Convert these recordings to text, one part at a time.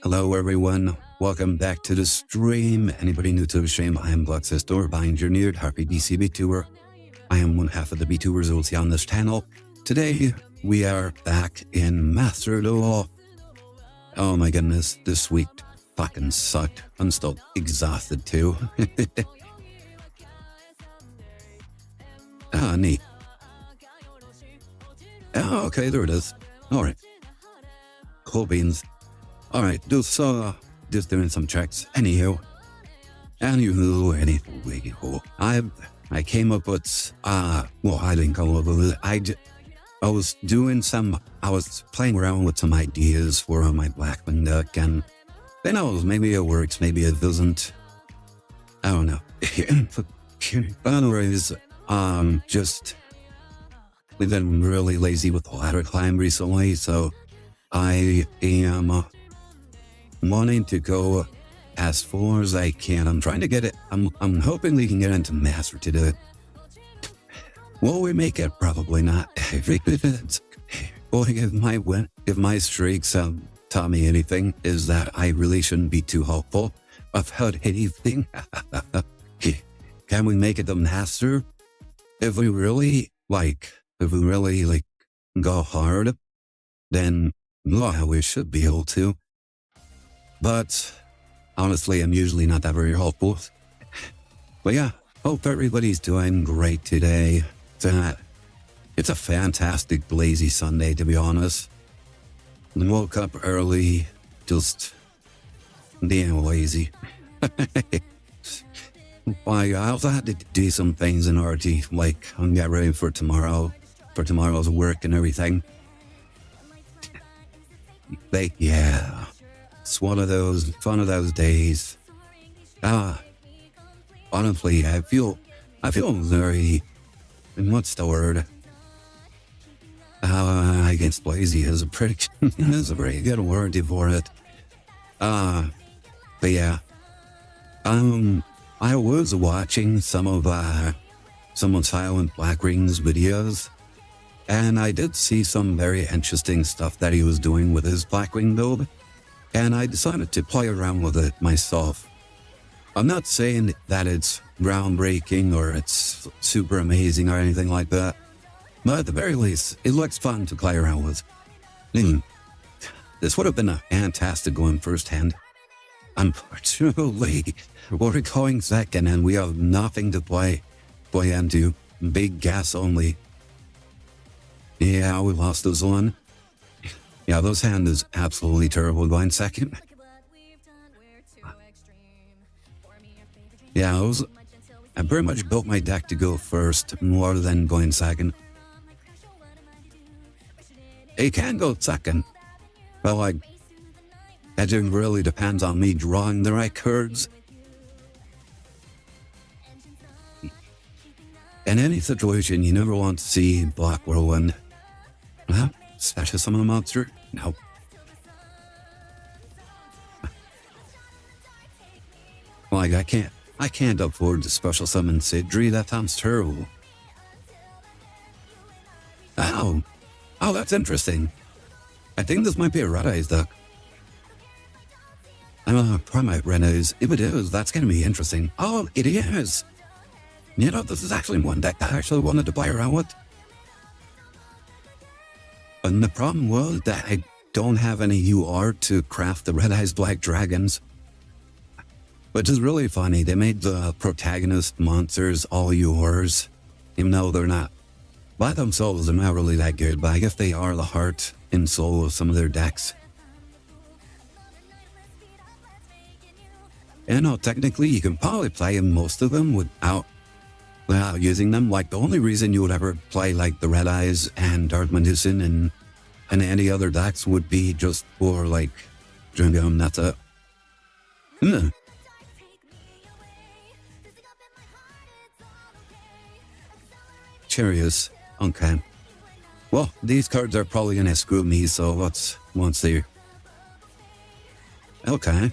Hello everyone, welcome back to the stream. Anybody new to the stream, I am Glexx, Astor, engineered happy DC VTuber. I am one half of the VTubers you will see on this channel. Today, we are back in Master Duel. Oh my goodness, this week fucking sucked. I'm still exhausted too. Ah, neat. Oh, okay, there it is. Alright. Cool beans. Alright, just doing some checks. Anywho. I came up with, well, I didn't come up with it. I was playing around with some ideas for my Blackwing deck, and who knows, maybe it works, maybe it doesn't. I don't know. But anyways, we've been really lazy with the ladder climb recently, so I am wanting to go as far as I can. I'm trying to get it. I'm hoping we can get into Master to do it. Will we make it? Probably not. Well, if my streaks taught me anything, is that I really shouldn't be too hopeful about anything. Can we make it to Master? If we really go hard, then we should be able to. But honestly, I'm usually not that very hopeful. But yeah, hope everybody's doing great today. It's a fantastic lazy Sunday, to be honest. I woke up early, just being lazy. I also had to do some things in order to get ready for tomorrow's work and everything. Yeah, it's one of those days. Honestly, I feel very, what's the word? Against lazy is a pretty good word for it. But yeah, I was watching some of Silent Blackwing's videos, and I did see some very interesting stuff that he was doing with his Blackwing build, and I decided to play around with it myself. I'm not saying that it's groundbreaking or it's super amazing or anything like that, but at the very least, it looks fun to play around with. This would have been a fantastic going firsthand. Unfortunately, we're going second and we have nothing to play into. Big gas only. Yeah, we lost this one. Yeah, those hand is absolutely terrible going second. Yeah, I pretty much built my deck to go first more than going second. It can go second, but that really depends on me drawing the right cards. In any situation, you never want to see Black Whirlwind. Well, especially some of the monster. No. I can't afford to special summon Sidri. That sounds terrible. Oh, that's interesting. I think this might be a Red Eyes deck. Primate Red Eyes. If it is, that's going to be interesting. Oh, it is. You know, this is actually one deck that I actually wanted to play around with. And the problem was that I don't have any UR to craft the Red Eyes Black Dragons. Which is really funny. They made the protagonist monsters all URs, even though they're not. By themselves, they're not really that good, but I guess they are the heart and soul of some of their decks. And technically, you can probably play most of them without using them. Like, the only reason you would ever play, like, the Red Eyes and Dark Medusan and any other decks would be just for, like, Drum, that's it. Curious. Okay. Well, these cards are probably gonna screw me, so let's see. Okay.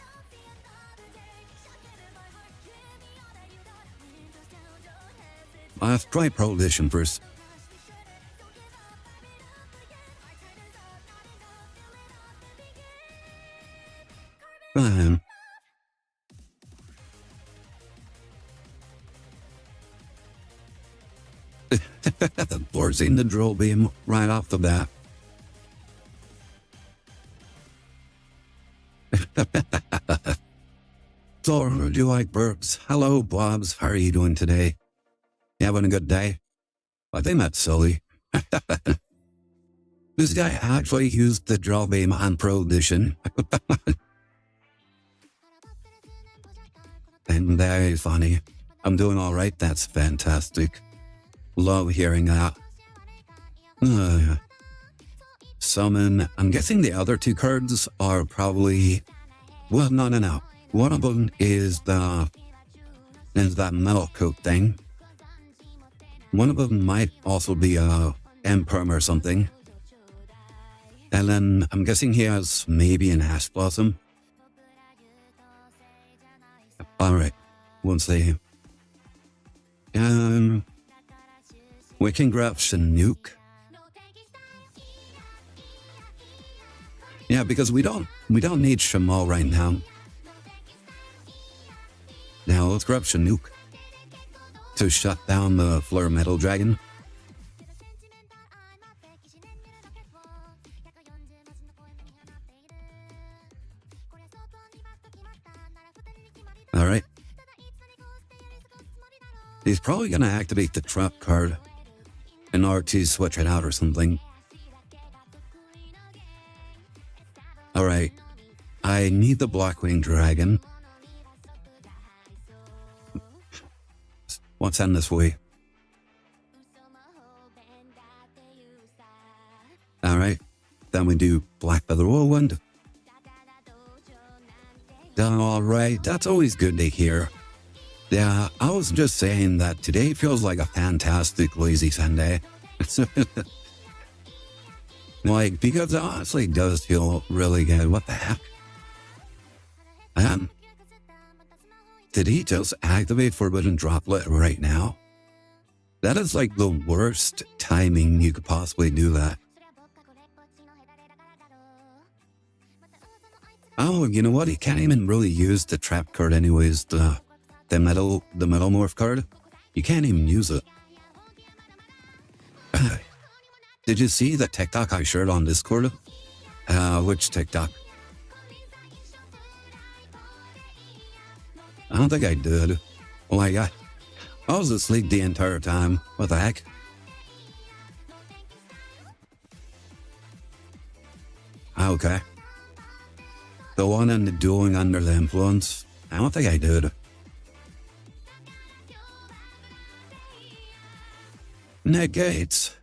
Let's try Pro Edition first. Um, forcing the drill beam right off the bat. So, do you like burps? Hello, Blobs. How are you doing today? You having a good day? I think that's silly. This guy actually used the drill beam on Pro Edition. And that is funny. I'm doing all right. That's fantastic. Love hearing that. Summon. I'm guessing the other two cards are probably... Well, no. One of them is that metal coat thing. One of them might also be a Imperm or something. And then I'm guessing he has maybe an Ash Blossom. Alright, we'll see. We can grab Chinook. Yeah, because we don't need Shamal right now. Now let's grab Chinook to shut down the Fleur Metal Dragon. Alright. He's probably going to activate the trap card in order to switch it out or something. Alright. I need the Blackwing Dragon. Let's end this way. Alright. Then we do Black Feather Whirlwind. Alright, that's always good to hear. Yeah, I was just saying that today feels like a fantastic lazy Sunday. Like, because it honestly does feel really good. What the heck? Did he just activate Forbidden Droplet right now? That is like the worst timing you could possibly do that. Oh, you know what? He can't even really use the trap card anyways. The metal morph card. You can't even use it. Did you see the TikTok I shared on Discord? Which TikTok? I don't think I did. Like, I was asleep the entire time. What the heck? Okay. The one in the Dueling Under the Influence? I don't think I did. Negates.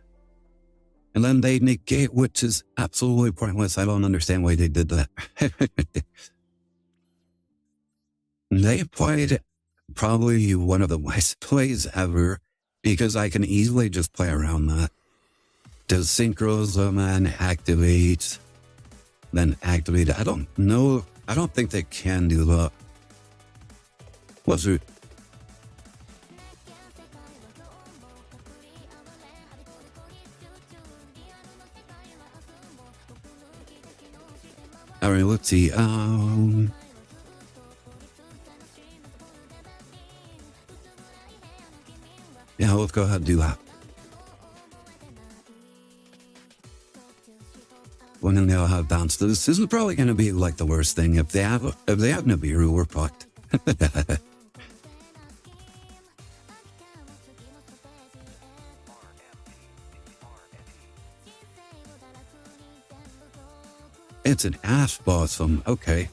And then they negate, which is absolutely pointless. I don't understand why they did that. They played probably one of the worst plays ever, because I can easily just play around that. Does Synchros and activate, then activate. I don't know. I don't think they can do that. What's it? Alright, let's see. Yeah, let's go ahead and do that. When they all have bounced, this is probably going to be like the worst thing. If they have Nibiru, we're fucked. It's an Ash Blossom. Okay.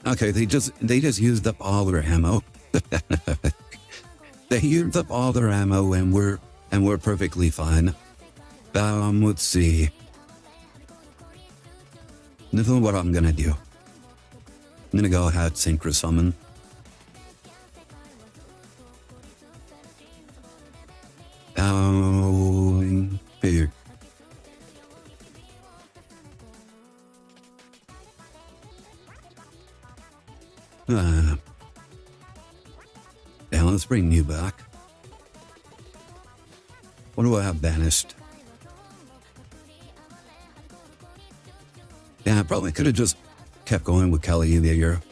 Okay, they just used up all their ammo. They used up all their ammo and we're perfectly fine. Let's see. This is what I'm gonna do. I'm gonna go ahead, Synchro Summon. Here. Yeah, let's bring you back. What do I have banished? Yeah, I probably could have just kept going with Kelly the year.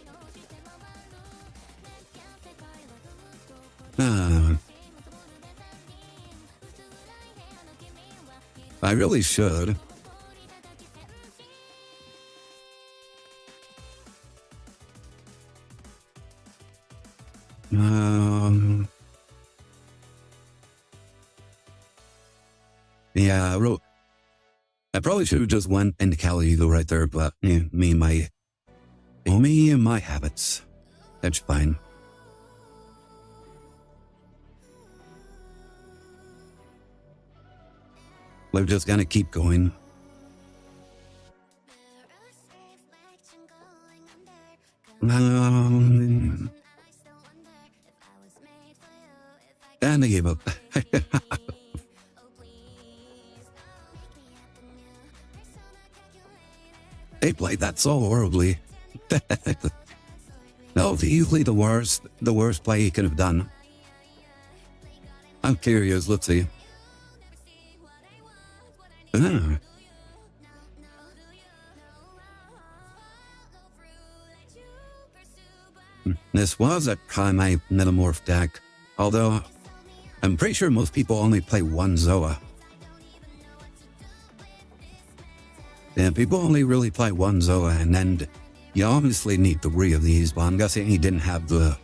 I really should. Yeah, I probably should have just went into Cali Eagle right there, but yeah, me and my habits. That's fine. We're just gonna keep going. And I gave up. They played that so horribly. No, easily the worst play he could have done. I'm curious, let's see. This was a Primate Metamorph deck, although I'm pretty sure most people only play one Zoa. Yeah, people only really play one Zoa, and then you obviously need 3 of these, but I'm guessing he didn't have the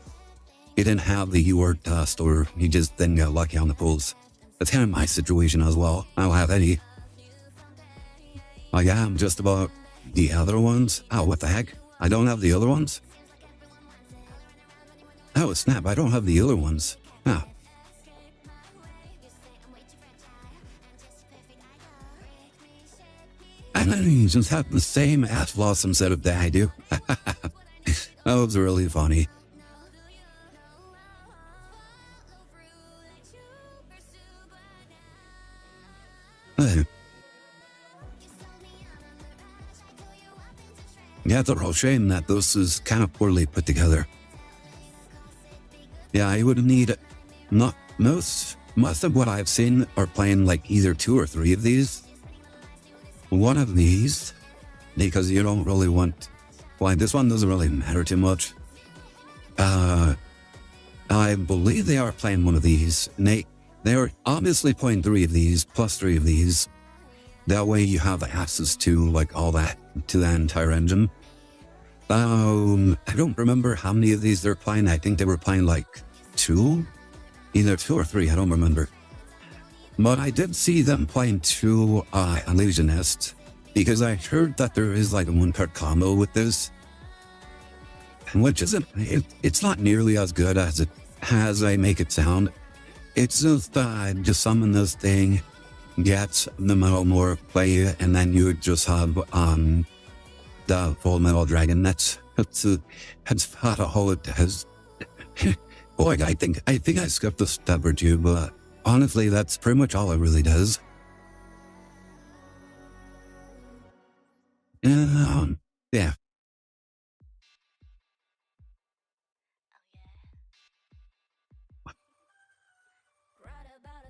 Ewart Astor. He just didn't get lucky on the pulls. That's kind of my situation as well. I don't have any. I am just about the other ones. Oh, what the heck? I don't have the other ones? Oh, snap, I don't have the other ones. Ah. And then you just have the same ass blossom setup that I do. That was really funny. Yeah, it's a real shame that this is kind of poorly put together. Yeah, I would need not most of what I've seen are playing like either 2 or 3 of these. One of these, because you don't really want. Well, this one doesn't really matter too much. I believe they are playing one of these. And they are obviously playing 3 of these plus 3 of these. That way you have access to like all that, to that entire engine. I don't remember how many of these they're playing. I think they were playing like 2, either 2 or 3. I don't remember. But I did see them playing 2 Illusionists, because I heard that there is like a 1-card combo with this, which isn't. It's not nearly as good as I make it sound. It's just just summon this thing, get the Metamorph play, and then you just have the Full Metal Dragon. That's about all it does. Boy, I think I skipped a step or 2, but honestly, that's pretty much all it really does. Yeah.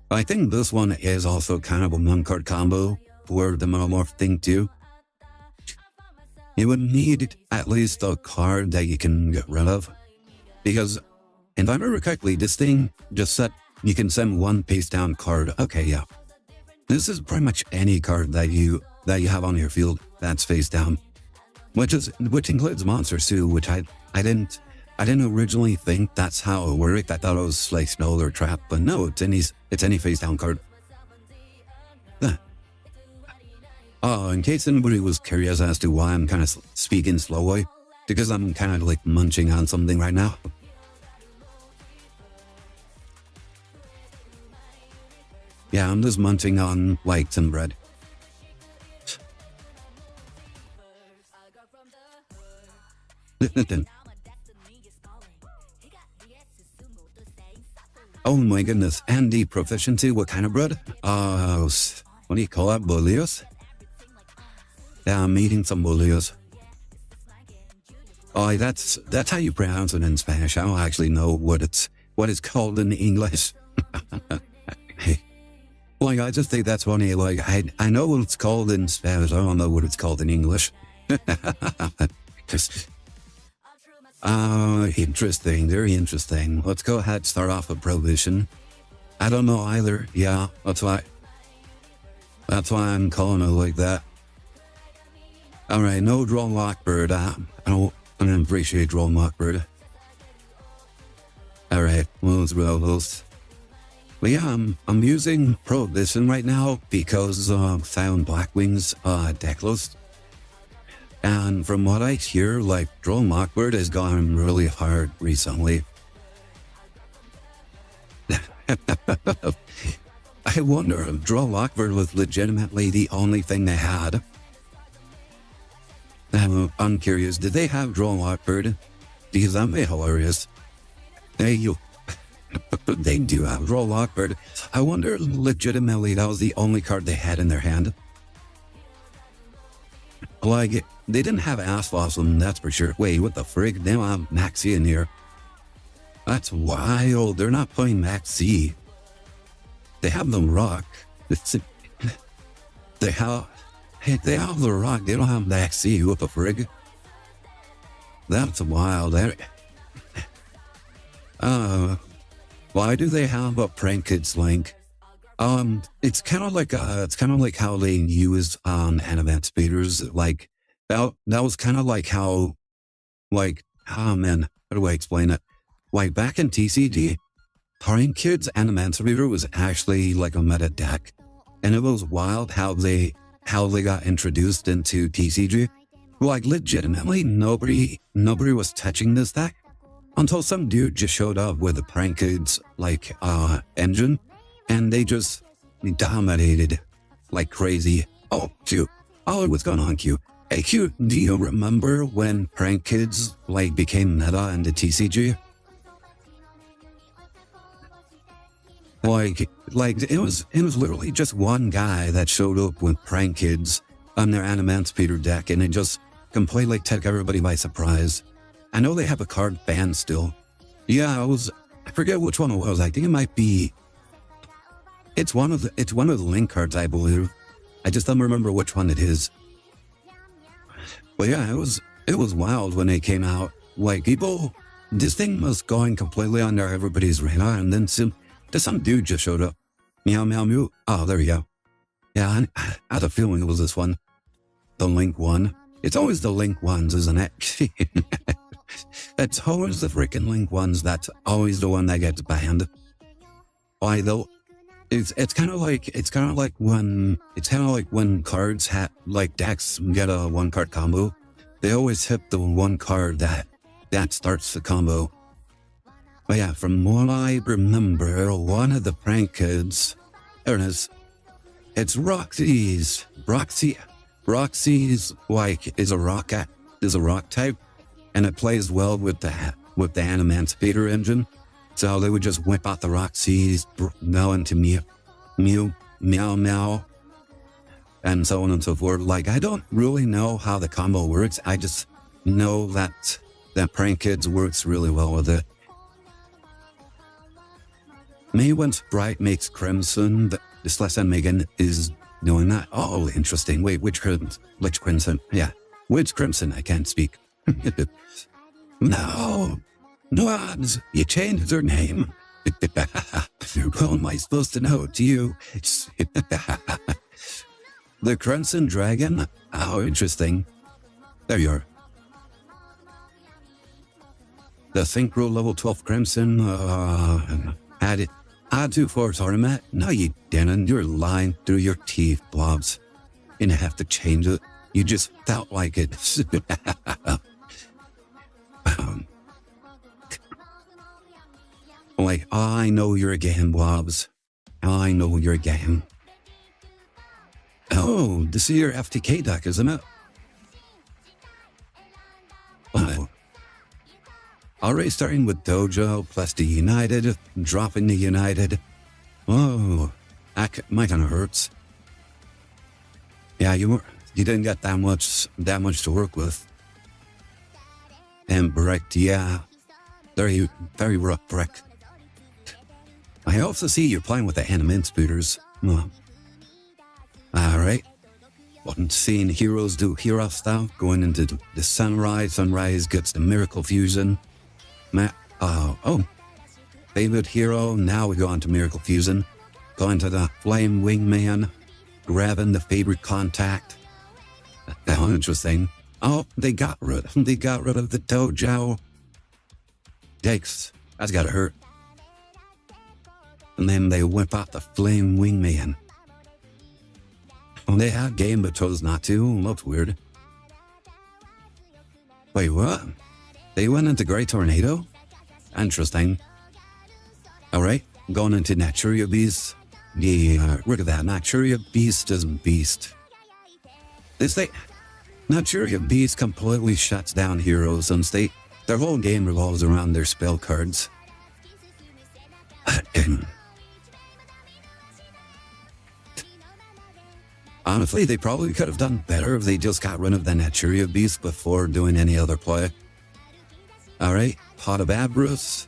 I think this one is also kind of a 1-card combo for the Metamorph thing too. You would need at least a card that you can get rid of, because if I remember correctly, this thing just said you can send 1 face down card. Okay, yeah. This is pretty much any card that you have on your field that's face down, which includes monsters too. Which I didn't originally think that's how it worked. I thought it was like Snow or Trap, but no, it's any face down card. In case anybody was curious as to why I'm kind of speaking slowly, because I'm kind of like munching on something right now. Yeah, I'm just munching on like some bread. Oh my goodness, and the proficiency, what kind of bread? What do you call that, bolillos? Yeah, I'm eating some bolillos. Oh, that's how you pronounce it in Spanish. I don't actually know what it's called in English. Like, I just think that's funny. Like, I know what it's called in Spanish. I don't know what it's called in English. Interesting, very interesting. Let's go ahead and start off with Prohibition. I don't know either. Yeah, that's why I'm calling it like that. All right, no Droll Lockbird. I don't appreciate Droll Lockbird. All right, those. But yeah, I'm using Prohibition right now because found Blackwing's deck list. And from what I hear, like, Droll Lockbird has gone really hard recently. I wonder if Droll Lockbird was legitimately the only thing they had. I'm curious, did they have Droll Lockbird? Because that'd be hilarious. They do have Droll Lockbird. I wonder legitimately that was the only card they had in their hand. Like, they didn't have Ass Blossom, that's for sure. Wait, what the frig? They don't have Maxi in here. That's wild. They're not playing Maxi. They have the Rock. They have the Rock. They don't have Maxi. What the frig? That's wild. Why do they have a Prank Kids link? It's kind of like how they use Animat speeders. Like that was kind of like how, like, oh man, how do I explain it? Like back in TCG, Prank Kids Animat speeder was actually like a meta deck, and it was wild how they got introduced into TCG. Like legitimately, nobody was touching this deck until some dude just showed up with a Prank Kids like engine. And they just dominated like crazy. Oh, Q. Oh, what's going on, Q? Hey, Q, do you remember when Prank Kids like became meta in the TCG? Like it was literally just one guy that showed up with Prank Kids on their Animat Speeder deck, and it just completely took everybody by surprise. I know they have a card ban still. Yeah, I forget which one it was. I think it might be. It's one of the link cards, I believe. I just don't remember which one it is. But yeah, it was wild when it came out. Like this thing was going completely under everybody's radar, and then some dude just showed up. Meow meow meow. Oh, there you go. Yeah, I had a feeling it was this one. The link one. It's always the link ones, isn't it? It's always the freaking link ones. That's always the one that gets banned. Why though? It's kind of like when cards like decks get a one card combo. They always hit the one card that starts the combo. But yeah, from what I remember, one of the Prank Kids, there it is. It's Roxy's. Roxy's like is a rock type, and it plays well with the Animat Speeder engine. So they would just whip out the Roxy's, now into meow, meow, meow, and so on and so forth. Like, I don't really know how the combo works. I just know that Prank Kids works really well with it. Maybe when Sprite makes Crimson, this lesson Megan is doing that. Oh, interesting. Wait, which Crimson? Yeah, which Crimson? I can't speak. No. Nods, you changed her name. How am I supposed to know? It's you. The Crimson Dragon? How interesting. There you are. The Synchro level 12 Crimson, add to for tournament? No, you didn't. You're lying through your teeth, Blobs. You didn't have to change it. You just felt like it. Like, I know you're a game, Blobs. I know you're a game. Oh, this is your FTK deck, isn't it? Wow. Already starting with Dojo, plus the United, dropping the United. Oh, that might kind of hurts. Yeah, you didn't get that much to work with. And Brick, yeah. Very, very rough Brick. I also see you're playing with the Animat Speeders. Alright. Wasn't seeing heroes do hero stuff, going into the sunrise. Sunrise gets the miracle fusion. Favorite hero, now we go on to miracle fusion. Going to the flame wingman, grabbing the favorite contact. That's interesting. Oh, they got rid of the dojo. Yikes, that's gotta hurt. And then they whip out the flame wingman. They had game but chose not to. Looks weird. Wait, what? They went into Great Tornado? Interesting. Alright, going into Naturia Beast. Yeah, look at that. Naturia Beast is beast. Naturia Beast completely shuts down heroes since their whole game revolves around their spell cards. Honestly, they probably could have done better if they just got rid of the Naturia Beast before doing any other play. Alright, Pot of Avarice.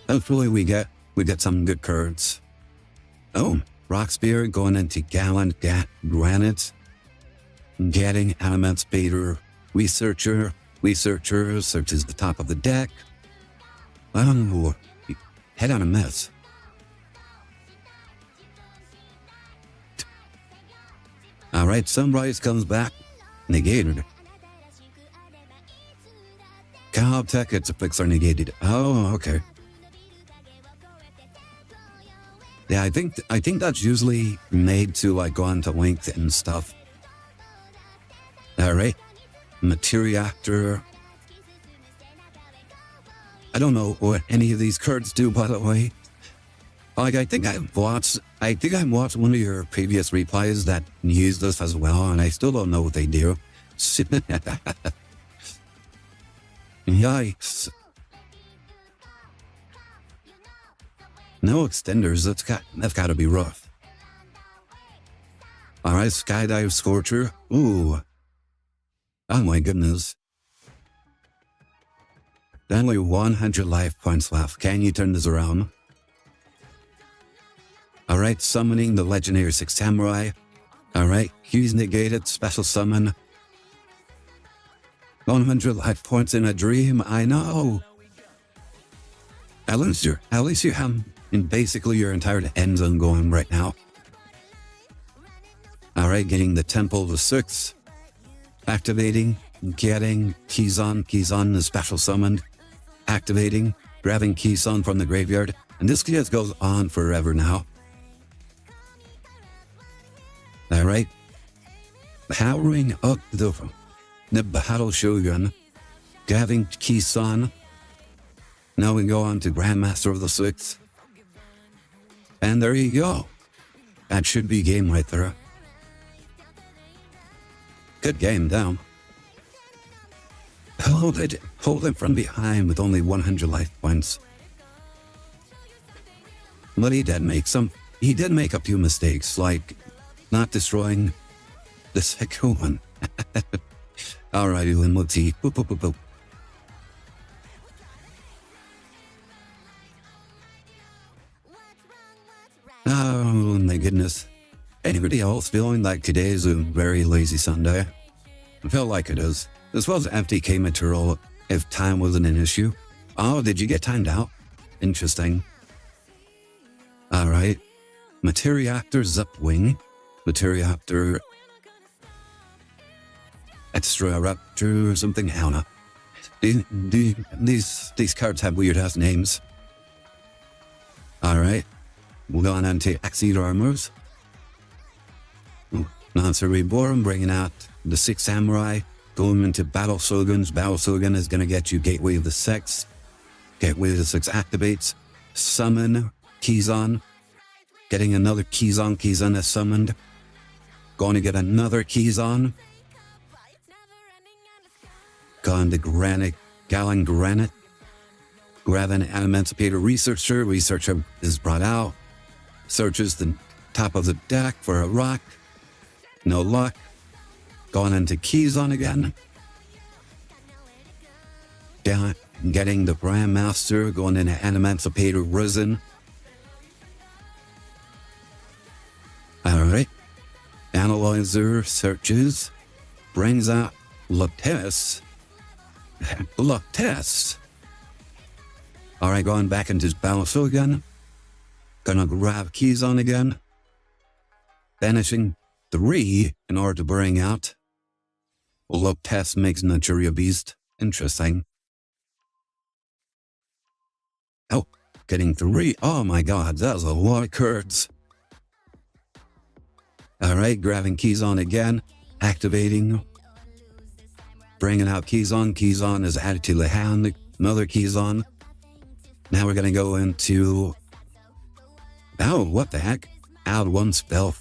Hopefully we get some good cards. Oh, Rock Spear going into Gallant Granite. Getting Emancipator Researcher. Researcher searches the top of the deck. Oh, head on a mess. Alright, Sunrise comes back. Negated. Cobb Tech, its effects are negated. Oh, okay. Yeah, I think that's usually made to like go on to length and stuff. Alright. Materiactor. I don't know what any of these cards do, by the way. Like, I think I watched one of your previous replies that used this as well, and I still don't know what they do. Yikes. No extenders, that's gotta be rough. Alright, Skydive Scorcher. Ooh. Oh my goodness. Only 100 life points left. Can you turn this around? Alright, summoning the legendary 6 Samurai. Alright, use negated, special summon. 100 life points in a dream, I know. At least you have basically your entire end zone going right now. Alright, getting the Temple of 6. Activating, getting Kizan is special summoned. Activating, grabbing Kizan from the graveyard. And this just goes on forever now. Alright. Powering up the Battle Shogun. Grabbing Kizan. Now we go on to Grandmaster of the 6. And there you go. That should be game right there. Good game down. Hold it from behind with only 100 life points. But he did make a few mistakes, like not destroying the second one. Alrighty, then let's see. Boop, boop, boop, boop. Oh my goodness. Anybody else feeling like today is a very lazy Sunday? I feel like it is. This was FTK material if time wasn't an issue. Oh, did you get timed out? Interesting. Alright. Materiactor Zupwing. Materiactor Extra Raptor or something. I don't know. These cards have weird ass names. Alright. We're going on to Exceed Armors. Lancer Reborn, bringing out the 6 Samurai. Going into Battle Shoguns. Battle Shogun is going to get you Gateway of the 6. Gateway of the 6 activates. Summon Kizan. Getting another Kizan. Kizan is summoned. Going to get another Kizan. Going to Gallant Granite. Grabbing an Emancipator Researcher. Researcher is brought out. Searches the top of the deck for a rock. No luck. Going into Kizan again. Getting the Grandmaster. Going into Emancipator Risen. Alright. analyzer searches, brings out Glexx. Glexx. Alright, going back into Battlefield again. Gonna grab keys on again. Banishing 3 in order to bring out Glexx makes Nigeria Beast. Interesting. Oh, getting 3. Oh my god, that was a lot of cards. Alright, grabbing keys on again. Activating. Bringing out keys on. Keys on is added to the hand. Another keys on. Now we're gonna go into... Oh, what the heck? Add 1 spell.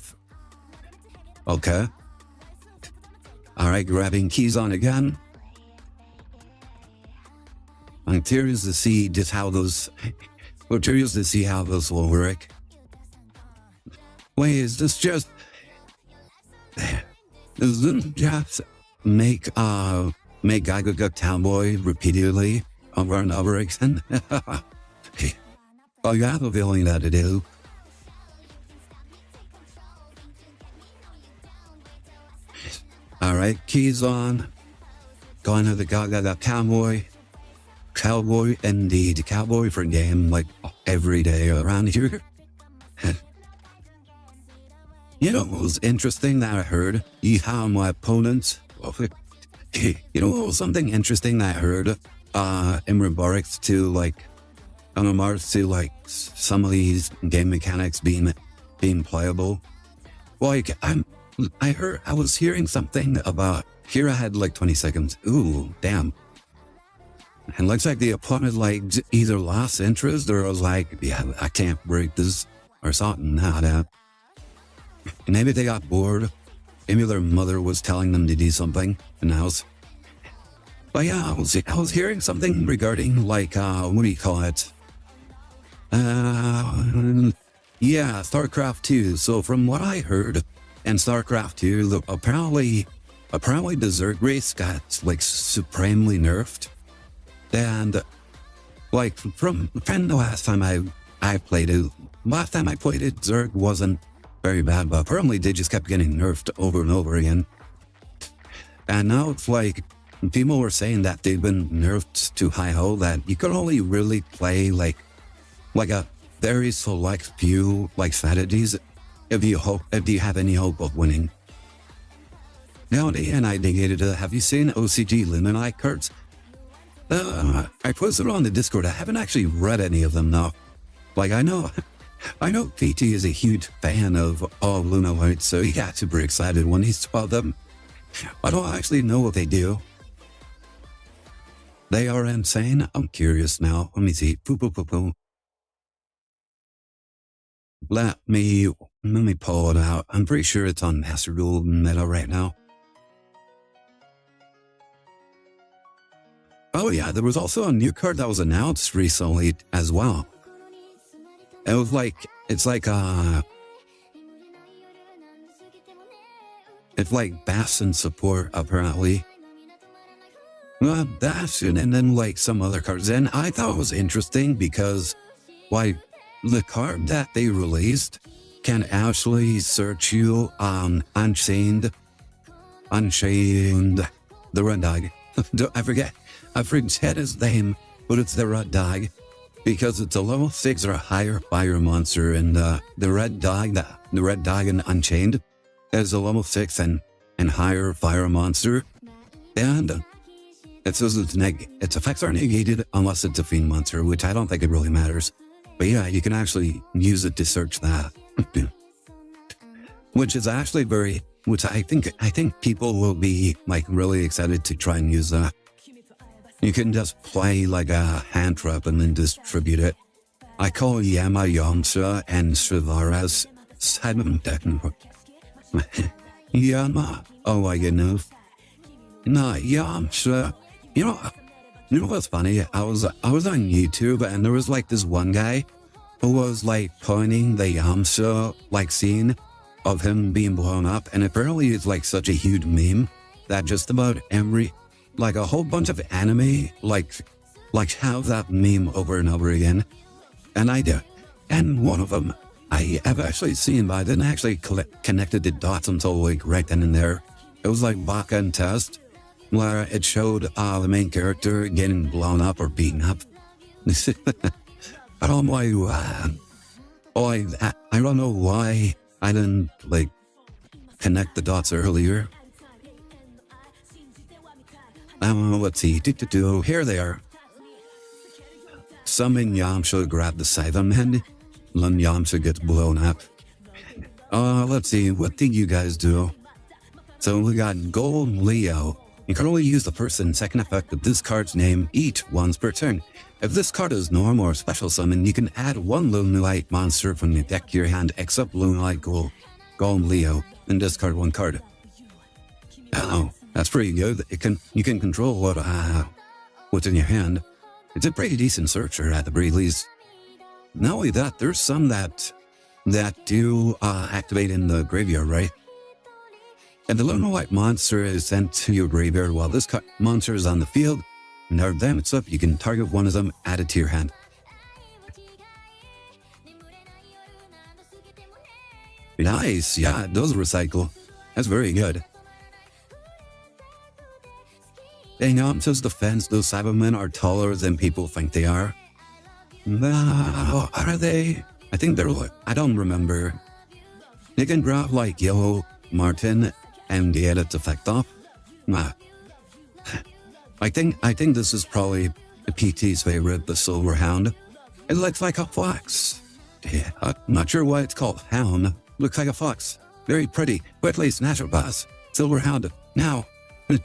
Okay. Alright, grabbing keys on again. I'm curious to see just how those... We're curious to see how those will work. Wait, is this just... Does this just make Gagaga Cowboy repeatedly over and over again? I have a feeling that it is. Alright, keys on. Going to the Gagaga Cowboy. Cowboy, indeed. Cowboy for game, like, every day around here. You know what was interesting that I heard? How my opponents... You know, something interesting that I heard in regards to, like, some of these game mechanics being playable. Like, I was hearing something about... Here I had, like, 20 seconds. Ooh, damn. And looks like the opponent, like, either lost interest or was like, yeah, I can't break this or something. Nah. Maybe they got bored. Maybe their mother was telling them to do something in the house. But yeah, I was hearing something regarding, like, what do you call it? Yeah, StarCraft 2. So from what I heard, in StarCraft 2, apparently the Zerg race got, like, supremely nerfed. And, like, from the last time I played it, Zerg wasn't very bad, but apparently they just kept getting nerfed over and over again. And now it's like, people were saying that they've been nerfed to high-ho, that you could only really play, like a very select few, like, strategies if you have any hope of winning. Now, and I negated it. Have you seen OCG Luminite cards? I posted on the Discord. I haven't actually read any of them now. Like, I know PT is a huge fan of all Luminite, so he got super excited when he saw them. I don't actually know what they do. They are insane. I'm curious now. Let me see. Let me pull it out. I'm pretty sure it's on Master Duel meta right now. Oh yeah, there was also a new card that was announced recently as well. It was like, it's like Bastion support apparently. Well, Bastion and then like some other cards. And I thought it was interesting because, like, the card that they released can actually search you on Unchained, the Red Dog. I forget his name, but it's the Red Dog because it's a level 6 or higher fire monster, and the Red Dog in Unchained is a level 6 and higher fire monster, and it says its effects are negated unless it's a fiend monster, which I don't think it really matters. But yeah, you can actually use it to search that, which is actually which I think people will be like really excited to try and use that. You can just play like a hand trap and then distribute it. I call Yama Yamcha and Shivaras Simon Techno. Yama, oh I get no. Nah, Yamcha. You know what's funny? I was on YouTube and there was like this one guy who was like pointing the Yamcha like scene of him being blown up, and apparently it's like such a huge meme that just about every, like a whole bunch of anime like have that meme over and over again. And I do. And one of them I have actually seen, but I didn't actually connected the dots until like right then and there. It was like Baka and Test, where it showed the main character getting blown up or beaten up. But I'm like, I don't know why I didn't like connect the dots earlier. Let's see. Here they are. Summon Yamcha grab the Cyberman. Lun Yamcha gets blown up. Let's see. What did you guys do? So we got Gold Leo. You can only use the first and second effect of this card's name each once per turn. If this card is normal or special summon, you can add one Lunalite monster from the deck to your hand except Lunalite Gold Leo and discard one card. Oh, that's pretty good. You can control what's in your hand. It's a pretty decent searcher at the very least. Not only that, there's some that do activate in the graveyard, right? And the Lunalite monster is sent to your graveyard while this monster is on the field. Now then it's up, you can target one of them, add it to your hand. Nice, yeah, it does recycle. That's very good. Hang on, says defense, those Cybermen are taller than people think they are. No, are they? I think they're like, I don't remember. They can grab like Yellow Martin and get its effect off. Nah. I think this is probably the PT's favorite, the Silver Hound. It looks like a fox. Yeah, I'm not sure why it's called Hound. Looks like a fox. Very pretty, but at least natural boss. Silver Hound. Now. I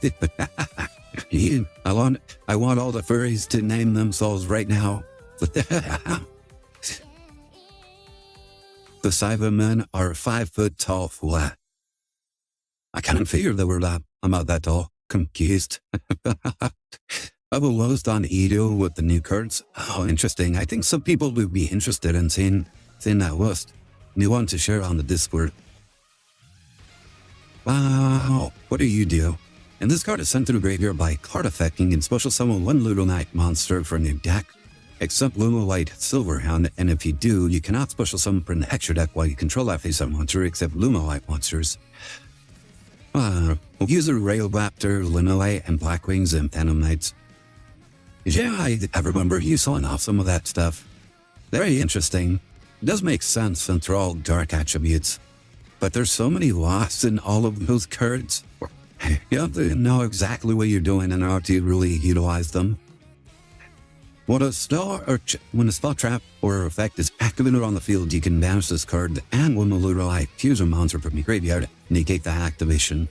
want all the furries to name themselves right now. The Cybermen are 5 foot tall flat. I can't figure they were about that tall. Confused. I will lost on Edo with the new cards. Oh, interesting. I think some people would be interested in seeing that list. You want to share on the Discord. Wow, what do you do? And this card is sent to the graveyard by card effecting and special summon one Lunalite monster from your deck, except Lunalite Silverhound, and if you do, you cannot special summon from the extra deck while you control that face-up monster except Lunalite monsters. Use a Railraptor, Lunalite, and Blackwings and Phantom Knights. Yeah, I remember you selling off some of that stuff. Very interesting. It does make sense since they're all dark attributes. But there's so many loss in all of those cards. You have to know exactly what you're doing in order to really utilize them. When a spell trap or effect is activated on the field, you can banish this card and when the Lunalite fusion monster from your graveyard, negate that activation.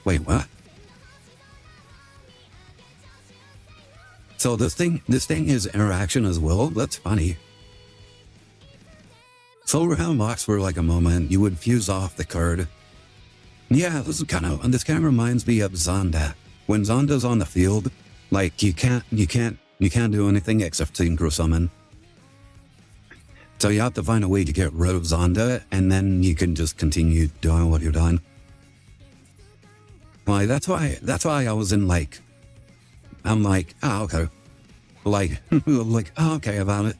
Wait, what? So this thing is interaction as well? That's funny. Silverhound locks for like a moment, you would fuse off the card. Yeah, this kind of reminds me of Zonda. When Zonda's on the field, like you can't do anything except synchro summon. So you have to find a way to get rid of Zonda, and then you can just continue doing what you're doing. Like that's why I was in like, I'm like, oh okay, like oh, okay about it.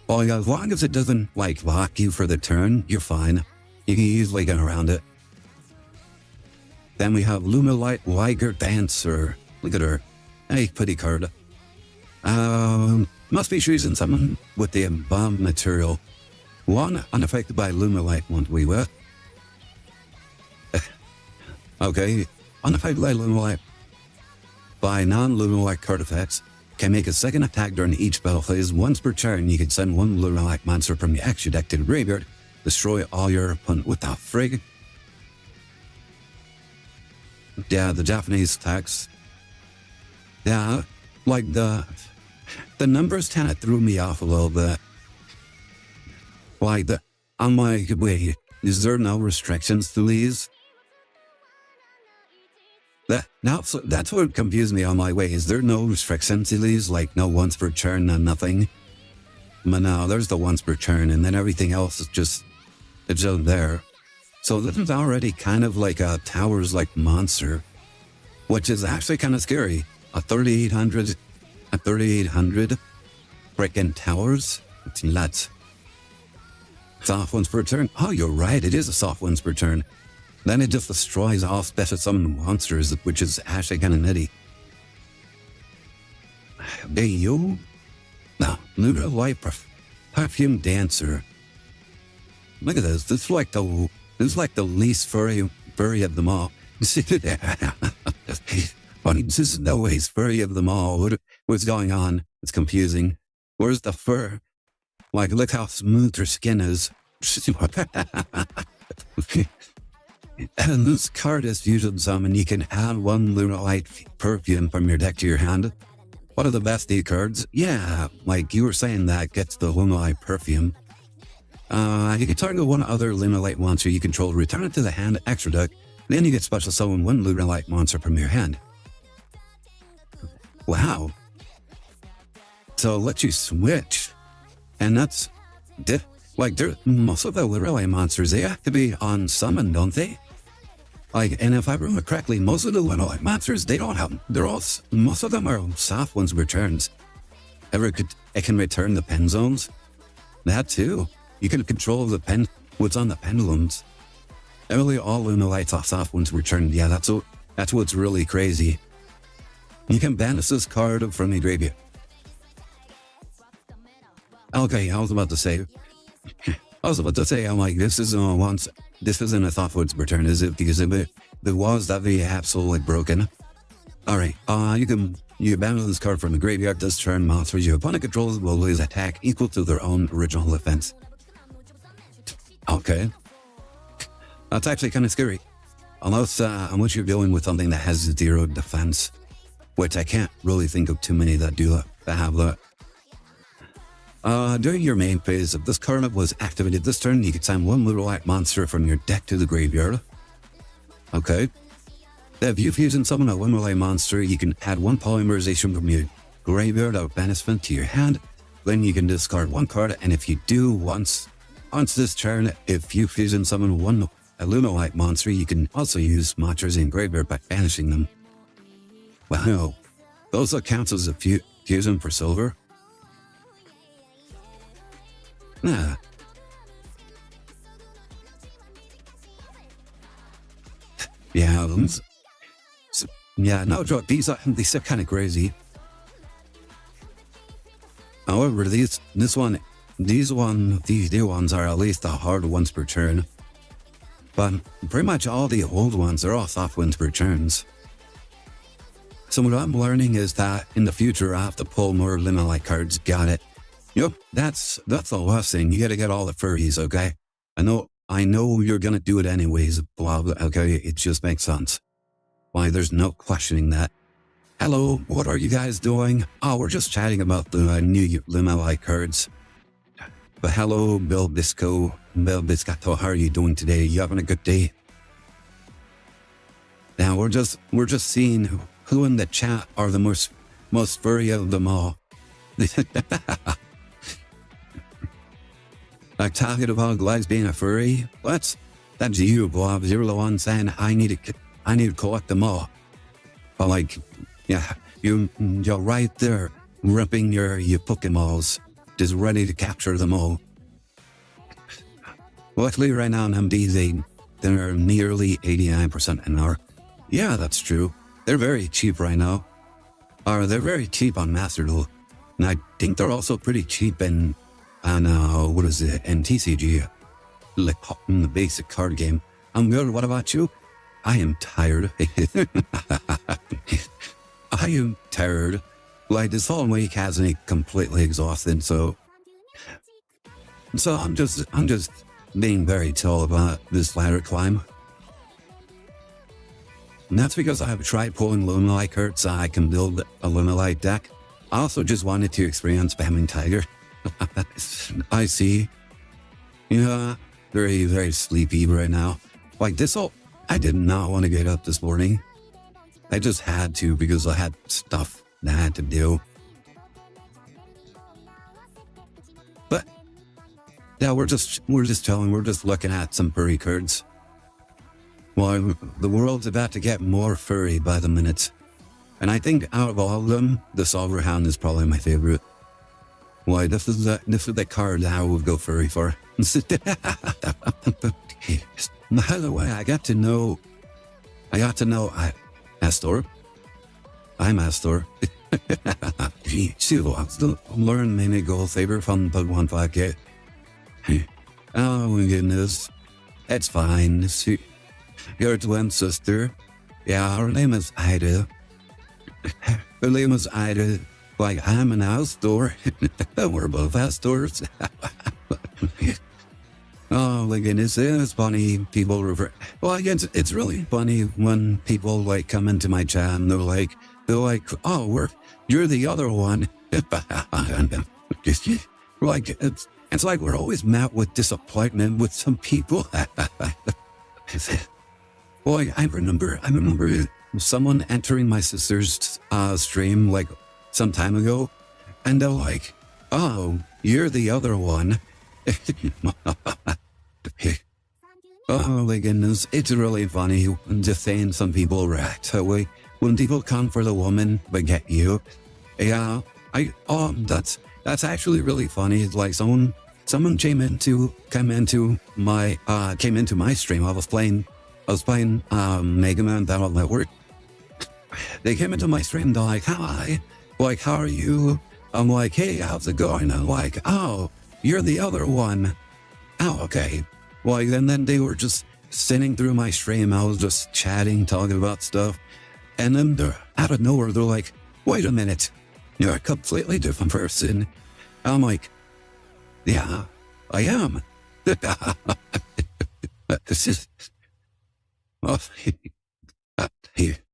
Well, as long as it doesn't like lock you for the turn, you're fine. You can easily get around it. Then we have Lunalite Liger Dancer. Look at her. Hey, pretty card. Must be choosing someone with the above material. One unaffected by Lunalite one we were. Okay, unaffected by Lunalite. By non-Lunalite card effects, can make a second attack during each battle phase. Once per turn, you can send one Lunalite monster from your extra deck to the graveyard. Destroy all your opponent without frig. Yeah, the Japanese attacks. Yeah, like the numbers kind of threw me off a little bit. Like I'm like, wait, is there no restrictions to these? That's what confused me. I'm like, wait, is there no restrictions to these? Like no once per turn and nothing? But no, there's the once per turn, and then everything else is just there. So this is already kind of like a Towers-like monster, which is actually kind of scary. A 3800 freaking Towers? It's nuts. Soft ones per turn. Oh, you're right. It is a soft ones per turn. Then it just destroys all special summon monsters, which is actually kind of nitty. Hey, you? No, Lunar Light Perfume Dancer. Look at this. This is like the least furry of them all. Funny, this is no ways furry of them all. What's going on? It's confusing. Where's the fur? Like, look how smooth her skin is. And this card is fusion summon. You can add one Lunalite perfume from your deck to your hand. One of the best D cards. Yeah, like you were saying, that gets the Lunalite perfume. You can target one other Lunalite monster you control, return it to the hand, extra deck, then you get special summon one Lunalite monster from your hand. Wow. So it lets you switch. And that's, most of the Lunalite monsters, they have to be on summon, don't they? Like, and if I remember correctly, most of the Lunalite monsters, they don't have them. Most of them are soft ones returns. It can return the pen zones. That too. You can control what's on the pendulums. Really, all Lunalites are soft ones returned. Yeah, that's what's really crazy. You can banish this card from the graveyard. Okay, I was about to say, I'm like, this isn't a soft ones return, is it? Because if it was, that'd be absolutely broken. Alright, you abandon this card from the graveyard. This turn, monsters your opponent controls will lose attack equal to their own original defense. Okay. That's actually kind of scary. Unless you're dealing with something that has 0 defense. Which I can't really think of too many that have that. During your main phase, if this card was activated this turn, you can send one Lunalite monster from your deck to the graveyard. Okay. If you fusion summon a Lunalite monster, you can add one polymerization from your graveyard or banishment to your hand. Then you can discard one card, and if you do once this turn, if you fusion summon a Lunalite monster, you can also use monsters in graveyard by banishing them. Wow. Those counts as a fusion for silver? Nah. Yeah, no joke. These are kind of crazy. However, these new ones are at least the hard ones per turn. But pretty much all the old ones are all soft ones per turns. So what I'm learning is that in the future I have to pull more Lunalite cards. Got it. Yep, that's the last thing. You gotta get all the furries, okay? I know you're gonna do it anyways, blah, blah, okay? It just makes sense. Why, there's no questioning that. Hello, what are you guys doing? Oh, we're just chatting about the new Lunalite cards. But hello, Bill Biscato, how are you doing today? You having a good day? Now we're just seeing who in the chat are the most furry of them all. Like talking about Glexx being a furry? That's you, Bob. You're the one saying I need to collect them all. But like, yeah, you're right there, ripping your Pokemons, just ready to capture them all. Luckily, right now in MDs, they're nearly 89% an hour. Yeah, that's true. They're very cheap right now. They're very cheap on Master Duel. And I think they're also pretty cheap in TCG. Like in the basic card game. I'm good. What about you? I am tired. I am tired. Like this whole week has me completely exhausted, so I'm just being very chill about this ladder climb. And that's because I have tried pulling Lunalite cards so I can build a Lunalite deck. I also just wanted to experience spamming Tiger. I see. Yeah, very, very sleepy right now. Like I did not want to get up this morning. I just had to because I had stuff that I had to do. But yeah, we're just chilling. We're just looking at some furry cards. Well, the world's about to get more furry by the minute. And I think out of all of them, the Silver Hound is probably my favorite. Why, this is the card I would go furry for. By the way, I got to know Astor. I'm Astor. So, I'm still learning many gold saber from the 1.5k. Oh my goodness. It's fine. Your twin sister. Yeah, her name is Ida. Her name is Ida. Like, I'm an Astor. We're both Astors. Oh my goodness, it's funny. People refer. Well, I guess it's really funny when people like come into my chat and they're like, oh, you're the other one. Like it's like we're always met with disappointment with some people. Boy, I remember someone entering my sister's stream like some time ago, and they're like, "Oh, you're the other one." Oh my goodness, it's really funny just saying some people react that way when people come for the woman but get you. Yeah, that's actually really funny. It's like someone came into my stream. I was playing Mega Man Battle Network. They came into my stream. They're like, "Hi, like how are you?" I'm like, "Hey, how's it going?" I'm like, "Oh, you're the other one." Oh, okay. Well, and then they were just sitting through my stream. I was just chatting, talking about stuff. And then they're out of nowhere, they're like, "Wait a minute. You're a completely different person." I'm like, "Yeah, I am." This is...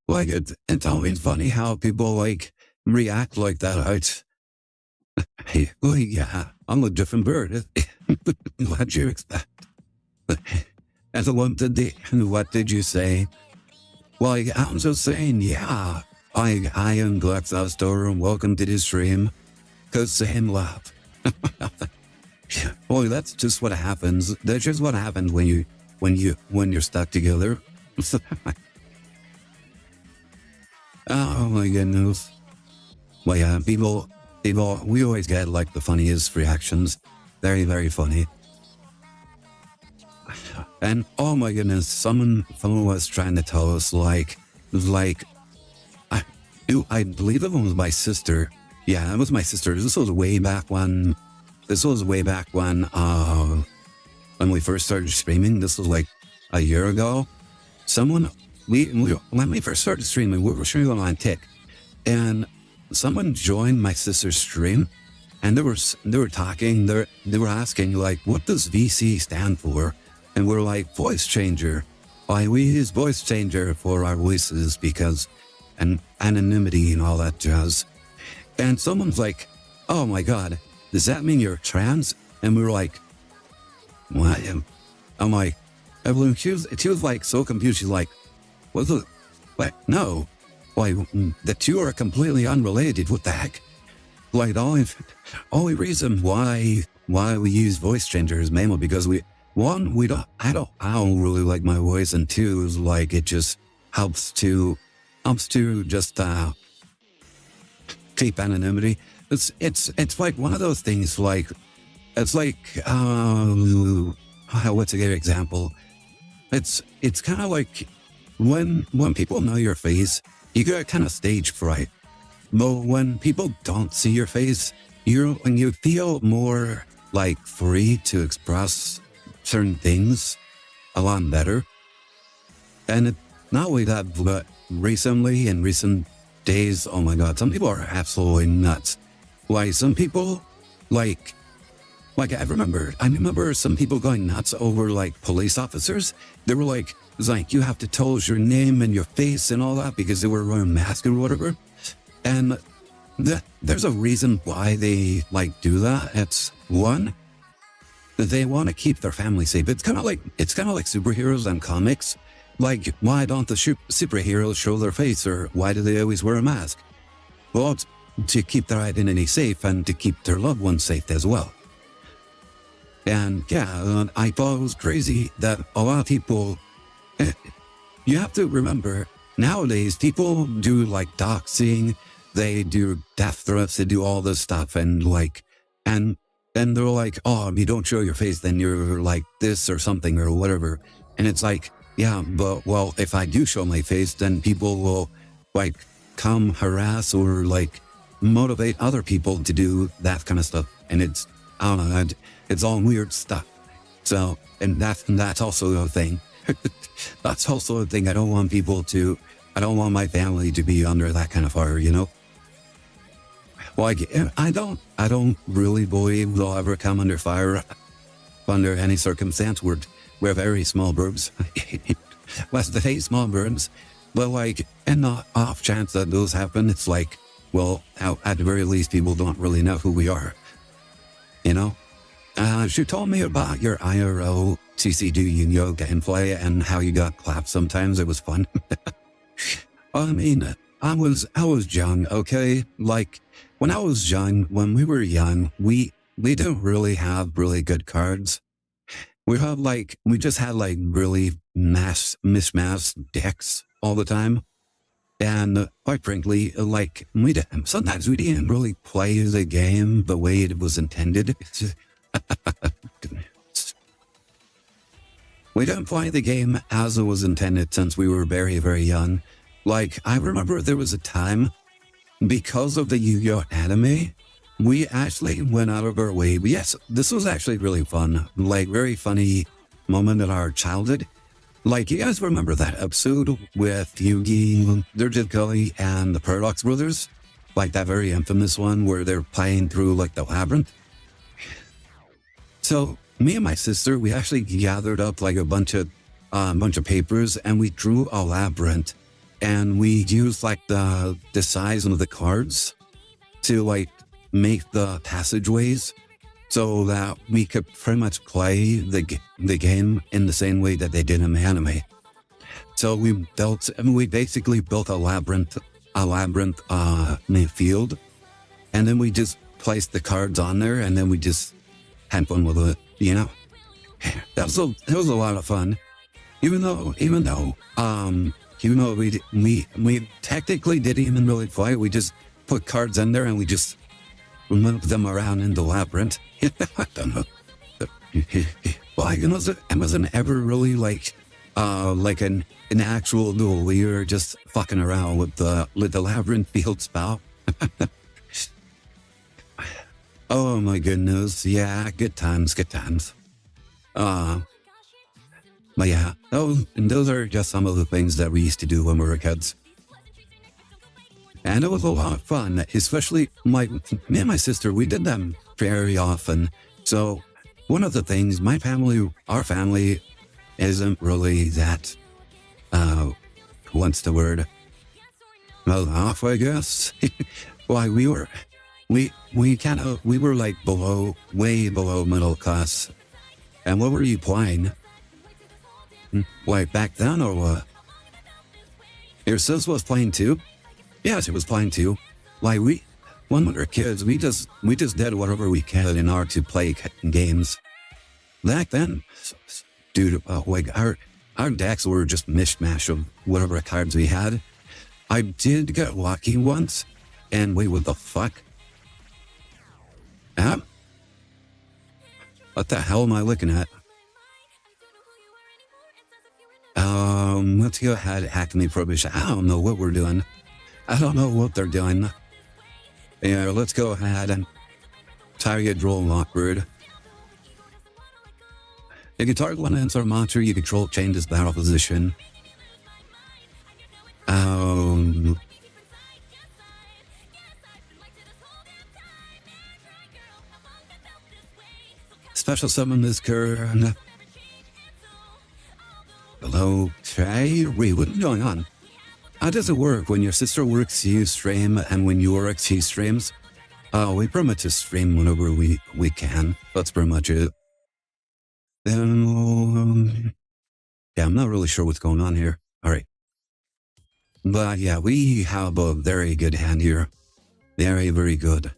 like, it's always funny how people, like, react like that. Well, yeah, I'm a different bird. What'd you expect? And what did you say? Well, I'm just saying, yeah, I am Glexx Astor and welcome to the stream. Cause same laugh. Boy, that's just what happens. That's just what happens when you're stuck together. Oh my goodness. Well, yeah, people, we always get like the funniest reactions. Very, very funny. And oh my goodness, someone was trying to tell us I believe it was my sister. Yeah, it was my sister. This was way back when we first started streaming. This was like a year ago. When we first started streaming, we were streaming on Tick, and someone joined my sister's stream, and they were talking. They were asking like, "What does VC stand for?" And we're like, "Voice changer." Why we use voice changer for our voices because and anonymity and all that jazz. And someone's like, "Oh my God, does that mean you're trans?" And we were like, "What?" I'm like, Evelyn, she was like so confused. She's like, "What's it? What? No. Why, the two are completely unrelated. What the heck?" Like, the only reason why we use voice changer is mainly because I don't really like my voice, and two is like it just helps to just keep anonymity. It's like one of those things. Like it's like what's a good example? It's kind of like when people know your face, you get kind of stage fright. But when people don't see your face, you feel more like free to express certain things a lot better. And not only that, but recently, in recent days, oh my God, some people are absolutely nuts. Like some people, like I remember some people going nuts over like police officers. They were like, it's like, you have to tell us your name and your face and all that because they were wearing masks or whatever. And there's a reason why they like do that. It's one, they want to keep their family safe. It's kind of like superheroes and comics. Like, why don't the superheroes show their face, or why do they always wear a mask? Well, it's to keep their identity safe and to keep their loved ones safe as well. And yeah, I thought it was crazy that a lot of people, you have to remember, nowadays people do like doxing, they do death threats, they do all this stuff, and like, And then they're like, oh, if you don't show your face, then you're like this or something or whatever. And it's like, yeah, but well, if I do show my face, then people will like come harass or like motivate other people to do that kind of stuff. And it's, I don't know, it's all weird stuff. So, and that's also a thing. That's also a thing. I don't want my family to be under that kind of fire, you know? Like, I don't really believe they'll ever come under fire under any circumstance. We're very small birds. Less than 8 small birds. But like, in the off chance that those happen, it's like, well, at the very least, people don't really know who we are. You know? She told me about your IRL CCD yoga and play and how you got clapped sometimes. It was fun. I mean, I was young, okay? Like, when I was young, when we were young, we didn't really have really good cards. We just had like really mismatched decks all the time. And quite frankly, like, sometimes we didn't really play the game the way it was intended. We didn't play the game as it was intended since we were very, very young. Like, I remember there was a time, because of the Yu-Gi-Oh! Anime, we actually went out of our way. Yes, this was actually really fun. Like, very funny moment in our childhood. Like, you guys remember that episode with Yugi, Durjit and the Paradox Brothers? Like that very infamous one where they're playing through like the labyrinth? So, me and my sister, we actually gathered up like a bunch of papers and we drew a labyrinth. And we used like the size of the cards to like make the passageways so that we could pretty much play the game in the same way that they did in the anime. So we basically built a labyrinth field, and then we just placed the cards on there, and then we just had fun with it. You know, that was a lot of fun. Even though we technically didn't even really play. We just put cards in there and we just moved them around in the labyrinth. I don't know. Well, it wasn't ever really like an actual duel. We were just fucking around with the labyrinth field spell. Oh my goodness. Yeah, good times. But yeah, those are just some of the things that we used to do when we were kids. And it was a lot of fun, especially me and my sister, we did them very often. So one of the things, our family isn't really that, what's the word? Well off, I guess. Why we were like way below middle class. And what were you playing? Like back then or what? Your sis was playing too? Yeah, she was playing too. Like when we were kids, we just did whatever we could in order to play games. Back then, dude, like our decks were just mishmash of whatever cards we had. I did get lucky once, and wait, what the fuck? Huh? What the hell am I looking at? Let's go ahead, Acme Prohibition. I don't know what we're doing. I don't know what they're doing. Yeah, let's go ahead and target Droll Lockbird. If you target one answer monster, you control changes battle position. Special summon this turn. Hello, Trey. Wait, what's going on? How does it work when your sister works, you stream, and when you work, she streams? We pretty much just stream whenever we can. That's pretty much it. Then, yeah, I'm not really sure what's going on here. All right. But yeah, we have a very good hand here. Very, very good.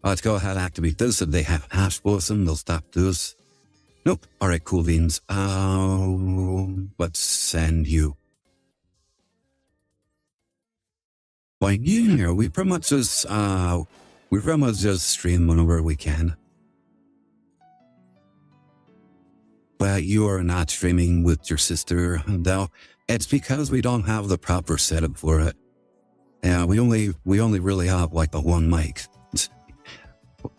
Let's go ahead and activate this. If they have Ash Blossom, they'll stop this. Nope. All right, cool beans. Let's send you. Like, yeah, we pretty much just, We pretty much just stream whenever we can. But you are not streaming with your sister, though. It's because we don't have the proper setup for it. Yeah, we only really have like the one mic.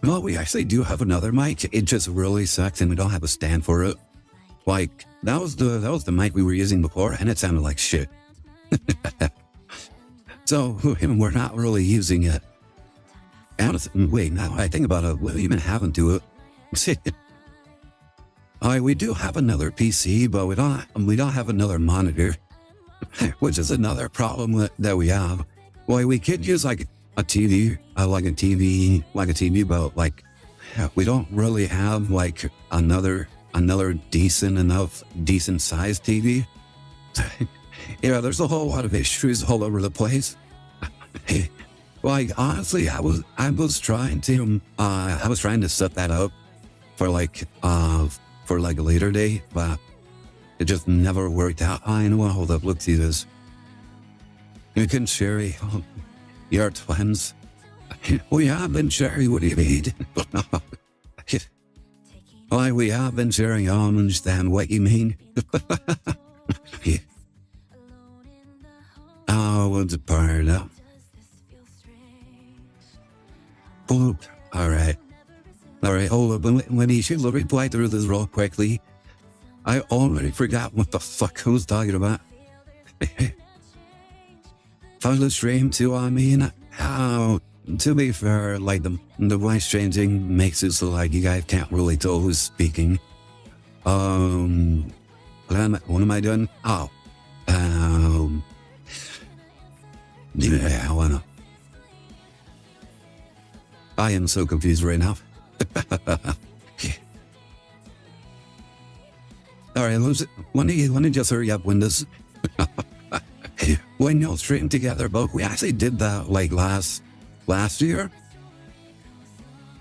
Well, we actually do have another mic. It just really sucks, and we don't have a stand for it. Like that was the mic we were using before, and it sounded like shit. So we're not really using it. And wait, now I think about it, we even haven't do it. We do have another PC, but we don't have another monitor, which is another problem that we have. Well, we could use like a TV, but like we don't really have like another decent sized TV. Yeah, there's a whole lot of issues all over the place. Like honestly, I was trying to set that up for like a later day, but it just never worked out. I know. Hold up, let's see this. You can Sherry, you're twins. We have been Sherry. What do you mean? Why we have been sharing. I don't understand what you mean. Yeah. Oh, what's a part of? Boop. All right, hold up. Let me reply through this real quickly. I already forgot what the fuck I was talking about. For the stream too, I mean, to be fair, like the voice changing makes it so like you guys can't really tell who's speaking. What am I doing? Yeah, I wanna. I am so confused right now. All right, let me just hurry up, Windows. When you'll stream together, but we actually did that like last year.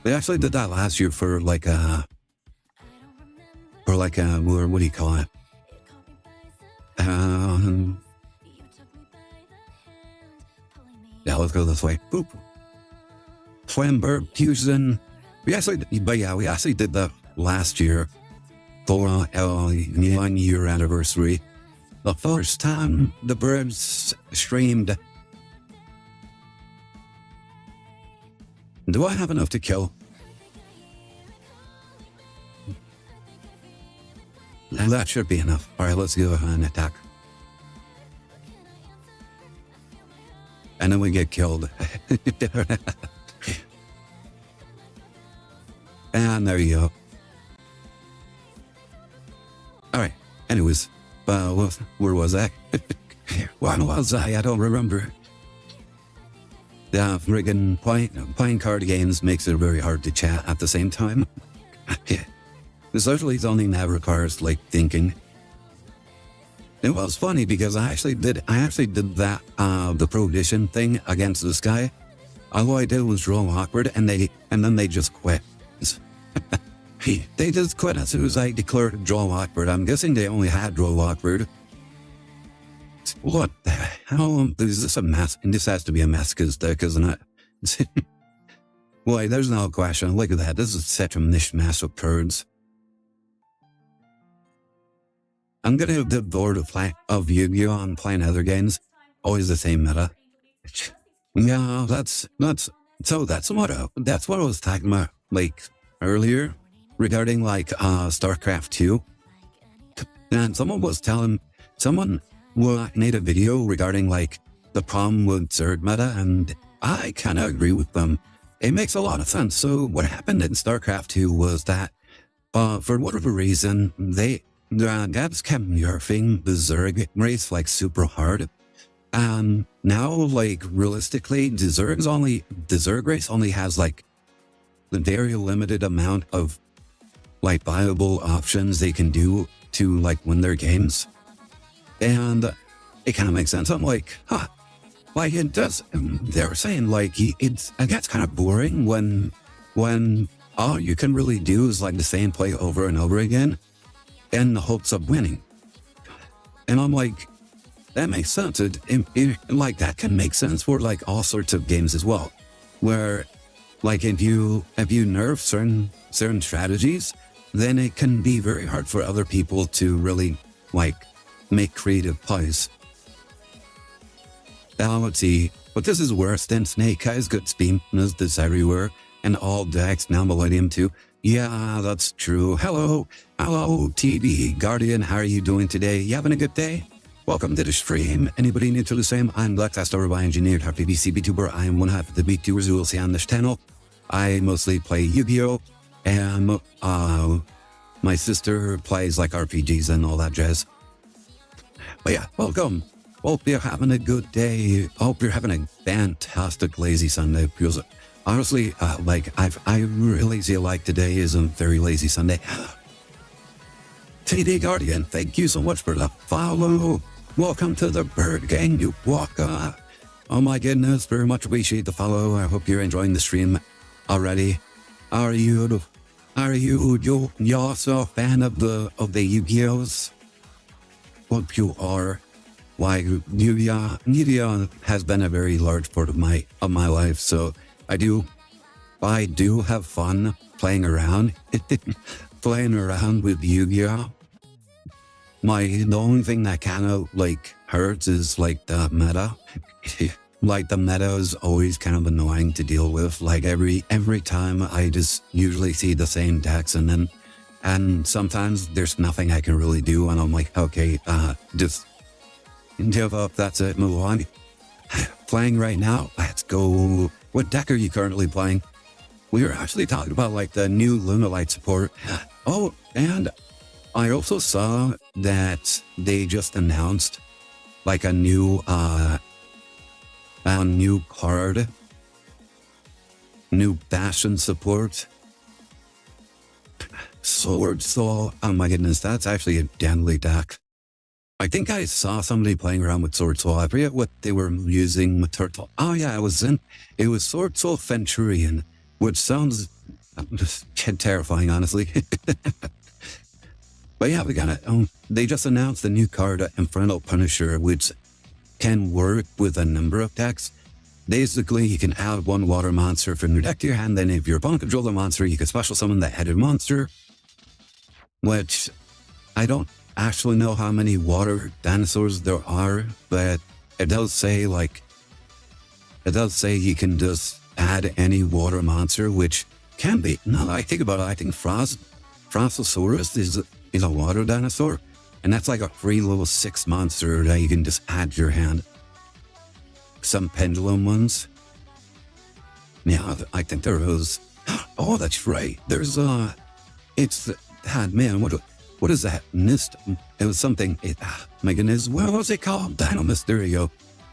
We actually did that last year for like a what do you call it? Yeah, let's go this way. Boop. Flamberg Fusion. We actually did that last year for our 1 year anniversary. The first time the birds streamed. Do I have enough to kill? That should be enough. All right, let's go and attack. And then we get killed. And there you go. All right. Anyways, where was I? Where was I? I don't remember. Yeah, friggin' playing card games makes it very hard to chat at the same time. Especially something that requires like thinking. It was funny because I actually did that the prohibition thing against this guy. All I did was draw awkward, and then they just quit. They just quit as soon as I declared draw awkward. I'm guessing they only had draw awkward. What the hell? Is this a mess? And this has to be a mess, isn't it? Why, there's no question. Look at that. This is such a mishmash of turds. I'm gonna have the board of Yu-Gi-Oh! And playing other games. Always the same meta. Yeah, that's what I was talking about like earlier regarding like StarCraft 2. And someone made a video regarding like the problem with Zerg meta, and I kind of agree with them. It makes a lot of sense. So what happened in StarCraft 2 was that for whatever reason the devs kept nerfing the Zerg race like super hard. And now, like, realistically, the Zerg race only has, like, a very limited amount of, like, viable options they can do to, like, win their games. And it kind of makes sense. I'm like, like, it does. They were saying, like, it gets kind of boring when all you can really do is, like, the same play over and over again in the hopes of winning. And I'm like, that makes sense. Like, that can make sense for, like, all sorts of games as well, where Like if you nerf certain strategies, then it can be very hard for other people to really like make creative plays. Now let's see, but this is worse than Snake Eyes got Speedness this everywhere, and all decks now Millennium too. Yeah, that's true. Hello, TV Guardian, how are you doing today? You having a good day? Welcome to the stream. Anybody new to the same? I'm Glexx, Astor by Engineered, happy BBC VTuber. I am one half of the VTubers who will see on this channel. I mostly play Yu-Gi-Oh! And my sister plays like RPGs and all that jazz. But yeah, welcome. Hope you're having a good day. Hope you're having a fantastic lazy Sunday. Because honestly, I really feel like today is a very lazy Sunday. TD Guardian, thank you so much for the follow. Welcome to the Bird Gang, you walker. Oh my goodness, very much appreciate the follow. I hope you're enjoying the stream already. Are you also a fan of the Yu-Gi-Ohs? Hope you are. Why Yu-Gi-Oh has been a very large part of my life, so I do have fun playing around with Yu-Gi-Oh. The only thing that kind of like hurts is like the meta. Like the meta is always kind of annoying to deal with. Like every time I just usually see the same decks, and sometimes there's nothing I can really do, and I'm like, okay, just give up, that's it, move on. Playing right now, let's go. What deck are you currently playing? We were actually talking about like the new Lunalight support. Oh, and I also saw that they just announced like a new card, new Bastion support. Sword Soul. Oh my goodness, that's actually a deadly deck. I think I saw somebody playing around with Sword Soul. I forget what they were using with Turtle. Oh yeah, it was Sword Soul Venturian, which sounds terrifying, honestly. But yeah, we got it. They just announced the new card, Infernal Punisher, which can work with a number of decks. Basically, you can add one water monster from your deck to your hand, then if your opponent controls a monster, you can special summon that headed monster. Which, I don't actually know how many water dinosaurs there are, but it does say you can just add any water monster, which can be. Now that I think about it, I think Frostosaurus is a water dinosaur, and that's like a free little 6 monster that you can just add to your hand. Some pendulum ones. Yeah, I think there is. Oh, that's right. There's man, what is that? Mist? It was something. My goodness, what was it called? Dino-Mist. There you go.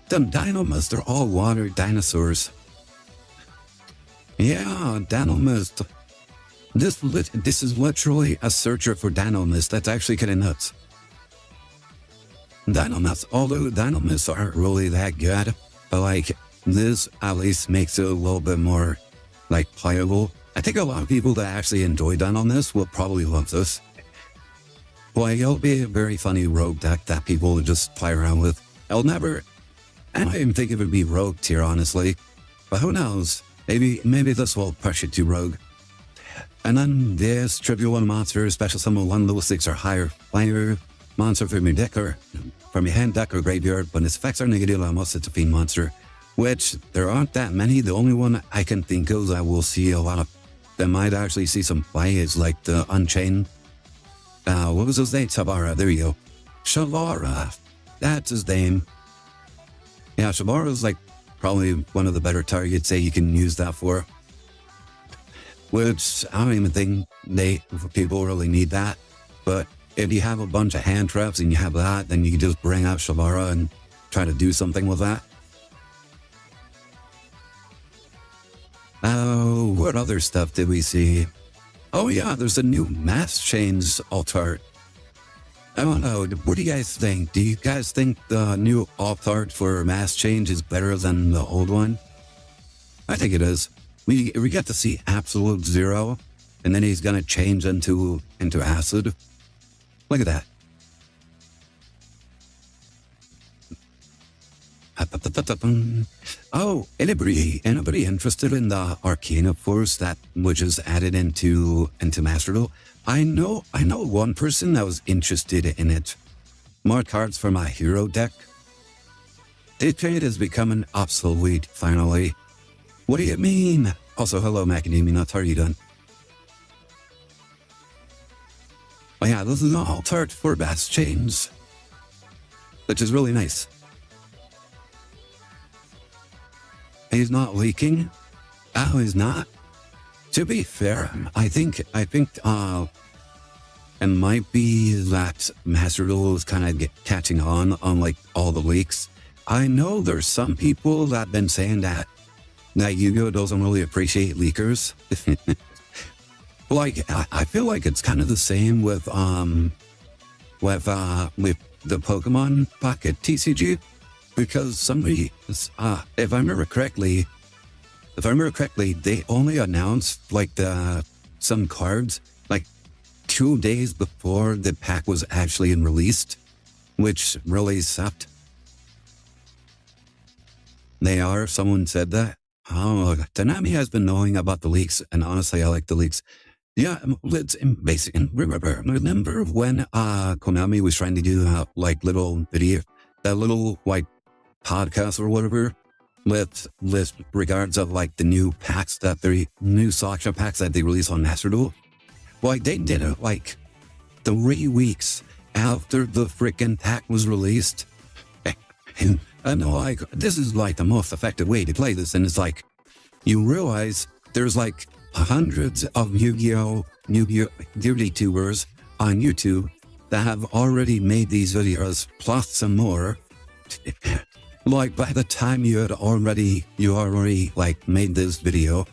The Dino-Mist are all water dinosaurs. Yeah, Dino-Mist. This is literally a searcher for Dino-Mist. That's actually kind of nuts. Dino-Mist, although Dino-Mists aren't really that good, but like this at least makes it a little bit more like playable. I think a lot of people that actually enjoy Dino-Mist will probably love this. Boy, it'll be a very funny rogue deck that people will just play around with. I don't even think it would be rogue tier, honestly. But who knows? Maybe this will push it to rogue. And then this trivial one monster, special summon 1 level 6 or higher player monster from your deck or from your hand, deck, or graveyard, but its effects are negative unless it's a fiend monster. Which there aren't that many. The only one I can think of that we'll see a lot of that might actually see some play is like the Unchained. What was his name? Shabara. There you go. Shabara. That's his name. Yeah, Shabara is like probably one of the better targets that you can use that for. Which I don't even think people really need that. But if you have a bunch of hand traps and you have that, then you can just bring out Shabara and try to do something with that. Oh, what other stuff did we see? Oh yeah, there's a new Mass Chains alt art. I don't know, what do you guys think? Do you guys think the new alt art for Mass Change is better than the old one? I think it is. We get to see Absolute Zero, and then he's gonna change into Acid. Look at that. Oh, anybody interested in the Arcana Force that which is added into Master Duel? I know one person that was interested in it. More cards for my hero deck. It has become obsolete finally. What do you mean? Also, hello Macadamia Nuts, how are you doing? Oh yeah, this is all tart for Bass Chains, which is really nice. He's not leaking. Oh, he's not. To be fair, I think it might be that Master Duel is kind of catching on like all the leaks. I know there's some people that have been saying that Yu-Gi-Oh doesn't really appreciate leakers. Like I feel like it's kind of the same with the Pokemon Pocket TCG, because somebody, if I remember correctly, they only announced like some cards like 2 days before the pack was actually released, which really sucked. Someone said that. Oh, Tanami has been knowing about the leaks, and honestly, I like the leaks. Yeah, let's basically remember when Konami was trying to do like little video, that little like podcast or whatever, with regards of like the new packs new selection packs that they release on Master Duel. Well, they did it like 3 weeks after the freaking pack was released. And I know, like, this is like the most effective way to play this, and it's like, you realize there's like hundreds of Yu-Gi-Oh YouTubers on YouTube that have already made these videos, plus some more. Like, by the time you already like made this video,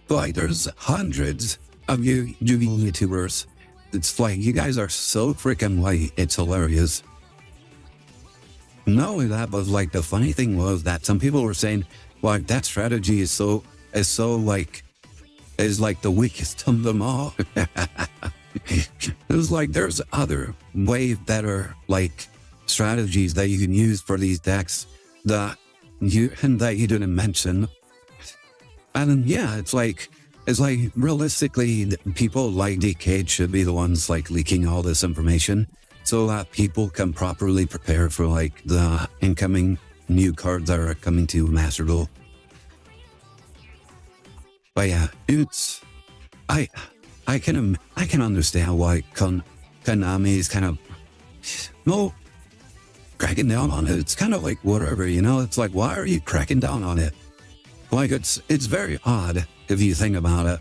like, there's hundreds of Yu-Gi-Oh YouTubers. It's like, you guys are so freaking white, it's hilarious. Not only that, but like the funny thing was that some people were saying, like, that strategy is like the weakest of them all. It was like there's other way better like strategies that you can use for these decks that you didn't mention. And yeah, it's like realistically, people like DK should be the ones like leaking all this information, so that people can properly prepare for like the incoming new cards that are coming to Master Duel. But yeah, it's I can understand why Konami is kind of cracking down on it. It's kind of like whatever, you know. It's like, why are you cracking down on it? Like, it's very odd if you think about it.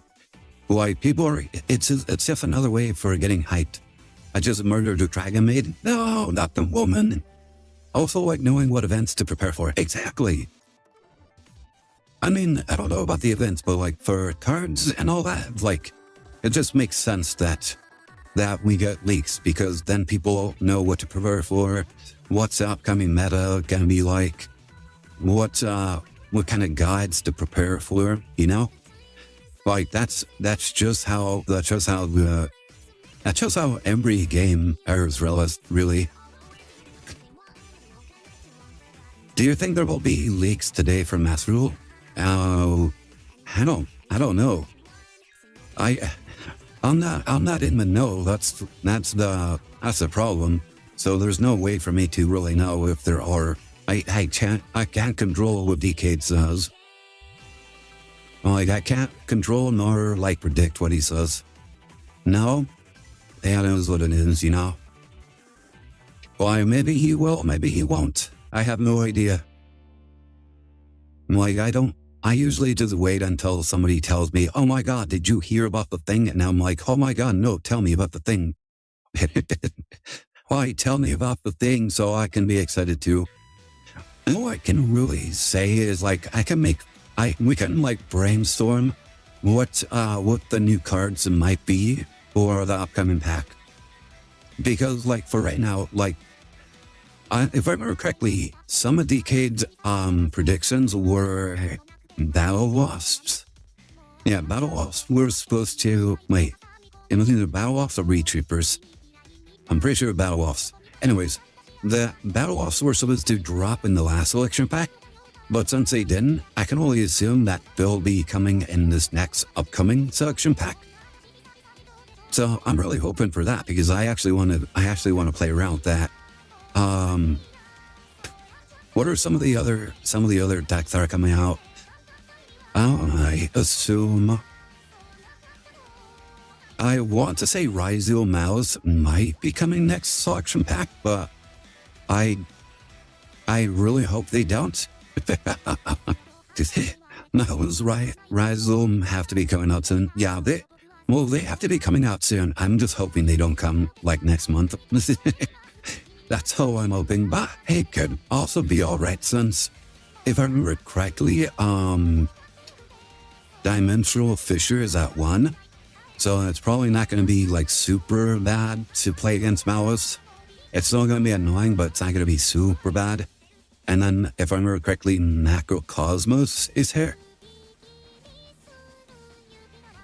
Like, it's just another way for getting hyped. I just murdered a dragon maid. No, not the woman. Also, like, knowing what events to prepare for. Exactly. I mean, I don't know about the events, but like for cards and all that, like, it just makes sense that we get leaks, because then people know what to prepare for, what's the upcoming meta gonna be like, what kind of guides to prepare for, you know? Like, that's just how every game is really. Do you think there will be leaks today from Master Duel? Oh, I don't know. I'm not in the know. That's the problem. So there's no way for me to really know if there are. I can't control what DK says. Like, I can't control nor like predict what he says. No, that is what it is, you know. Why, maybe he will, maybe he won't. I have no idea. Like, I usually just wait until somebody tells me, oh my God, did you hear about the thing? And I'm like, oh my God, no, tell me about the thing. Why, tell me about the thing so I can be excited too. All I can really say is, like, we can like brainstorm what the new cards might be for the upcoming pack. Because like for right now, like, if I remember correctly, some of DK's predictions were Battle Wasps. Yeah, Battle Wasps. We're supposed to wait. It was either Battle Wasps or Retrievers. I'm pretty sure Battle Wasps. Anyways, the Battle Off were supposed to drop in the last selection pack, but since they didn't, I can only assume that they'll be coming in this next upcoming selection pack. So I'm really hoping for that because I actually want to play around with that. What are some of the other decks that are coming out? I assume I want to say Ryzel Mouse might be coming next selection pack, but I really hope they don't. Mouse, Ryzel have to be coming out soon. Yeah, they have to be coming out soon. I'm just hoping they don't come like next month. That's how I'm hoping, but it could also be alright since, if I remember correctly, Dimensional Fissure is at 1. So it's probably not going to be like super bad to play against Malice. It's still going to be annoying, but it's not going to be super bad. And then, if I remember correctly, Macrocosmos is here.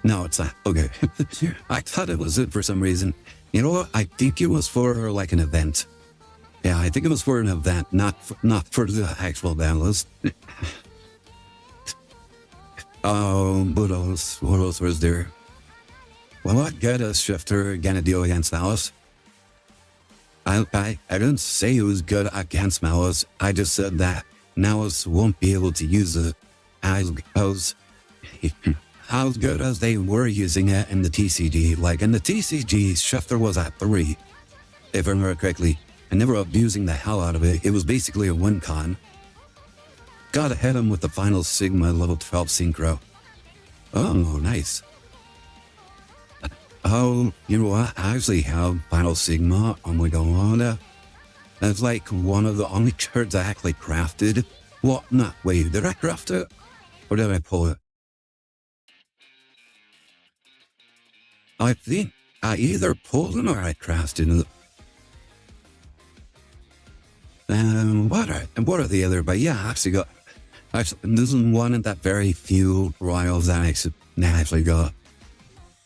No, it's not. Okay. I thought it was it for some reason. You know what? I think it was for like an event. Yeah, I think it was for an event, not for the actual downloads. What else was there? Well, what good is Shifter gonna do against Malice? I didn't say it was good against Malice. I just said that Malice won't be able to use it as good as they were using it in the TCG. Like in the TCG, Shifter was at 3, if I remember correctly, and they were abusing the hell out of it. It was basically a win con. Gotta hit him with the final Sigma level 12 Synchro. Oh, nice. Oh, you know what? I actually have Final Sigma on my god. That's like one of the only cards I actually crafted. What? No, wait, did I craft it? Or did I pull it? I think I either pulled it or I crafted it. What are the other? But yeah, I actually got. This is one of that very few royals that I actually got.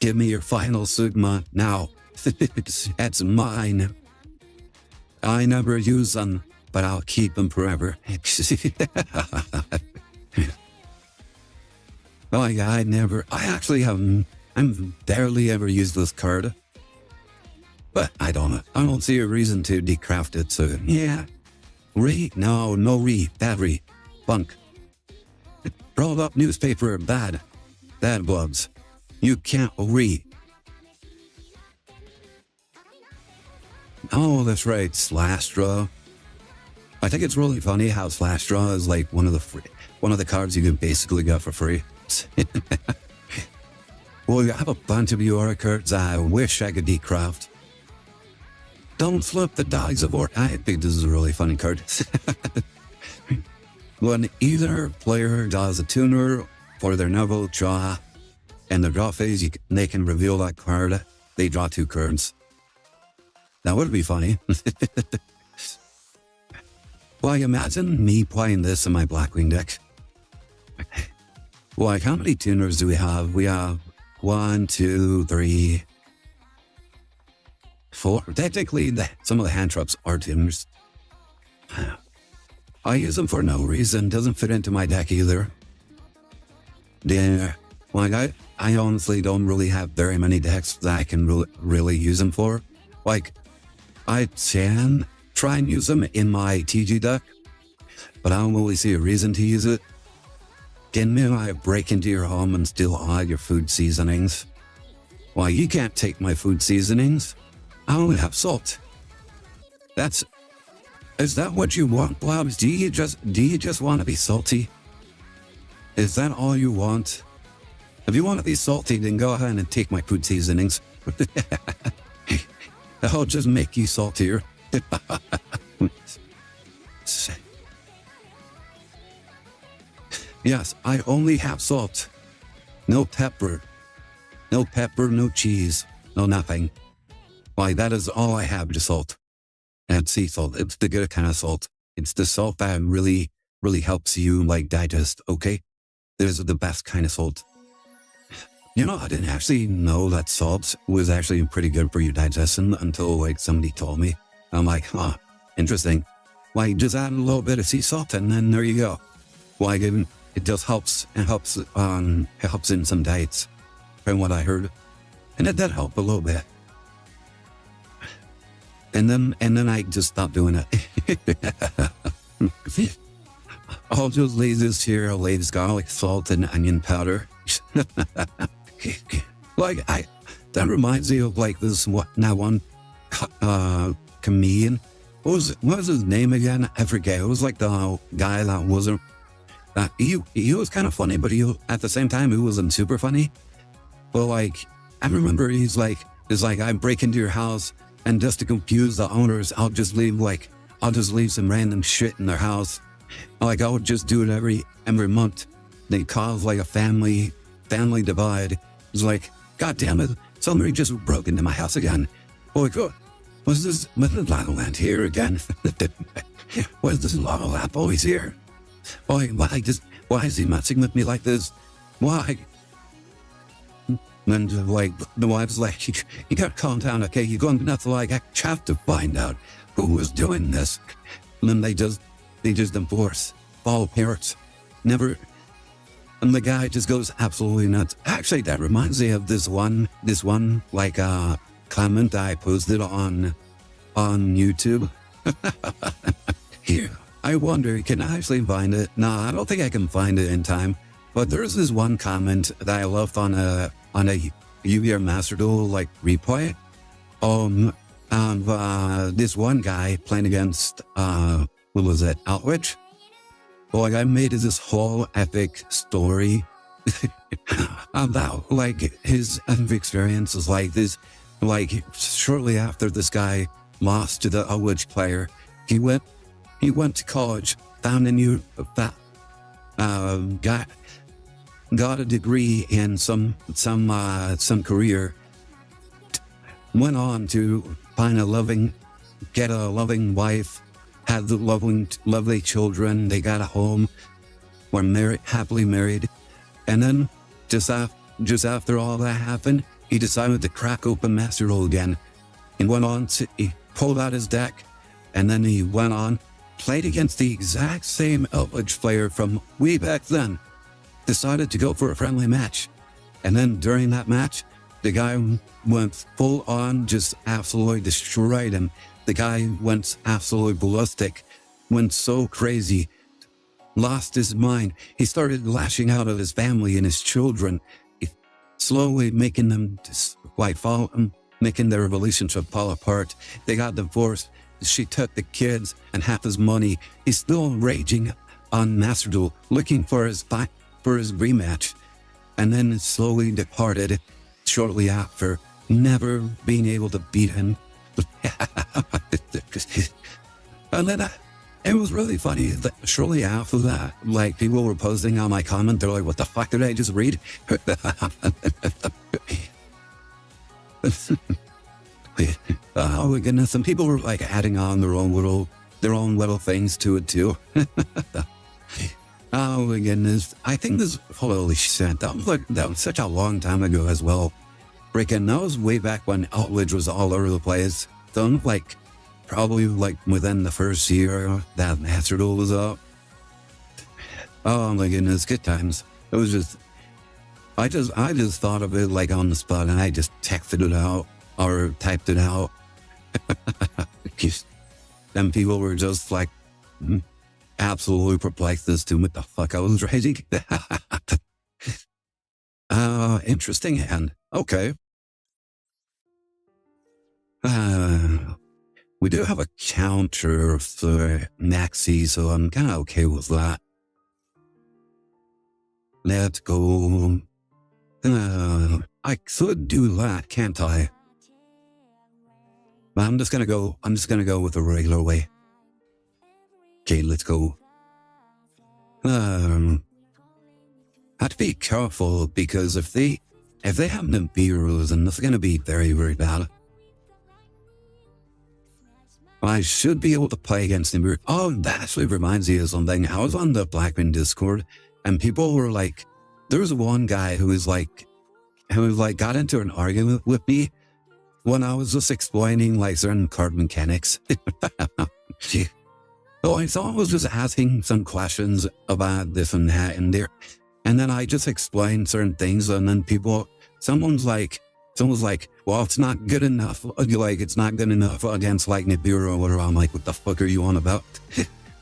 Give me your final Sigma now. It's mine. I never use them, but I'll keep them forever. Oh yeah, I actually haven't. I'm barely ever used this card. But I don't see a reason to decraft it, so yeah. No re, bad re, bunk. Rolled up newspaper, bad bloods. You can't read. Oh, that's right, Slash Draw. I think it's really funny how Slash Draw is like one of the cards you can basically get for free. Well, you have a bunch of your cards I wish I could decraft. Don't flip the dice of war. I think this is a really funny card. When either player does a tuner for their novel draw, in the draw phase, they can reveal that card. They draw 2 cards. That would be funny. Well, imagine me playing this in my Blackwing deck. Like, how many tuners do we have? We have 1, 2, 3, 4. Technically, some of the hand traps are tuners. I use them for no reason. Doesn't fit into my deck either. Like, I honestly don't really have very many decks that I can really use them for. Like, I can try and use them in my TG deck, but I don't really see a reason to use it. Can I break into your home and steal all your food seasonings? Why, you can't take my food seasonings. I only have salt. Is that what you want, Blobs? Do you just want to be salty? Is that all you want? If you want to be salty, then go ahead and take my food seasonings. I'll just make you saltier. Yes, I only have salt. No pepper. No pepper, no cheese. No nothing. Why, that is all I have, just salt. And sea salt. It's the good kind of salt. It's the salt that really, really helps you, like, digest, okay? This is the best kind of salt. You know, I didn't actually know that salt was actually pretty good for your digestion until, like, somebody told me. I'm like, huh, Interesting. Like, just add a little bit of sea salt and then there you go. Like, it just helps. It helps in some diets, from what I heard. And it did help a little bit. And then I just stopped doing it. I'll just lay this here, I'll lay this garlic, salt, and onion powder. That reminds me of like this one comedian. What was his name again? I forget. It was like the guy that wasn't. He was kind of funny, but at the same time he wasn't super funny. But like, I remember he's like, I break into your house and just to confuse the owners, I'll just leave some random shit in their house. Like I would just do it every month. They cause like a family divide. It's like, God damn it, somebody just broke into my house again. Like, oh, what's this lava lamp here again? Why is this lava lamp always here? Why is he messing with me like this? Why? And like the wife's like, you gotta calm down, okay? You're going nuts. Like, I have to find out who was doing this. And then they just divorce. All parents. Never. And the guy just goes absolutely nuts. Actually, that reminds me of this one like comment I posted on YouTube. Here, I wonder, can I actually find it? No, I don't think I can find it in time. But there's this one comment that I left on a UVR Master Duel like replay. This one guy playing against what was it, Outwitch? Like I made this whole epic story about like his experiences like this. Like shortly after this guy lost to the Outwitch player, he went to college, found a new got a degree in some career, went on to get a loving wife, had the lovely children. They got a home, were happily married, and then just after all that happened, he decided to crack open Master Duel again. He pulled out his deck, and then he went on, played against the exact same Outwitch player from way back then. Decided to go for a friendly match, and then during that match, the guy went full on, just absolutely destroyed him. The guy went absolutely ballistic, went so crazy, lost his mind. He started lashing out at his family and his children, slowly making them making their relationship fall apart. They got divorced. She took the kids and half his money. He's still raging on Master Duel, looking for his rematch, and then slowly departed shortly after, never being able to beat him. And then it was really funny that shortly after that, like people were posting on my comment, they're like, what the fuck did I just read? Oh my goodness, some people were like adding on their own little things to it too. Oh my goodness, I think this, holy shit, that was such a long time ago as well. Freaking, that was way back when Outwitch was all over the place. Done like, probably like within the first year that Master Duel was up. Oh my goodness, good times. It was just, I just thought of it like on the spot and I just texted it out or typed it out. Then people were just like, absolutely perplexed as to what the fuck I was writing. Interesting hand. Okay. We do have a counter for Maxi, so I'm kind of okay with that. Let's go. I could do that, can't I? But I'm just gonna go with the regular way. Okay, let's go. Have to be careful because if they happen to be rules, then that's gonna be very, very bad. I should be able to play against him. Oh, that actually reminds me of something. I was on the Blackman Discord, and people were like, there was one guy who got into an argument with me when I was just explaining like certain card mechanics. So I was just asking some questions about this and that and there. And then I just explained certain things, and then someone's like, well, it's not good enough. Like, it's not good enough against like Nibiru or whatever. I'm like, what the fuck are you on about?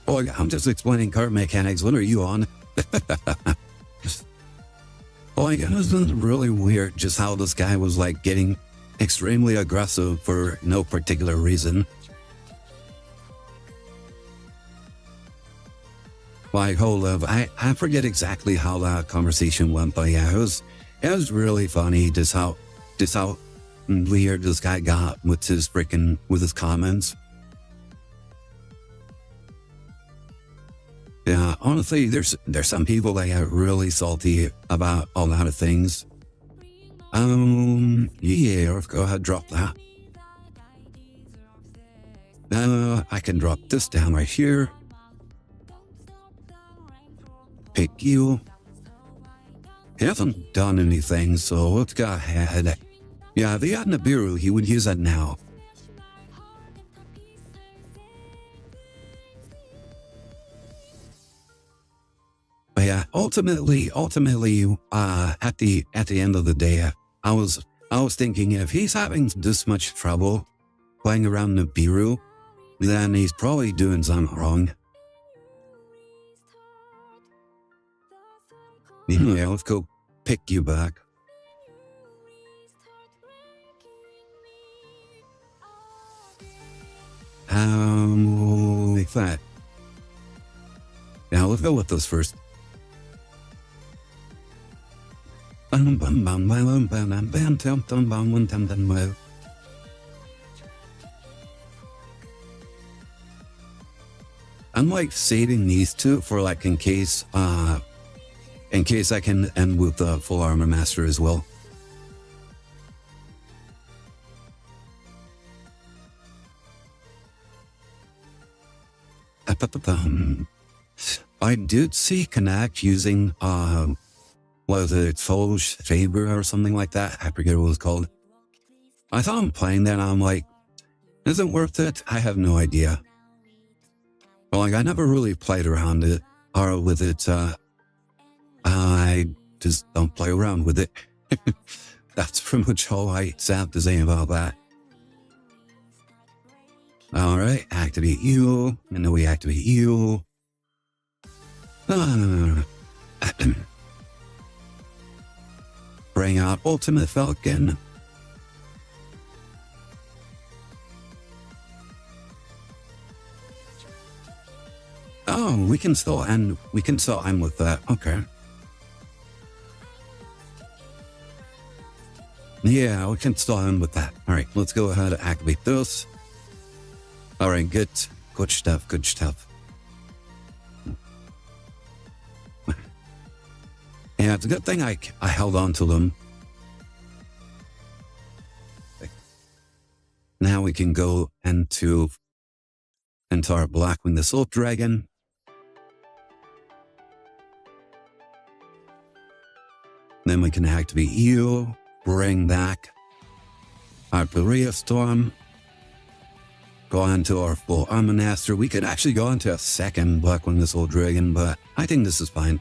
Oh, I'm just explaining card mechanics. What are you on? Like, it was really weird just how this guy was like getting extremely aggressive for no particular reason. Like, hold up, I forget exactly how that conversation went, but yeah, it was really funny just how weird this guy got with his comments. Yeah, honestly, there's some people that get really salty about a lot of things. Yeah, let's go ahead, drop that. I can drop this down right here. Pick you. He hasn't done anything, so let's go ahead. Yeah, if he had Nibiru, he would use that now. But yeah, ultimately, at the end of the day, I was thinking if he's having this much trouble playing around Nibiru, then he's probably doing something wrong. Yeah, let's go pick you back. Like that. Now let's go with this first. I'm like saving these two for like in case I can end with the full armor master as well. I did see Connect using was it Soul Saber or something like that? I forget what it was called. I saw him playing that and I'm like, is it worth it? I have no idea. Well, like I never really played around it or with it. I just don't play around with it. That's pretty much all I have to say about that. Alright, activate you, and then we activate you. Bring out Ultimate Falcon. Oh, we can still end with that. Okay. Yeah, we can still end with that. Alright, let's go ahead and activate this. Alright, good stuff. Yeah, it's a good thing I held on to them. Now we can go into our Blackwing the Salt Dragon. Then we can activate you, bring back our Berea Storm, go on to our full Armor Astor. We could actually go into a second Blackwing the Salt Dragon, but I think this is fine.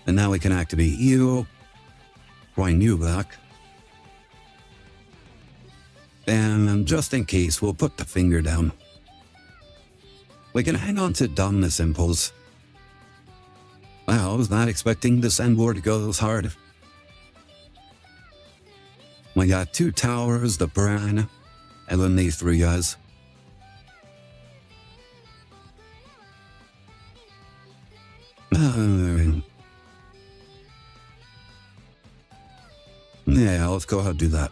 And now we can activate you, bring you back. And just in case, we'll put the finger down. We can hang on to Dominus Impulse. Wow, I was not expecting this end war to go this hard. We got 2 towers, the Bran, and then these 3 guys. Yeah, let's go ahead and do that.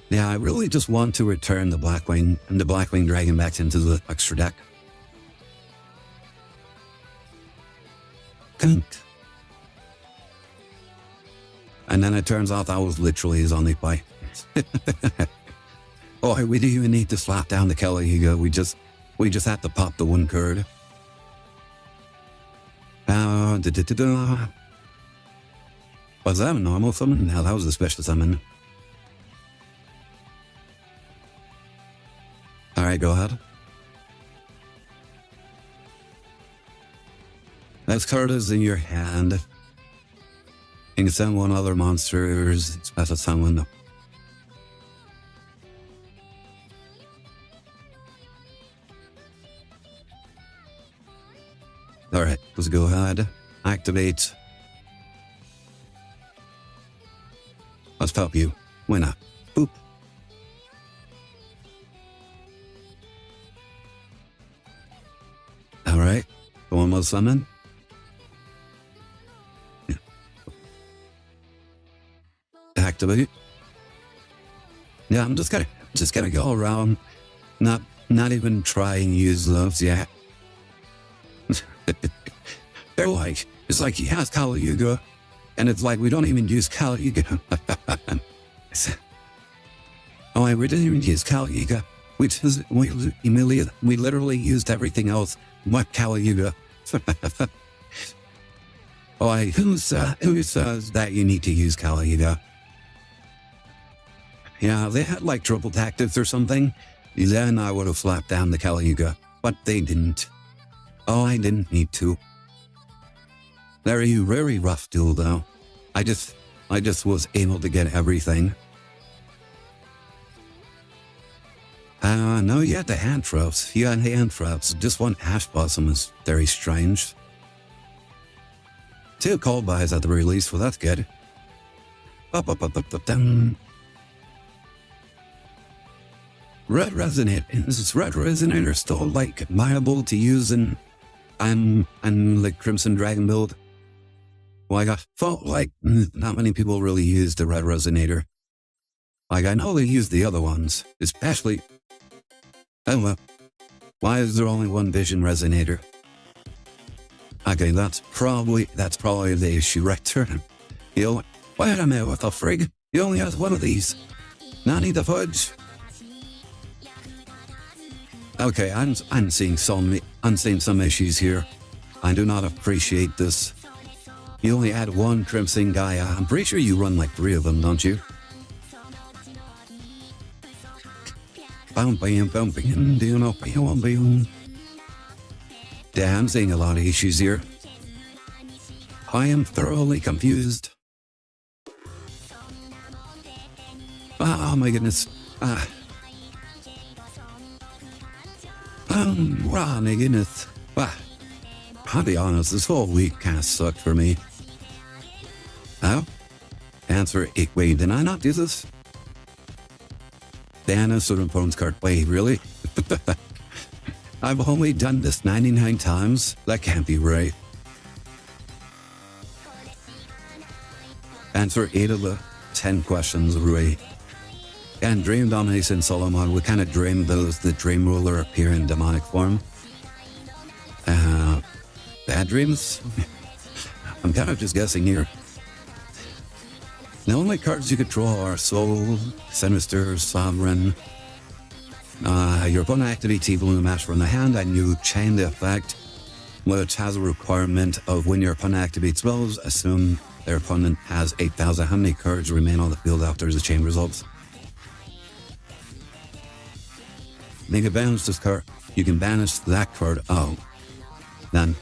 Yeah, I really just want to return the Blackwing and the Blackwing Dragon back into the extra deck. And then it turns out that was literally his only play. Oh, we didn't even need to slap down the Kelly. We just had to pop the 1 card. Was that a normal summon? No, that was a special summon. Alright, go ahead. This card is in your hand. You can send one other monsters, special summon. Alright, let's go ahead. Activate. Let's pop you. Why not? Boop. Alright. One more summon. Yeah. Activate. Yeah, I'm just gonna go around. Not even try and use those yet. They're like, it's like he has Kali Yuga, and it's like we don't even use Kali Yuga. Oh, we didn't even use Kali Yuga. We literally used everything else but Kali Yuga. Oh, who says that you need to use Kali Yuga? Yeah, they had like triple tactics or something. Then I would have slapped down the Kali Yuga, but they didn't. Oh, I didn't need to. Very rough duel though. I just was able to get everything. No, you had the hand traps. You had hand traps. Just one Ash Blossom is very strange. 2 call buys at the very least, well that's good. Red Resonator. Is Red Resonator still like viable to use in I'm like Crimson Dragon build? Like I felt like not many people really used the Red Resonator. Like I know they use the other ones, especially. Oh well, why is there only one Vision Resonator? Okay, that's probably the issue right there. You know, wait a minute, what the frig? He only has one of these. Nanny the fudge. Okay, I'm seeing some issues here. I do not appreciate this. You only add one Crimson guy. I'm pretty sure you run like 3 of them, don't you? Yeah, I'm seeing a lot of issues here. I am thoroughly confused. Oh my goodness. Oh my goodness. I'll be honest, this whole week kind of sucked for me. Oh? Answer 8. Wait, did I not do this? Dana Southern Phone's card. Wait, really? I've only done this 99 times? That can't be right. Answer 8 of the 10 questions right. And Dream Domination Solomon, we kind of dreamed those the Dream Ruler appear in demonic form. Bad dreams? I'm kind of just guessing here. The only cards you could draw are Soul, Sinister, Sovereign. Your opponent activates Evil in the match from the hand, and you chain the effect, which has a requirement of when your opponent activates spells, assume their opponent has 8,000. How many cards remain on the field after the chain results? You can banish this card. You can banish that card. Oh. Then.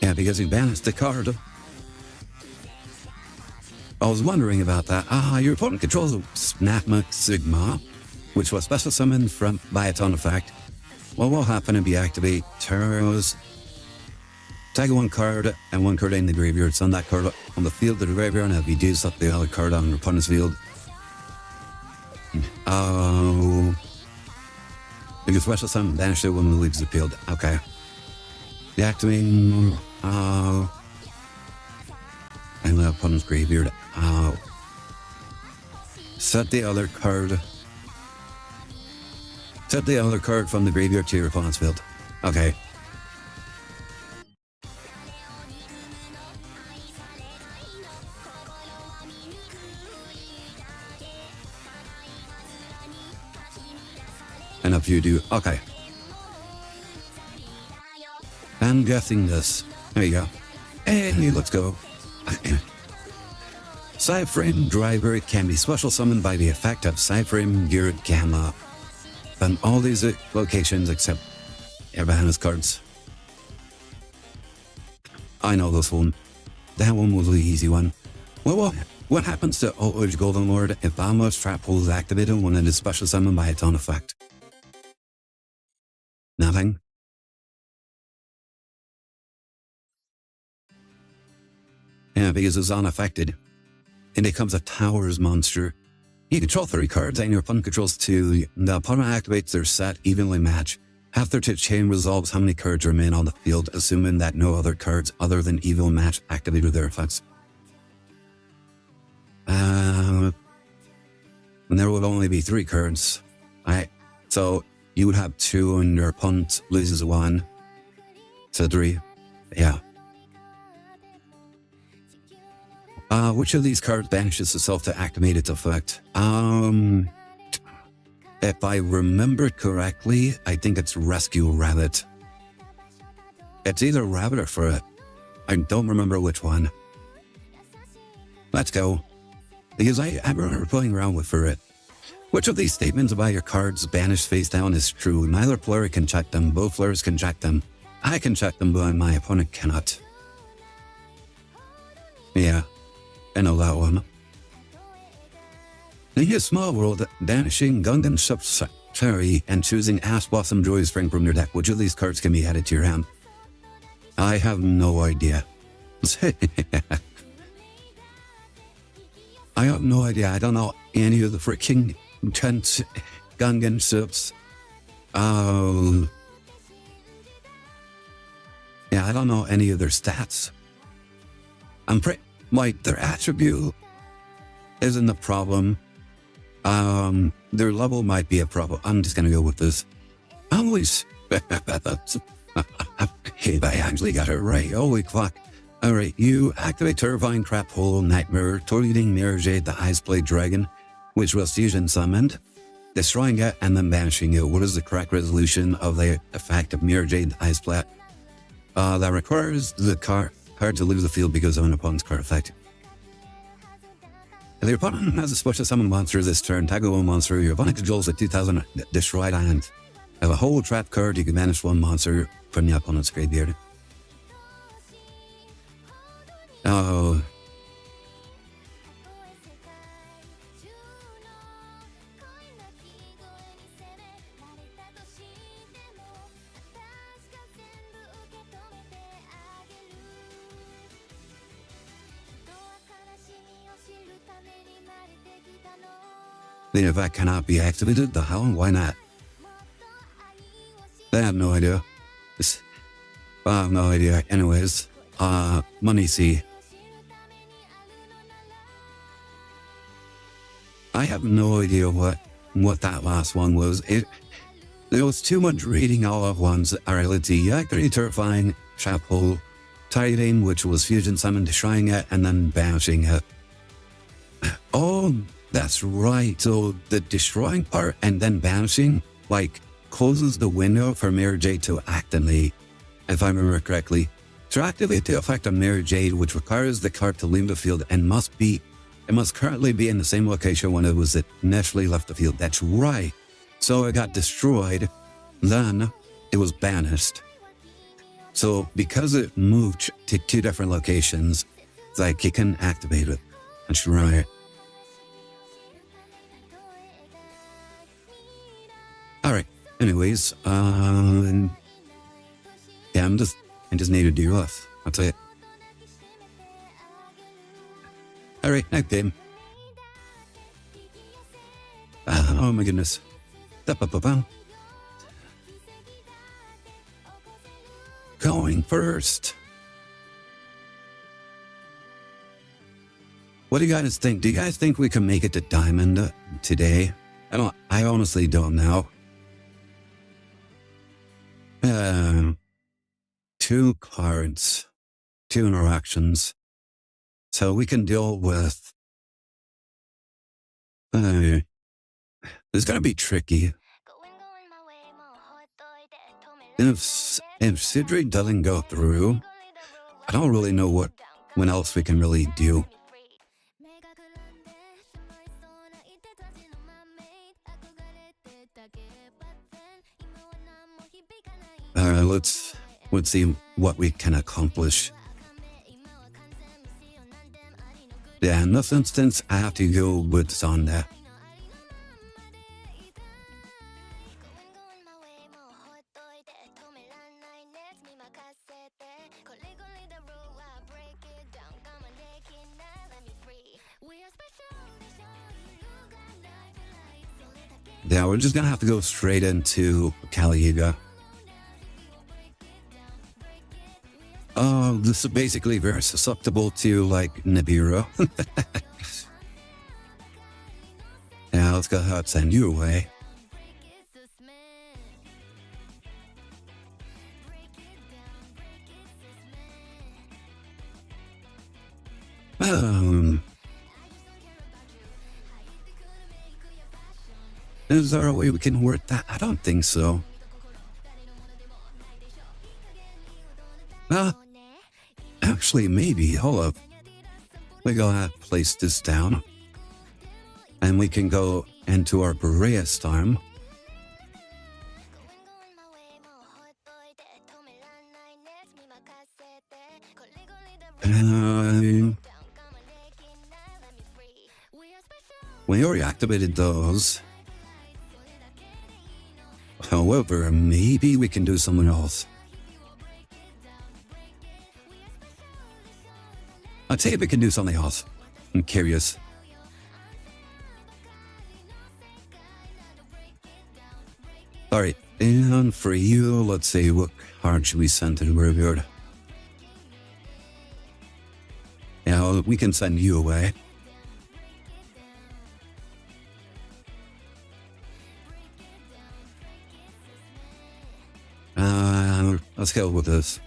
Yeah, because you banished the card. I was wondering about that. Your opponent controls Snapma Sigma, which was special summoned by its own effect. What will happen if you activate Turtles? Tag 1 card and 1 card in the graveyard. Send that card on the field to the graveyard, and if you do, set the other card on your opponent's field. Oh. You can special summon banish it when it leaves the field. Okay. Deactivating. And the opponent's graveyard. Set the other card. Set the other card from the graveyard to your opponent's field. Okay. And if you do, okay. I'm guessing this. There you go. Hey, let's go. Sideframe Driver can be special summoned by the effect of Sideframe Geared Gamma. on all these locations except Havana's cards. I know this one. That one was the easy one. Well, what happens to Outward's Golden Lord if Alma's trap hole is activated when it is special summoned by its own effect? Nothing. Yeah, because it's unaffected. It becomes a Towers monster. You control 3 cards and your opponent controls 2. The opponent activates their set evenly match. After the chain resolves how many cards remain on the field, assuming that no other cards other than evil match activated their effects. And there would only be 3 cards. Alright, so you would have 2 and your opponent loses 1. So 3. Yeah. Which of these cards banishes itself to activate its effect? If I remember correctly, I think it's Rescue Rabbit. It's either Rabbit or Ferret. I don't remember which one. Let's go. Because I remember playing around with Ferret. Which of these statements about your cards banished face down is true? Neither player can check them, both players can check them. I can check them, but my opponent cannot. Yeah, I know that one. In his small world, banishing Gungan Subsecretary and choosing Ash Blossom Joy Spring from your deck, which of these cards can be added to your hand? I have no idea. I have no idea. I don't know any of the freaking Gungan Subs. Yeah, I don't know any of their stats. Their attribute isn't a problem. Their level might be a problem. I'm just gonna go with this. Hey, I actually got it right. Holy fuck. Alright, you activate Terrifying Trap Hole Nightmare, targeting Mirror Jade, the Ice Blade Dragon, which was fusion summoned, destroying it and then banishing it. What is the correct resolution of the effect of Mirror Jade, the Ice Blade? That requires the card to leave the field because of an opponent's card effect. If your opponent has a special summon monster this turn, tag a 1 monster, your opponent controls a 2000 destroyed island. Have a whole trap card, you can banish 1 monster from the opponent's graveyard. Oh. The effect cannot be activated? The hell? Why not? I have no idea. I have no idea. Anyways, Money C. I have no idea what that last one was. There was too much reading all at once. Alright, let's see. Actually Terrifying Trap Hole, Tiding, which was fusion summon, destroying it, and then banishing it. Oh, that's right. So the destroying part and then banishing, closes the window for Mirror Jade to activate, if I remember correctly. To activate the effect of Mirror Jade, which requires the card to leave the field and must currently be in the same location when it was initially left the field. That's right. So it got destroyed, then it was banished. So because it moved to 2 different locations, it can activate it. That's right. Alright, anyways, yeah, I just need to do off. That's it. Alright, next game. Oh my goodness. Going first. What do you guys think? Do you guys think we can make it to Diamond today? I honestly don't know. 2 cards, 2 interactions. So we can deal with... it's gonna be tricky. If Sidri doesn't go through, I don't really know what else we can really do. let's see what we can accomplish. Yeah, in this instance, I have to go with Zonda. Yeah, we're just gonna have to go straight into Caliuga. Oh, this is basically very susceptible to, like, Nibiru. Yeah, let's go ahead and send you away. Is there a way we can work that? I don't think so. Actually, maybe. Hold up. We go ahead and place this down. And we can go into our Berea Storm. We already activated those. However, maybe we can do something else. I'll tell you if we can do something else. I'm curious. Alright, and for you, let's see, what card should we send to the graveyard? Yeah, we can send you away. Let's go with this.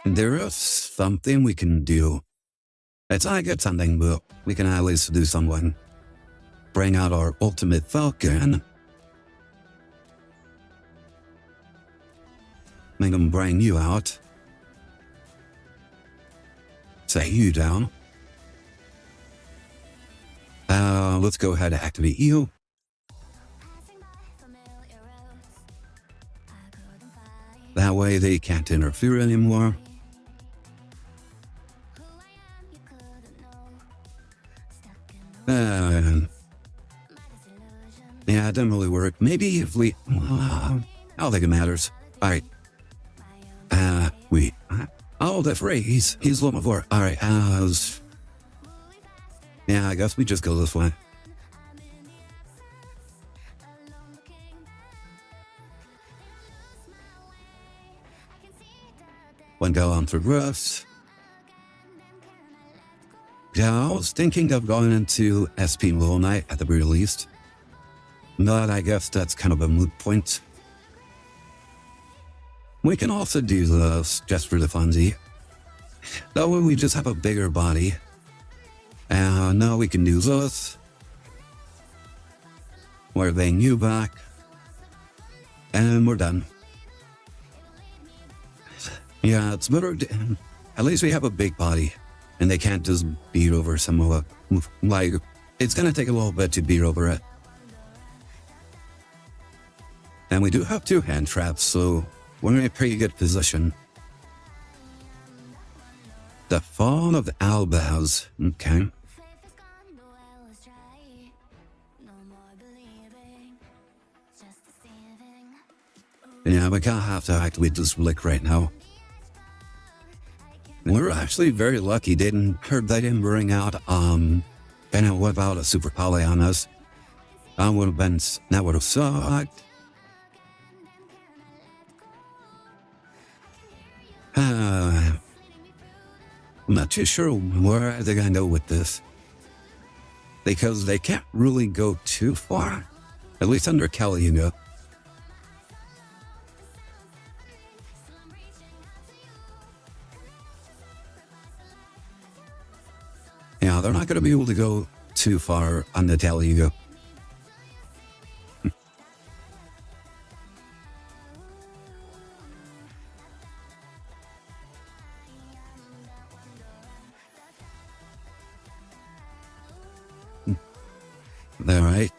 There is something we can do. It's not good something, but we can at least do something. Bring out our ultimate falcon. Make them bring you out. Set you down. Let's go ahead and activate you. That way they can't interfere anymore. Yeah, it didn't really work. Maybe if we... I don't think it matters. Alright. Oh, that's right. He's level 4. Alright, yeah, I guess we just go this way. One go on for roofs. Yeah, I was thinking of going into SP Little Knight at the very least. But I guess that's kind of a moot point. We can also do this just for the funsy. That way we just have a bigger body. And now we can do this. We're laying you back. And we're done. Yeah, it's better. At least we have a big body. And they can't just beat over some of it. Like, it's going to take a little bit to beat over it. And we do have 2 hand traps, so we're in a pretty good position. The Fall of the Albaz. Okay. Yeah, we can't have to activate this relic right now. We're actually very lucky they didn't bring out, and whip out a super poly on us. That would have sucked. I'm not too sure where they're gonna go with this. Because they can't really go too far. At least under Caliuga. Yeah, they're not going to be able to go too far on the Caliuga. Alright.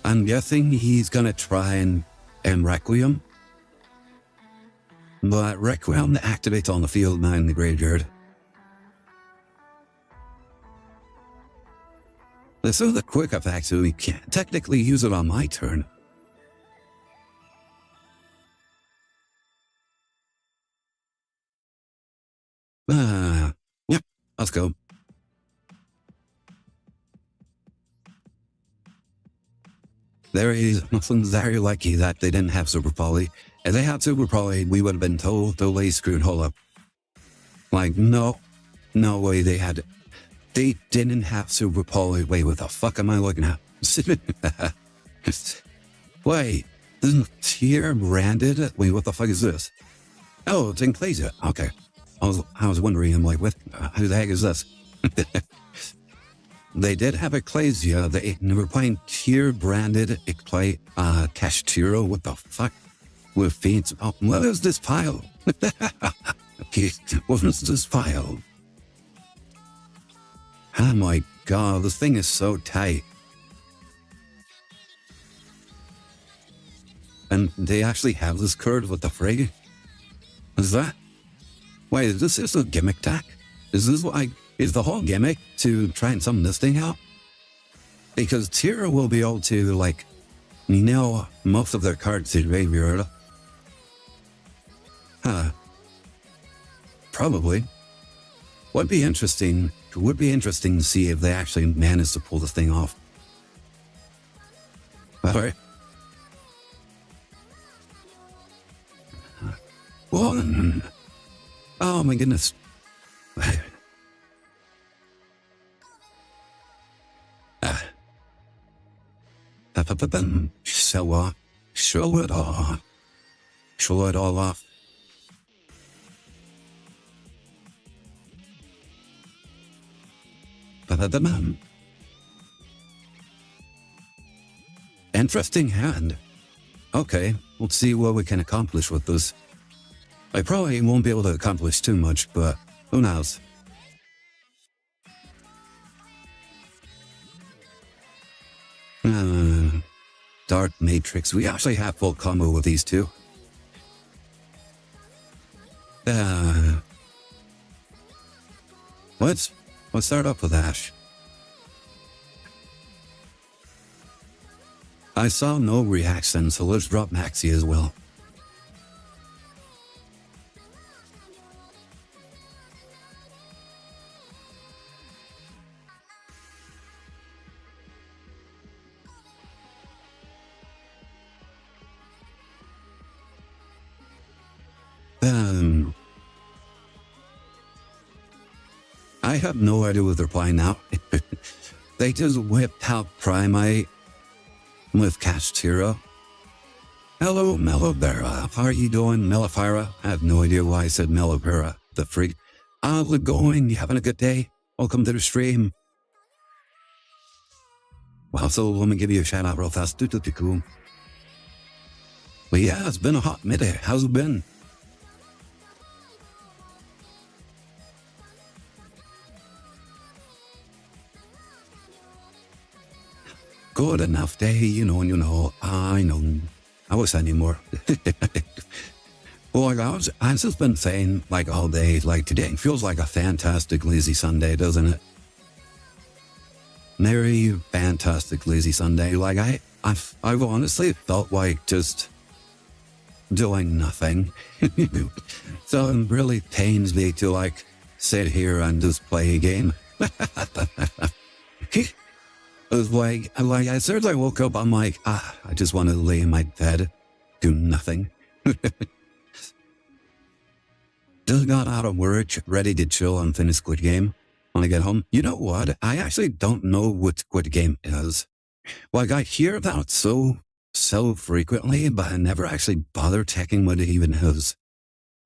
I'm guessing he's gonna try and Requiem. But Requiem activates on the field, not in the graveyard. This is the quick effect, so we can't technically use it on my turn. Yep, let's go. There is nothing very lucky that they didn't have Super Poly. If they had Super Poly, we would have been totally screwed whole up. Like, no way they had it. They didn't have Super Poly. Wait, what the fuck am I looking at? Wait, isn't Tier branded? Wait, what the fuck is this? Oh, it's Ecclesia. Okay. I was wondering, I'm like, what who the heck is this? They did have Ecclesia. They were playing Tier branded Cashtiro. What the fuck? With feet. Oh, what is this pile? Okay, what is this pile? Oh my god, this thing is so tight. And they actually have this card. What the frig? Is that? Wait, is this a gimmick deck? Is this what is the whole gimmick to try and sum this thing out? Because Tira will be able to, like, nail most of their cards to graveyard. Probably. Would be interesting to see if they actually manage to pull this thing off. Alright. One. Oh my goodness. Show it off. Show it all off. Interesting hand. Okay, let's see what we can accomplish with this. I probably won't be able to accomplish too much, but who knows? Dark Matrix. We actually have full combo with these two. Let's start up with Ash. I saw no reaction, so let's drop Maxi as well. I have no idea what they're playing now. They just whipped out Primite with Cashtiro. Hello, Melibera. How are you doing, Melifira? I have no idea why I said Melibera. The freak. How's it going? You having a good day? Welcome to the stream. Well, so let me give you a shout out real fast. Cool. But yeah, it's been a hot minute. How's it been? Good enough day, you know, I know. I wish I knew more. Well, like I've just been saying, like, all day, like, today feels like a fantastic lazy Sunday, doesn't it? Very fantastic lazy Sunday. Like, I've honestly felt like just doing nothing. So it really pains me to, like, sit here and just play a game. It was like as soon as I woke up, I'm like, I just want to lay in my bed, do nothing. Just got out of work, ready to chill and finish Squid Game. When I get home, you know what? I actually don't know what Squid Game is. Like, I hear about it so frequently, but I never actually bother checking what it even is.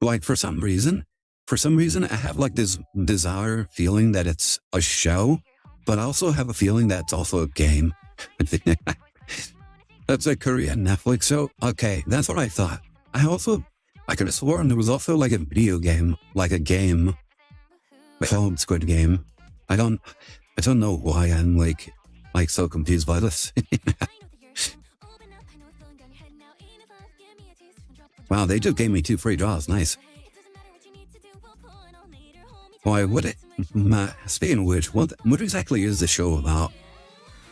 Like, for some reason, I have like this bizarre feeling that it's a show, but I also have a feeling that it's also a game. That's a Korean Netflix show? Okay, that's what I thought. I could have sworn there was also like a video game, like a game called Squid Game. I don't know why I'm like like so confused by this. Wow, they just gave me 2 free draws. Nice. Why, speaking of which, what exactly is the show about?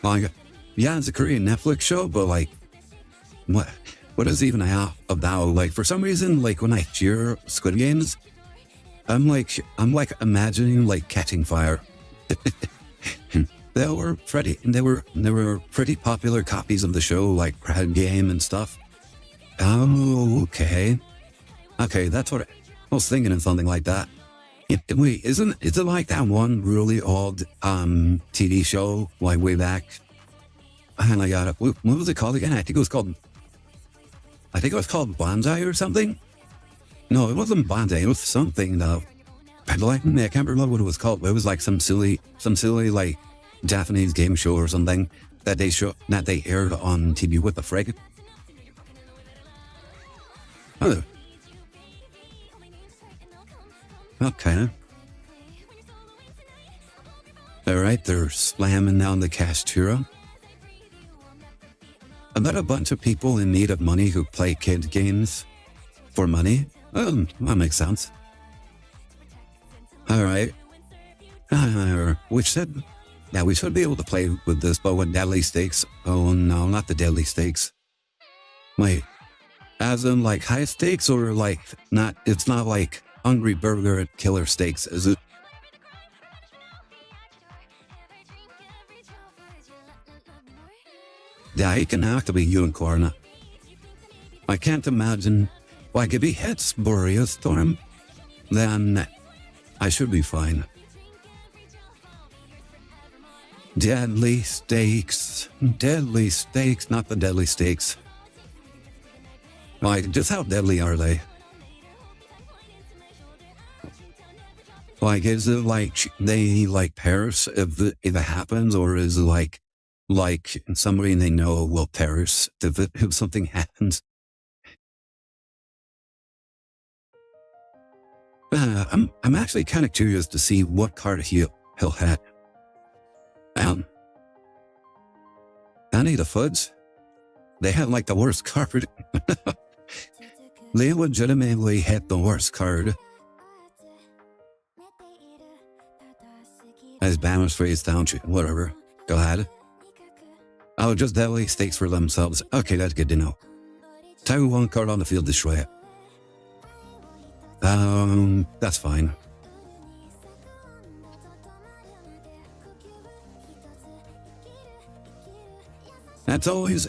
Like, yeah, it's a Korean Netflix show, but like, what is even about? Like, for some reason, like when I hear Squid Games, I'm like imagining like catching fire. They were pretty popular copies of the show, like Crowd Game and stuff. Oh, okay. Okay, that's what I was thinking of, something like that. Wait, is it like that one really old TV show, like way back? And I got it. What was it called again? I think it was called Bonsai or something? No, it wasn't Bonsai. It was something though. I can't remember what it was called, but it was like some silly like Japanese game show or something that they aired on TV. What the frig? Oh. Okay. Alright, they're slamming down the Casturo. About a bunch of people in need of money who play kid games for money. That makes sense. Alright. We should be able to play with this, but with deadly stakes. Oh no, not the deadly stakes. Wait. As in like high stakes, or like not, it's not like Hungry Burger Killer Steaks, is it? Yeah, it can have to be unicorn. I can't imagine. Like if he hits Boreas Storm, then I should be fine. Deadly stakes, not the deadly stakes. Like, just how deadly are they? Like, is it like they like perish if it happens, or is it like somebody they know will perish if something happens? I'm actually kind of curious to see what card he'll hit. Danny the Fudge, they had like the worst card. They legitimately hit the worst card. As banished phrase down, whatever. Go ahead. Oh, just deadly stakes for themselves. Okay, that's good to know. Type 1 card on the field, destroy it. That's fine. That's always,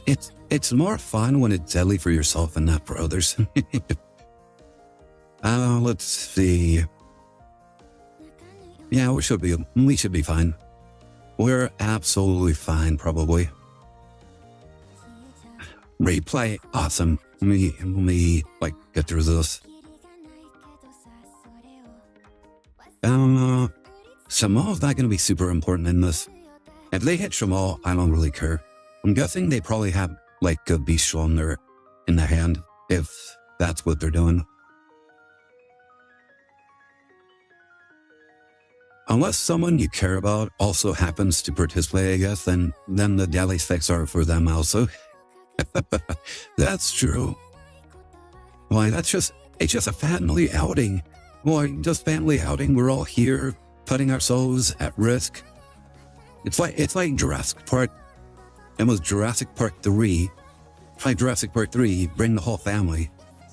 it's more fun when it's deadly for yourself and not for others. Let's see. Yeah, we should be fine. We're absolutely fine, probably. Replay, awesome. Let me like get through this. Shamal's not going to be super important in this. If they hit Shamal, I don't really care. I'm guessing they probably have like a beast in their hand, if that's what they're doing. Unless someone you care about also happens to participate, I guess, then the daily stakes are for them also. That's true. Why, it's just a family outing. Why, just family outing. We're all here, putting ourselves at risk. It's like Jurassic Park. It was Jurassic Park 3. It's like Jurassic Park 3, bring the whole family.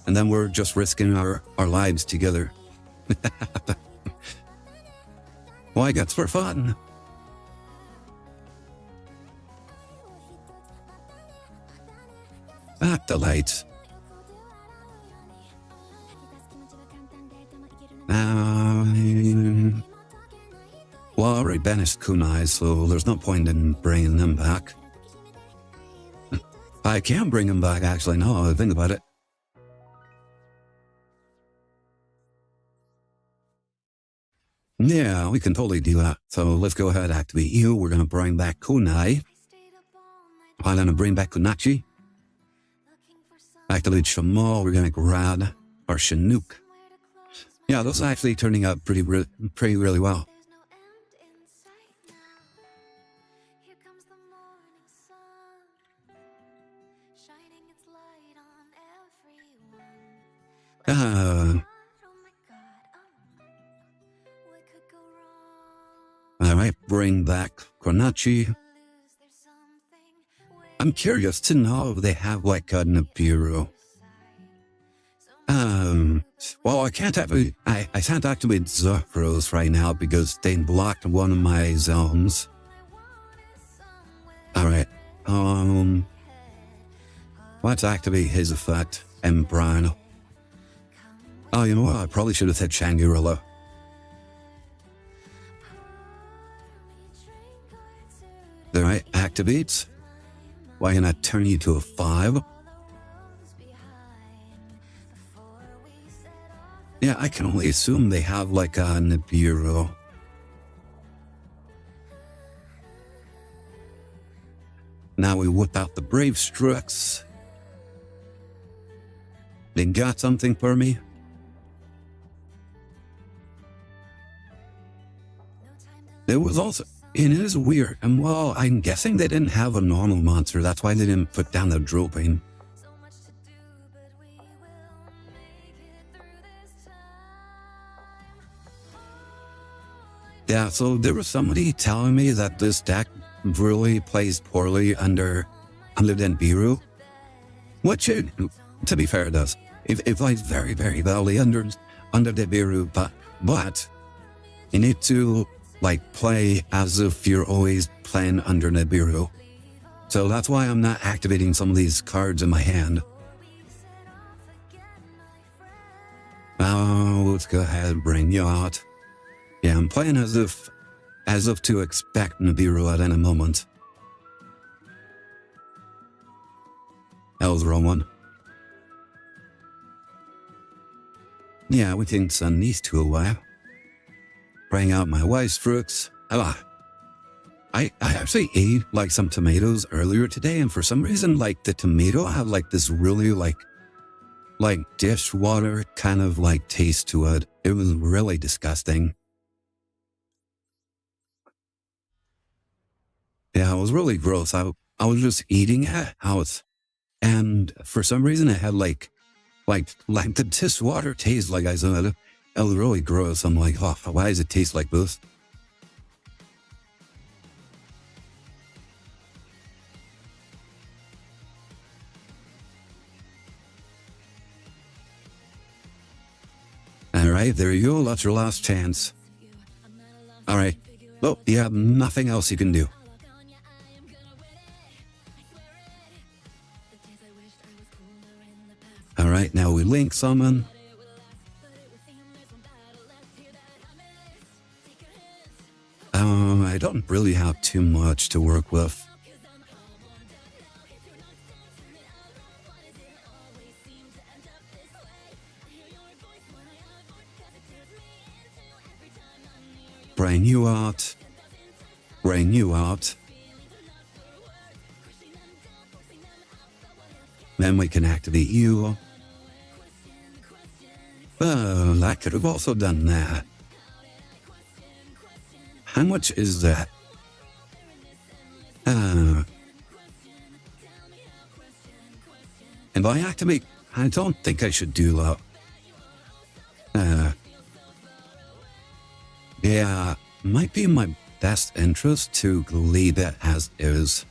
And then we're just risking our lives together. Why, that's for fun. Back the lights. Well, I already banished kunai, so there's no point in bringing them back. I can bring them back, actually, now I think about it. Yeah, we can totally do that. So let's go ahead and activate you. We're going to bring back kunai. I'm going to bring back kunachi. Activate Shamal. We're going to grab our Chinook. Yeah, those are actually turning out pretty really well. Alright, bring back Konachi. I'm curious to know if they have like a Nibiru. Well, I can't activate Zephyros right now because they blocked one of my zones. Alright, let's activate his effect and Brian. Oh, you know what? I probably should have said Shangri-La. Alright, activates. Why can I turn you to a 5? Yeah, I can only assume they have like a Nibiru. Now we whip out the Brave Strux. They got something for me? There was also... It is weird, and well, I'm guessing they didn't have a normal monster, that's why they didn't put down the drooping. Yeah, so there was somebody telling me that this deck really plays poorly under the Nibiru, which, to be fair, it does. It plays very, very badly under the Nibiru, but you need to like play as if you're always playing under Nibiru. So that's why I'm not activating some of these cards in my hand. Oh, let's go ahead and bring you out. Yeah, I'm playing as if to expect Nibiru at any moment. That was the wrong one. Yeah, we can send these two away. Bring out my wise fruits. I actually ate like some tomatoes earlier today, and for some reason, like the tomato had like this really like dishwater kind of like taste to it. It was really disgusting. Yeah, it was really gross. I was just eating it out, and for some reason it had like the dishwater taste. Like I said, it was really gross. I'm like, oh, why does it taste like this? Alright, there you go. That's your last chance. Alright. Well, you have nothing else you can do. Alright, now we link summon. I don't really have too much to work with. Bring you out. Bring you out. Then we can activate you. Well, I could have also done that. How much is that? If I activate, I don't think I should do that. Yeah, might be in my best interest to leave it as is.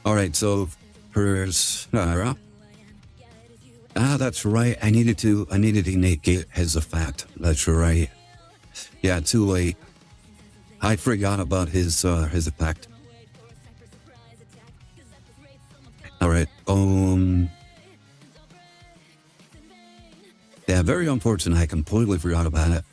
Alright, so for Sarah. That's right. I needed to negate his effect. That's right. Yeah, too late. I forgot about his effect. Alright, yeah, very unfortunate. I completely forgot about it.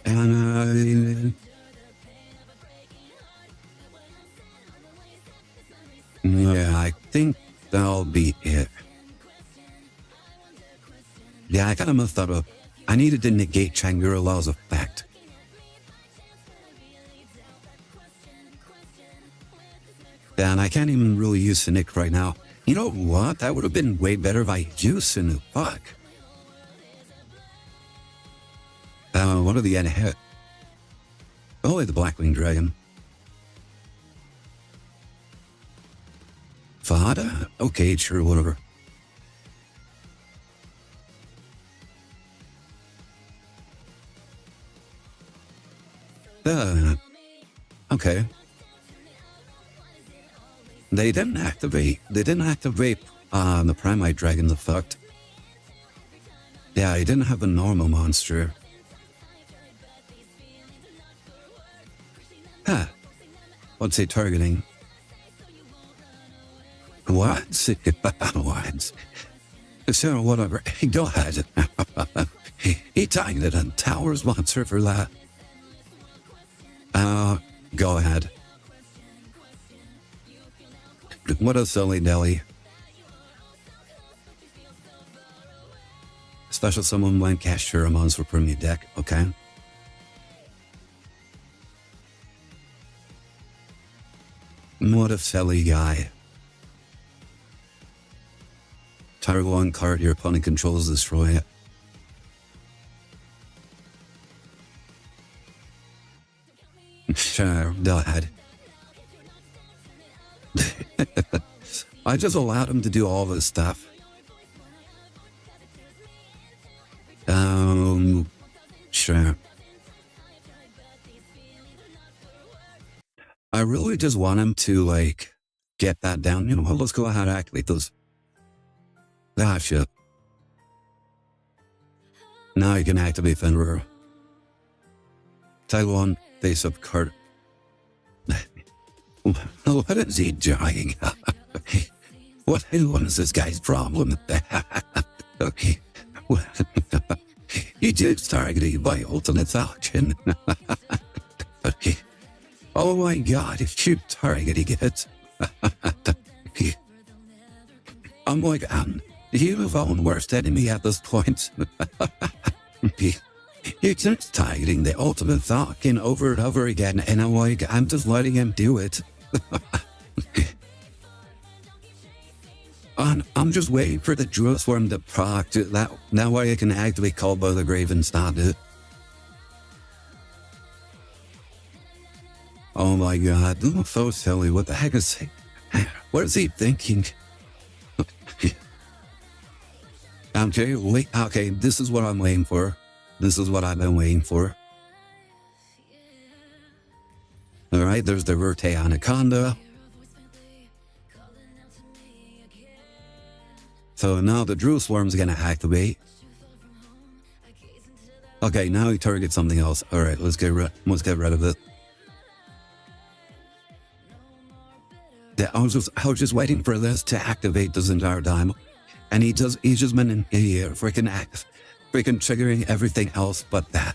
And yeah, I think that'll be it. Yeah, I kind of messed that up. I needed to negate Shangri-La's effect. And I can't even really use Cynic right now. You know what? That would have been way better if I used Cynic. Fuck. What are the end hit? Oh, the Blackwing Dragon. Fada? Okay, sure, whatever. Okay. They didn't activate the Primite Dragon the fucked. Yeah, he didn't have a normal monster. Huh. What's he targeting? What? What? So whatever. Go ahead. He targeted a Towers monster for that. Go ahead. What a silly Nelly. Special summon when cast pheromones for premium deck. Okay. What a silly guy. Target one card your opponent controls, destroy it. Sure, go ahead. I just allowed him to do all this stuff. Sure. I really just want him to, like, get that down. You know, let's go ahead and activate those. Ah, shit. Now you can activate Fenrir. Title 1, face up card. What is he doing? What is this guy's problem? Okay. He did targeting by ultimate falcon. Okay. Oh my god, if you targeting it. I'm like, you've own worst enemy at this point. He keeps targeting the ultimate falcon over and over again, and I'm like, I'm just letting him do it. I'm just waiting for the Duel Swarm to proc that way I can activate Call by the Grave and start it. Oh my god, this is so silly. What the heck is he? What is he thinking? Okay, wait, okay, this is what I'm waiting for. This is what I've been waiting for. Alright, there's the Verte Anaconda. So now the Duel Swarm's gonna activate. Okay, now he targets something else. Alright, let's get rid of it. Yeah, I was just waiting for this to activate this entire time. And he's just been in here freaking triggering everything else but that.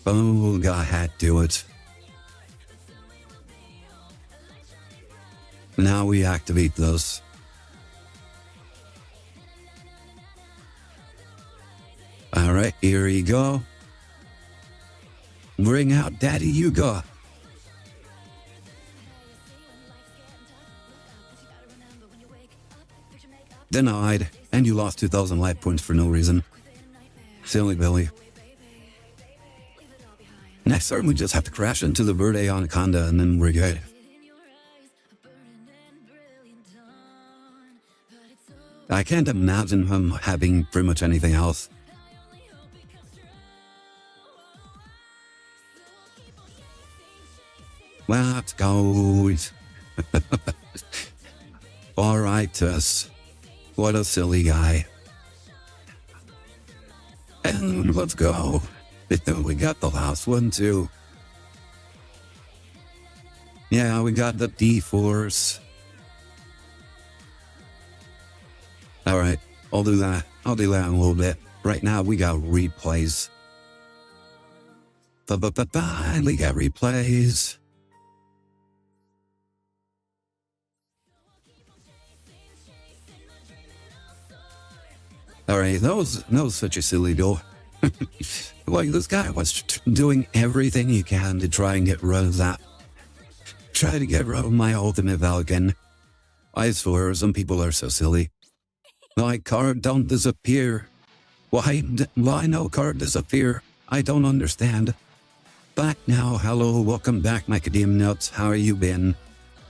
Oh, go ahead, do it. Now we activate those. Alright, here you go. Bring out Daddy Yuga. Denied, and you lost 2,000 life points for no reason. Silly Billy. Next turn we just have to crash into the Verde Anaconda and then we're good. I can't imagine him having pretty much anything else. Let's go. Alright, what a silly guy. And let's go. We got the last one too. Yeah, we got the D-Force. Alright, I'll do that. I'll do that in a little bit. Right now, we got replays. We got replays. Alright, that was such a silly goal. Like, this guy was doing everything he can to try and get rid of that. Try to get rid of my ultimate Falcon. I swear, some people are so silly. My card don't disappear. Why no card disappear? I don't understand. Back now, hello, welcome back, Macadam Nuts. How are you been?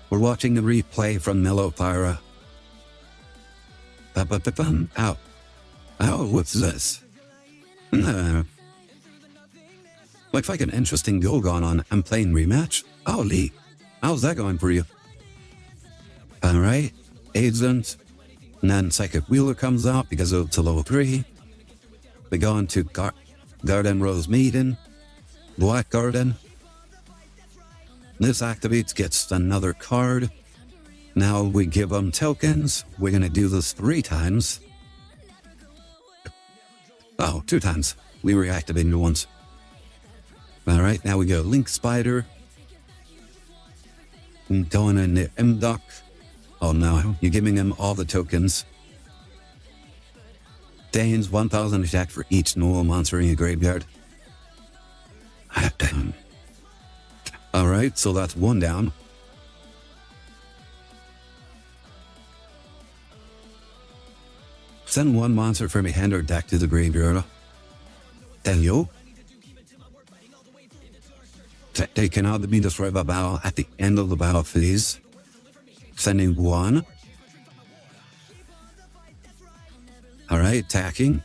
We're watching the replay from Mellow Pyra. Ow. Oh, what's this? Looks like an interesting goal going on. I'm playing rematch. Oh, Lee. How's that going for you? Alright. Agent. And then Psychic Wheeler comes out because it's a level 3. We go into Garden Rose Maiden. Black Garden. This activates, gets another card. Now we give them tokens. We're going to do this 3 times. Oh, 2 times. We reactivated once. Alright, now we go Link Spider. Going in the M-Duck. Oh no, you're giving him all the tokens. Dane's 1000 attack for each normal monster in your graveyard. Alright, so that's 1 down. Send 1 monster from your hand or deck to the graveyard. Then you. They can either be destroyed by battle at the end of the battle phase. Sending 1. Alright, attacking.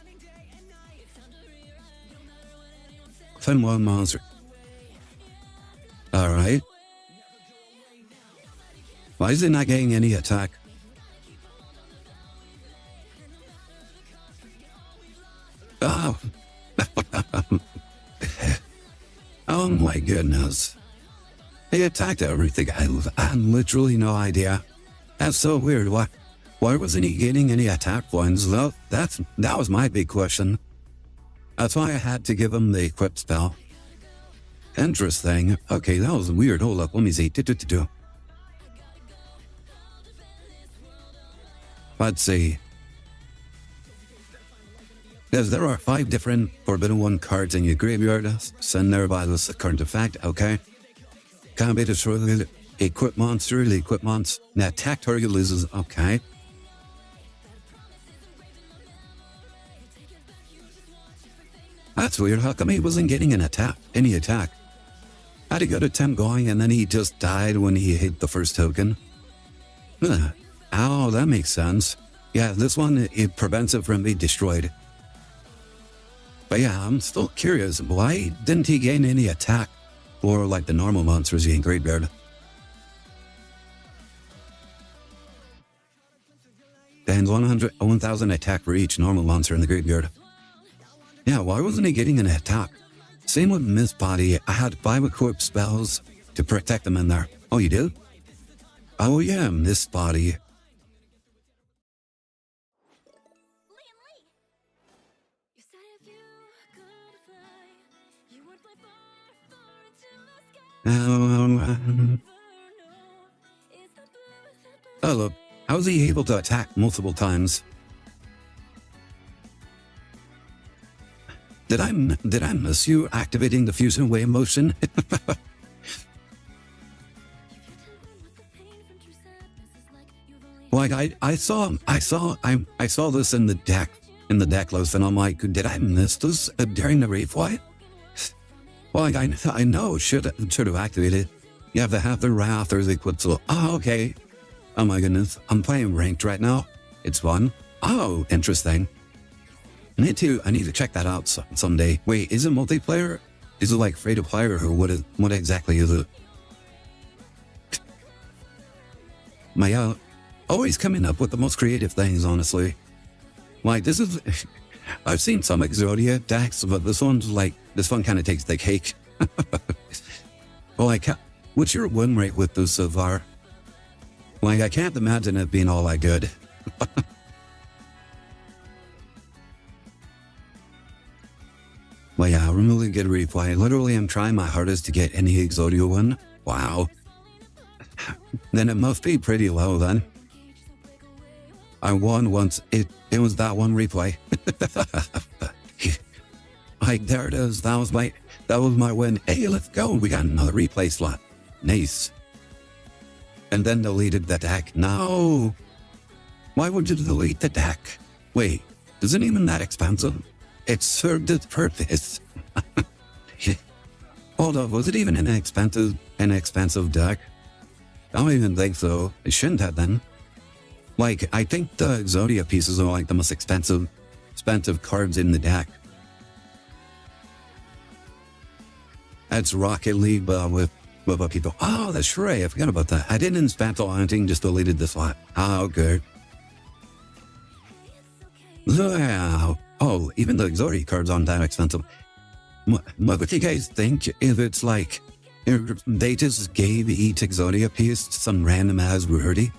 Send 1 monster. Alright. Why is it not getting any attack? Oh. Oh my goodness. He attacked everything. I had literally no idea. That's so weird. Why wasn't he getting any attack points? Well, that was my big question. That's why I had to give him the equip spell. Interesting. Okay, that was weird. Hold up. Let me see. Let's see. Yes, there are 5 different Forbidden One cards in your graveyard. Send there by this current effect. Okay. Can't be destroyed. Equip monster. The equip monster. The attack target loses. Okay. That's weird. How come he wasn't getting any attack? Had a good attempt going and then he just died when he hit the first token. Oh, that makes sense. Yeah, this one, it prevents it from being destroyed. But yeah, I'm still curious. Why didn't he gain any attack? Or like the normal monsters in graveyard? And 1,000 attack for each normal monster in the graveyard. Yeah, why wasn't he getting an attack? Same with Miss Body. I had 5 equipped spells to protect them in there. Oh, you did? Oh yeah, Miss Body. Oh look, how is he able to attack multiple times? Did I miss you activating the fusion wave motion? Like I saw this in the deck list, and I'm like, did I miss this during the replay? Well, I know should have activated. You have to have the wrath or the equip. So, oh, okay. Oh my goodness, I'm playing ranked right now. It's fun. Oh, interesting. I need to check that out someday. Wait, is it multiplayer? Is it like free to play or what exactly is it? My always coming up with the most creative things, honestly. Like this is, I've seen some Exodia decks, but this one kind of takes the cake. Well, what's your win rate with this so far? Like I can't imagine it being all that good. Well, yeah, really good replay. Literally, I'm trying my hardest to get any Exodia one. Wow. Then it must be pretty low then. I won once. It was that one replay. Like, there it is. That was my win. Hey, let's go. We got another replay slot. Nice. And then deleted the deck. No. Why would you delete the deck? Wait, isn't even that expensive? It served its purpose. Hold up, was it even an expensive deck? I don't even think so. It shouldn't have been. Like, I think the Exodia pieces are like the most expensive cards in the deck. That's Rocket League, but with people. Oh, that's right. I forgot about that. I didn't spend all hunting, just deleted this lot. Oh, good. Wow. Oh, even the Exodia cards aren't that expensive. What do you guys think if it's like, if they just gave each Exodia piece some random ass rarity?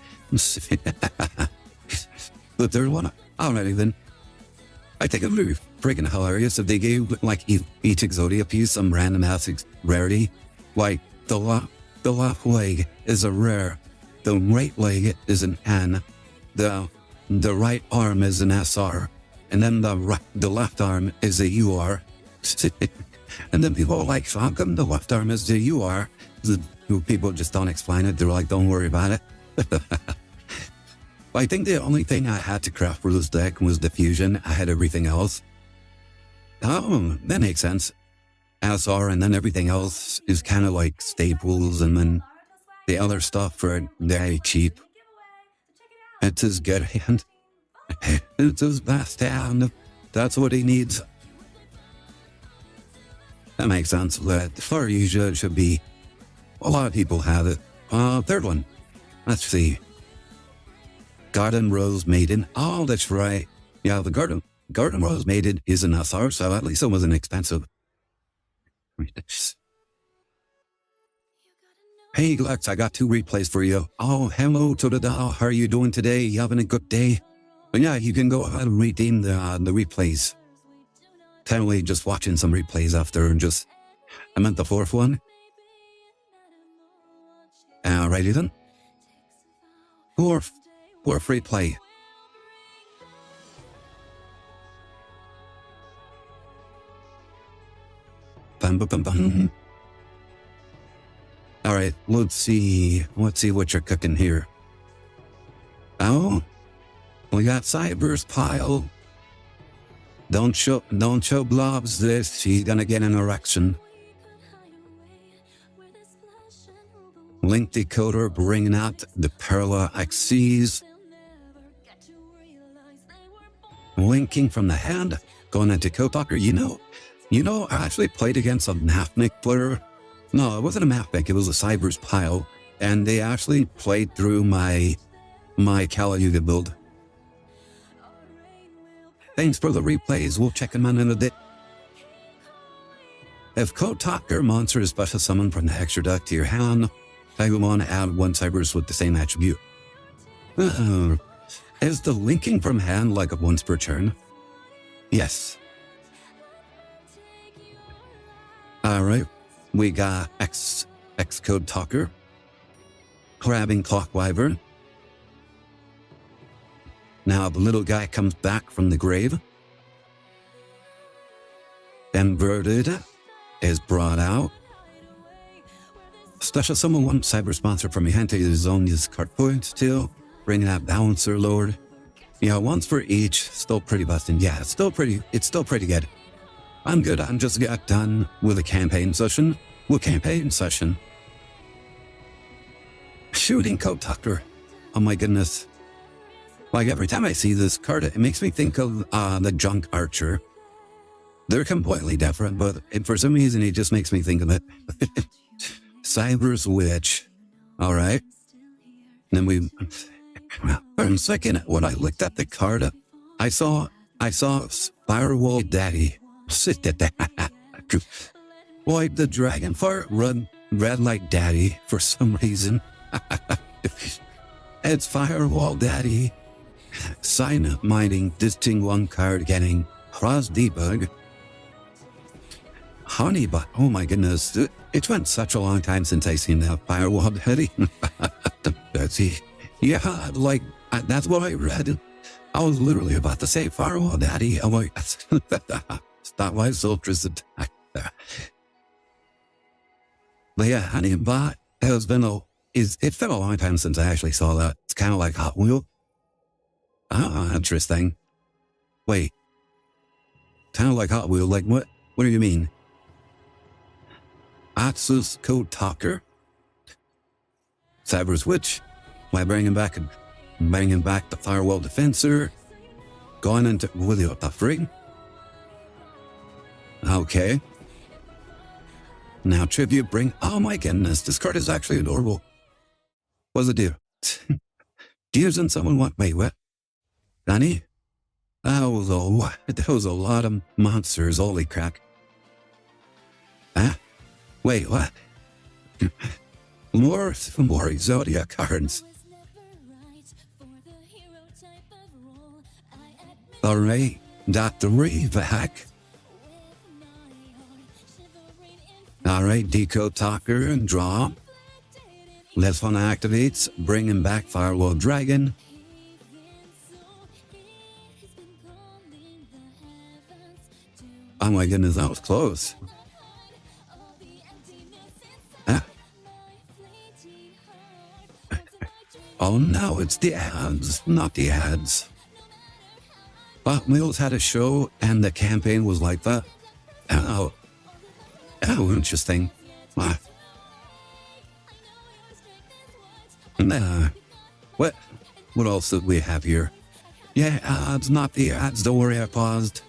But there's one. Alright then. I think it would be freaking hilarious if they gave like each Exodia piece some random ass rarity. Like the left leg is a rare, the right leg is an N, the right arm is an SR, and then the left arm is a UR. And then people are like, how come the left arm is the UR? People just don't explain it. They're like, don't worry about it. I think the only thing I had to craft for this deck was the fusion. I had everything else. Oh, that makes sense. SR and then everything else is kind of like staples, and then the other stuff are very cheap. It's his good hand. It's his best hand. That's what he needs. That makes sense. For usual, it should be. A lot of people have it. Third one. Let's see. Garden Rose Maiden. Oh, that's right. Yeah, the Garden Rose Maiden is an SR, so at least it wasn't expensive. Hey, Glexx, I got 2 replays for you. Oh, hello to the doll. How are you doing today? You having a good day? But yeah, you can go ahead and redeem the replays. Totally just watching some replays after and just... I meant the 4th one. Alrighty then. 4th replay. Bum, bum, bum, bum. Alright, let's see what you're cooking here. Oh, we got Cyber's Pile. Don't show Blobs this, she's gonna get an erection. Link decoder bringing out the Perla XCs. Linking from the hand, going into Kotaker. You know, I actually played against a Mafnik player. No, it wasn't a Mafnik, it was a Cyber's Pile. And they actually played through my Caliuga build. Thanks for the replays, we'll check them out in a bit. If Kotaker monster is special summoned from the extra deck to your hand, I will want to add 1 Cybers with the same attribute. Is the linking from hand like a once per turn? Yes. Alright, we got X Code Talker, Grabbing Clock Wyvern. Now the little guy comes back from the grave. Inverted is brought out. Special summon 1 cyber sponsor from behind to his own use card points too. Bringing out Balancer Lord. Yeah, once for each. Still pretty busting. Yeah, it's still pretty good. I'm good. I'm just got done with a campaign session. Shooting Coat Tucker. Oh my goodness. Like every time I see this card, it makes me think of the Junk Archer. They're completely different, but for some reason it just makes me think of it. Cyber's Witch. Alright. Then for a second, when I looked at the card, I saw Firewall Daddy. Sit at that. Boy, the dragon fart run red like Daddy for some reason. It's Firewall Daddy. Sign mining, disting 1 card, getting cross debug. Honey, but oh my goodness, it's been such a long time since I seen that Firewall Daddy. Yeah, like that's what I read. I was literally about to say Firewall Daddy. I'm like, stop my soldiers attack. But yeah, honey, but it's been a long time since I actually saw that. It's kind of like Hot Wheel. Ah, interesting. Wait. Kind of like Hot Wheel. Like what? What do you mean? Atsus Code Talker? Cyber Switch? Why bringing back the Firewall Defensor? Going into with you the free? Okay. Now tribute bring. Oh my goodness, this card is actually adorable. What's the deal? Deers and someone want. Wait, what? Danny? That was a lot of monsters. Holy crack. Huh? Wait, what? More Zodiac cards. Alright, Dr. Revac. Alright, Decode Talker and draw. This one activates, bringing back Firewall Dragon. Oh my goodness, that was close. Oh no, it's the ads, not the ads. But Mills had a show and the campaign was like that. Oh, interesting. What else did we have here? Yeah, ads, not the ads. Don't worry, I paused.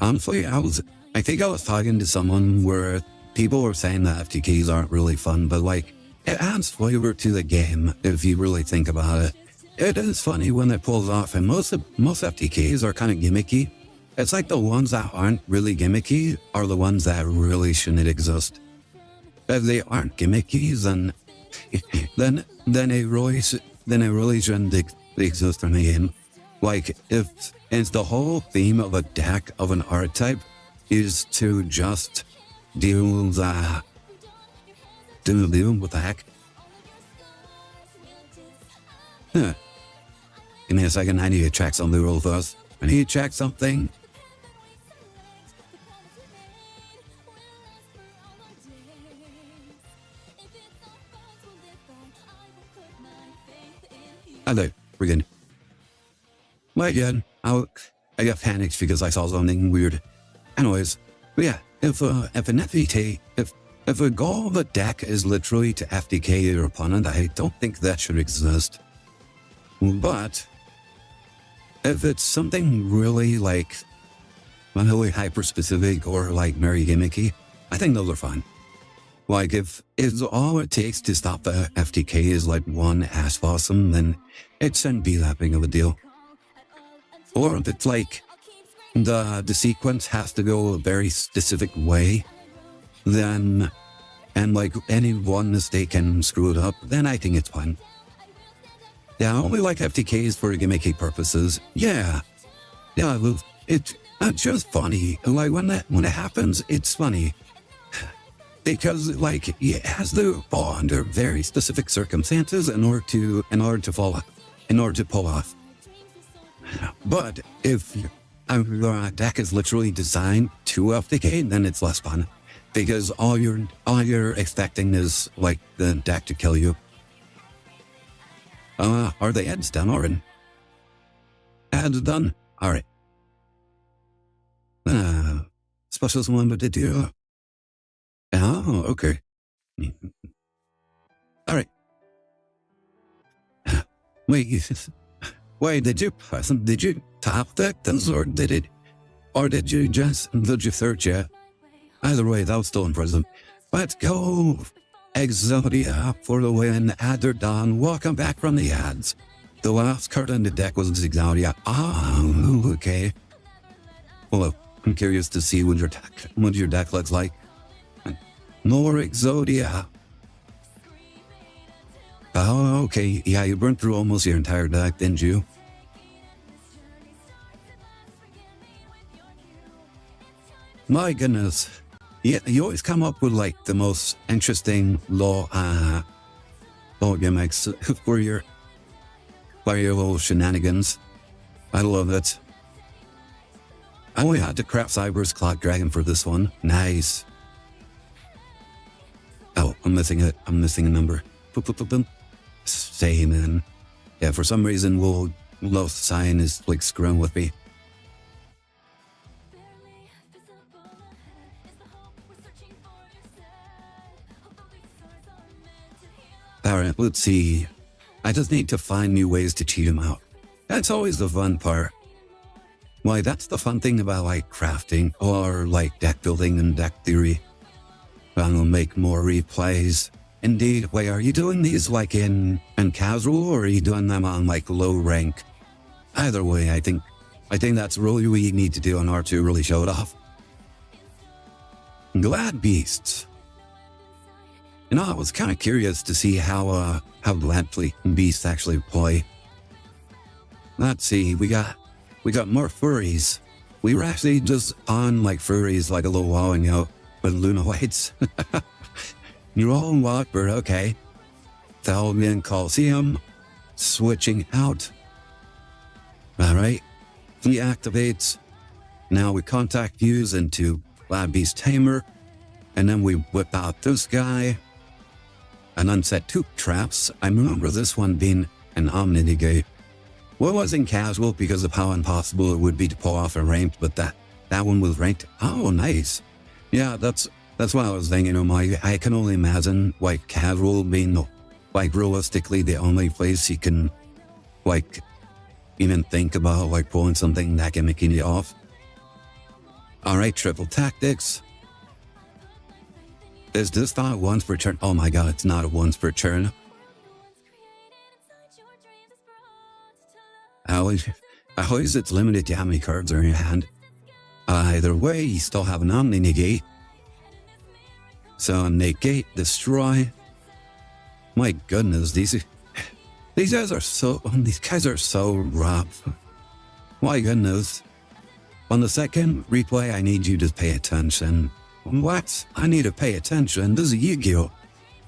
Honestly, I think I was talking to someone where people were saying that FTKs aren't really fun, but like, it adds flavor to the game if you really think about it. It is funny when it pulls off, and most FTKs are kind of gimmicky. It's like the ones that aren't really gimmicky are the ones that really shouldn't exist. If they aren't gimmicky, then it really shouldn't exist in the game. Like, if it's the whole theme of a deck of an archetype is to just deal with the heck. Huh. Give me a second, I need to check something real fast. I need to check something. Hello, we're good. Well, again, I got panicked because I saw something weird. Anyways, but yeah, if a goal of a deck is literally to FTK your opponent, I don't think that should exist. But if it's something really like really hyper specific or like very gimmicky, I think those are fine. Like if all it takes to stop the FTK is like one ass possum, then it shouldn't be that big of a deal. Or if it's like the sequence has to go a very specific way, then, and like any one mistake can screw it up, then I think it's fine. Yeah, I only like FTKs for gimmicky purposes. Yeah, it's just funny. Like when it happens, it's funny. Because like it has to fall under very specific circumstances in order to pull off. But if the deck is literally designed to FTK, then it's less fun. Because all you're expecting is like the deck to kill you. Are the ads done already? Ads done? Alright. Special one did you? Oh, okay. Alright. Wait, did you top deck this, or did you search it? Either way, that was still impressive. Let's go, Exodia, for the win. Adder Dawn, welcome back from the ads. The last card on the deck was Exodia. Oh, okay. Well, I'm curious to see what your deck looks like. More Exodia. Oh, okay. Yeah, you burned through almost your entire deck, didn't you? My goodness. Yeah, you always come up with like the most interesting law gimmicks for your little shenanigans. I love it. I only had to craft Cyber's Clock Dragon for this one. Nice. Oh, I'm missing it. I'm missing a number. Boop, boop, boop, boop. Same in. Yeah, for some reason, Loth Sign is like screwing with me. Alright, let's see. I just need to find new ways to cheat him out. That's always the fun part. Why, that's the fun thing about like crafting or like deck building and deck theory. I'll make more replays. Indeed, wait, are you doing these like in casual or are you doing them on like low rank? Either way, I think that's really what we need to do in order to really show it off. Glad Beasts. You know, I was kind of curious to see how Glad Beasts actually play. Let's see, we got more furries. We were actually just on like furries like a little while ago with Luna Whites. You're all in Watford, okay. Thalman Coliseum, switching out. Alright, he activates. Now we contact fuse into Glad Beast Tamer, and then we whip out this guy and unset 2 traps. I remember this one being an Omni Gate. Well, it wasn't casual because of how impossible it would be to pull off a ranked, but that one was ranked. Oh, nice. Yeah, that's what I was thinking. I can only imagine like casual being like realistically the only place you can like even think about like pulling something that can make it off. Alright, triple tactics. Is this not a once per turn? Oh my god, it's not a once per turn. Always it's limited to how many cards are in your hand. Either way, you still have an Omni Negate. So negate, destroy. My goodness, these guys are so rough. My goodness. On the second replay, I need you to pay attention. What? I need to pay attention. This is Yu-Gi-Oh!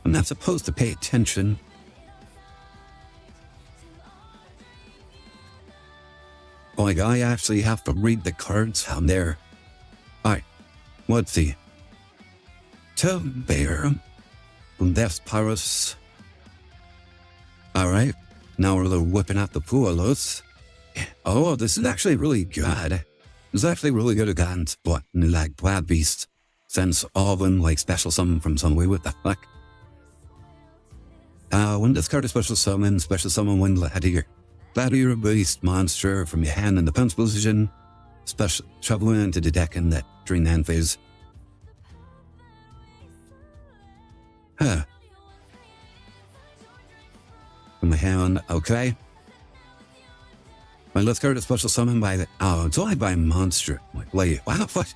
I'm not supposed to pay attention. Like, I actually have to read the cards down there. Alright, let's see. Bear, Death Pyrus. Alright, now we're whipping out the Pualos. Oh, this is actually really good. It's actually really good against like Glad Beast. Since all of them like special summon from somewhere, what the fuck? When discard a special summon one Gladiator Beast monster from your hand in the punch position. Special shuffle into the deck in that during the end phase. Huh. From my hand, okay. Well, let's go to special summon by the... Oh, it's only by monster. Wait, wow, what?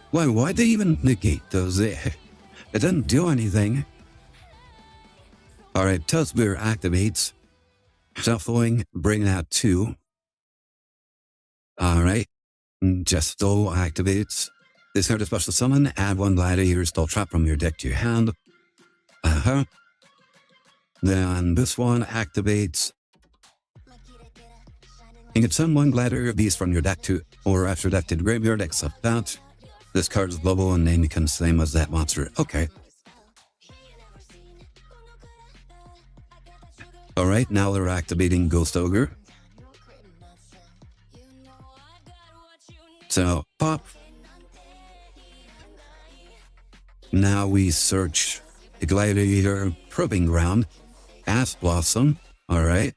Why'd they even negate those? It didn't do anything. Alright, Tuskbear activates. Shuffling, bring out 2. Alright. Gesto activates. Discard a special summon, add 1 gladiator stall trap from your deck to your hand. Then this one activates. You can summon 1 gladiator beast from your deck to or after deck to the graveyard except that. This card is global and name becomes the same as that monster. Okay. Alright, now they're activating Ghost Ogre. So, pop. Now we search the Gladiator Probing Ground. Ass Blossom. Alright.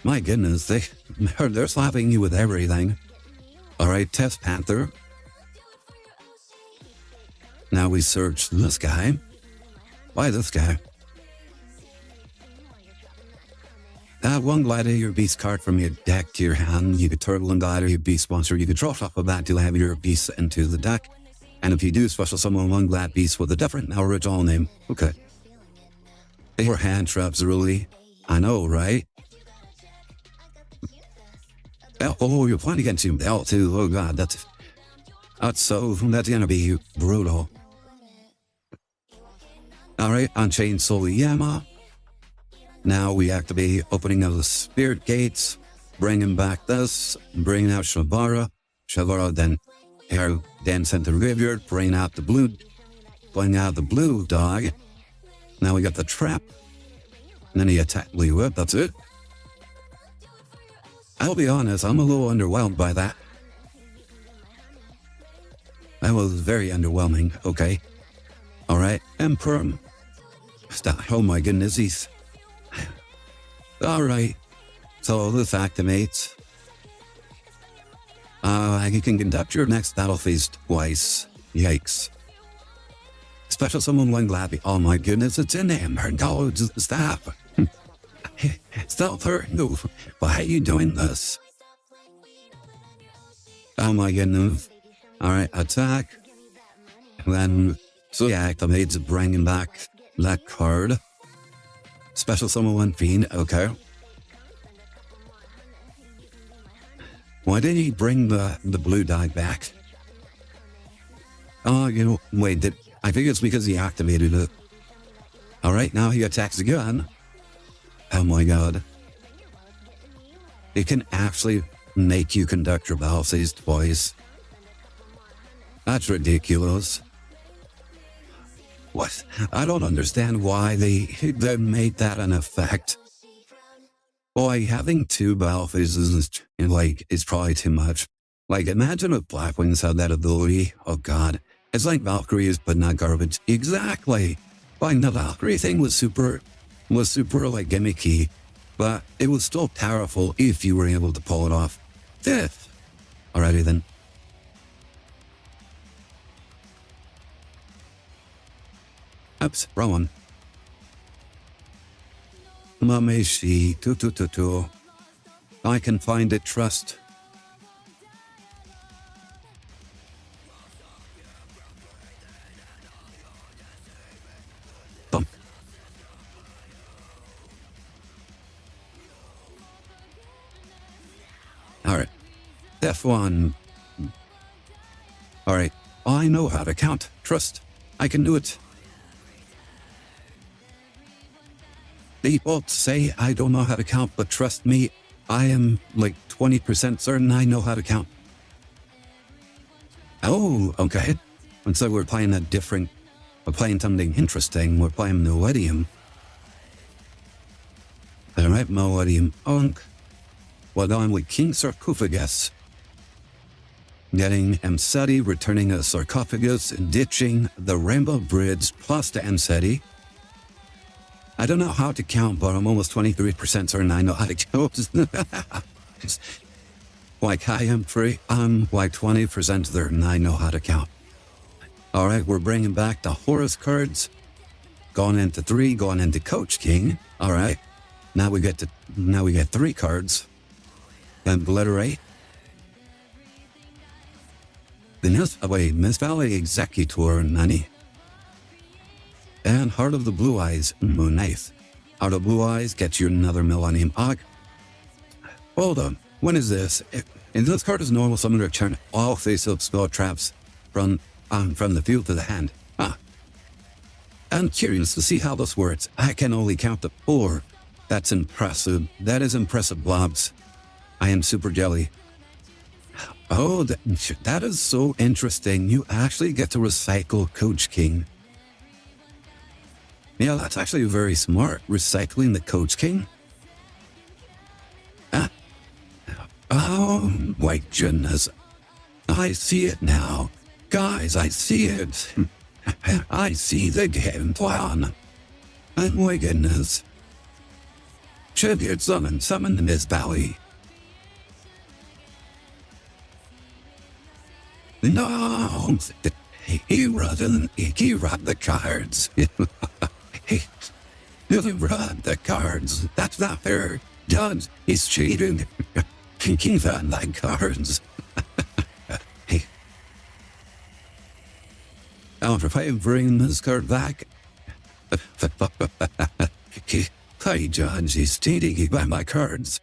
My goodness, they're slapping you with everything. Alright, Test Panther. Now we search this guy. Why this guy? Add 1 Gladiator Beast card from your deck to your hand. You could turtle and Gladiator Beast monster. You could draw off of that to have your beast into the deck. And if you do special summon 1 Glad Beast with a different now original name. Okay. They were hand traps, really. I know, right? Oh, you're playing against him. L2. Oh god, that's gonna be brutal. Alright, Unchained Soul Yama. Now we activate opening of the spirit gates, bringing back this, bringing out Shavara. Shavara then sent the graveyard, bringing out the blue dog. Now we got the trap. And then he attacked Lee Whip, that's it. I'll be honest, I'm a little underwhelmed by that. That was very underwhelming, okay. Alright, Emperor. Stop, oh my goodness, he's... Alright, so this activates. You can conduct your next battle phase twice. Yikes. Special summon one Glappy. Oh my goodness, it's in Amber. No, stop. Stop her. No. Why are you doing this? Oh my goodness. Alright, attack. And then, so yeah, activates bringing back that card. Special summon one Fiend. Okay. Why did he bring the blue die back? Oh, wait, I think it's because he activated it. Alright, now he attacks again. Oh my god. It can actually make you conduct your battle phase twice. That's ridiculous. What? I don't understand why they made that an effect. Boy, having two battle phases is probably too much. Like, imagine if Blackwings had that ability. Oh god. It's like Valkyrie is putting out garbage. Exactly. Like, the Valkyrie thing was super like gimmicky, but it was still powerful if you were able to pull it off. Fifth. Alrighty then. Oops, wrong one. Mameshi, tu. I can find it, trust. Bump. Alright. F1. Alright. I know how to count. Trust. I can do it. People say I don't know how to count, but trust me, I am like 20% certain I know how to count. Oh, okay. And so we're playing we're playing something interesting. We're playing Noedium. Alright, Noedium Unk. Well, now I'm with King Sarcophagus. Getting Mseti, returning a Sarcophagus, ditching the Rainbow Bridge plus the Mseti. I don't know how to count, but I'm almost 23% certain I know how to count. Like, I'm like 20% certain I know how to count. Alright, we're bringing back the Horus cards. Going into 3, going into Coach King. Alright. Now we get 3 cards. Obliterate. The Miss Valley Executor, Nani. And Heart of the Blue Eyes, Moonith. Heart of Blue Eyes gets you another Millennium Ogg. Hold on, when is this? In this card is normal summon return all face-up spell traps from the field to the hand. I'm curious to see how this works. I can only count to 4. That's impressive. That is impressive, Blobs. I am super jelly. Oh, that is so interesting. You actually get to recycle Coach King. Yeah, that's actually very smart. Recycling the Coach King. Oh, my goodness. I see it now. Guys, I see it. I see the game plan. Oh, my goodness. Tribute summon in this valley. No, he wrote the cards. He wrote the cards. That's not fair. Judge, he's cheating. He found my cards. After I bring this card back. Hey, Judge, he's cheating by my cards.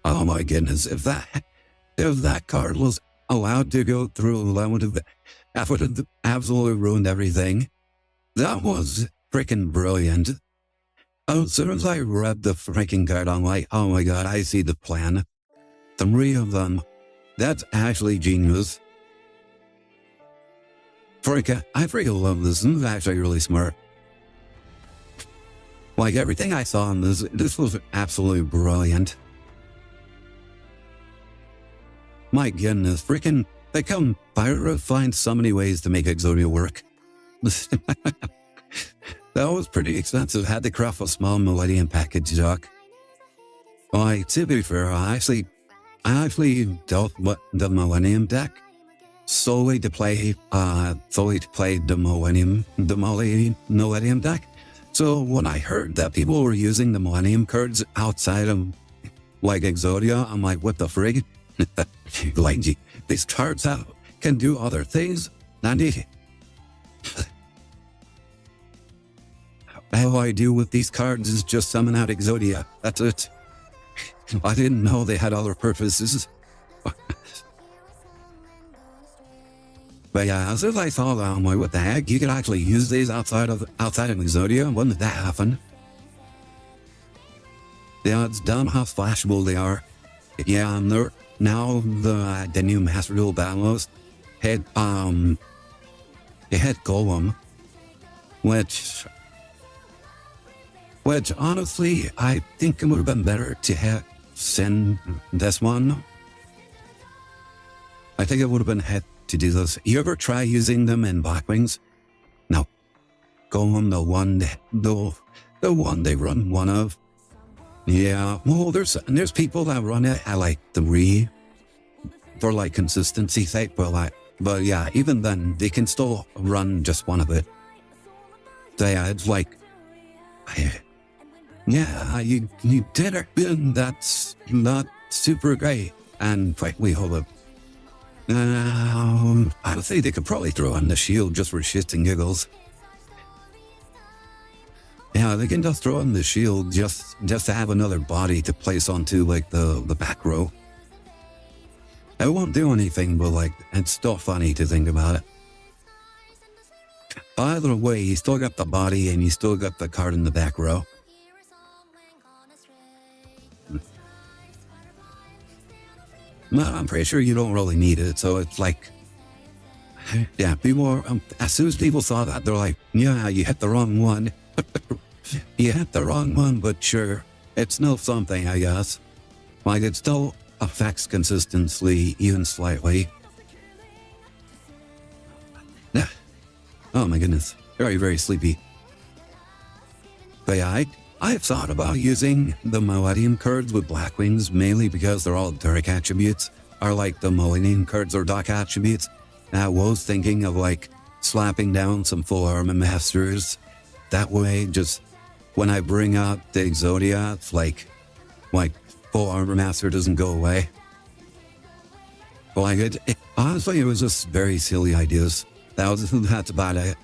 Oh my goodness, if that card was allowed to go through, that would have absolutely ruined everything. That was freaking brilliant. As soon as I read the freaking card, I'm like, oh my god, I see the plan. 3 of them. That's actually genius. I freaking love this. This is actually really smart. Like everything I saw in this was absolutely brilliant. My goodness, freaking, they come find so many ways to make Exodia work. That was pretty expensive. Had to craft a small Millennium package dock. Like, to be fair, I actually dealt with the Millennium deck solely to play the Millennium deck. So when I heard that people were using the Millennium cards outside of like Exodia, I'm like, what the frig? Like, these cards can do other things. All I do with these cards is just summon out Exodia. That's it. I didn't know they had other purposes. But yeah, as soon as I saw that, I'm like, what the heck? You could actually use these outside of Exodia? When did that happen? Yeah, it's dumb how flashable they are. Yeah, now the new Master Duel Battles had Golem, which honestly I think it would have been better to have send this one. I think it would have been had to do this. You ever try using them in Blackwings? No. Golem, the one they run one of. Yeah, well, there's people that run it at like 3 for like consistency sake, but yeah, even then they can still run just one of it. So yeah, it's like, yeah, you did it, that's not super great. And wait, hold up. I would say they could probably throw on the shield just for shits and giggles. Yeah, they can just throw on the shield just to have another body to place onto like the back row. It won't do anything, but like, it's still funny to think about it. Either way, you still got the body and you still got the card in the back row. No, I'm pretty sure you don't really need it, so it's like, yeah, as soon as people saw that, they're like, yeah, you hit the wrong one. You hit the wrong one, but sure, it's still something, I guess. Like, it still affects consistency, even slightly. Yeah. Oh my goodness, very, very sleepy. But yeah, I've thought about using the Millennium cards with Blackwings, mainly because they're all dark attributes, or like the Millennium cards are dark attributes. And I was thinking of like slapping down some full armor masters. That way, just when I bring out the Exodia, it's like full armor master doesn't go away. Like honestly, it was just very silly ideas. That's about it.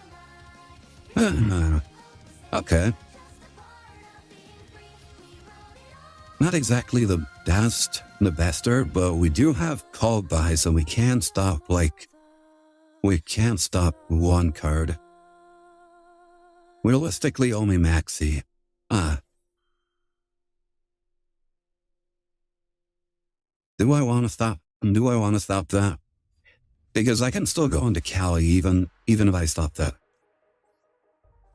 Okay. Not exactly the bester, but we do have called by, so we can stop one card. Realistically, only Maxi. Do I want to stop that? Because I can still go into Cali even if I stop that.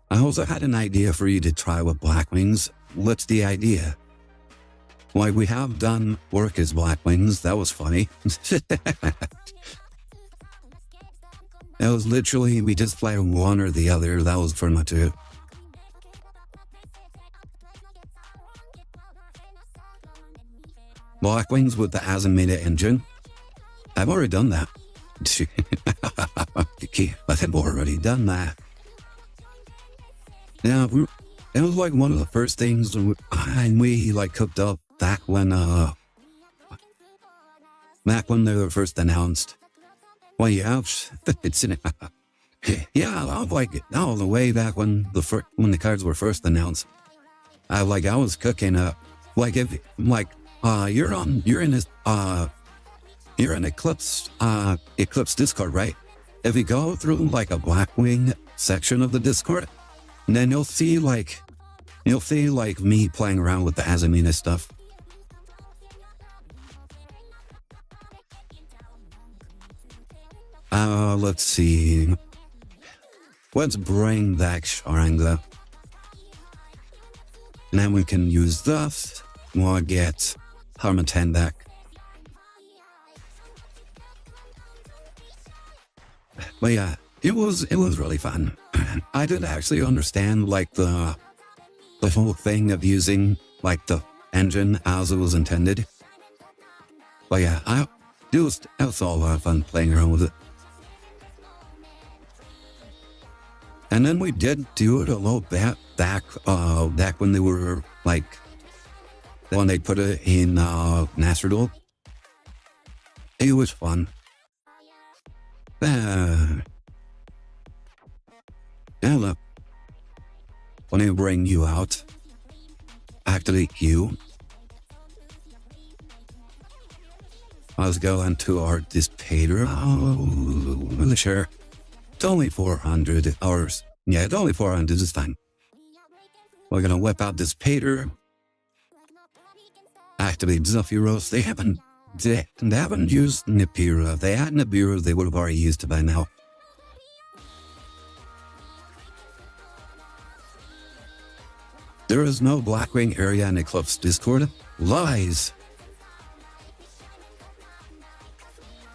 I also had an idea for you to try with Blackwings. What's the idea? Like, we have done work as Blackwings. That was funny. That was literally, we just played one or the other. That was pretty much it. Blackwings with the Azimeda engine. I've already done that. I've already done that. Yeah, it was like one of the first things we like cooked up back when they were first announced. Well, yeah, it's in yeah, I was like, no, the way back when the cards were first announced, I was cooking up, like if you're in Eclipse Discord, right? If you go through like a Blackwing section of the Discord, and then you'll see like You'll feel like me playing around with the Azamina stuff. Let's see. Let's bring that Sharangla. Now we can use this. We'll get Harmatan back. But yeah, it was really fun. I didn't actually understand like the whole thing of using like the engine as it was intended. But yeah, it was all a lot of fun playing around with it. And then we did do it a little bit back when they were like, when they put it in Astor. It was fun. Yeah, look. When I bring you out, activate you. Let's go into our dissipator. Oh, sure. It's only 400 hours. Yeah, it's only 400 this time. We're gonna whip out this dissipator. Activate Zephyros. They haven't used Nibiru. If they had Nibiru, they would have already used it by now. There is no Blackwing area in Eclipse Discord. Lies.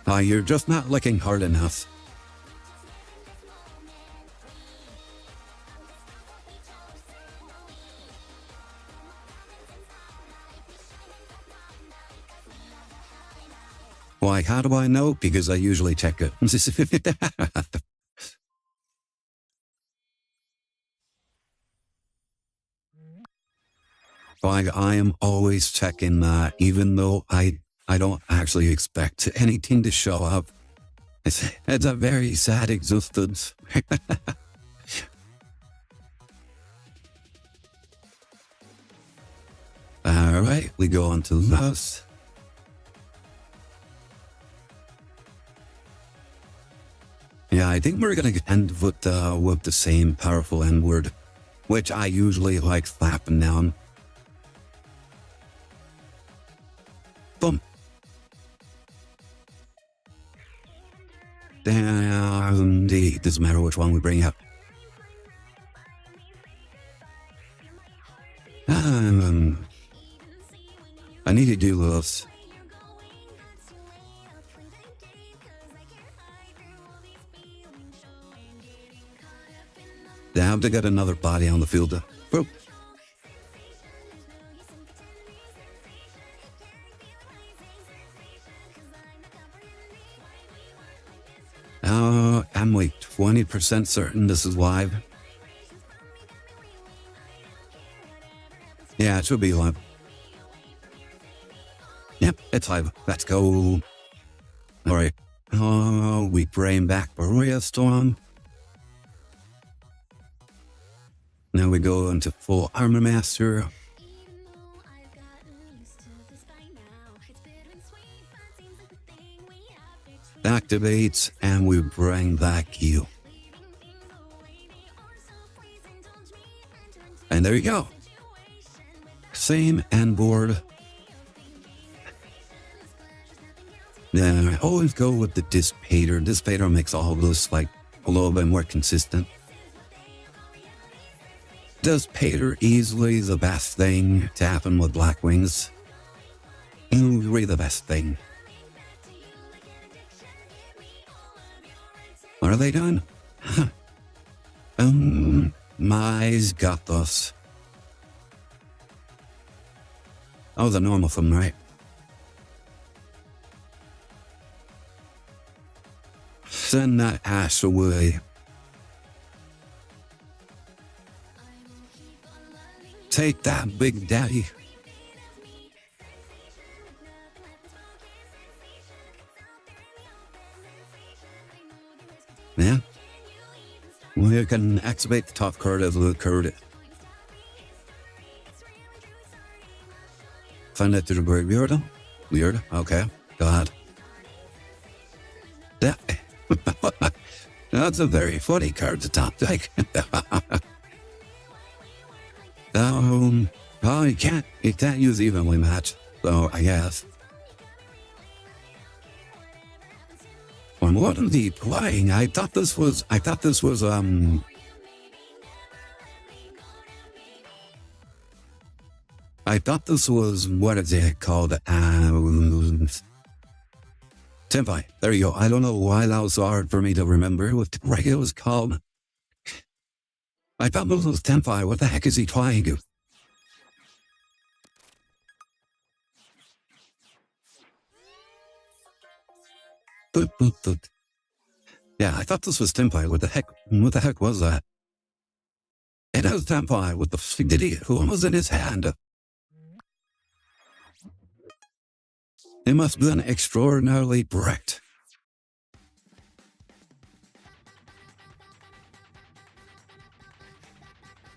You're just not looking hard enough. Why, how do I know? Because I usually check it. I am always checking that, even though I don't actually expect anything to show up. It's a very sad existence. Alright, we go on to this. Yeah, I think we're gonna end with the same powerful N-word, which I usually like slapping down. Boom. It doesn't matter which one we bring up. I need to do this. They have to get another body on the field. Boop. I'm like 20% certain this is live. Yeah, it should be live. Yep, it's live. Let's go. Alright. We bring back Barrier Storm. Now we go into full Armor Master. Activates, and we bring back you. And there you go. Same end board. Then I always go with the Dissipator. Dissipator makes all of this like a little bit more consistent. Dissipator easily the best thing to happen with Blackwings. Really the best thing. What are they done? Mai's got this. Oh, the normal thing, right? Send that ass away. Take that, Big Daddy. Yeah. We can activate the top card as the card. Find it through the graveyard. Weird. Okay. Go ahead. That's a very funny card to top deck. Oh, you can't use evenly matched, so I guess. On what are they playing? I thought this was, I thought this was Tempai. What is it called? Tempai. There you go. I don't know why that was so hard for me to remember what the right it was called. I thought this was Tempai. What the heck is he trying? Yeah, I thought this was Tempai. What the heck was that? It is Tempai with the idiot who was in his hand. It must have been extraordinarily bright.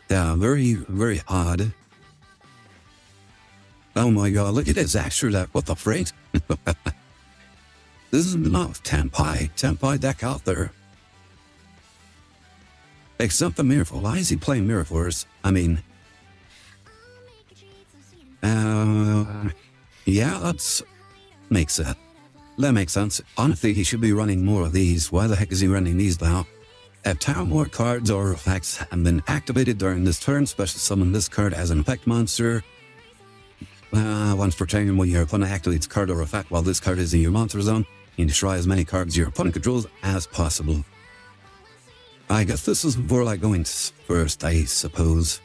Yeah, very, very odd. Oh my god, look at this Astor deck. What the freak? This is not Tempai deck out there. Except the Miracle. Why is he playing Miracles? I mean... yeah, that's... makes sense. That makes sense. Honestly, he should be running more of these. Why the heck is he running these now? If town more cards or effects have been activated during this turn, special summon this card as an effect monster. Once per turn, when your opponent activates a card or effect while this card is in your monster zone, you destroy as many cards your opponent controls as possible. I guess this is more like going first, I suppose.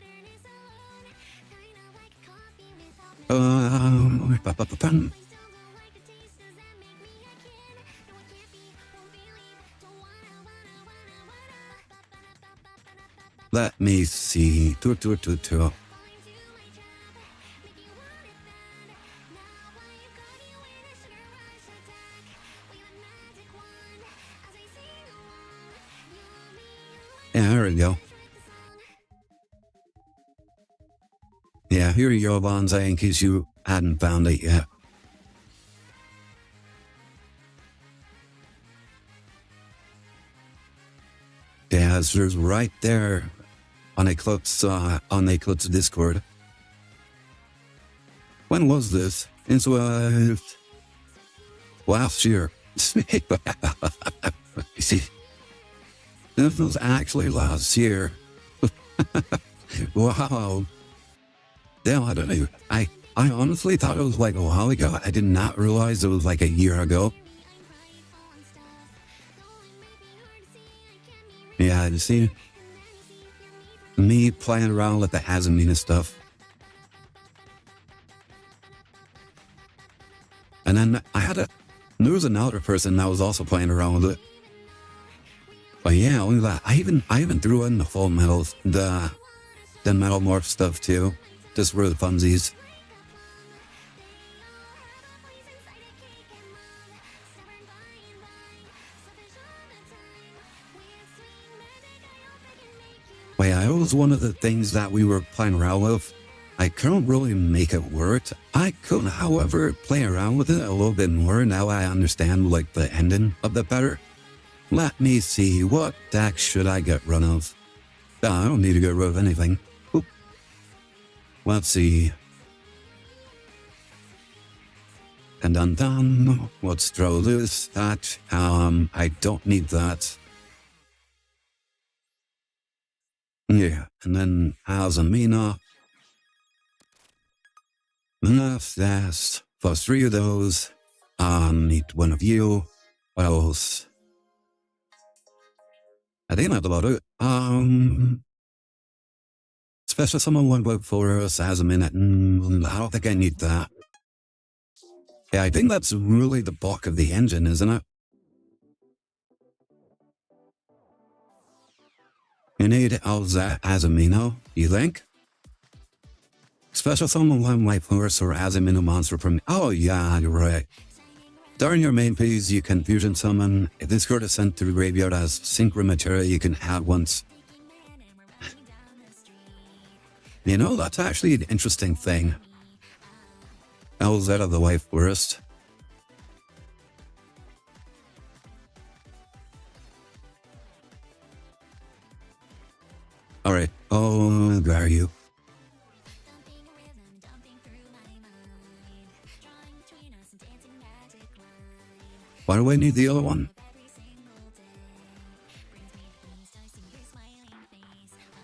Let me see. Yeah, there we go. Yeah, here you go, Bonsai, in case you hadn't found it yet. Yeah, there's right there on Eclipse Discord. When was this? It was last year. You see, this was actually last year. Wow. Damn, I don't know. I honestly thought it was like a while ago. I did not realize it was like a year ago. Yeah, you see, me playing around with the Hazamina stuff. And then there was another person that was also playing around with it. But yeah, only that. I even threw in the full metals, the metal morph stuff too, just for the funsies. But yeah, it was one of the things that we were playing around with. I couldn't really make it work. I could, however, play around with it a little bit more now I understand like the ending of the better. Let me see, what deck should I get rid of? I don't need to get rid of anything. Oop. Let's see. And done. Let's throw this, that. I don't need that. Yeah, and then Azamina. That's for 3 of those. Need one of you. What else? I think that's about it. Special summon one work for us as a minute. I don't think I need that. Yeah, I think that's really the bulk of the engine, isn't it? You need Elza Azamino, you think? Special summon one white force or Azamino monster from... Oh yeah, you're right. During your main phase, you can fusion summon. If this card is sent to the graveyard as synchro material, you can add once. You know, that's actually an interesting thing. Elza the white forest. Alright, oh, where are you? Why do I need the other one?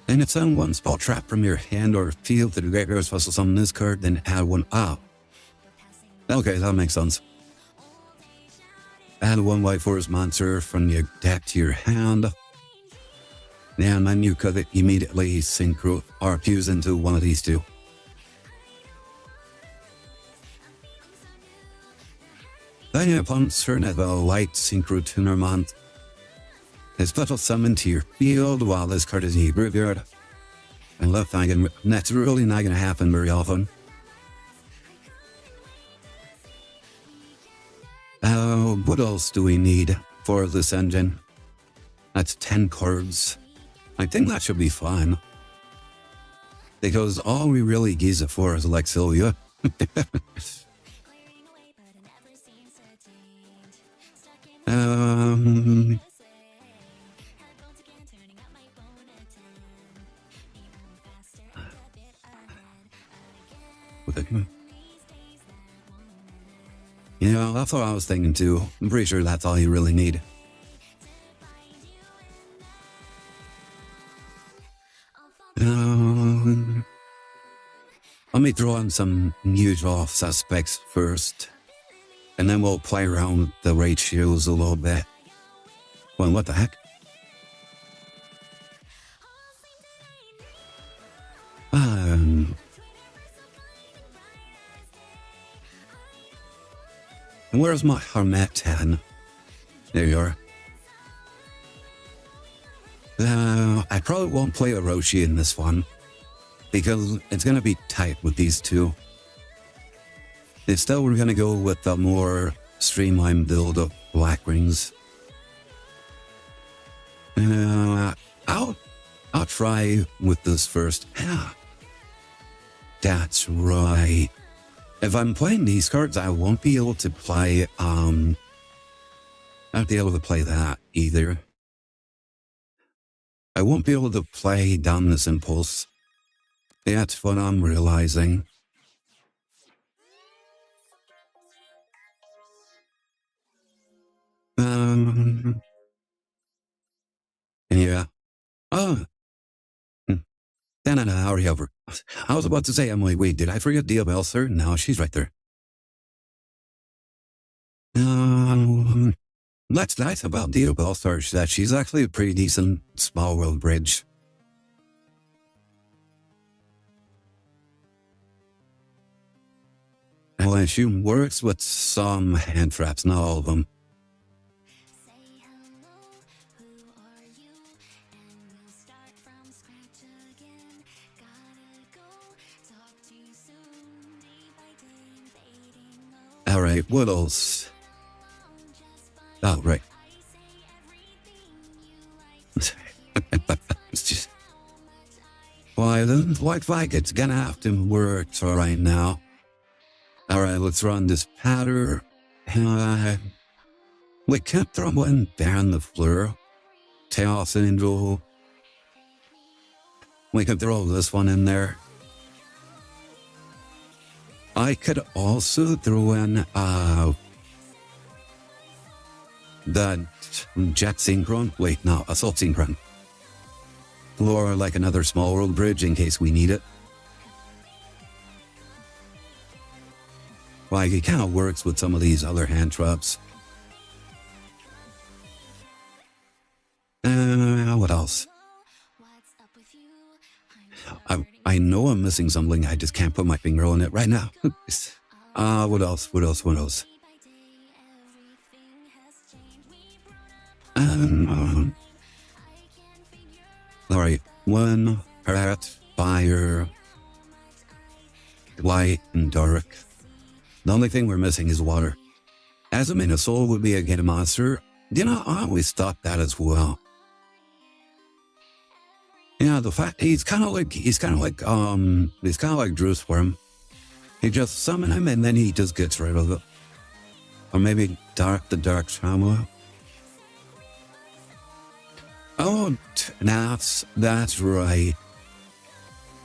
And if someone spell trap from your hand or field to the graveyard special summon this card, then add one. Ah. Okay, that makes sense. Add one white forest monster from your deck to your hand. And then you could immediately synchro or fuse into one of these two. Then you upon certain of a light synchro tuner month. A special summon to your field while this card is in your graveyard. And left thinking that's really not going to happen very often. What else do we need for this engine? That's 10 cards. I think that should be fine. Because all we really use it for is Lexilia. You know, that's what I was thinking too. I'm pretty sure that's all you really need. Let me throw on some usual suspects first. And then we'll play around with the ratios a little bit. Well, what the heck? Where's my Harmattan? There you are. I probably won't play Orochi in this one, because it's going to be tight with these two. Instead, we're going to go with a more streamlined build of Black Rings. I'll try with this first. Yeah. That's right. If I'm playing these cards, I won't be able to play, I won't be able to play that either. I won't be able to play Dominus Impulse. That's what I'm realizing. Yeah. Oh. Then hurry over. I was about to say, Emily, wait, did I forget Diabel, sir? No, she's right there. That's nice about Diabel, sir, is that she's actually a pretty decent small world bridge. Well, she works with some hand traps, not all of them. All right, what else? Oh, right. It's just... Why, the Wi-Fi it's gonna have to work right now. All right, let's run this pattern. We kept throwing down the floor. Chaos Angel. We could throw this one in there. I could also throw in the Jet Synchron. Wait, no, Assault Synchron. Or like another small world bridge in case we need it. Like, it kind of works with some of these other hand traps. What else? I know I'm missing something. I just can't put my finger on it right now. What else? Alright, one, earth, fire, light, and dark. The only thing we're missing is water. As a Mina Soul would be a Geta monster, you know, I always thought that as well. Yeah, the fact he's kind of like Drew's Worm. He just summon him and then he just gets rid of it. Or maybe the Dark Trauma. Oh, that's right.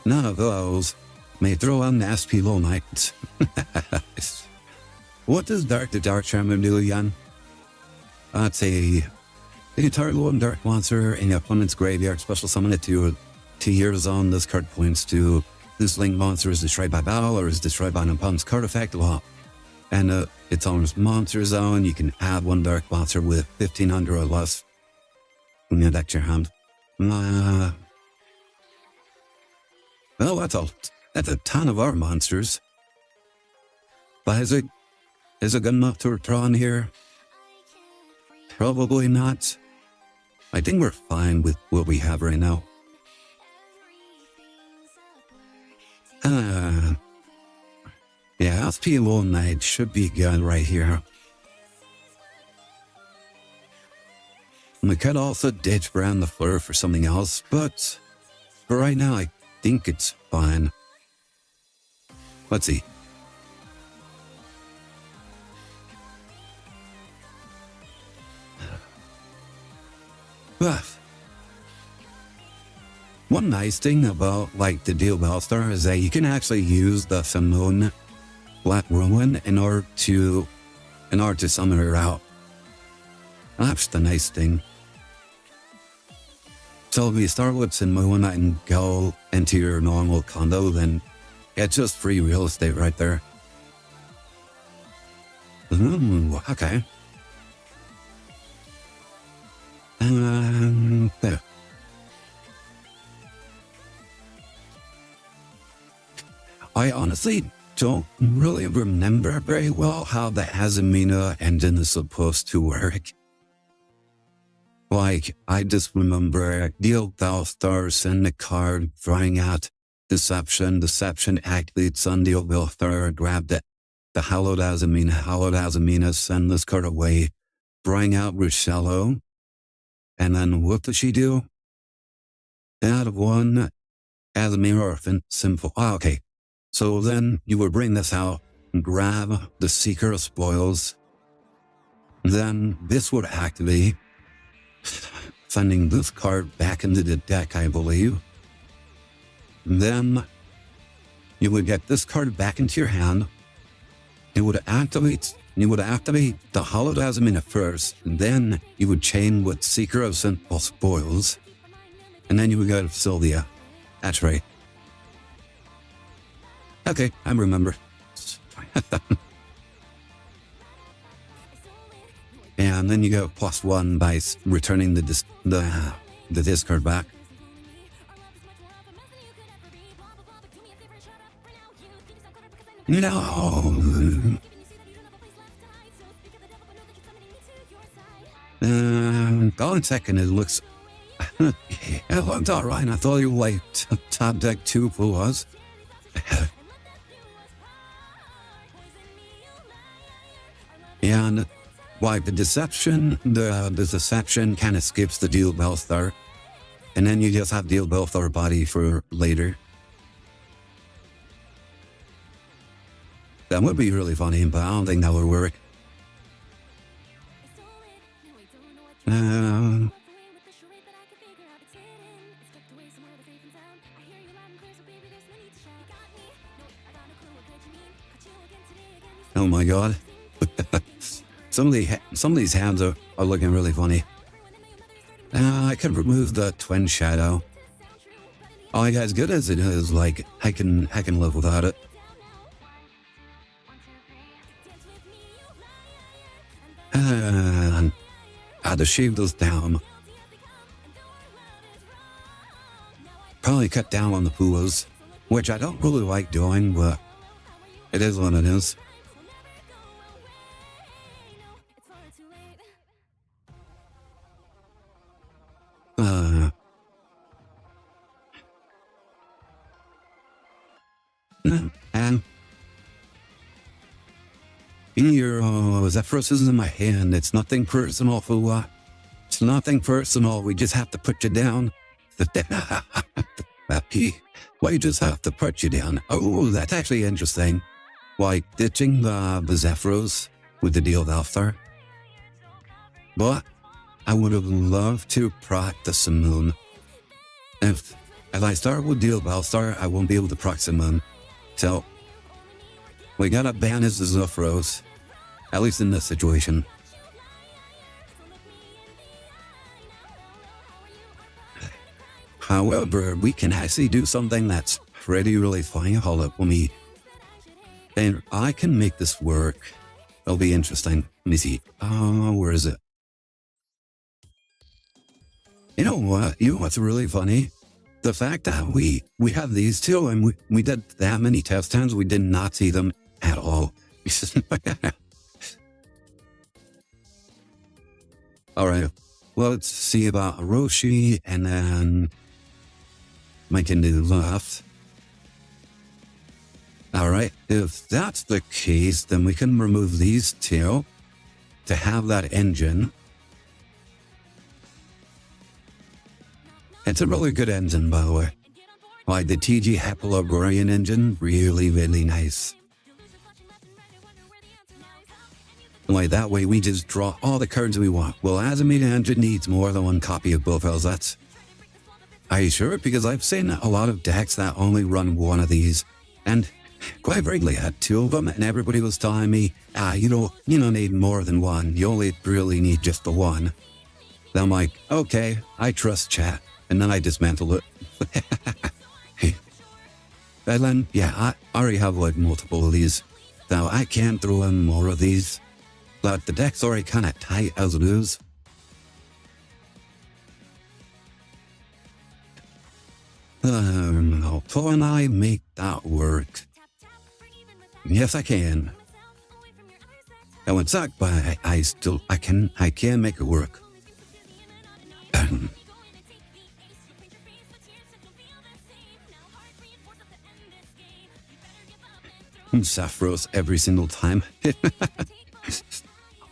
None of those may throw on nasty low nights. What does the Dark Trauma do again? That's a entire Golden Dark monster in your opponent's graveyard. Special summon it to 2 years on. This card points to this link monster is destroyed by battle or is destroyed by an opponent's card effect. Well, and its owner's monster zone. You can add one dark monster with 1500 or less. Yeah, that's your hand. Well, that's a ton of our monsters. But is it good enough to draw in here? Probably not. I think we're fine with what we have right now. Yeah, SP Lone Knight should be good right here. We could also ditch Brand the Fleur for something else, but for right now, I think it's fine. Let's see. One nice thing about the Duel Astor is that you can actually use the Simone Black Ruin in order to summon her out. That's the nice thing. So if you start with Simone and go into your normal condo, then it's just free real estate right there. Okay. There. I honestly don't really remember very well how the Azamina engine is supposed to work. I just remember Deal Valstar, send a card, drawing out Deception activates on Deal Valstar, grab the Hallowed Azamina, send this card away, drawing out Ruscello, and then what does she do? Add one Azamina or simple. Okay. So then you would bring this out, grab the Seeker of Spoils. Then this would activate, sending this card back into the deck, I believe. Then you would get this card back into your hand. You would activate the Hallowed Azamina first, and then you would chain with Seeker of Spoils, and then you would go to Sylvia. That's right. Okay, I remember. And then you go +1 by returning the discard back. No. Go second, it looks... it looked alright. I thought you were top deck 2 for us. And the deception kind of skips the Deal Valstar, and then you just have Deal Valstar body for later. That would be really funny, but I don't think that would work. Oh my god. Some of these hands are looking really funny. I could remove the Twin Shadow. As good as it is, I can live without it. The shield is down. Probably cut down on the Puas, which I don't really like doing, but it is what it is. And Zephyros is in my hand. It's nothing personal, Fua. It's nothing personal. We just have to put you down. We just have to put you down. Oh, that's actually interesting. Ditching the Zephyros with the Deal Valstar. But I would have loved to proc the Simoon. If I start with Deal Valstar, I won't be able to proc Simoon. So, we gotta ban his Zephyros, at least in this situation. However, we can actually do something that's pretty really funny. Hold up, and I can make this work. It'll be interesting. Let me see. Where is it? You know what? You know what's really funny? The fact that we have these two and we did that many test times, we did not see them at all. All right. Well, let's see about Roshi and then making the left. All right. If that's the case, then we can remove these two to have that engine. It's a really good engine, by the way. Like the TG Happy engine, really, really nice. Like that way we just draw all the cards we want. Well, as a media engine needs more than one copy of both of those. Are you sure? Because I've seen a lot of decks that only run one of these. And quite frankly, I had two of them and everybody was telling me, you don't need more than one. You only really need just the one. Then I'm like, okay, I trust chat. And then I dismantle it. And then, yeah, I already have like multiple of these. Now I can throw in more of these. But the deck's already kind of tight as it is. Can I make that work? Yes, I can. Now it's sucked, but I can make it work. Zafros every single time.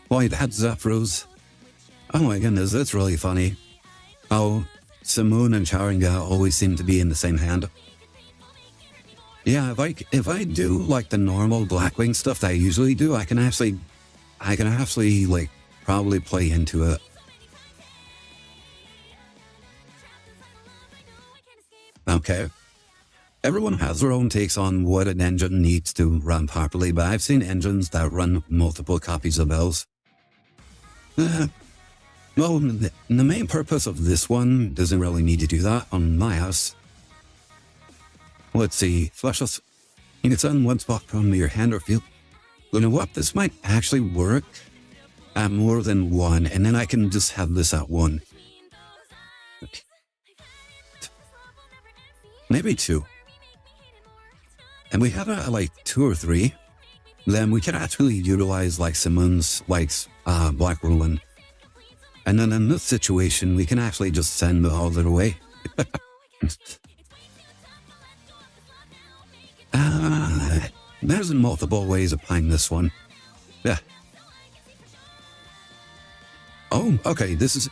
Why, that's Zafros. Oh my goodness, that's really funny. Oh, Simoon and Sharinga always seem to be in the same hand. Yeah, if I do like the normal Blackwing stuff that I usually do, I can actually like probably play into it. Okay. Everyone has their own takes on what an engine needs to run properly, but I've seen engines that run multiple copies of those. Well, the main purpose of this one doesn't really need to do that on my house. Let's see, flushes. You can send one spot from your hand or field. You know what? This might actually work at more than one, and then I can just have this at one. Maybe two. And we have like 2 or 3. Then we can actually utilize like Simmons, like Black Ruin. And then in this situation, we can actually just send all of it away. There's multiple ways of playing this one. Yeah. Oh, okay, this is...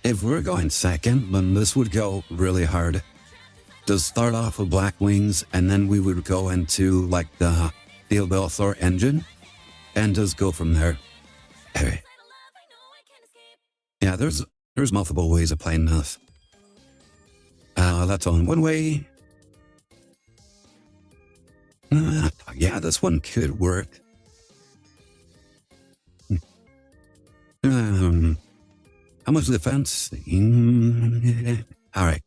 If we're going second, then this would go really hard. Just start off with Black Wings, and then we would go into like the Steel Belthor engine, and just go from there. Anyway. Yeah, there's multiple ways of playing this. That's on one way. Yeah, this one could work. How much defense? All right.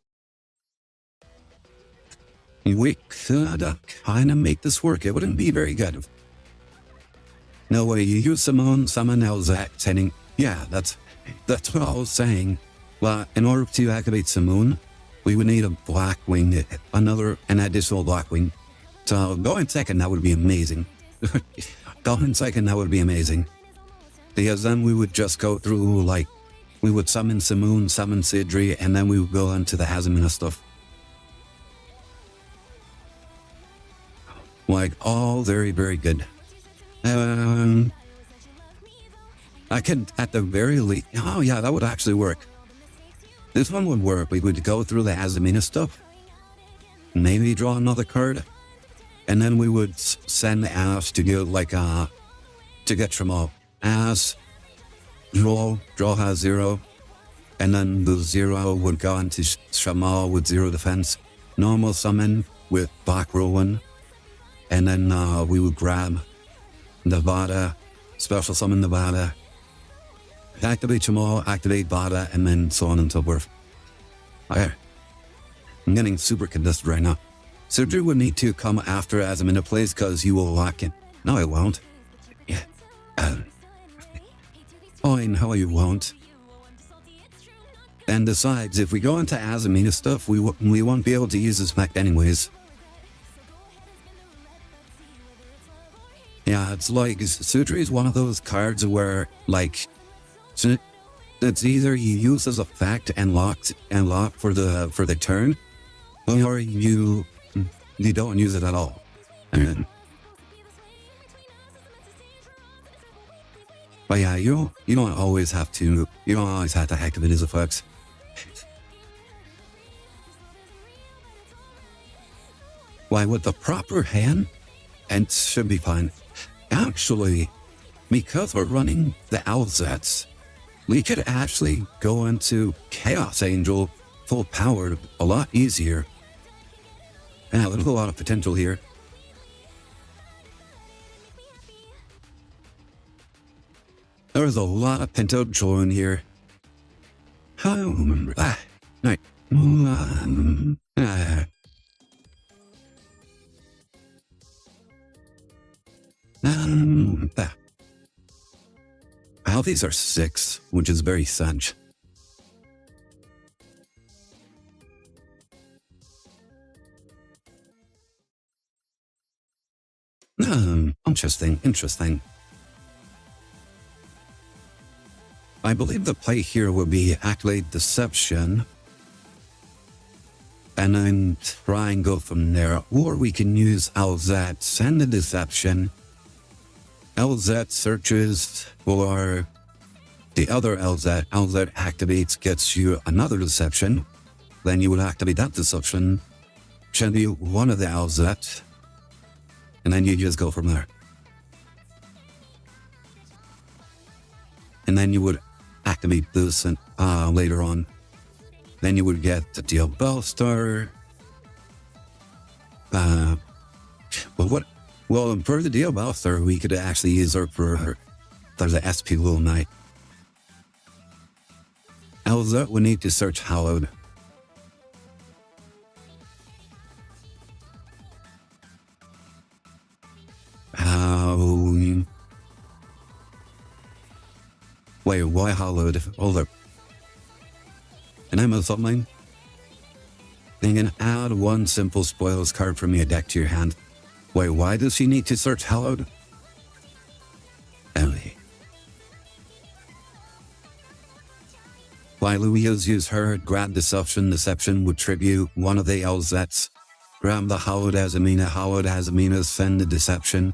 We could kind of make this work. It wouldn't be very good. No way, you use someone else sending. Yeah, that's what I was saying. Well, in order to activate Simoon, we would need a Black Wing, an additional Black Wing. So going second, that would be amazing. Going second, that would be amazing. Because then we would just go through, like, we would summon Simoon, summon Sidri, and then we would go into the Hazamina stuff. Like, all very, very good. I could, at the very least... Oh, yeah, that would actually work. This one would work. We would go through the Hazamina stuff. Maybe draw another card. And then we would send Ass to get, like, to get Tramal. Ass, draw has 0. And then the 0 would go into Tramal with 0 defense. Normal summon with Black Rowan. And then we would grab Nevada, special summon Nevada, activate Jamal, activate Vada, and then so on and so forth. Okay. I'm getting super congested right now. Surgery would need to come after as I'm in a place because you will lock in. No, I won't. Yeah. Fine, how you won't. And besides, if we go into Azamina stuff, we won't be able to use this mech anyways. Yeah, it's like, Sutri is one of those cards where, like, it's either you use as a fact and lock for the turn, or you don't use it at all. But yeah, you don't always have to activate his effects. Why, with the proper hand, it should be fine. Actually, because we're running the LZs, we could actually go into Chaos Angel full powered a lot easier. Yeah, there's a lot of potential here. There's a lot of potential in here. I don't remember that. Right. Well, these are 6, which is very such. Interesting. I believe the play here will be activate Deception, and then try and go from there. Or we can use LZ, send the Deception. LZ searches for the other LZ. LZ activates, gets you another Deception. Then you would activate that Deception, send you one of the LZ, and then you just go from there. And then you would activate this and later on. Then you would get the Duel Astor. Well, for the Duel Astor, we could actually use her for the SP Little Knight. Elza would need to search Hallowed. Wait, why Hallowed? Hold up. And I'm something. Then you can add one simple spoils card from your deck to your hand. Wait, why does she need to search Hallowed? Ellie. Why Louise use her grab Deception would tribute one of the LZs. Grab the Hallowed Azamina, send the Deception.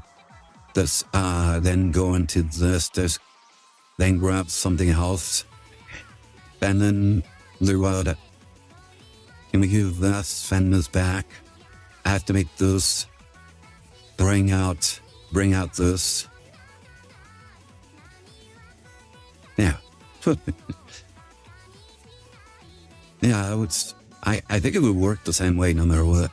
This, then go into this, then grab something else. And then Luada. Can we use this, send this back, activate this, bring out this. Yeah. Yeah, I think it would work the same way no matter what.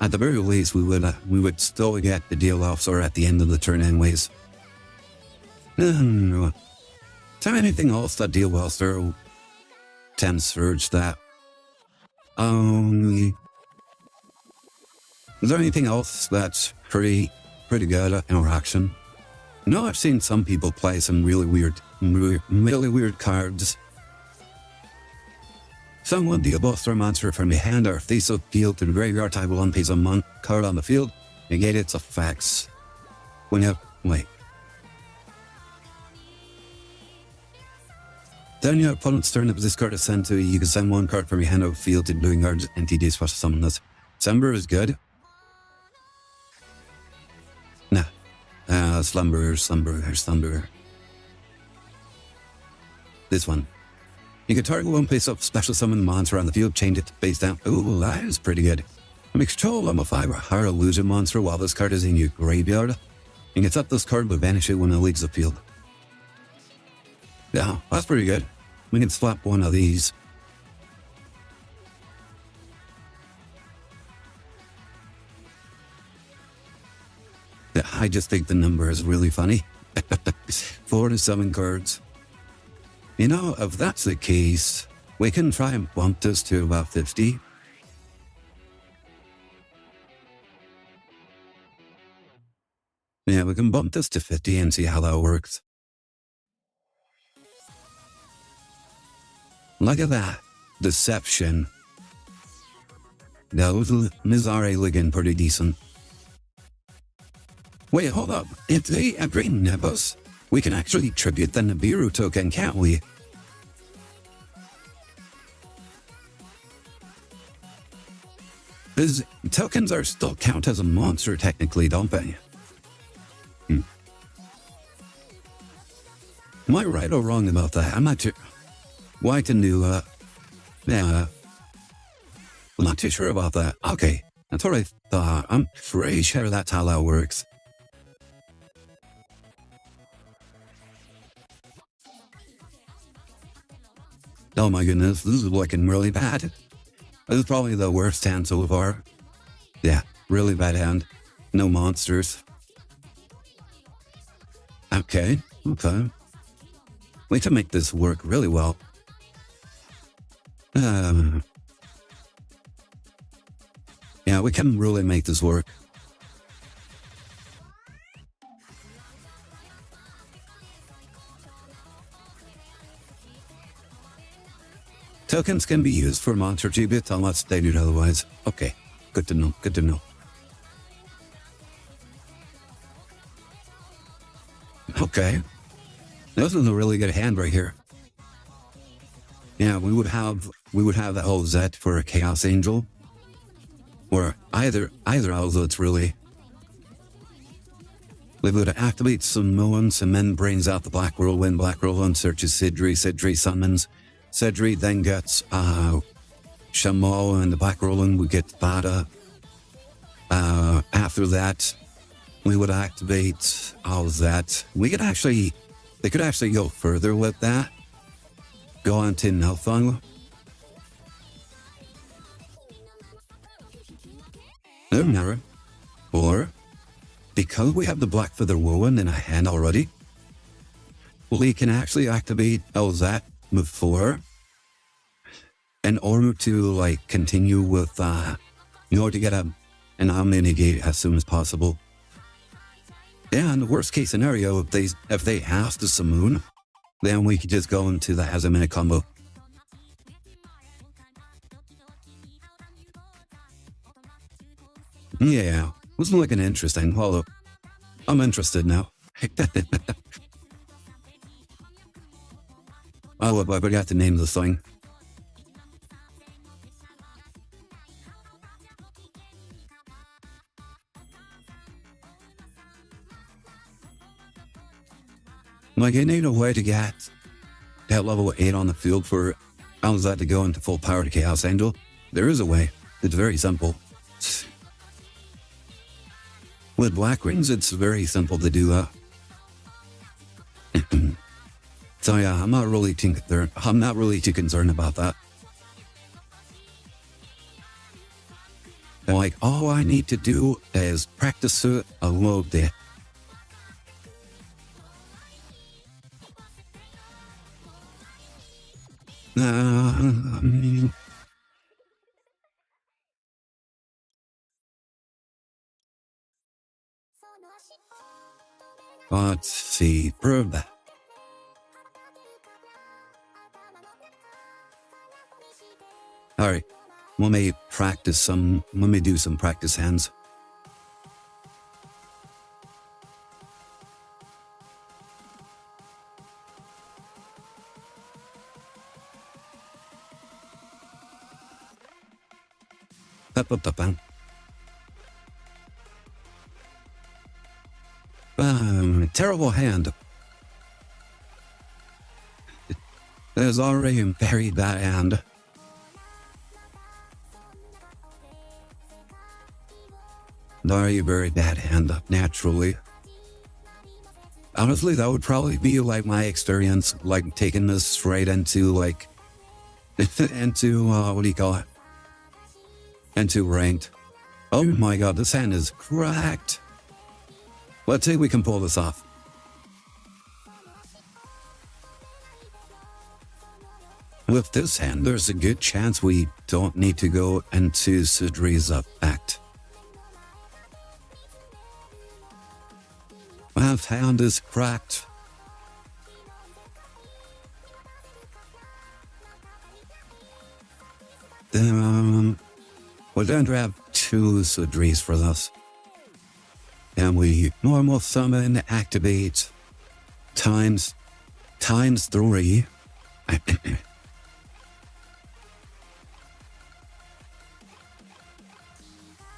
At the very least, we would still get the Duel Officer at the end of the turn anyways. Is there anything else that Duel Officer can surge that? Is there anything else that's pretty good interaction? No, I've seen some people play some really weird cards. Someone the Buster monster from your hand or face of field to the graveyard type of one piece of monk card on the field, negate its effects. When you wait. Then your opponent's turn, if this card is sent to you, you can send one card from your hand or field to the blue guard's entity special summon this. Slumber is good. Nah. Slumber. This one. You can target one place up, special summon the monster on the field, change it to face down. Ooh, that is pretty good. Mix control on a 5 or higher illusion monster while this card is in your graveyard. You can set this card but vanish it when it leaves the field. Yeah, that's pretty good. We can slap one of these. Yeah, I just think the number is really funny. 4 to 7 cards. You know, if that's the case, We can try and bump this to about 50. Yeah, we can bump this to 50 and see how that works. Look at that. Deception. That was Mizare looking pretty decent. Wait, hold up. If they agree Nebus, we can actually tribute the Nibiru token, can't we? These tokens are still count as a monster technically, don't they? Am I right or wrong about that? I'm not sure. Why can do, I'm not too sure about that. Okay, that's what I thought. I'm pretty sure that's how that works. Oh my goodness, this is looking really bad. This is probably the worst hand so far. Yeah, really bad hand. No monsters. Okay. We can make this work really well. Yeah, we can really make this work. Tokens can be used for monster tributes unless stated otherwise. Okay, good to know, good to know. Okay. This is a really good hand right here. Yeah, we would have that whole Zet for a Chaos Angel. Or either outlets really. We would activate Samoan, Cement brings out the Black Whirlwind searches Sidri summons. Sidri then gets Shamo and the Black Whirlwind would get Bada. After that, we would activate all that. They could actually go further with that. Go on to Nelthung. Never. Or, because we have the Black Feather Whirlwind in our hand already, we can actually activate Elzat before in order to continue with in order to get an Omni-Negate as soon as possible. Yeah, in the worst case scenario, if they ask the Simoon, then we could just go into the Hazamina combo. Yeah, was looking interesting. Hold up. I'm interested now. Oh, I forgot to name the thing. I need a way to get that level 8 on the field for Alzat to go into full power to Chaos Angel. There is a way. It's very simple. With Black Rings, it's very simple to do that. So yeah, I'm not really too concerned about that. All I need to do is practice it a little bit. Let's see, prove that. Alright, let me do some practice hands. Terrible hand. There's already buried that hand. Already buried that hand up naturally. Honestly, that would probably be my experience, taking this straight into what do you call it? Into ranked. Oh my god, this hand is cracked. Let's see if we can pull this off. with this hand, there's a good chance we don't need to go into Sudri's effect. My hand is cracked. We're going to have 2 Sudris for this. And we normal summon, activate, times 3.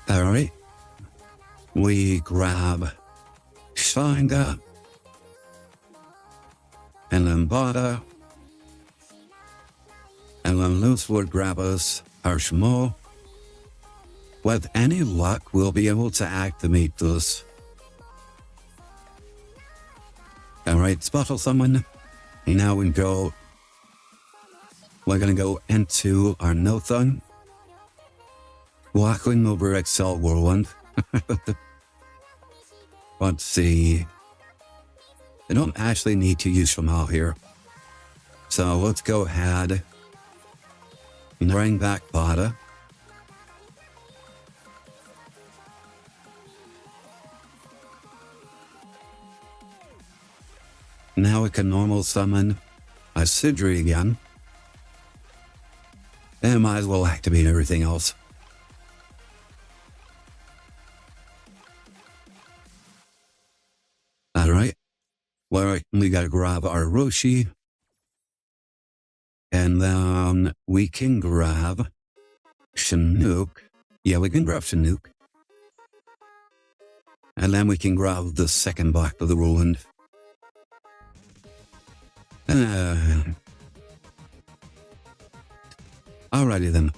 Alright. We grab Shanga and then Bada. And then Loose would grab us Arshmo. With any luck, we'll be able to activate this. Alright, Spottle Summon. And now we go. We're gonna go into our Nothung. Walking over Excel Whirlwind. Let's see. I don't actually need to use Shamal here. So let's go ahead and bring back Bada. Now we can normal summon a Sidri again. And might as well activate everything else. Alright. Well, we gotta grab our Roshi. And then we can grab Chinook. Yeah, we can grab Chinook. And then we can grab the second back of the Roland. Alrighty then.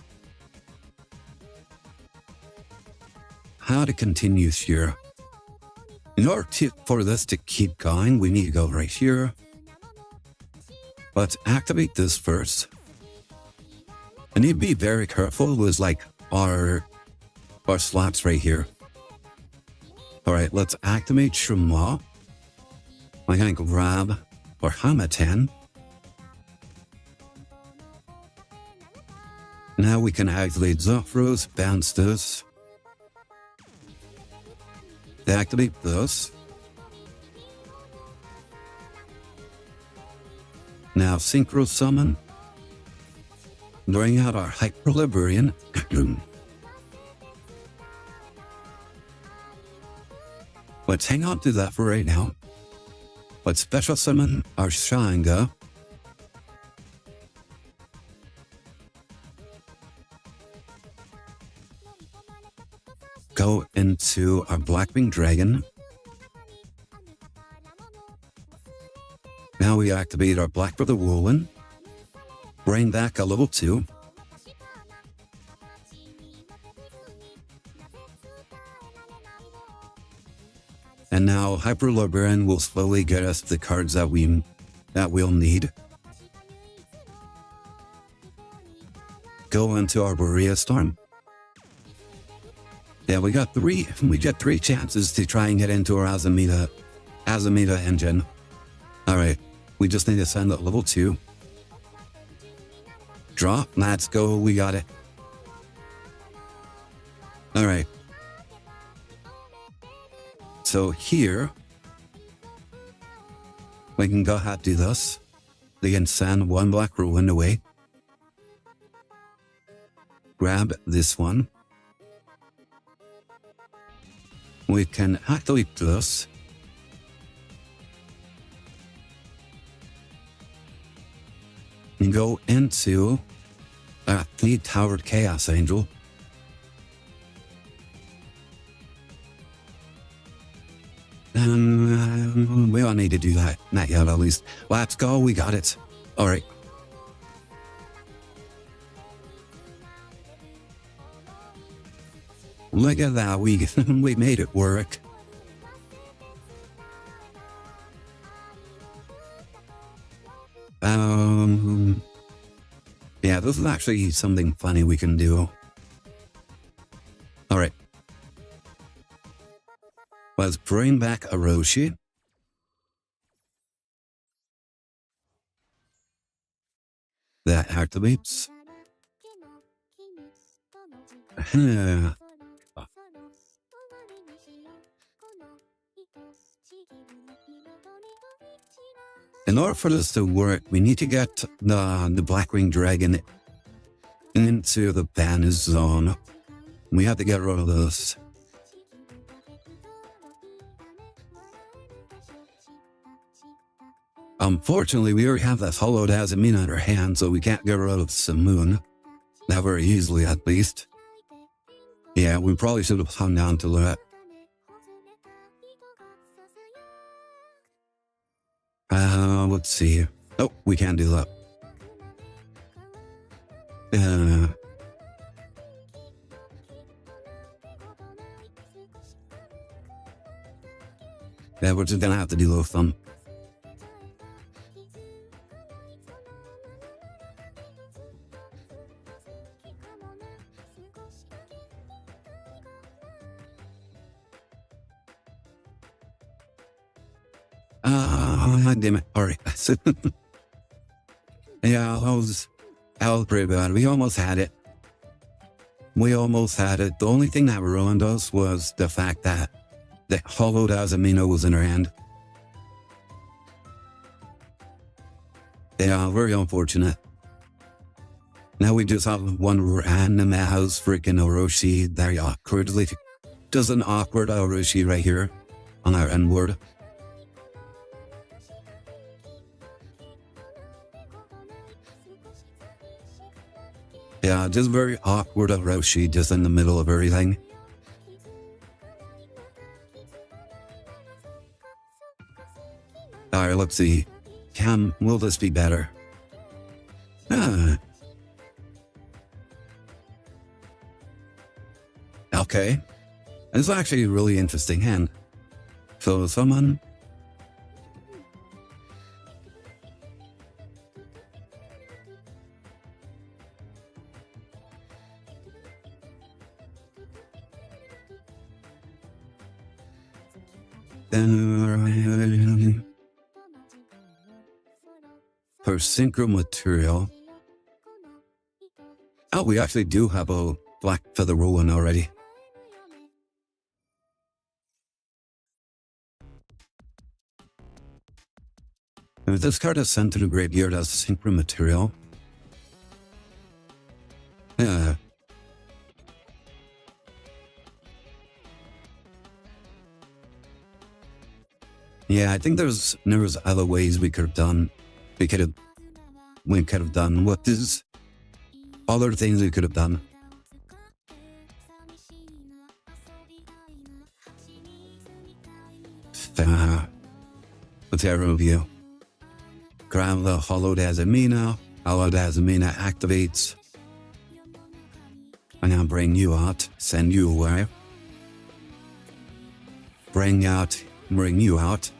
How to continue here? In order for this to keep going, we need to go right here. But activate this first. I need to be very careful with like our slaps right here. Alright, let's activate Shuma. I'm gonna grab our Hamatan. Now we can activate Zofros, bounce this. Deactivate this. Now Synchro Summon. Bring out our Hyper Librarian. Let's hang on to that for right now. Let's Special Summon our Shanga. Go into our Blackwing Dragon. Now we activate our Black Brother Woolen. Bring back a level 2. And now Hyper Librarian will slowly get us the cards that we'll need. Go into our Borea Storm. Yeah, we got 3 chances to try and get into our Azamita engine. Alright, we just need to send it level 2. Draw, let's go, we got it. Alright. So here, we can go ahead and do this. We can send 1 Black Ruin away. Grab this one. We can activate this. And go into the Towered Chaos Angel. We don't need to do that. Not yet, at least. Let's go. We got it. All right. Look at that. We made it work. Yeah, this is actually something funny we can do. All right. Let's bring back Aroshi. that activates. In order for this to work, we need to get the Blackwing Dragon into the ban zone. We have to get rid of this. Unfortunately, we already have that hollowed Azamina in our hand, so we can't get rid of Simoon. Not very easily, at least. Yeah, we probably should have hung on to that. Let's see. Oh, we can't do that. Yeah, we're just gonna have to deal with them. Damn it. All right. Yeah, that was pretty bad. We almost had it. The only thing that ruined us was the fact that the hollowed Azamino was in her hand. Yeah, very unfortunate. Now we just have one random ass freaking Orochi very awkwardly. Just an awkward Orochi right here on our N word. Yeah, just very awkward Orochi just in the middle of everything. Alright, let's see. Will this be better? Okay. It's actually a really interesting hand. So someone... her synchro material. Oh, we actually do have a black feather rolling already. This card is sent to the graveyard as synchro material. Yeah. Yeah, I think there's other ways we could have done. We could have done what is other things we could have done. Let's have a review. Grab the hollowed Azamina. Hollowed Azamina activates. I'm gonna bring you out, send you away. Bring you out.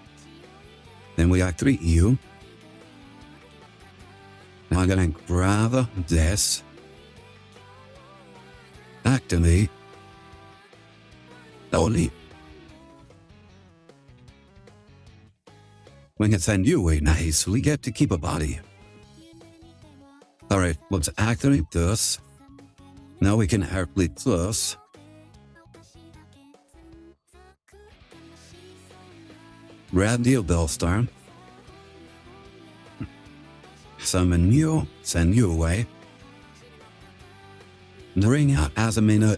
Then we activate you. Now I'm gonna grab this. Activate. Only. We can send you away. Nice. We get to keep a body. Alright, let's activate this. Now we can activate this. Grab the Bellstar. Summon you, send you away. Bring out Azamina.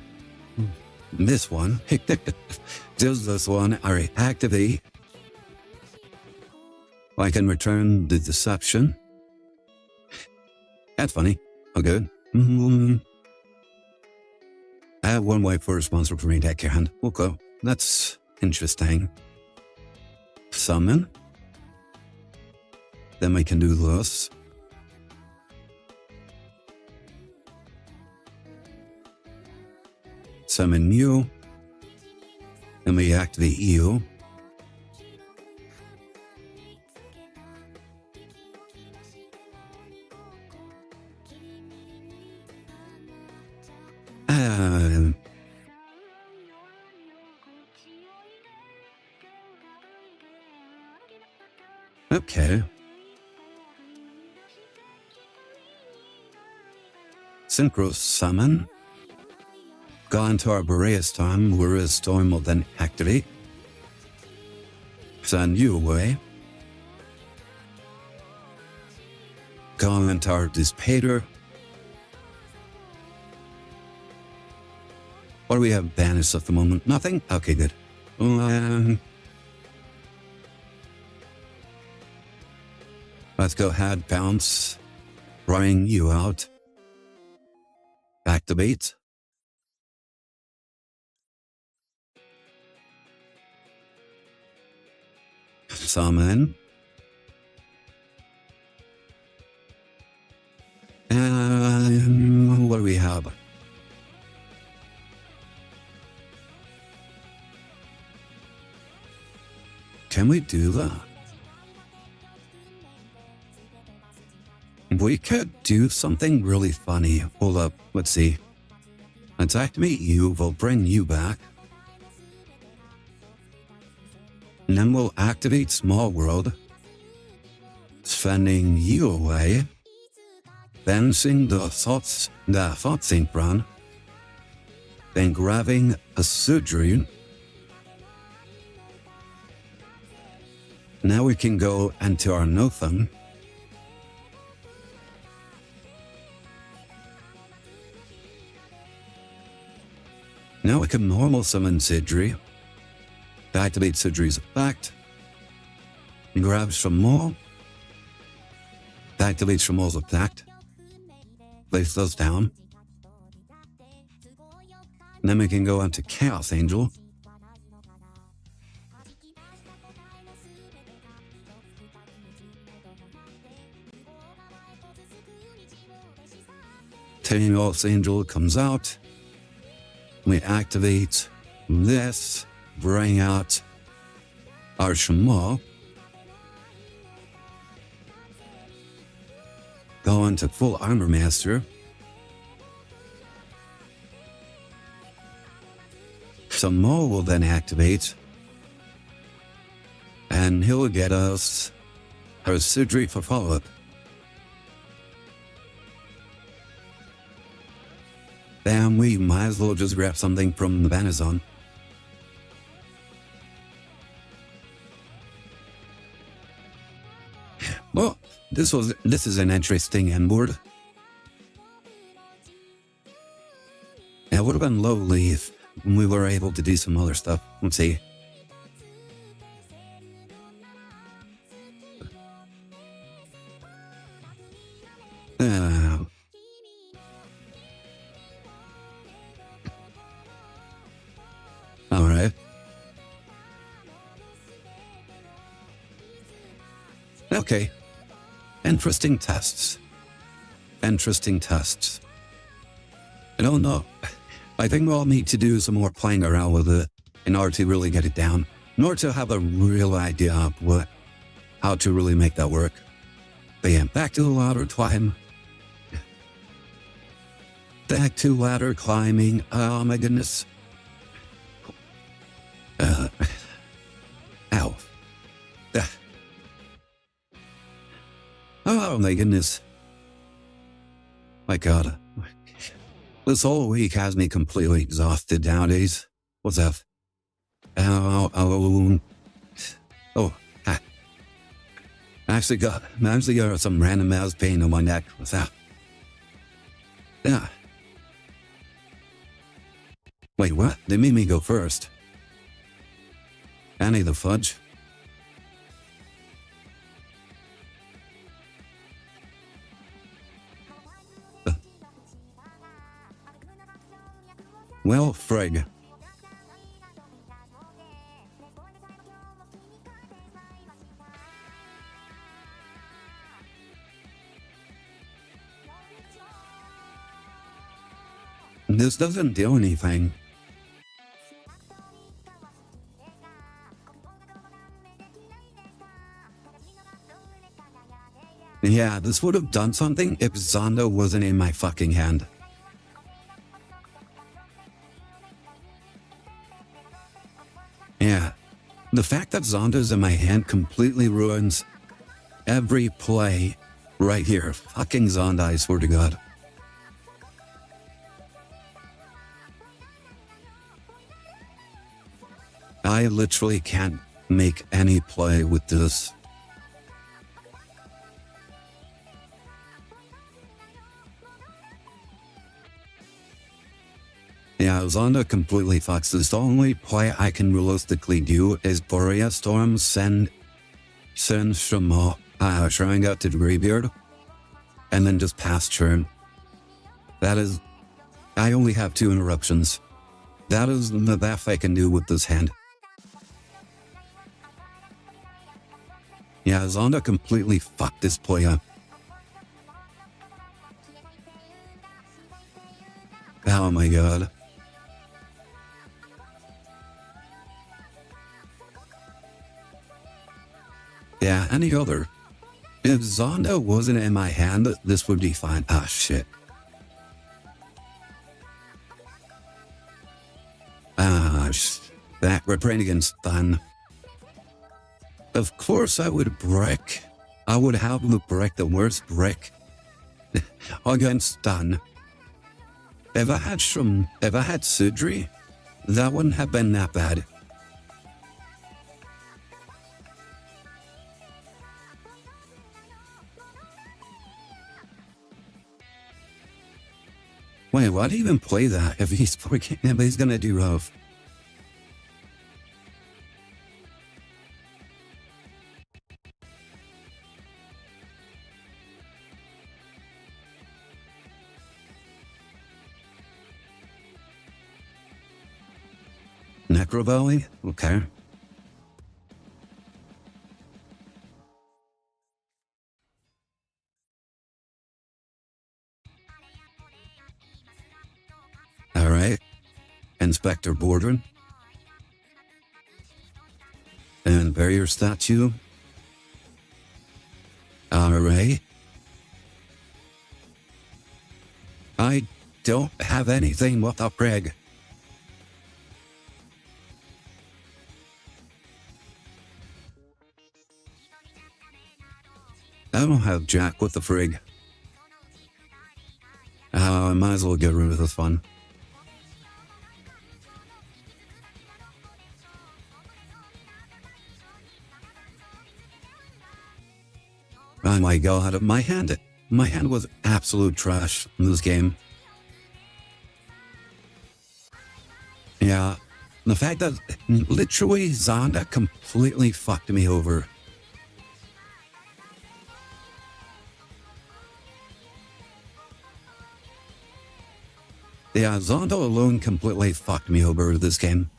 This one. Just this one. Alright, activate. I can return the deception. That's funny. Oh, good. I have one way for a sponsor for me to deck your hand. Okay, that's interesting. Summon. Then we can do this. Summon you. And we activate you. Okay. synchro summon. Go into our Boreas Storm, where Storm will then activate. Send you away. Go into our Dissipator. What do we have banished at the moment? Nothing? Okay, good. Let's go ahead, bounce. Running you out. Activate. Summon. And what do we have? Can we do that? We could do something really funny. Hold up, let's see. Let's activate you, we'll bring you back. And then we'll activate Small World. Sending you away. Banishing the thought sync run. Then grabbing a Sudri. Now we can go into our Nothing. Now we can normal summon Sidri. Activate Sidri's effect. Grab some more. Activate Shamal's effect. Place those down. And then we can go into Chaos Angel. Chaos Angel comes out. We activate this, bring out our Shamal. Go into full Armor Master. Shamal will then activate. And he'll get us our Sidri for follow-up. Then we might as well just grab something from the Banazon. Well, this is an interesting end board. It would have been lovely if we were able to do some other stuff. Let's see. All right. Okay. Interesting tests. Interesting tests. I don't know. I think we'll need to do some more playing around with it in order to really get it down. In order to have a real idea of how to really make that work. But yeah, back to the ladder climb. Back to ladder climbing. Oh my goodness. Ow. Oh my goodness. My God. This whole week has me completely exhausted nowadays. What's up? Oh. I actually got some random ass pain on my neck. What's up? Yeah. Wait, what? They made me go first. Annie the fudge. Well, frig. This doesn't do anything. Yeah, this would have done something if Zonda wasn't in my fucking hand. Yeah, the fact that Zonda's in my hand completely ruins every play right here. Fucking Zonda, I swear to God. I literally can't make any play with this. Yeah, Zonda completely fucks this. The only play I can realistically do is Borea Storm, send Shamo, Shrine out to the Graveyard, and then just pass turn. That is, I only have 2 interruptions. That is the best I can do with this hand. Yeah, Zonda completely fucked this play up. Oh my god. Yeah, any other. If Zonda wasn't in my hand, this would be fine. Ah, shit. That we're playing against stun. Of course I would brick. I would have the brick, the worst brick. Against stun. If I had Sudri, that wouldn't have been that bad. Wait, why do you even play that if he's gonna do rough? Necro Valley? Okay. Alright. Inspector Bordering. And Barrier Statue. Alright. I don't have anything with a prig. I don't have Jack with the frig. I might as well get rid of this fun. Oh my god, my hand was absolute trash in this game. Yeah, the fact that literally Zonda completely fucked me over. Yeah, Zonda alone completely fucked me over this game.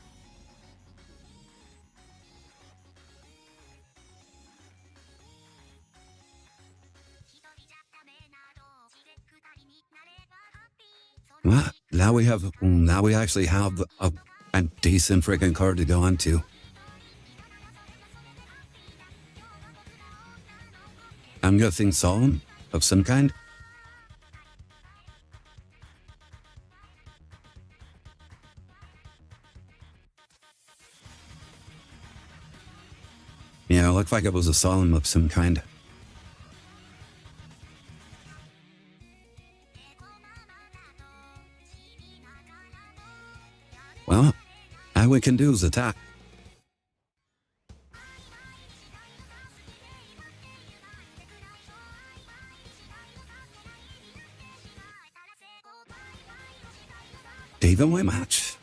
Well, now we actually have a decent freaking card to go on to. I'm guessing Solemn of some kind. Yeah, it looked like it was a Solemn of some kind. Well, all we can do is attack. Evenly match.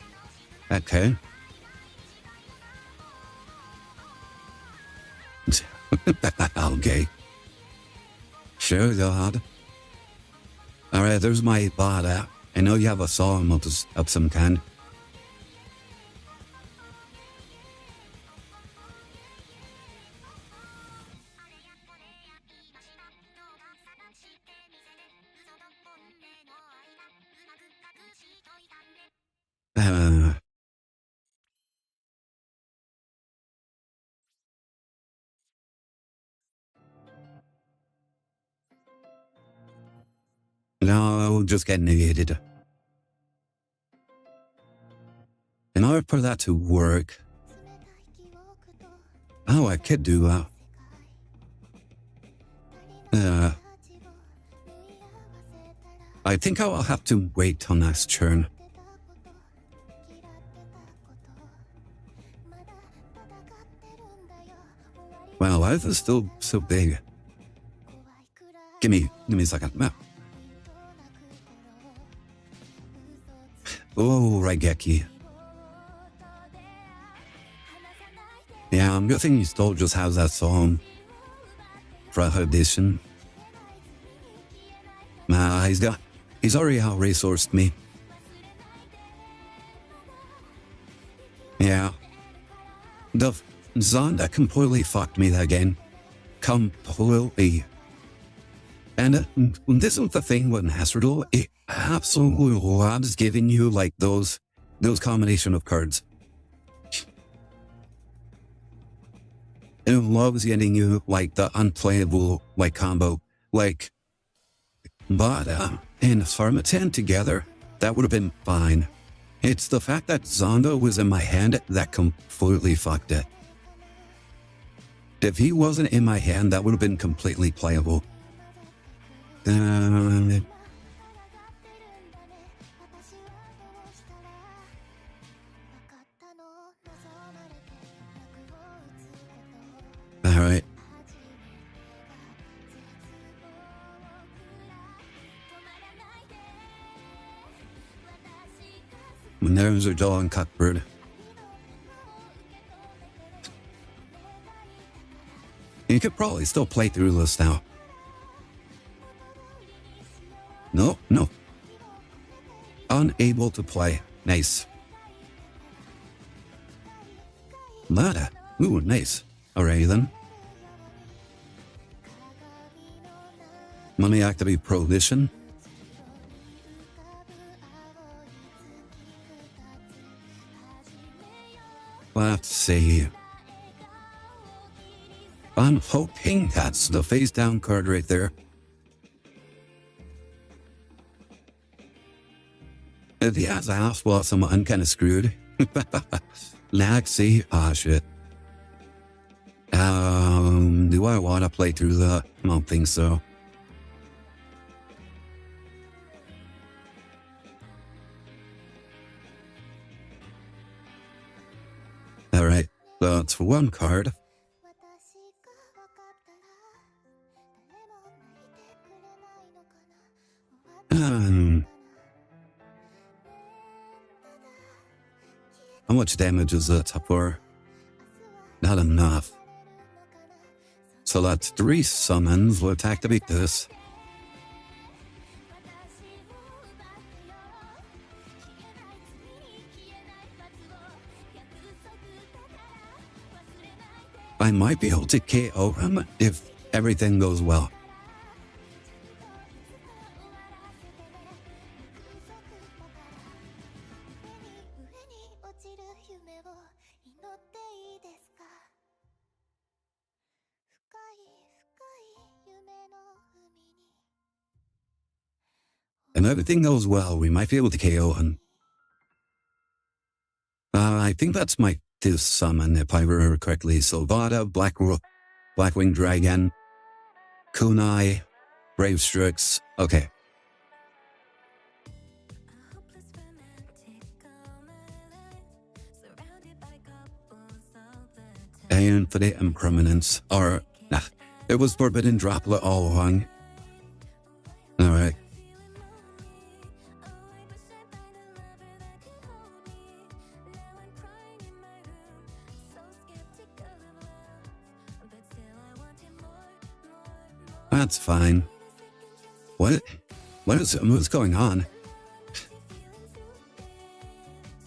Okay. Okay. Sure, God. Alright, there's my bot app. I know you have a Solemn of some kind. No, just get negated. In order for that to work... Oh, I could do that. I think I will have to wait till next turn. Wow, life is still so big. Give me a second. No. Oh, Raigeki. Yeah, I'm guessing he still just has that song for audition. Nah, he's already out-resourced me. Yeah. The Zonda completely fucked me that game. Completely. And this is the thing with Astor, it absolutely loves giving you like those combination of cards. It loves getting you like the unplayable like combo. Like, but in Pharma 10 together, that would have been fine. It's the fact that Zonda was in my hand that completely fucked it. If he wasn't in my hand, that would have been completely playable. Alright. When there's a jaw and Cuthbert. You could probably still play through this now. No. Unable to play. Nice. Lada. Ooh, nice. Alright then. Let me activate Prohibition. Let's see. I'm hoping that's the face down card right there. If he has a house blossom, I'm kind of screwed. Laxy. Ah, shit. Do I want to play through the? I don't think so. Alright, that's one card. How much damage is that for? Not enough. So that's 3 summons. We'll activate this. I might be able to KO him if everything goes well. And if everything goes well, we might be able to KO him. I think that's my 5th summon, if I remember correctly. So Vada, Blackwing Dragon, Kunai, Brave Strix. Okay. Infinite Impermanence. Or, it was Forbidden Droplet all along. Alright. That's fine. What's going on?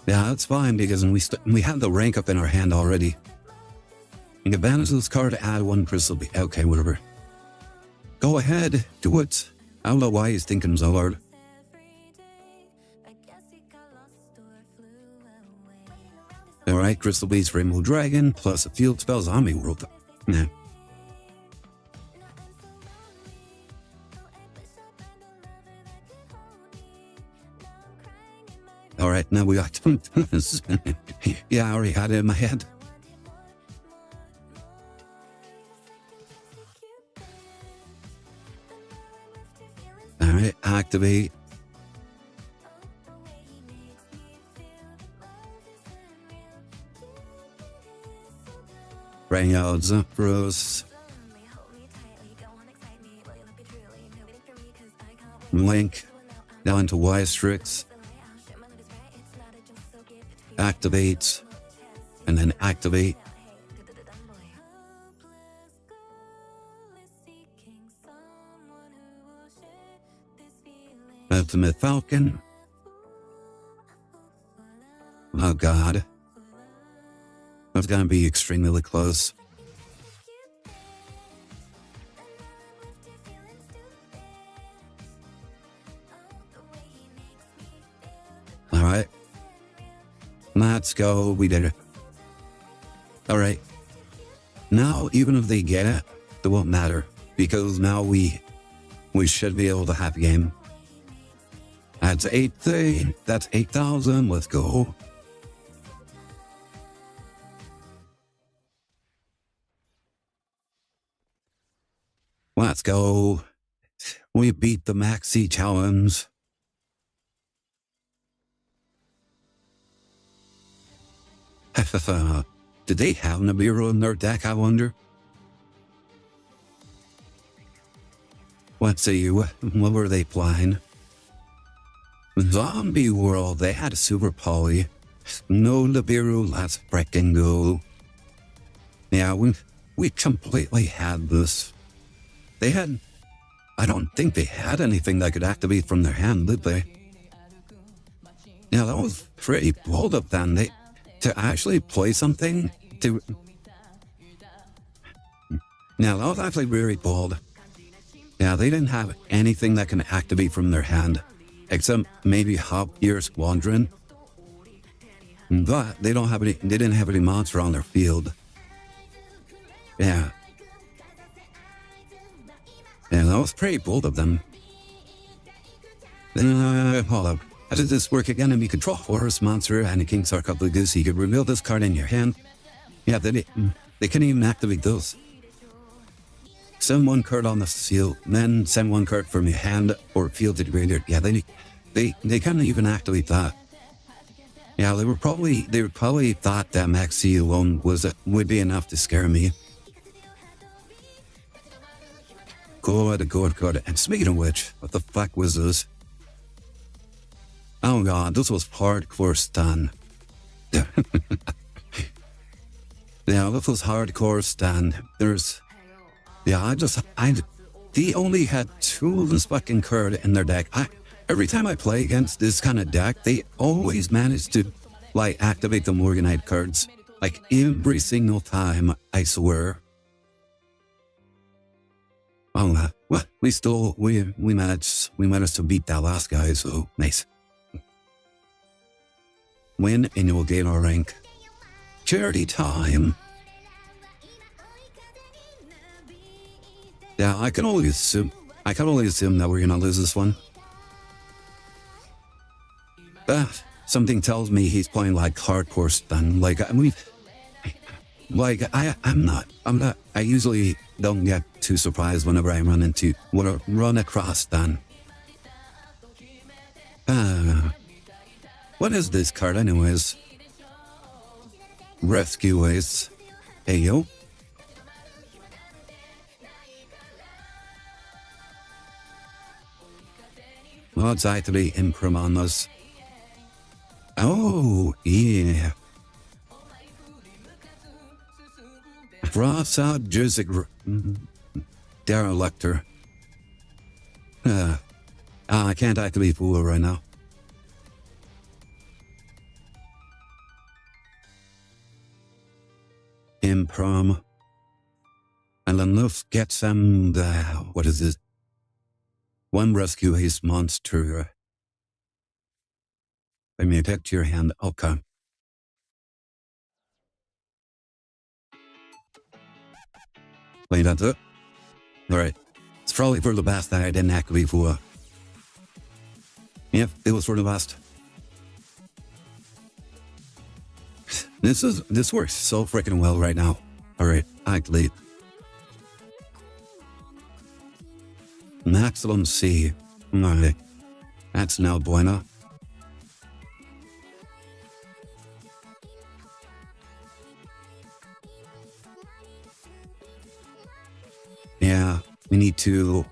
Yeah, that's fine because we have the rank up in our hand already. You can banish this card to add 1 crystal. Okay, whatever. Go ahead, do it. I don't know why he's thinking so hard. Alright, Crystal Beast, Rainbow Dragon, plus a field spell, Zombie World. Nah. Alright, now we got yeah, I already had it in my head. Alright, activate. Bring out Zephyros. Link down to Y-Strix. Activate. And then activate. Ultimate Falcon. Oh god. That's gonna be extremely close. Alright. Let's go. We did it. Alright. Now, even if they get it, it won't matter. Because now we should be able to have a game. That's 8,000. That's 8,000. Let's go. Let's go. We beat the Maxi Challenge. Did they have Nibiru in their deck, I wonder? Let's see, what were they playing? Zombie World, they had a Super Poly. No Nibiru, let's frickin' go. Yeah, we completely had this. They had... I don't think they had anything that could activate from their hand, did they? Yeah, that was pretty bold of them. To actually play something to... Yeah, that was actually very bold. Yeah, they didn't have anything that can activate from their hand. Except maybe Hop Gear Squadron. But they didn't have any monster on their field. Yeah. Yeah, that was pretty bold of them. Then, hold up. How does this work again? If you control Horus Monster and a King Sark of the Goose, you could reveal this card in your hand. Yeah, they can't even activate those. Send one card on the field, then send one card from your hand or field to the graveyard. Yeah, they can't even activate that. Yeah, they probably thought that Maxi alone would be enough to scare me. Good. And speaking of which, what the fuck was this? Oh god, this was hardcore stun. Yeah, this was hardcore stun. They only had 2 of this fucking card in their deck. Every time I play against this kind of deck, they always manage to, activate the Morganite cards. Every single time, I swear. Oh, well, we managed to beat that last guy, so nice. Win and you will gain our rank. Charity time. Yeah, I can only assume that we're gonna lose this one. But something tells me he's playing hardcore stun. I usually don't get too surprised whenever I run across stun. What is this card anyways? Rescue Ace. Hey yo. Odds actually imprimanas. Oh, yeah. Frost out Juzig Derelictor. I can't activate Fool right now. Improm. And then let's get some, what is this? One Rescue Ace monster. Let me attack to your hand. Okay. Wait, that's it? Alright. It's probably for the best that I didn't activate Fool. Yep, it was for the best. This works so freaking well right now. Alright, activate. Maximum C. Alright. That's now bueno. Yeah, we need to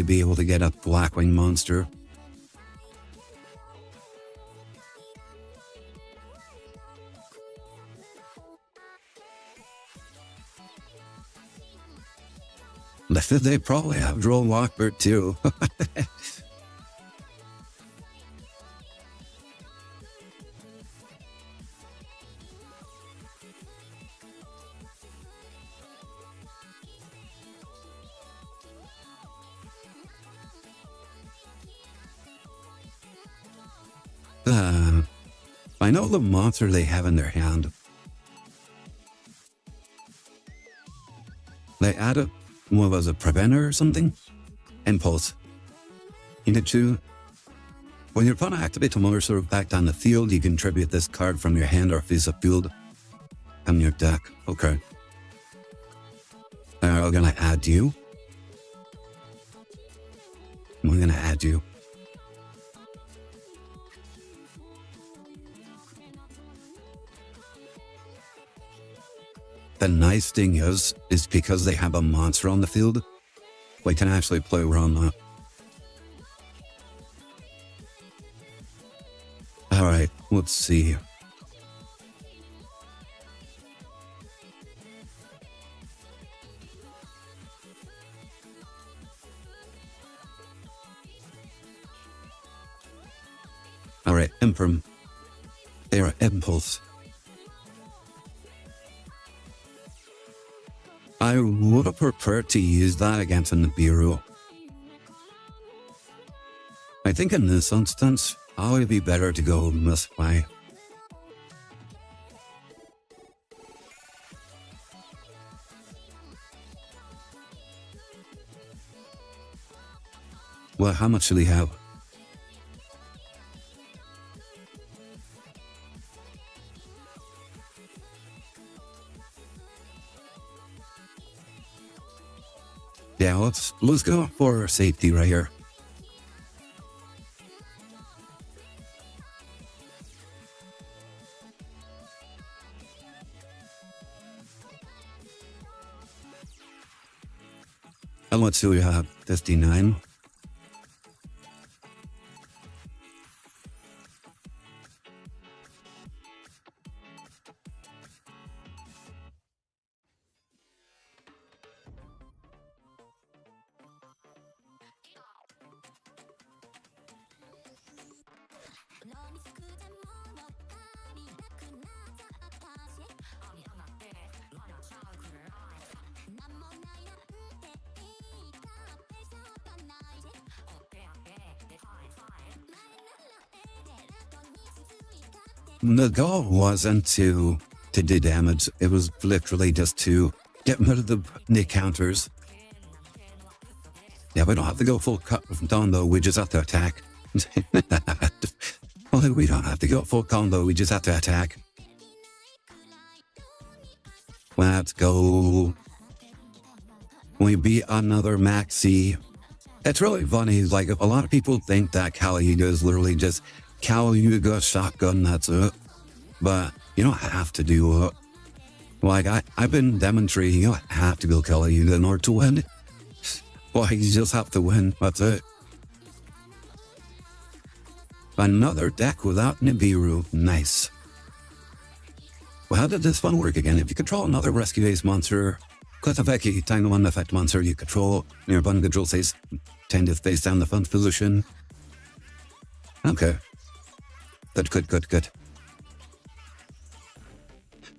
be able to get a Blackwing monster. They probably have Droll Lockbird too. I know the monster they have in their hand. They added, what was it, Preventer or something? Impulse. You need to, when you're trying to activate a monster back down the field, you contribute this card from your hand or piece of field on your deck. Okay. We're gonna add you. We're gonna add you. The nice thing is because they have a monster on the field, we can actually play around that. Alright, let's see. Alright, Impulse. They're Impulse. I would have preferred to use that against a Nibiru. I think in this instance, it would be better to go this way. Well, how much do they have? Yeah, let's go for safety right here. And let's see, we have 59. The goal wasn't to do damage. It was literally just to get rid of the counters. Yeah, we don't have to go full down though. We just have to attack. Well, we don't have to go full combo. We just have to attack. Let's go. We beat another Maxi. It's really funny. Like, a lot of people think that Caliuga is literally just Caliuga shotgun, that's it. But you don't have to do it. Like, I've been demonstrating you don't have to go Caliuga in order to win. Well, you just have to win, that's it. Another deck without Nibiru, nice. Well, how did this one work again? If you control another Rescue Ace monster, click effect, you time the one effect monster you control, your opponent control says, tend to face down the front position. Okay. Good.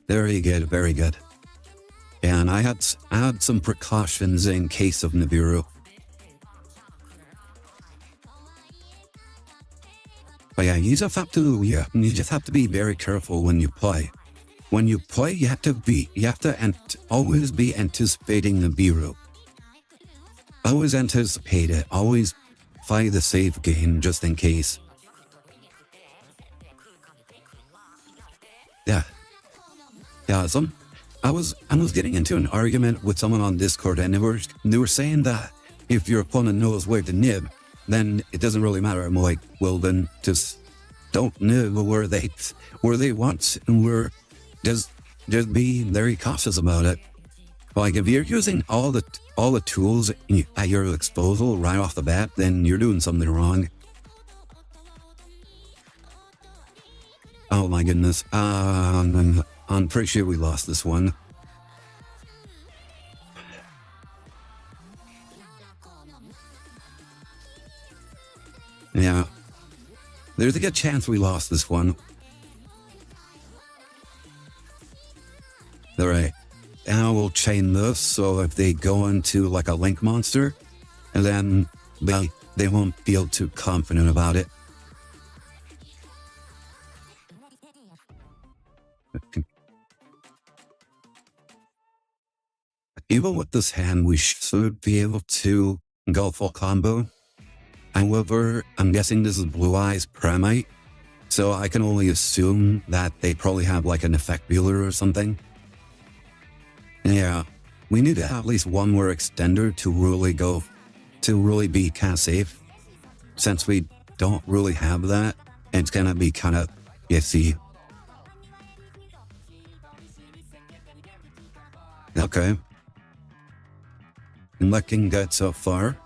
Very good, very good. And I had some precautions in case of Nibiru. But yeah, you just have to be very careful when you play. When you play, you have to always be anticipating Nibiru. Always anticipate it. Always play the safe game just in case. Yeah. Yeah, I was getting into an argument with someone on Discord, and they were saying that if your opponent knows where to nib, then it doesn't really matter. I'm like, well then just don't nib where they want, and we're just be very cautious about it. Like if you're using all the tools at your disposal right off the bat, then you're doing something wrong. Oh my goodness. I'm pretty sure we lost this one. Yeah. There's a good chance we lost this one. Alright. Now we'll chain this so if they go into like a link monster, and then they won't feel too confident about it. Even with this hand, we should be able to go full combo. However, I'm guessing this is Blue Eyes Primite, so I can only assume that they probably have like an effect viewer or something. Yeah, we need to have at least one more extender to really be kind of safe. Since we don't really have that, it's gonna be kind of iffy. Okay. Looking good so far.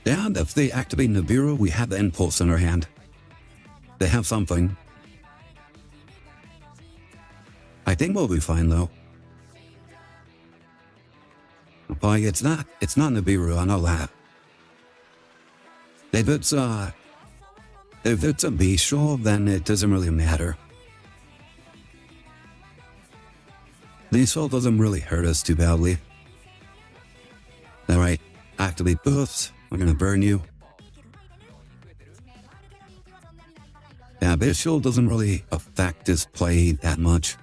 And if they activate Nibiru, we have the impulse in our hand. They have something. I think we'll be fine though. But it's not Nibiru, I know that. If it's a bestial, then it doesn't really matter. Bestial doesn't really hurt us too badly. Alright, activate buffs. We're gonna burn you. Yeah, bestial doesn't really affect this play that much.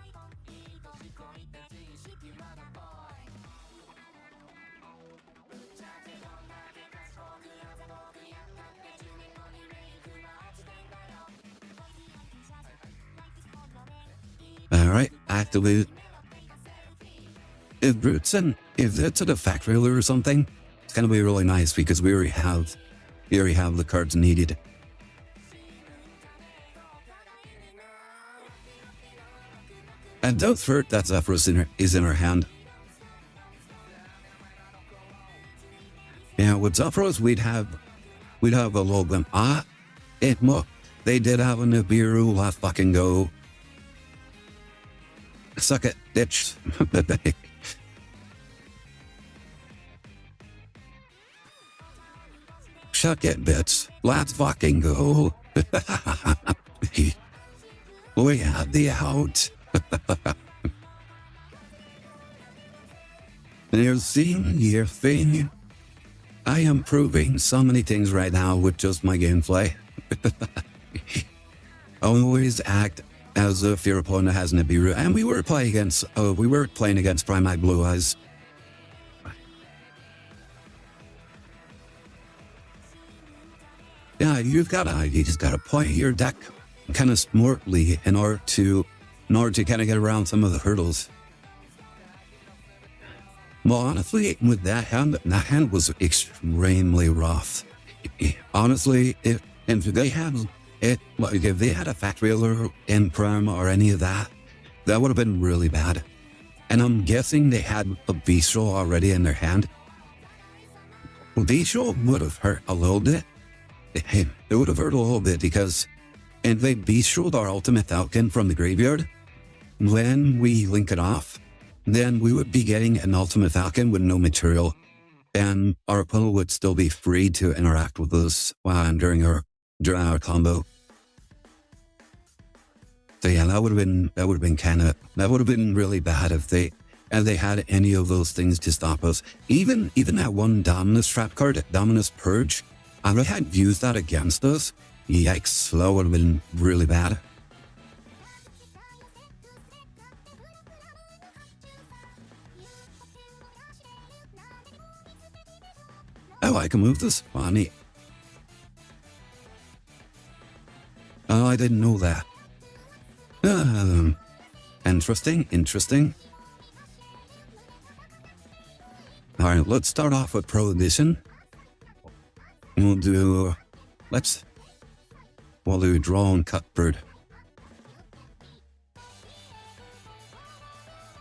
Alright, activate. If it's an effect viewer or something, it's gonna be really nice because we already have the cards needed. And don't forget that Zephyros is in our hand. Yeah, with Zephyros we'd have a little bit. They did have a Nibiru last fucking go. Suck it, bitch. Suck it, bitch. Let's fucking go. We have the out. You're seeing your thing. I am proving so many things right now with just my gameplay. Always act as if your opponent has Nibiru, and we were playing against Primite Blue Eyes. Yeah, you just gotta play your deck kind of smartly in order to kind of get around some of the hurdles. Well, honestly, with that hand was extremely rough. Honestly, if they had a fact wheeler in Prime or any of that, that would have been really bad. And I'm guessing they had a bestial already in their hand. Bestial would have hurt a little bit. It would have hurt a little bit because if they bestialed our ultimate Falcon from the graveyard, when we link it off, then we would be getting an ultimate Falcon with no material, and our opponent would still be free to interact with us during our combo. So yeah, that would have been really bad if they had any of those things to stop us. Even that one Dominus trap card, Dominus Purge, if they had used that against us, yikes, that would have been really bad. Oh, I can move this? Funny. Oh, I didn't know that. Interesting. Alright, let's start off with Pro Edition. We'll do Draw and Cut Bird.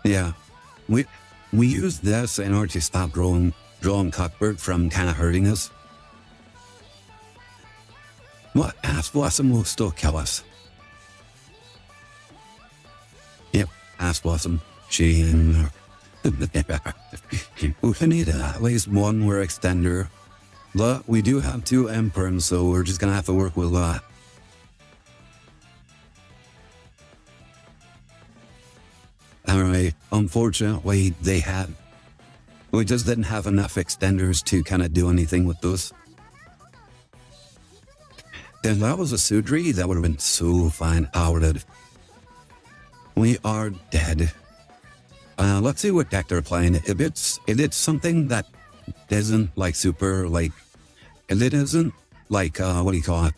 Yeah, we we use this in order to stop drone cockbird from kind of hurting us. What Ass Blossom will still kill us. Yep, Ass Blossom. She we need at least one more extender. But we do have 2 Emperors, so we're just gonna have to work with that. Alright, unfortunately, we just didn't have enough extenders to kind of do anything with those. If that was a Sudri, that would have been so fine powered. We are dead. Let's see what deck they're playing. If it's something that isn't like super, like, if it isn't like, what do you call it?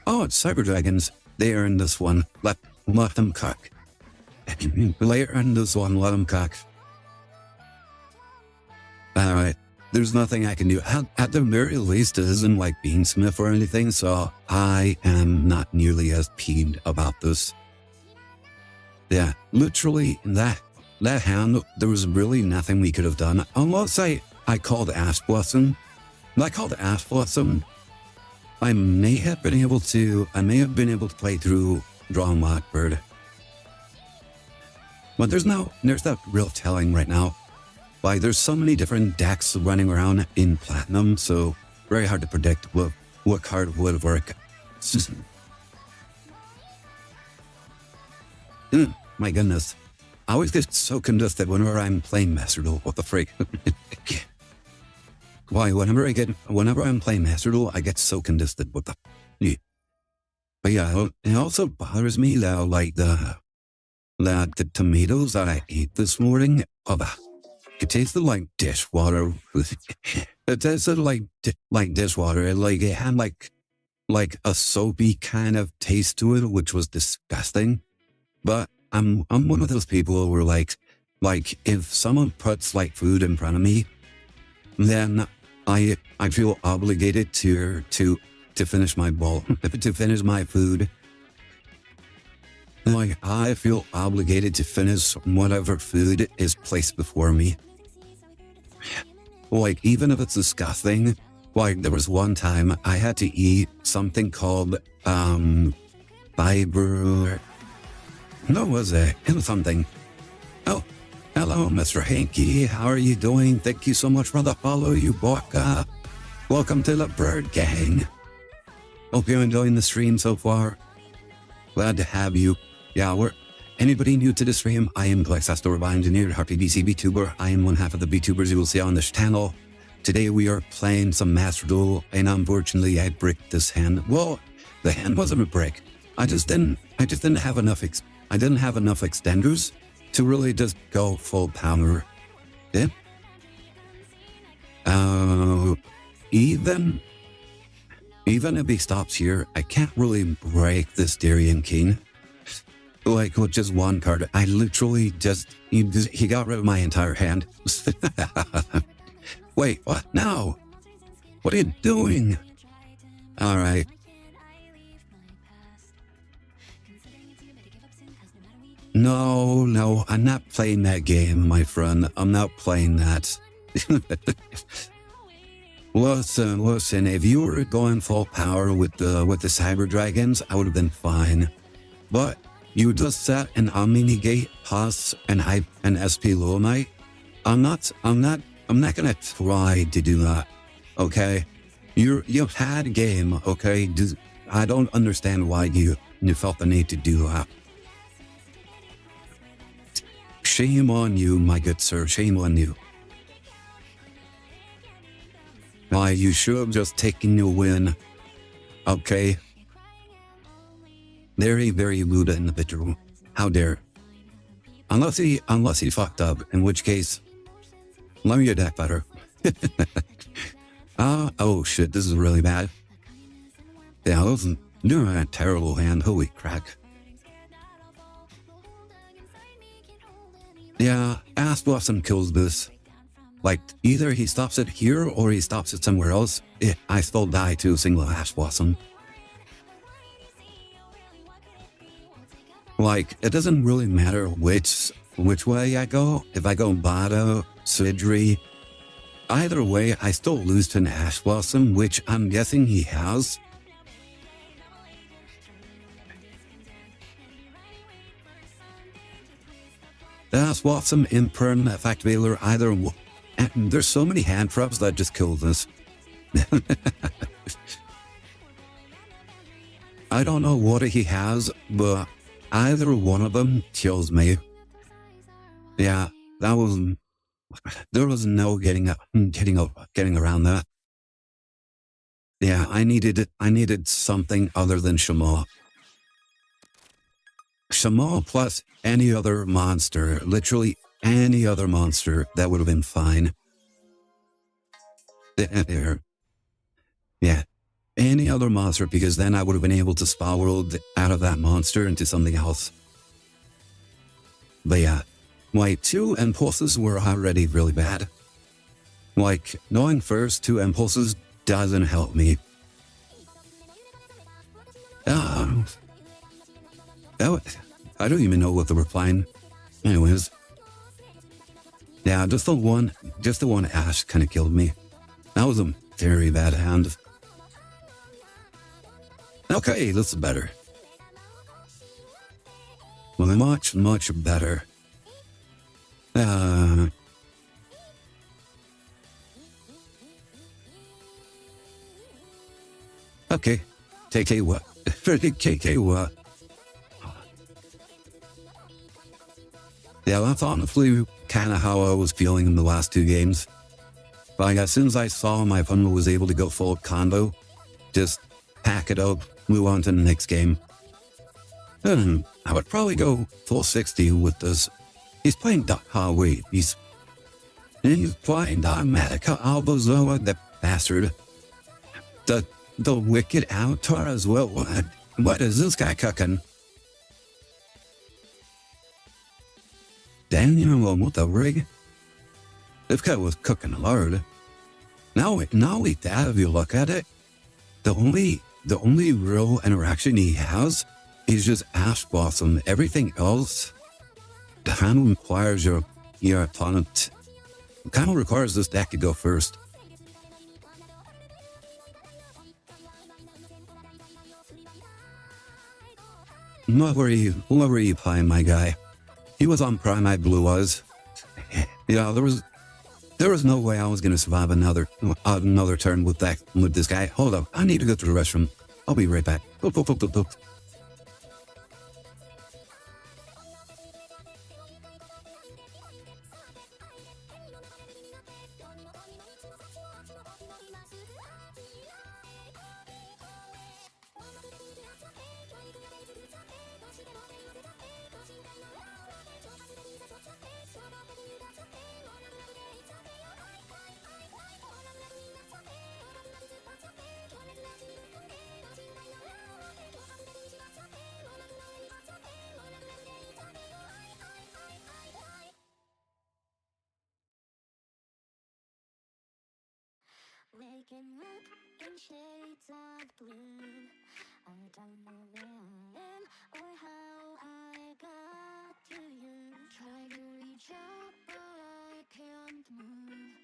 Oh, it's Cyber Dragons. They are in this one. Let them cook. Later in this one, let them cook. Alright, there's nothing I can do. At the very least, it isn't like Beansmith or anything, so I am not nearly as peeved about this. Yeah, literally, that hand, there was really nothing we could have done, unless I called Ass Blossom. I called Ass Blossom. I may have been able to play through Drawn Lockbird. But there's not real telling right now. Like, there's so many different decks running around in Platinum, so very hard to predict what card would work. My goodness. I always get so congested whenever I'm playing Master Duel. What the freak? Why, whenever I'm playing Master Duel, I get so congested. What the... Yeah. But yeah, it also bothers me that, like, the tomatoes that I ate this morning, it tasted like dishwater. It tasted like dishwater. It had like a soapy kind of taste to it, which was disgusting. But I'm one of those people who are like if someone puts like food in front of me, then I feel obligated to finish my bowl, to finish my food. Like, I feel obligated to finish whatever food is placed before me. Like, even if it's disgusting, like, there was one time I had to eat something called, fiber... No, was it? It was something. Oh, hello, Mr. Hanky. How are you doing? Thank you so much for the follow, you Baka. Welcome to the Bird Gang. Hope you're enjoying the stream so far. Glad to have you. Yeah, anybody new to the stream, I am Glexx, Astor, engineer, Harpy DC VTuber. I am one half of the VTubers you will see on this channel. Today we are playing some Master Duel, and unfortunately I bricked this hand. Well, the hand wasn't a brick. I just didn't have enough extenders to really just go full power. Yeah. Even if he stops here, I can't really break this Darien King. Like, with just one card, I literally he got rid of my entire hand. Wait, what? No! What are you doing? Alright. No, I'm not playing that game, my friend. I'm not playing that. Listen, if you were going full power with the Cyber Dragons, I would have been fine. But you just set an Omni Negate, Pus, and SP Low Knight. I'm not gonna try to do that. Okay? You've had a game, okay? I don't understand why you felt the need to do that. Shame on you, my good sir. Shame on you. Why, you should have just taken your win. Okay? Very, very rude individual. How dare. Unless he fucked up, in which case, let me get that better. Oh shit, this is really bad. Yeah, that was a terrible hand, holy crack. Yeah, Ass Blossom kills this. Like, either he stops it here or he stops it somewhere else. I still die to a single Ass Blossom. Like, it doesn't really matter which which way I go. If I go Bada, Sidri, either way, I still lose to an Ash Blossom, which I'm guessing he has. Ash Blossom, Imperm, Effect Veiler, either one. And there's so many hand traps that just kill this. I don't know what he has, but either one of them kills me. Yeah, that was... There was no getting around that. Yeah, I needed something other than Shama. Shama plus any other monster, literally any other monster, that would have been fine. There. Yeah, any other monster, because then I would have been able to Spa World out of that monster into something else. But yeah, my 2 impulses were already really bad. Like, knowing first 2 impulses doesn't help me. I don't even know what the replying. Anyways. Yeah, just the one Ash kind of killed me. That was a very bad hand. Okay, this is better. Well, much, much better. Okay. KK what? KK what? Yeah, that's honestly kind of how I was feeling in the last 2 games. Like, as soon as I saw my opponent was able to go full combo, just pack it up, move on to the next game. And I would probably go full 60 with this. He's playing he's playing Dogmatica Albozoa, the bastard. The wicked Avatar as well. What is this guy cooking? Daniel, what the rig? This guy was cooking hard. Now that if you look at it, the only real interaction he has is just Ash Blossom. Everything else kind of requires your opponent. Kind of requires this deck to go first. What were you playing, my guy? He was on Prime, I Blue was. Yeah, there was no way I was gonna survive another turn with this guy. Hold up, I need to go to the restroom. I'll be right back. Boop. Waking up in shades of blue. I don't know where I am or how I got to you. Try to reach out, but I can't move.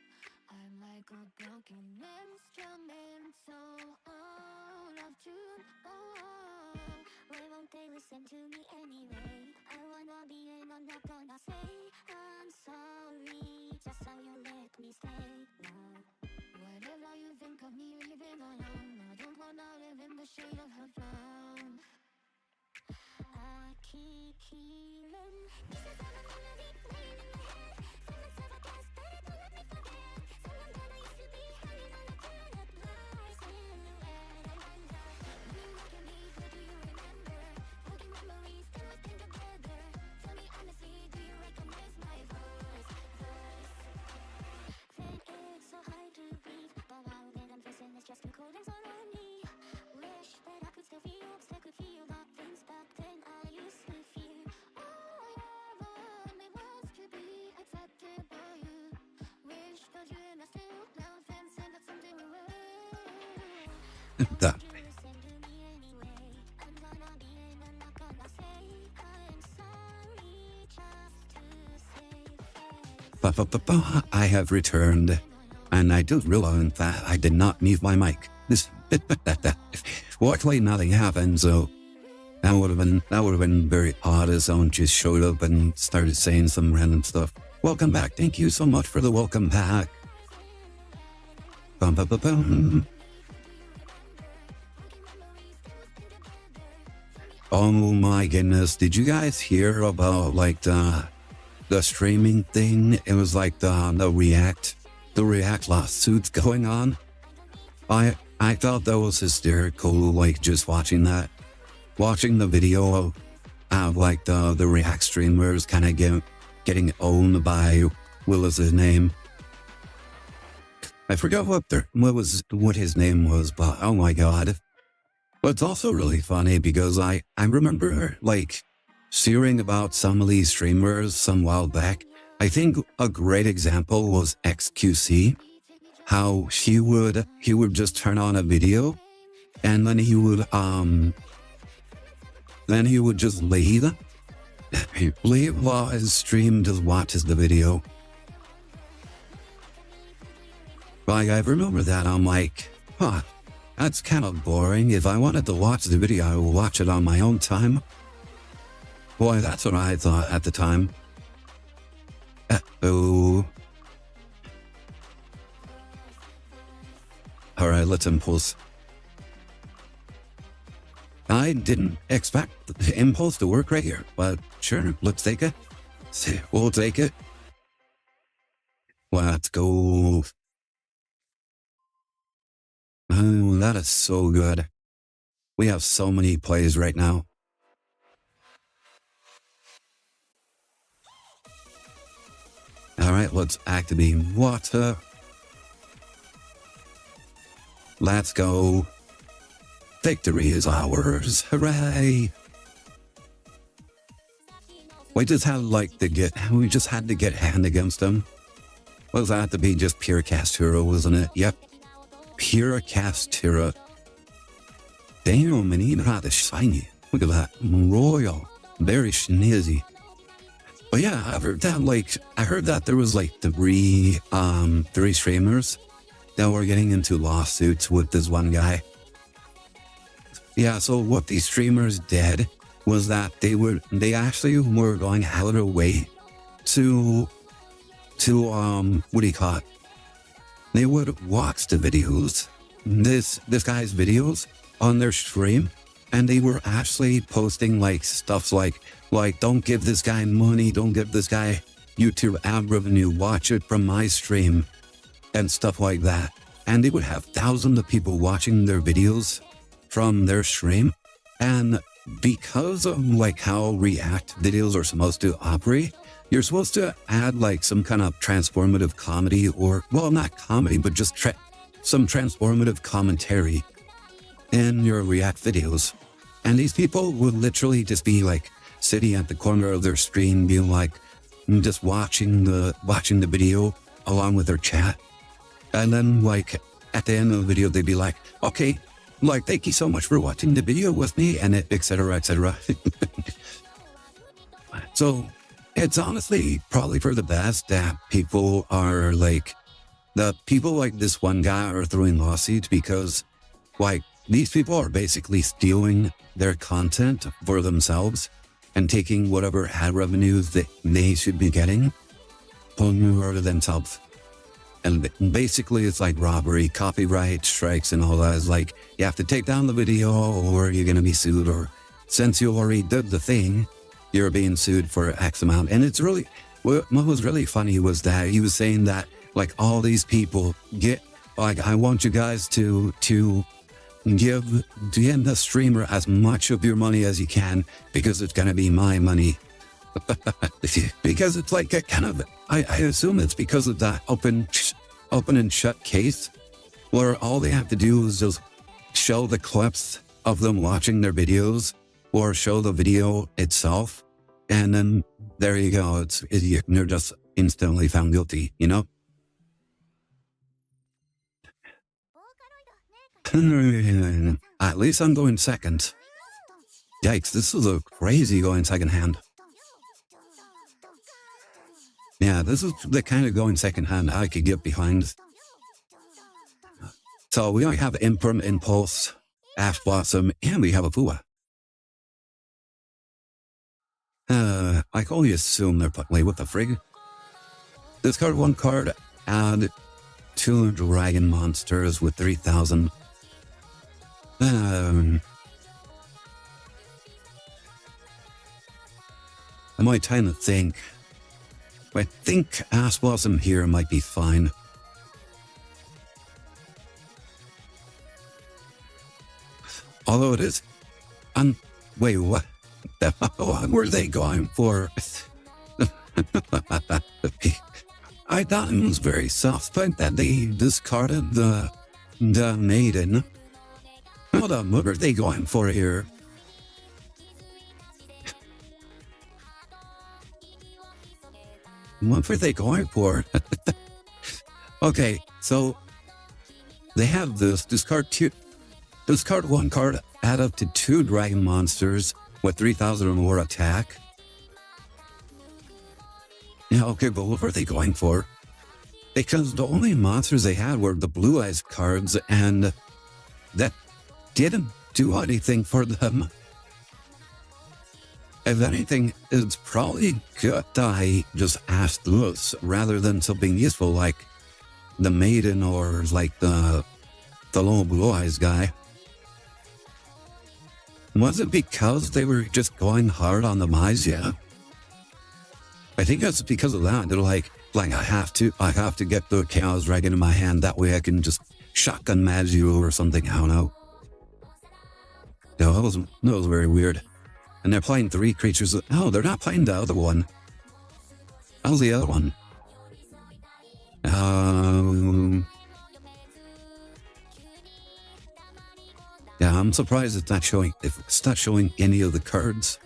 I'm like a broken instrument, so out of tune. Oh, why won't they listen to me anyway? I wanna be and I'm not gonna say I'm sorry, just so you let me stay. No. Whatever you think of me leaving alone, I don't wanna live in the shade of her frown. I keep healing. This is all I'm gonna be playing in my head. Feelings of a past, but it won't let me forget. Someone that I used to be hanging on a cloud that lies silhouette. I wonder, you look at me, what do you remember? Broken memories that we've been together. Tell me honestly, do you recognize my voice? Then it's so hard to breathe, but now that I'm facing it's just too cold and so lonely. Wish that I could still feel the things back then I used to fear. All I ever wanted was to be accepted by you. Wish that you and I still love and said that's something we will. Listen to me anyway. I'm gonna be and I'm not gonna say I'm sorry just to I have returned, and I did realize that I did not mute my mic. Luckily nothing happened, so that would have been very odd if someone just showed up and started saying some random stuff. Welcome back. Thank you so much for the welcome back. Oh my goodness, did you guys hear about like the streaming thing? It was like the React lawsuits going on. I thought that was hysterical, like just watching the video of like the React streamers kind of getting owned by what was his name? I forgot what his name was, but oh my god. But it's also really funny because I remember like hearing about some of these streamers some while back. I think a great example was XQC, how he would just turn on a video and then he would just leave while his stream just watches the video. Like I remember that, I'm like, huh, that's kind of boring. If I wanted to watch the video, I would watch it on my own time. Boy, that's what I thought at the time. Oh. Alright, let's impulse. I didn't expect the impulse to work right here, but sure, let's take it. We'll take it. Let's go. Oh, that is so good. We have so many plays right now. Alright, let's activate water. Let's go. Victory is ours. Hooray! We just had to get hand against them. Was that to be just pure cast hero, wasn't it? Yep. Pure cast hero. Damn, and even rather shiny. Look at that. Royal. Very snazzy. But yeah, I heard that there was like three streamers that were getting into lawsuits with this one guy. Yeah, so what these streamers did was that they actually were going out of their way to what do you call it? They would watch the videos, this guy's videos on their stream, and they were actually posting like stuff like don't give this guy money, don't give this guy YouTube ad revenue, watch it from my stream, and stuff like that. And they would have thousands of people watching their videos from their stream, and because of like how React videos are supposed to operate, you're supposed to add like some kind of transformative comedy, or well, not comedy, but just some transformative commentary in your React videos. And these people would literally just be like sitting at the corner of their stream, being like just watching the video along with their chat. And then like at the end of the video, they'd be like, okay, like, thank you so much for watching the video with me, and et cetera, et cetera. So it's honestly probably for the best that people like this one guy are throwing lawsuits, because like these people are basically stealing their content for themselves and taking whatever ad revenues that they should be getting for themselves. And basically it's like robbery, copyright strikes and all that. It's like you have to take down the video or you're going to be sued, or since you already did the thing, you're being sued for X amount. And it's really, what was really funny was that he was saying that like all these people get, like, I want you guys to give the streamer as much of your money as you can, because it's going to be my money. Because it's like a kind of, I assume it's because of that open and shut case, where all they have to do is just show the clips of them watching their videos or show the video itself, and then there you go. They're just instantly found guilty, you know? At least I'm going second. Yikes, this is a crazy going second hand. Yeah, this is the kind of going secondhand I could get behind. So we only have Imperm, Impulse, Ash Blossom, and we have a Fua. I can only assume they're playing with the frig. Discard one card, add 2 dragon monsters with 3,000. I'm only trying to think. I think Ash Blossom here might be fine. Although it is. Wait, what? What were they going for? I thought it was very suspect that they discarded the maiden. What are they going for here? What were they going for? Okay, so they have this discard 1 card, add up to 2 dragon monsters with 3,000 or more attack. Yeah, okay, but what were they going for? Because the only monsters they had were the Blue Eyes cards, and that didn't do anything for them. If anything, it's probably good I just asked Lewis rather than something useful like the Maiden or like the little Blue Eyes guy. Was it because they were just going hard on the Mizia? I think it's because of that. They're like I have to get the Chaos Dragon in my hand. That way I can just shotgun Magio or something. I don't know. No, that was very weird. And they're playing 3 creatures. Oh, they're not playing the other one. How's the other one? Yeah, I'm surprised it's not showing. If it's not showing any of the cards.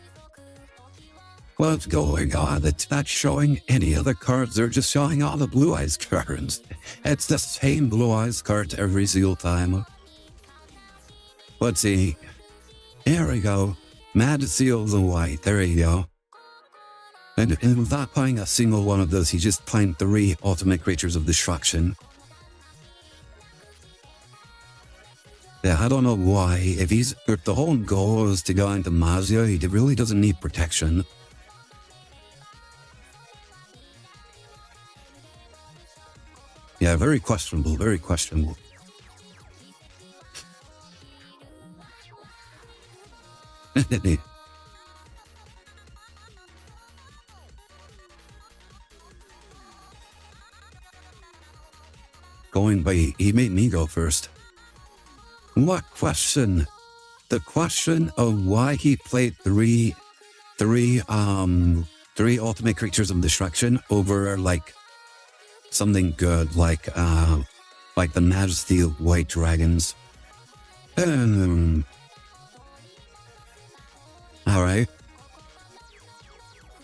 What's going on? It's not showing any other cards. They're just showing all the Blue Eyes cards. It's the same Blue Eyes cards every single time. Let's see. There we go. Mad Seals and White. There you go. And without playing a single one of those, he's just playing 3 ultimate creatures of destruction. Yeah, I don't know why. If the whole goal is to go into Mazia, he really doesn't need protection. Yeah, very questionable, very questionable. Going by, he made me go first. What question? The question of why he played three ultimate creatures of destruction over like something good like the Majesty of White Dragons. Alright.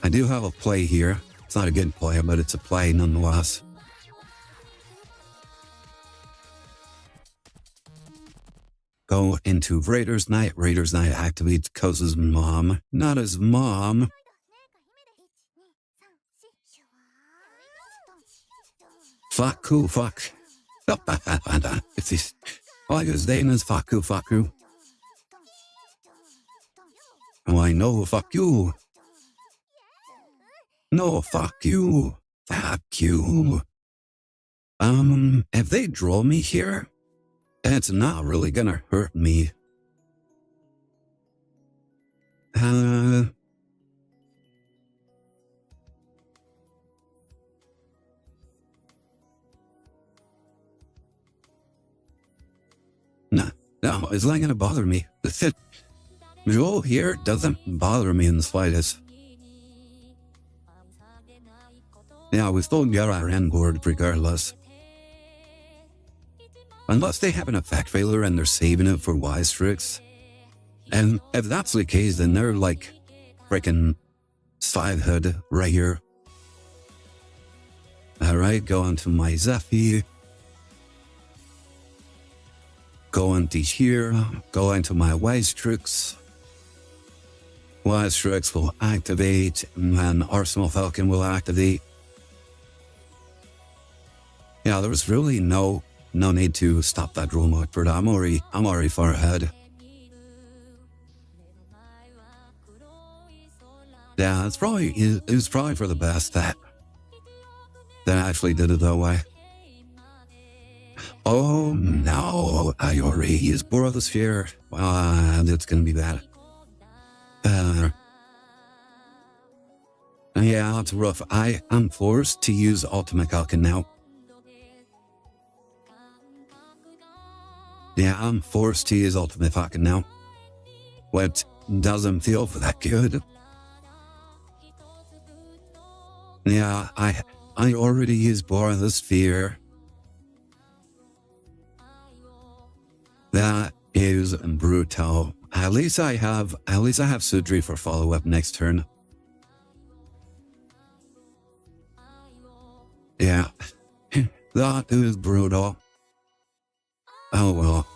I do have a play here. It's not a good play, but it's a play nonetheless. Go into Raiders Night. Raiders Night activates Koza's mom. Not his mom. Faku, fuck. It's his. All his name is Faku, Faku. Oh, I know, fuck you. No, fuck you. Fuck you. If they draw me here, it's not really gonna hurt me. No, it's not gonna bother me. Joel here doesn't bother me in the slightest. Yeah, we still get our end board regardless. Unless they have an effect failure and they're saving it for wise tricks. And if that's the case, then they're like freaking sidehood right here. Alright, go on to my Zephy. Go into here. Go into my wise tricks. Wise tricks will activate and Arsenal Falcon will activate. Yeah, there was really no need to stop that room outward. I'm already far ahead. Yeah, it was probably for the best that I actually did it that way. Oh no, I already used borrow the sphere. It's gonna be bad. Yeah, it's rough. I am forced to use Ultimate Falcon now. Yeah, I'm forced to use Ultimate Falcon now. What doesn't feel that good. Yeah, I already used Borrow the Sphere. That is brutal. At least I have Sudri for follow-up next turn. Yeah. That is brutal. Oh well.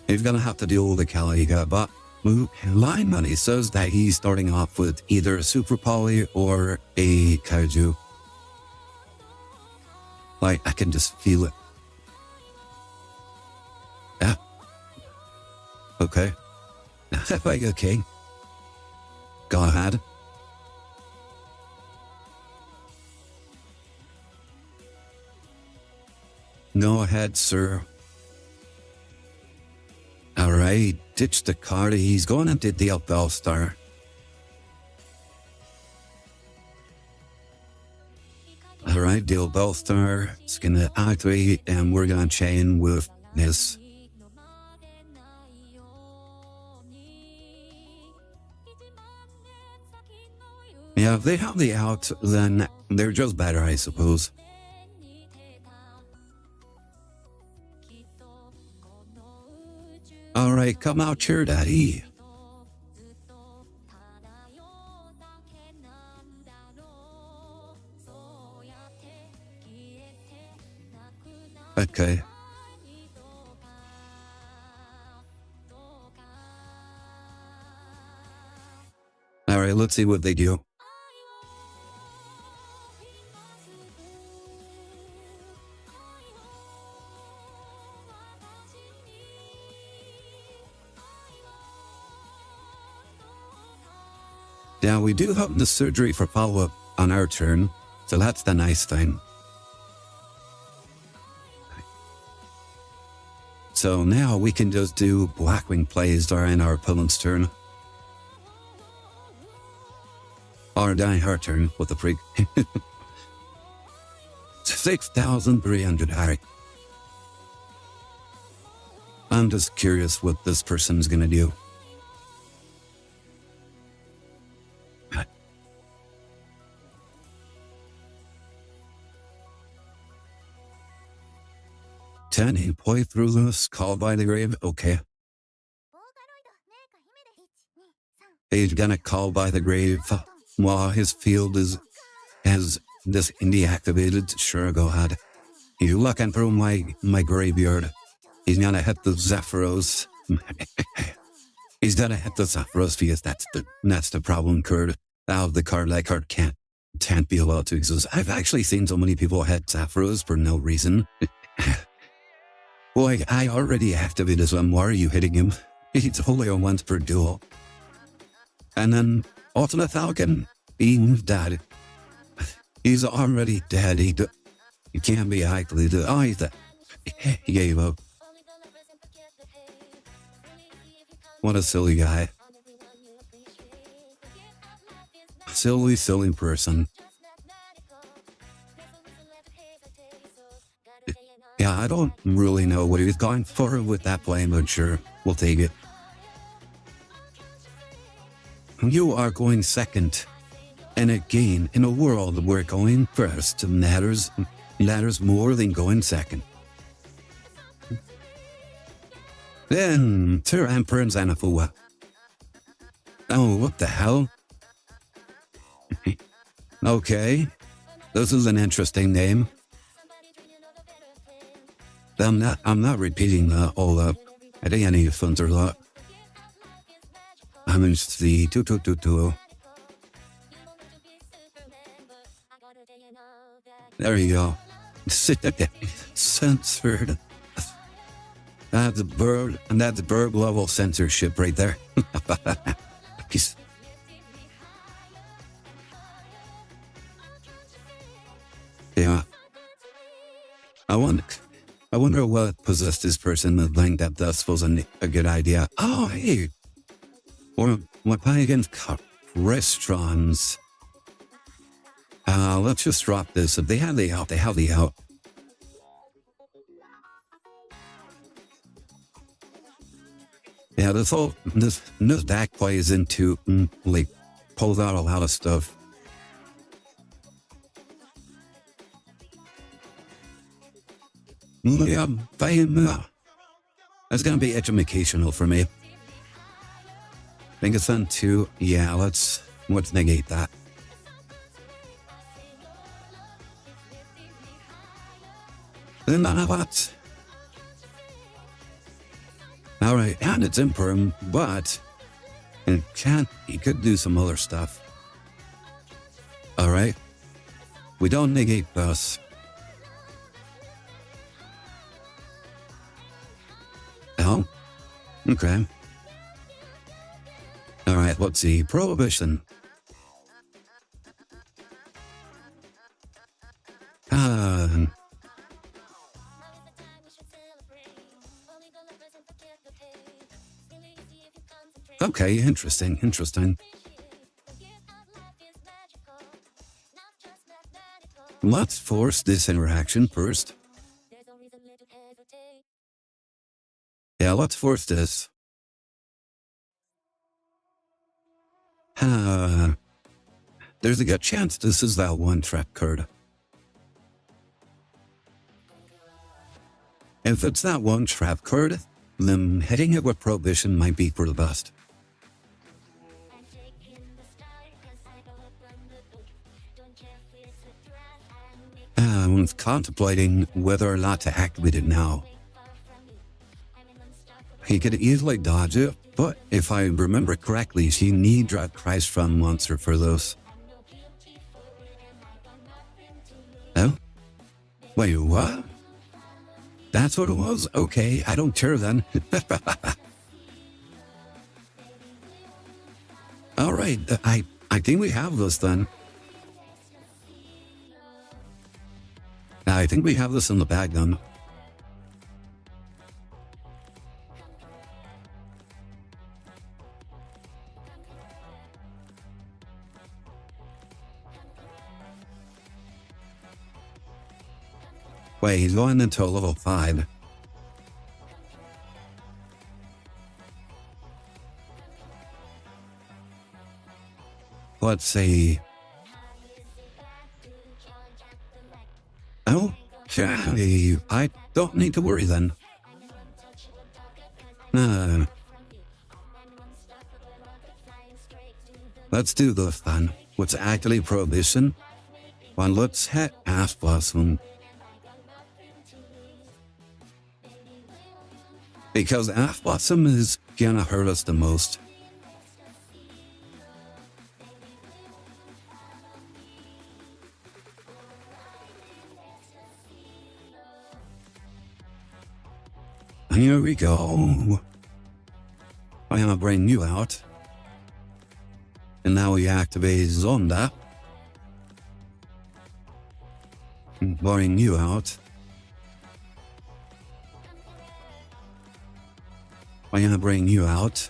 He's gonna have to deal with the Caliga, but Line Money says that he's starting off with either a Super Poly or a Kaiju. Like, I can just feel it. Yeah. Okay. Like, okay. Go ahead. Go ahead, sir. Alright, ditch the card. He's going to deal Astor. Alright, deal Astor. It's gonna activate and we're gonna chain with this. Yeah, if they have the out, then they're just better, I suppose. Alright, come out here, Daddy. Okay. Alright, let's see what they do. Now, we do have the surgery for follow-up on our turn, so that's the nice thing. So now we can just do Blackwing plays during our opponent's turn. Or during her turn with the freak. 6,300, Harry. I'm just curious what this person's gonna do. He play through this, called by the grave, okay. He's gonna call by the grave while his field has this indie activated. Sure, go ahead. He's looking through my graveyard. He's gonna hit the Zephyros. He's gonna hit the Zephyros because that's the problem card. Now the card that card can't be allowed to exist. I've actually seen so many people hit Zephyros for no reason. Boy, I already activated him. Why are you hitting him? He's only on once per duel. And then Ultimate Falcon, he's dead. He's already dead. He can't be activated. Oh, he's dead. He gave up. What a silly guy. Silly person. Yeah, I don't really know what he was going for with that play, but sure, we'll take it. You are going second. And again, in a world where going first matters more than going second. Then, to Emperor and Xanafua. Oh, what the hell? Okay, this is an interesting name. I'm not repeating all up. I think any funds are a lot. I'm in the 2. There you go. Censored. That's bird, and that's bird level censorship right there. Peace. Yeah. I wonder what possessed this person to think that this was a good idea. Oh, hey. Or my pie against restaurants. Let's just drop this. If they have the out, they have the out. Yeah, this back plays into, like, pulls out a lot of stuff. Yeah, that's gonna be educational for me. Think it's on 2. Yeah, let's negate that. Then what? Alright, and it's imperm, but he could do some other stuff. Alright. We don't negate this. Oh? Okay. Alright, let's see. Prohibition. Okay, interesting. Let's force this interaction first. Yeah, let's force this. There's a good chance this is that one trap card. If it's that one trap card, then hitting it with prohibition might be for the best. I'm contemplating whether or not to activate it now. He could easily dodge it, but if I remember correctly, she need Drive Christ from Monster for those. Oh? Wait, what? That's what it was? Okay, I don't care then. Alright, I think we have this then. I think we have this in the bag then. Wait, he's going into level 5. Let's see. Oh, I don't need to worry then. Let's do this then. What's actually prohibition? Well, let's hit Ass Blossom. Because Ass Blossom is gonna hurt us the most. Here we go. I'm gonna bring you out. And now we activate Zonda. Bring you out. I'm gonna bring you out.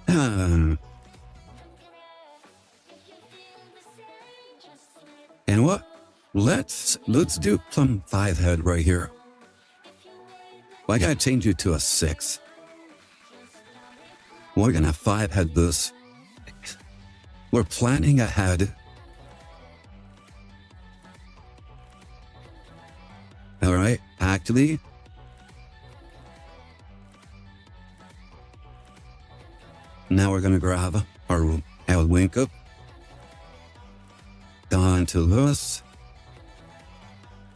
And what? Let's do plum 5 head right here. Well, I gotta change you to a 6. We're gonna 5 head this. We're planning ahead. Alright, actually. Now we're gonna grab our wink up. Gone to this.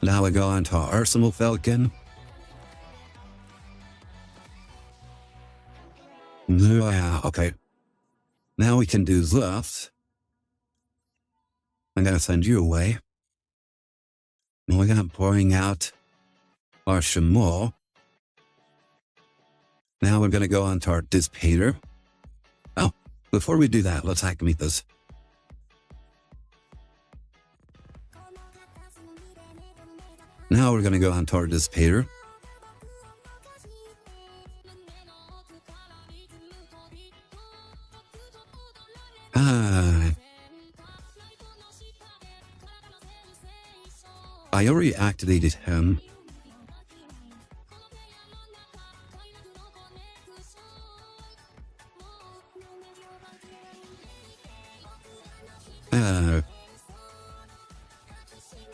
Now we go into our Arsenal Falcon. Yeah, okay. Now we can do this. I'm gonna send you away. And we're gonna bring out our Shamo. Now we're gonna go on to our Dissipator. Oh, before we do that, let's activate this. Now we're gonna go on to our Dissipator. I already activated him.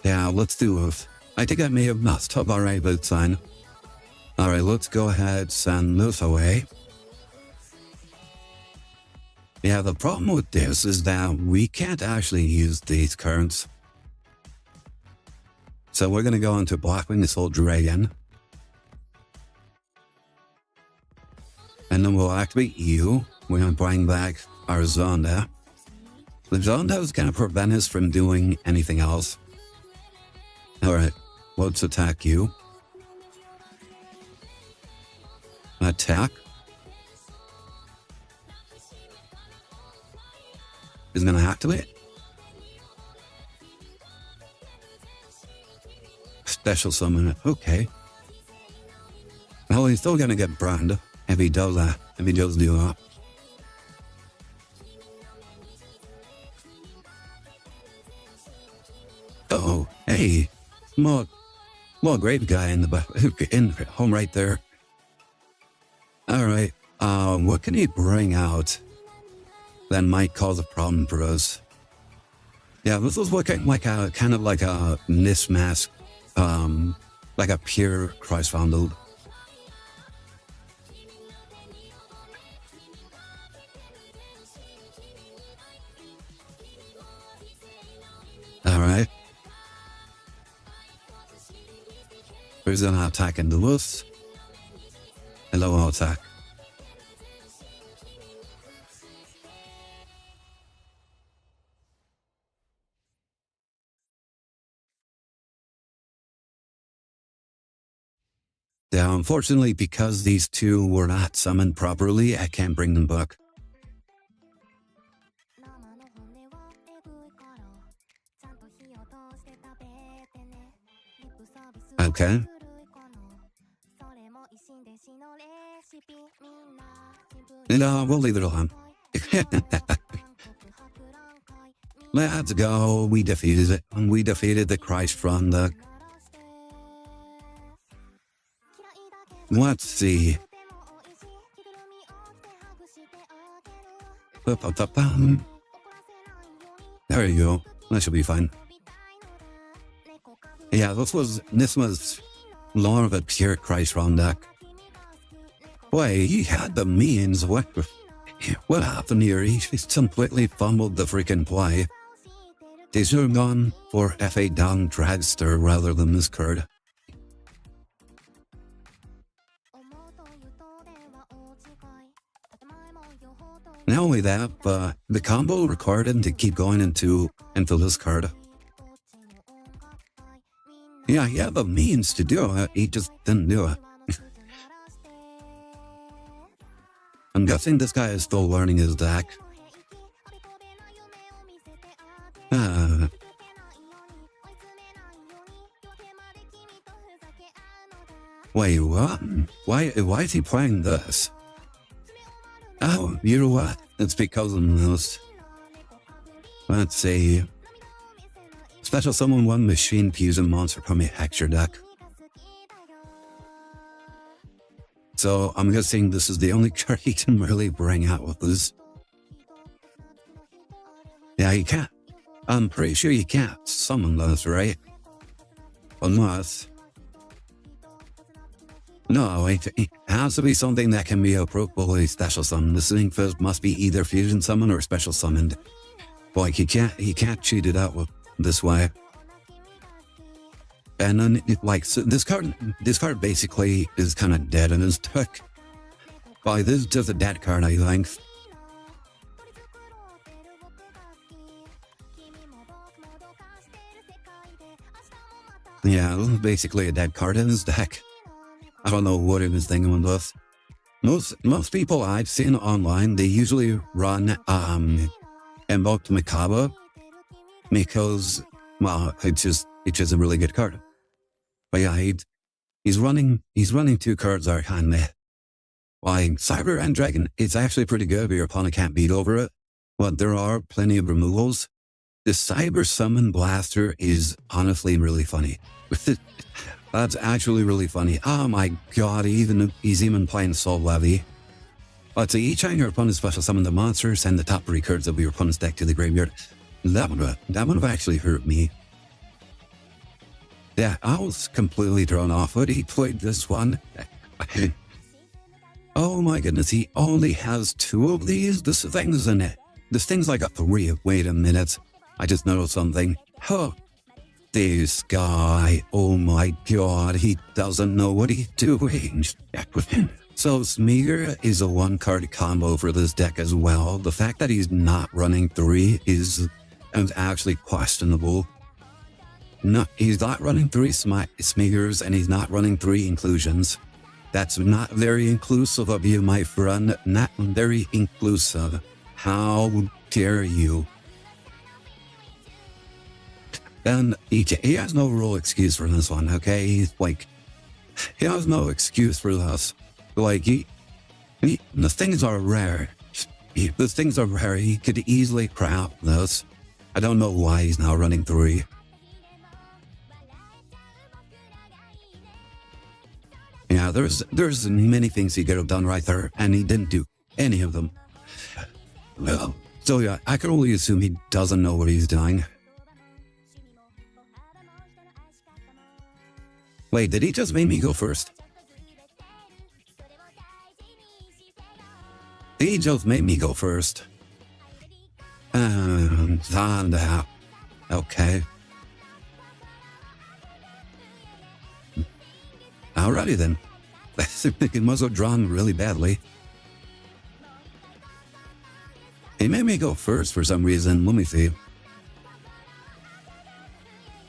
Yeah, let's do it. I think I may have messed up our boot sign. Alright, let's go ahead, send this away. Yeah, the problem with this is that we can't actually use these currents. So we're going to go into Blackwing this old dragon. And then we'll activate you. We're going to bring back our Zonda. The Zonda is going to prevent us from doing anything else. Alright, let's attack you. Attack. Is going to activate. Special summon it. Okay. Well, he's still going to get burned if he does that. If he does do that. Oh, hey. More grave guy in the back, in home right there. Alright. What can he bring out that might cause a problem for us? Yeah, this was looking like a kind of like a mismask, like a pure Christ Vandal. Alright. Who's gonna attack into this? Hello, I'll attack. Yeah, unfortunately, because these two were not summoned properly, I can't bring them back. Okay. No, we'll leave it alone. Let's go. We defeated it. We defeated the Christ from the... Let's see. There you go. That should be fine. Yeah, this was more of a pure Christ round deck. Boy, he had the means. What happened here? He just completely fumbled the freaking play. They should have gone for F8 down Dragster rather than this card. Not only that, but the combo required him to keep going into this card. Yeah, he had the means to do it, he just didn't do it. I'm guessing this guy is still learning his deck. Wait, what? Why is he playing this? Oh, you know what? It's because of this. Let's see. Special summon one machine fusion monster from a Hector deck. So I'm guessing this is the only card he can really bring out with this. Yeah, you can't. I'm pretty sure you can't summon this, right? Unless... No, it has to be something that can be appropriately special summoned. This thing first must be either fusion summon or special summoned. Like he can't cheat it out with this way. And then so this card basically is kind of dead in his deck. Like this is just a dead card, I think. Yeah, basically a dead card in his deck. I don't know what he was thinking with this. Most people I've seen online, they usually run Invoked Macabre because, well, it's just a really good card. But yeah, he's running 2 cards out hand. Why, Cyber and Dragon, it's actually pretty good, but your opponent can't beat over it. But there are plenty of removals. The Cyber Summon Blaster is honestly really funny. That's actually really funny. Oh my god, he's even playing Soul Levy. But so each time your opponent special summon the monster, send the top 3 cards of your opponent's deck to the graveyard. That would have actually hurt me. Yeah, I was completely thrown off when he played this one. Oh my goodness, he only has 2 of these? This thing's in it. This thing's like a 3. Wait a minute. I just noticed something. Huh. This guy, oh my god, he doesn't know what he's doing. So Smeagol is a 1-card combo for this deck as well. The fact that he's not running 3 is actually questionable. No, he's not running 3 Smeagols and he's not running 3 inclusions. That's not very inclusive of you, my friend. Not very inclusive. How dare you? And he has no real excuse for this one, okay? He has no excuse for this. The things are rare. The things are rare. He could easily craft this. I don't know why he's now running 3. Yeah, there's many things he could have done right there, and he didn't do any of them. Well, so yeah, I can only assume he doesn't know what he's doing. Wait, did he just make me go first? He just made me go first. Okay. Alrighty then. It must have drawn really badly. He made me go first for some reason. Let me see.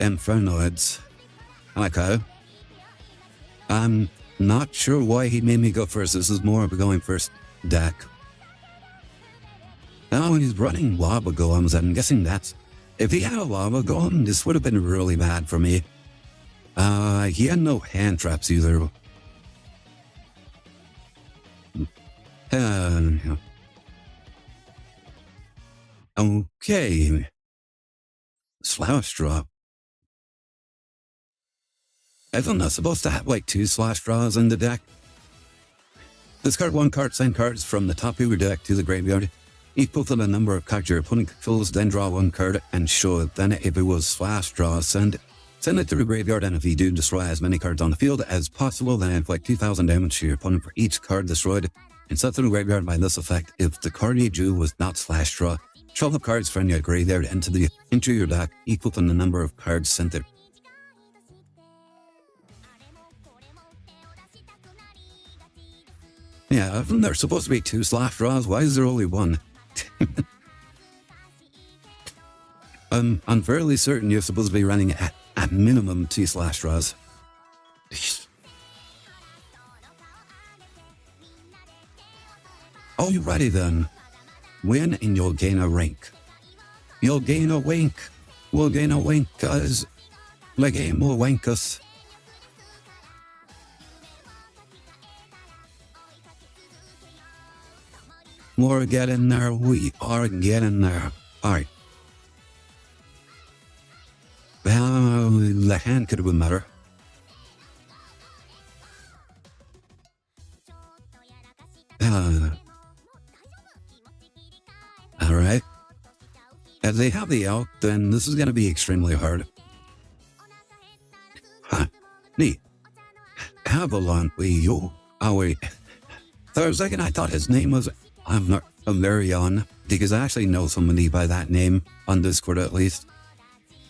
Infernoids. Okay. I'm not sure why he made me go first. This is more of a going first deck. Now he's running lava golems. I'm guessing that's... If he had a lava golem, this would have been really bad for me. He had no hand traps either. Okay. Slash drop. Isn't that supposed to have 2 slash draws in the deck? Discard 1 card, send cards from the top of your deck to the graveyard, equal to the number of cards your opponent controls, then draw 1 card and show it. Then if it was slash draw, send it to the graveyard, and if you do, destroy as many cards on the field as possible, then inflict 2,000 damage to your opponent for each card destroyed, and set to the graveyard by this effect. If the card you drew was not slash draw, shuffle cards from your graveyard into your deck, equal to the number of cards sent it. Yeah, there's supposed to be 2 slash draws. Why is there only 1? I'm fairly certain you're supposed to be running at minimum 2 slash draws. Alrighty then. Win and you'll gain a rank. You'll gain a wank. We'll gain a wank, cause the game will wank us. We're getting there. We are getting there. Alright. Well, the hand could have been better. Alright. If they have the elk, then this is going to be extremely hard. Huh. Neat. Avalon, yo. Oh, wait. For a second, I thought his name was... I'm not Valerion, because I actually know somebody by that name, on Discord at least.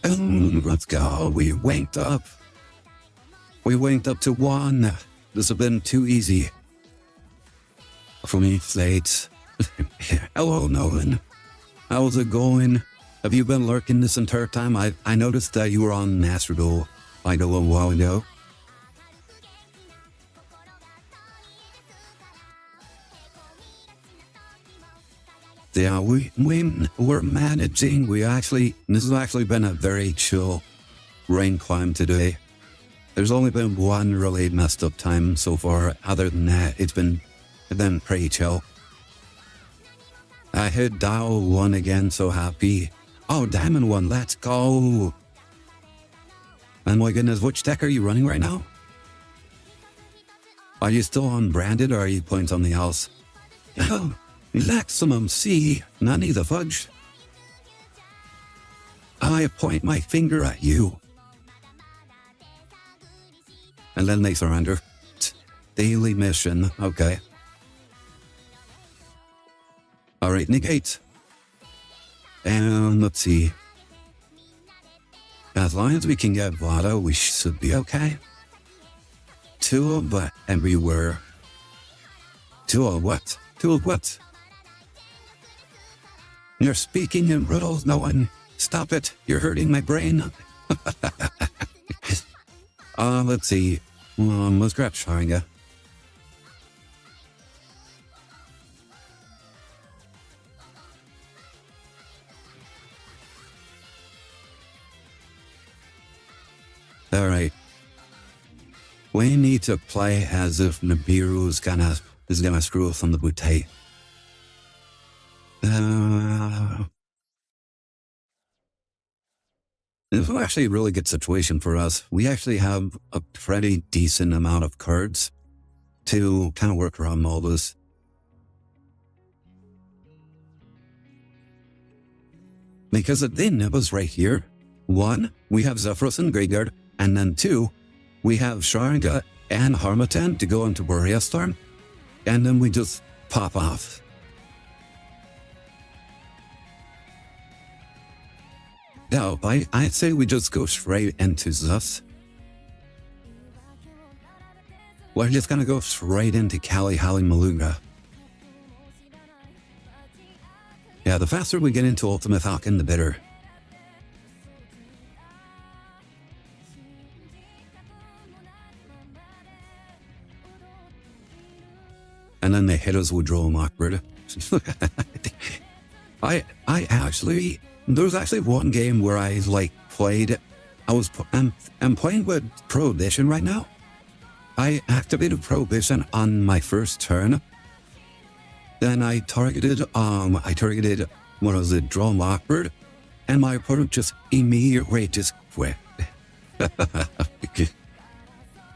Let's go. We wanked up. We wanked up to 1. This has been too easy. For me, Slates. Hello, Nolan. How's it going? Have you been lurking this entire time? I noticed that you were on Master Duel. like a little while ago. Yeah, we're managing. This has actually been a very chill rain climb today. There's only been one really messed up time so far. Other than that, it's been pretty chill. I hit Dial 1 again, so happy. Oh, Diamond 1, let's go. And my goodness, which deck are you running right now? Are you still unbranded or are you playing something else? Oh, Maximum C, Nanny the Fudge. I point my finger at you. And then they surrender. Daily mission, okay. Alright, negate. And let's see. As long as we can get Vada, we should be okay. Two, but everywhere. Two of what? Two of what? You're speaking in riddles, no one. Stop it, you're hurting my brain. Let's see. Let's grab Sharinga. Alright. We need to play as if Nibiru is gonna screw us on the boutte. This is actually a really good situation for us. We actually have a pretty decent amount of cards to kind of work around all this. Because at the end of us right here, one, we have Zephyros and Graveyard, and then two, we have Sharinga and Harmattan to go into Borea Storm, and then we just pop off. No, I'd say we just go straight into Zus. We're just gonna go straight into Kali Hali Maluga. Yeah, the faster we get into Ultimate Falcon, the better. And then they hit us with Droll Lockbird. There was actually one game where I played. I'm playing with Prohibition right now. I activated Prohibition on my first turn. Then I targeted what was it, Droll Lockbird, and my opponent just immediately just quit.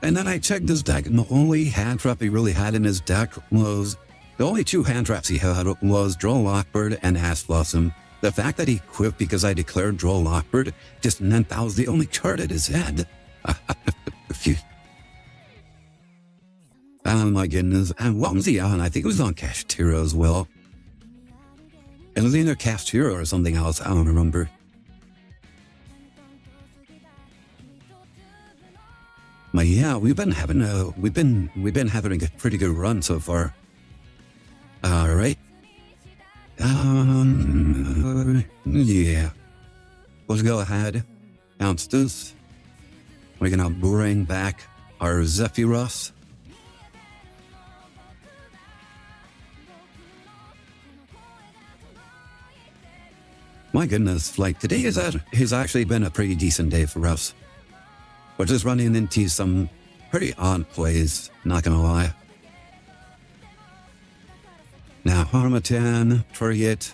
And then I checked his deck, and the only hand trap he really had in his deck was the only two hand traps he had was Droll Lockbird and Ash Blossom. The fact that he quit because I declared Droll Lockbird just meant that was the only card at his head. Oh my goodness. And what was he on? I think it was on Kashtira as well. It was either Kashtira or something else. I don't remember. But yeah, we've been having a pretty good run so far. All right. Yeah. Let's go ahead. Bounce this. We're gonna bring back our Zephyros. My goodness, today has actually been a pretty decent day for us. We're just running into some pretty odd plays, not gonna lie. Now, Harmattan, Target.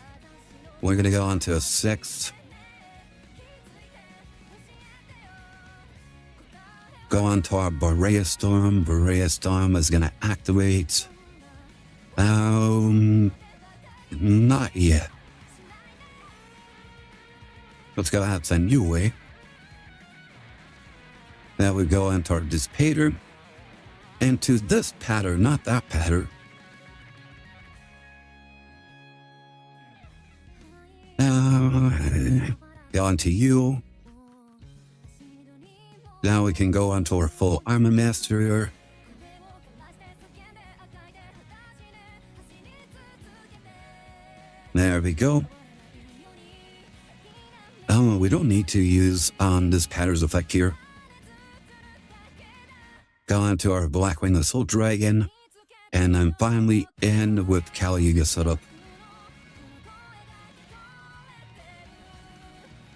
We're gonna go on to a 6. Go on to our Borea Storm. Borea Storm is gonna activate. Not yet. Let's go ahead and new way. Now we go into our Dissipator. Into this pattern, not that pattern. Go on to you. Now we can go on to our full Armor Master. There we go. Oh, we don't need to use this Patterns effect here. gone to our Blackwing Assault Dragon, and I'm finally in with Caliuga setup.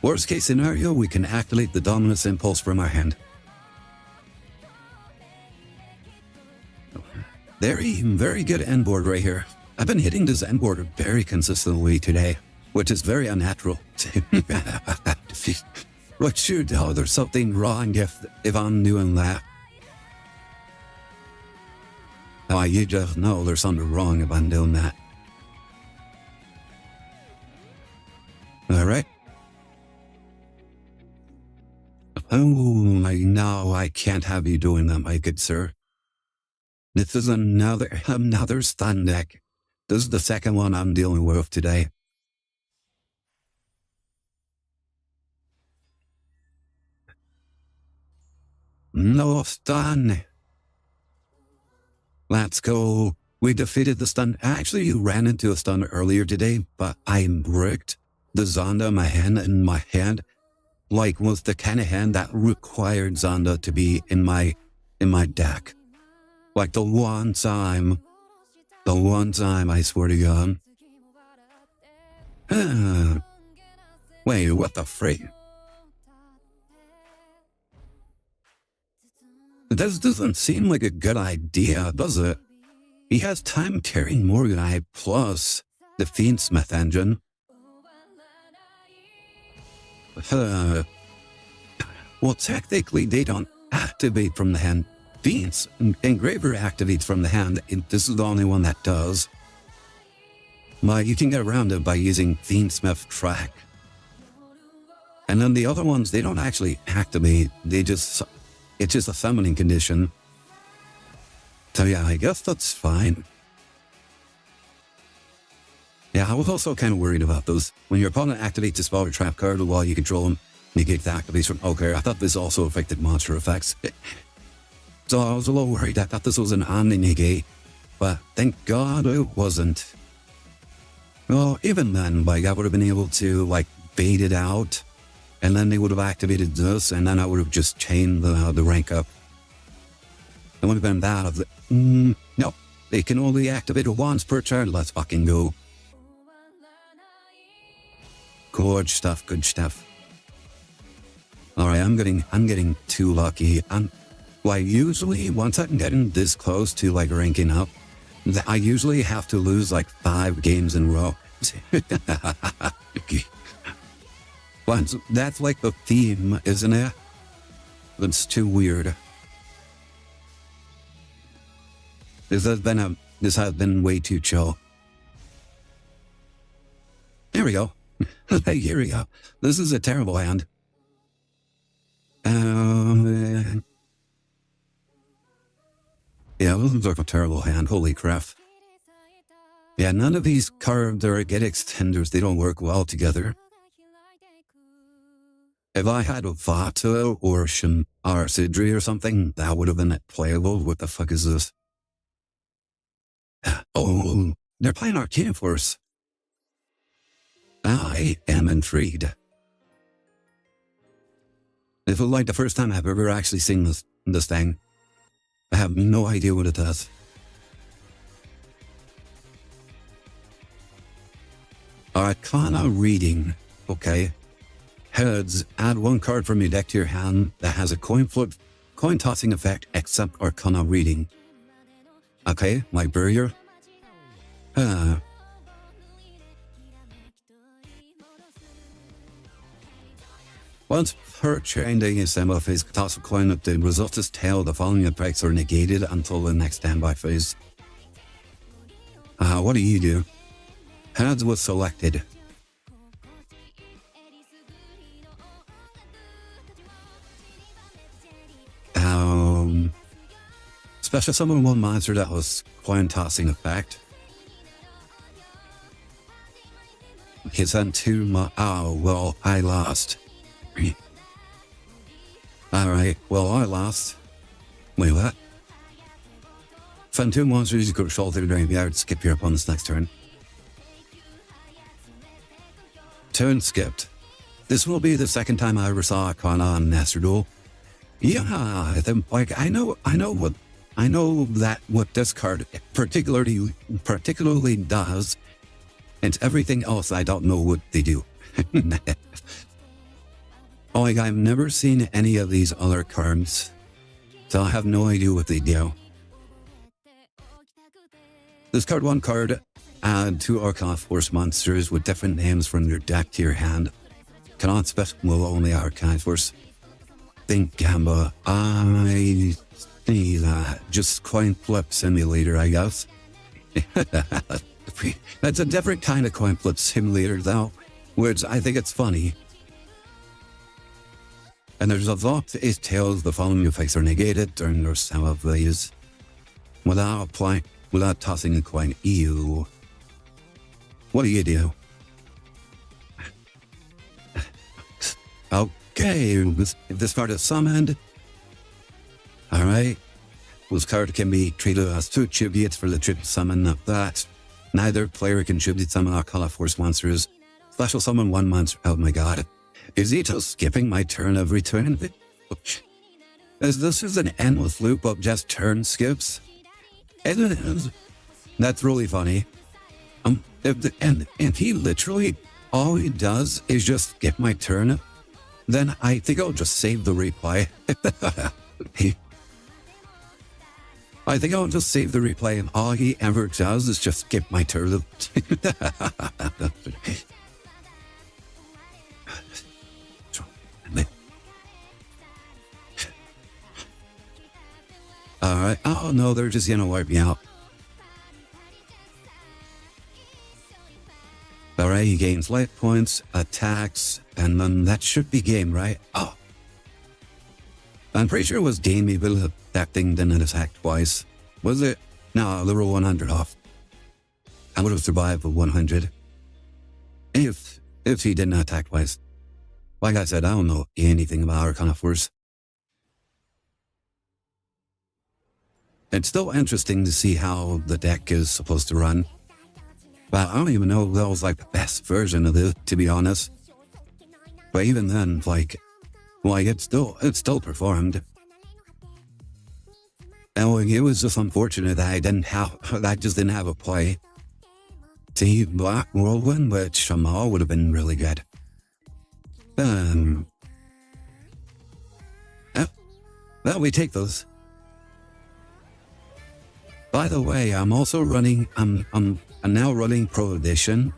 Worst case scenario, we can activate the Dominus Impulse from our hand. Very good end board right here. I've been hitting this end board very consistently today, which is very unnatural. But shoot, oh, there's something wrong if I'm doing that. Oh, you just know there's something wrong if I'm doing that. Alright. Oh, no, I can't have you doing that, my good sir. This is another stun deck. This is the second one I'm dealing with today. No stun. Let's go. We defeated the stun. Actually, you ran into a stun earlier today, but I bricked the Zonda in my hand. Like, was the kind of hand that required Zonda to be in my deck. Like the one time, I swear to God. Wait, what the freak? This doesn't seem like a good idea, does it? He has time carrying Morganite plus the Fiendsmith engine. Well, technically, they don't activate from the hand. Fiends Engraver activates from the hand. This is the only one that does. But you can get around it by using Fiendsmith Track. And then the other ones, they don't actually activate. It's just a summoning condition. So yeah, I guess that's fine. Yeah, I was also kind of worried about those. When your opponent activates a spell or trap card while you control him, negate the activates from... Okay, I thought this also affected monster effects. So I was a little worried. I thought this was an omni-negate, but thank God it wasn't. Well, even then, like, I would have been able to, like, bait it out, and then they would have activated this, and then I would have just chained the rank up. It would have been that. No, they can only activate it once per turn. Let's fucking go. Good stuff, good stuff. Alright, I'm getting too lucky. Like, usually, once I'm getting this close to, like, ranking up, I usually have to lose, like, 5 games in a row. Once, that's like the theme, isn't it? It's too weird. This has been way too chill. Here we go. Here we go. This is a terrible hand. Yeah, this looks like a terrible hand. Holy crap. Yeah, none of these carved or get extenders, they don't work well together. If I had a Vata or Sidri or something, that would have been playable. What the fuck is this? Oh, they're playing Arcane Force. I am intrigued. It felt like the first time I've ever actually seen this thing. I have no idea what it does. Arcana reading. Okay. Heads, add 1 card from your deck to your hand that has a coin tossing effect except Arcana reading. Okay, my barrier. Once per changing a symbol phase, toss a coin up the result is tail. The following effects are negated until the next standby phase. What do you do? Heads was selected. Special summon 1 monster that was coin tossing effect. He sent 2 oh, well, I lost. Alright, well, I lost. Wait, what? Send 2 monsters you control through the graveyard. Skip your opponent's next turn. Turn skipped. This will be the second time I ever saw Arcana on Astor Duel. Yeah, like I know that what this card particularly does, and everything else I don't know what they do. Like I've never seen any of these other cards, so I have no idea what they do. Discard one card, add 2 Arcana Force monsters with different names from your deck to your hand. Cannot special only Arcana Force. Think Gamba. I see that. Just coin flip simulator, I guess. That's a different kind of coin flip simulator, though, which I think it's funny. And there's a lot of tails. The following effects are negated during your some of these without tossing a coin. Ew. What do you do? Okay, this card is summoned. Alright. This card can be treated as 2 tributes for the tribute summon of that. Neither player can tribute summon Arcana Force monsters. Special summon 1 monster. Oh my god. Is he just skipping my turn every turn? Is this an endless loop of just turn skips? That's really funny. If he literally, all he does is just skip my turn, then I think I'll just save the replay. I think I'll just save the replay, and all he ever does is just skip my turn. Alright, oh no, they're just gonna wipe me out. Alright, he gains life points, attacks, and then that should be game, right? Oh. I'm pretty sure it was game he will have that thing didn't attack twice. Was it? No, they were 100 off. I would have survived with 100. If he didn't attack twice. Like I said, I don't know anything about Arcana Force. It's still interesting to see how the deck is supposed to run. But I don't even know if that was like the best version of it, to be honest. But even then, like it still performed. And it was just unfortunate that I just didn't have a play. See, Black Whirlwind with Shamal would have been really good. Well, we take those. By the way, I'm also running, I'm now running Prohibition.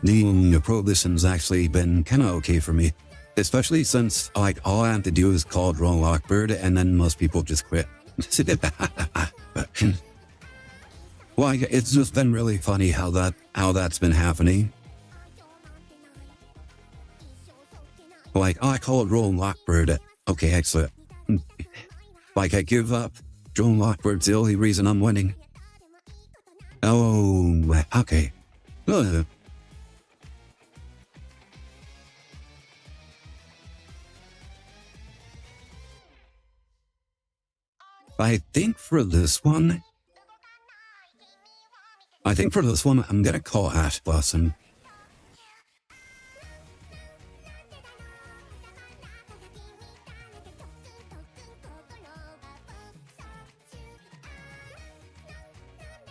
The Prohibition's actually been kind of okay for me. Especially since, like, all I have to do is call Drone Lockbird, and then most people just quit. Well, it's just been really funny how that's been happening. Like, oh, I call Drone Lockbird. Okay, excellent. Like, I give up. Drone Lockbird's the only reason I'm winning. Oh, okay. I think for this one, I'm gonna call Ash Blossom.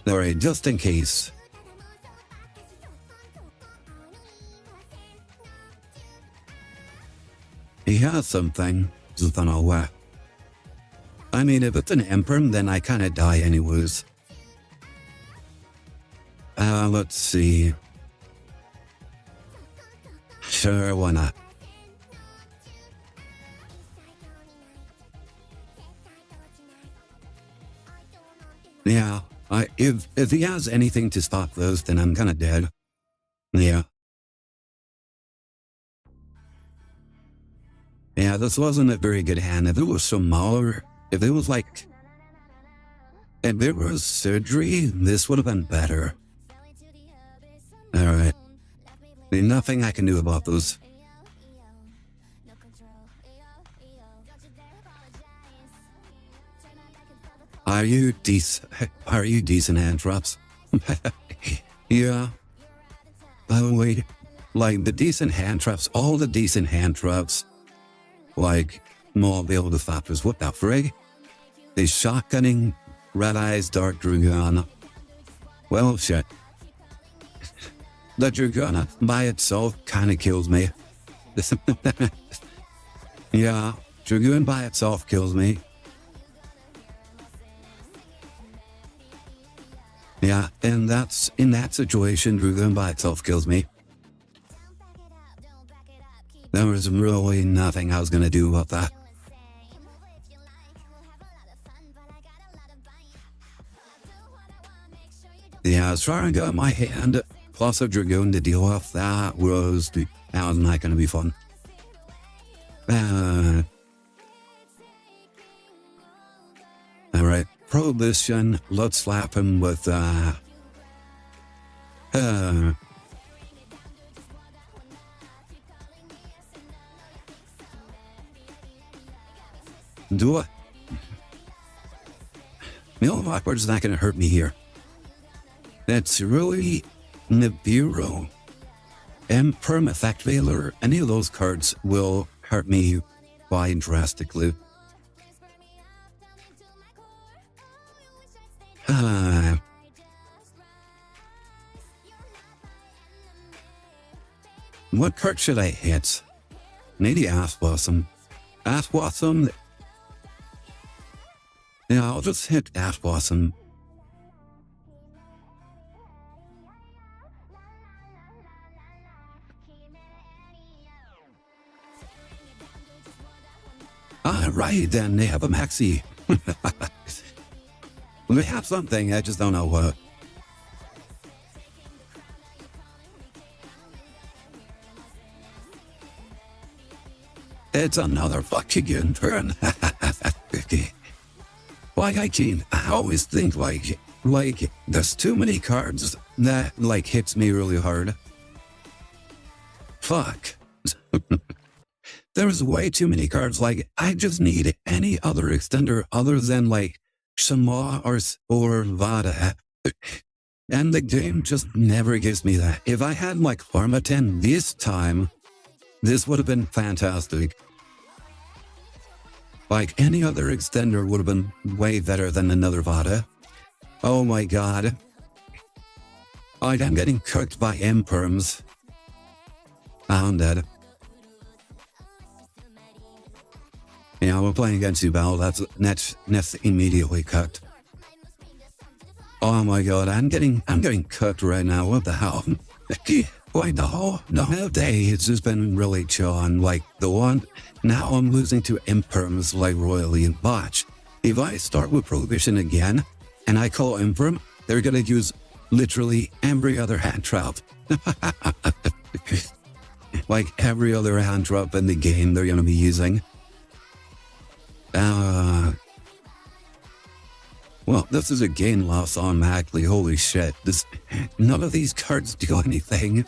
Alright, just in case. He has something, just don't know what. I mean, if it's an Emperor, then I kinda die anyways. Let's see. Sure, why not? Yeah, if he has anything to stop those, then I'm kinda dead. Yeah. Yeah, this wasn't a very good hand. If it was smaller, if it was surgery, this would have been better. Alright. Nothing I can do about those. Are you decent hand drops? Yeah. By the way, like the decent hand traps, all the decent hand traps, like more be able to stop us. What the frig? The shotgunning Red Eyes Dark Dragoon. Well, shit. The Dragoon by itself kind of kills me. Yeah, Dragoon by itself kills me. Yeah, and that's in that situation, Dragoon by itself kills me. There was really nothing I was gonna do about that. Yeah, I was trying to get my hand plus a Dragoon to deal with. That was not gonna be fun. Alright, Prohibition. Let's slap him with do it. Mill Lockwood's not gonna hurt me here. That's really Nibiru. And Perm Effect Veiler. Any of those cards will hurt me quite drastically. What card should I hit? Maybe Ass Blossom. Ass Blossom. Yeah, I'll just hit Ass Blossom. Right, then they have a maxi. They have something, I just don't know what. It's another fucking turn. I always think like there's too many cards that hits me really hard. Fuck. There's way too many cards. I just need any other extender other than Shama or Vada. And the game just never gives me that. If I had Pharma 10 this time, this would have been fantastic. Any other extender would have been way better than another Vada. Oh my god. I'm getting cooked by M-Perms. I'm dead. Yeah, we're playing against Duel. That's immediately cooked. Oh my god, I'm getting cooked right now. What the hell? Why the whole day it's just been really chill. I'm the one. Now I'm losing to Imperms royally and botch. If I start with Prohibition again and I call Imperm, they're gonna use literally every other hand trap. Every other hand trap in the game they're gonna be using. Well, this is a gain loss automatically. Holy shit. None of these cards do anything.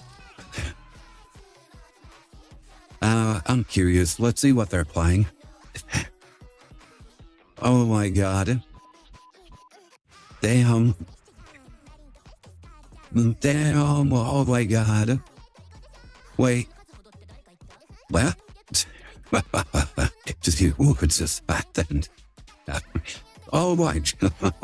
I'm curious. Let's see what they're playing. Oh my god. Damn. Damn. Oh my god. Wait. What? It's just back then. Oh my god.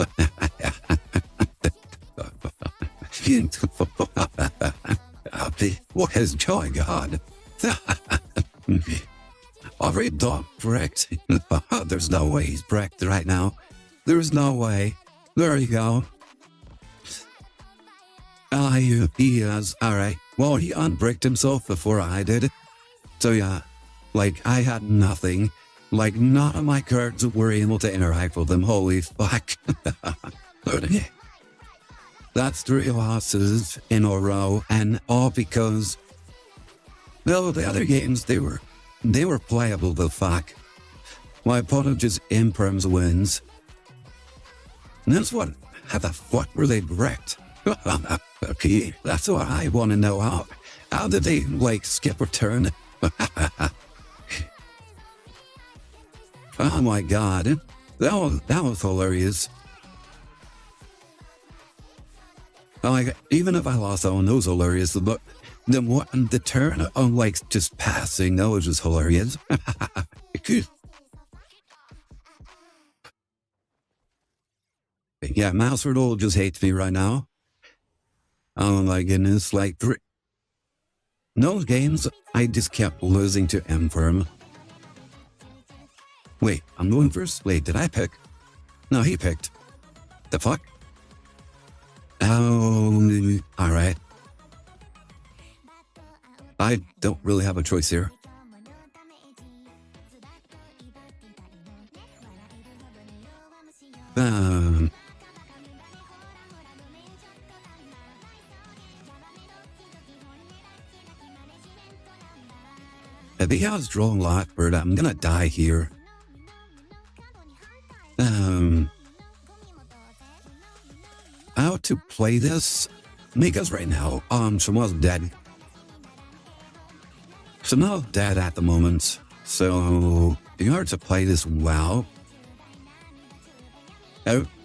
What is going on? Every dog bricked. There's no way he's bricked right now. There's no way. There you go. He is. Alright. Well, he unbricked himself before I did. So yeah. I had nothing. None of my cards were able to interact with them. Holy fuck. That's 3 losses in a row, and all because, well, the other games, they were playable, but fuck. My opponent just imperms wins. And that's what, how the fuck were they wrecked? Okay, that's what I want to know. How did they, skip or turn? Oh my god, that was hilarious. Even if I lost that one, that was hilarious. But the turn on just passing, that was just hilarious. Yeah, Masterdoll just hates me right now. Oh my goodness, like no games, I just kept losing to Infirm. Wait, I'm going first? Wait, did I pick? No, he picked. The fuck? Oh, alright. I don't really have a choice here. If he has drawn Lockbird, I'm gonna die here. How to play this? Because right now, Shamal's dead. Shamal's dead at the moment. So, in order to play this well,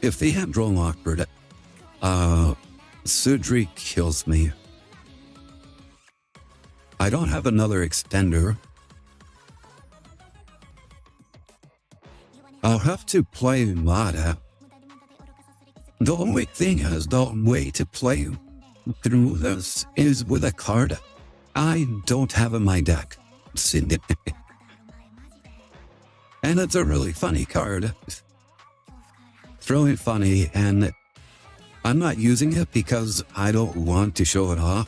if they have drawn Lockbird, Sudri kills me. I don't have another extender. I'll have to play Mada. The only thing is, the way to play through this is with a card I don't have in my deck. And it's a really funny card. It's really funny, and I'm not using it because I don't want to show it off.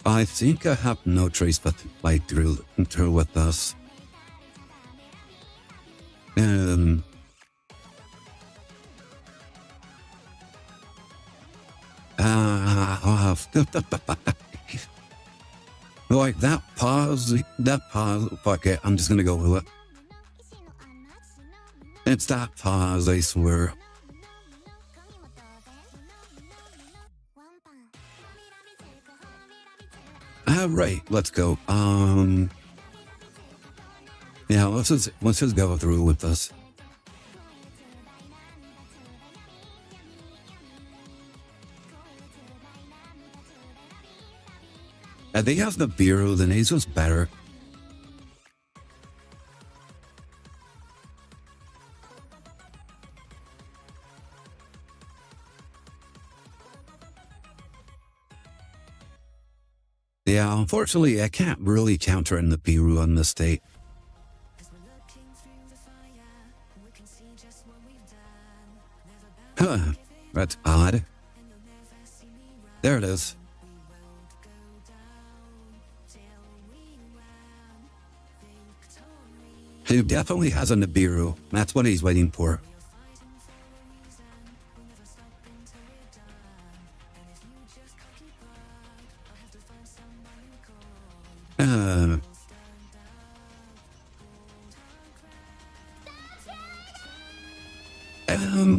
I think I have no choice but to play through with us. Like that pause, fuck it, I'm just gonna go with it. It's that pause, I swear. Alright, let's go. Yeah, let's just go through with this. I think he has the Bureau, then he's just better. Yeah, unfortunately, I can't really counter in the Biru on this state. Huh, that's odd. There it is. He definitely has a Nibiru. That's what he's waiting for.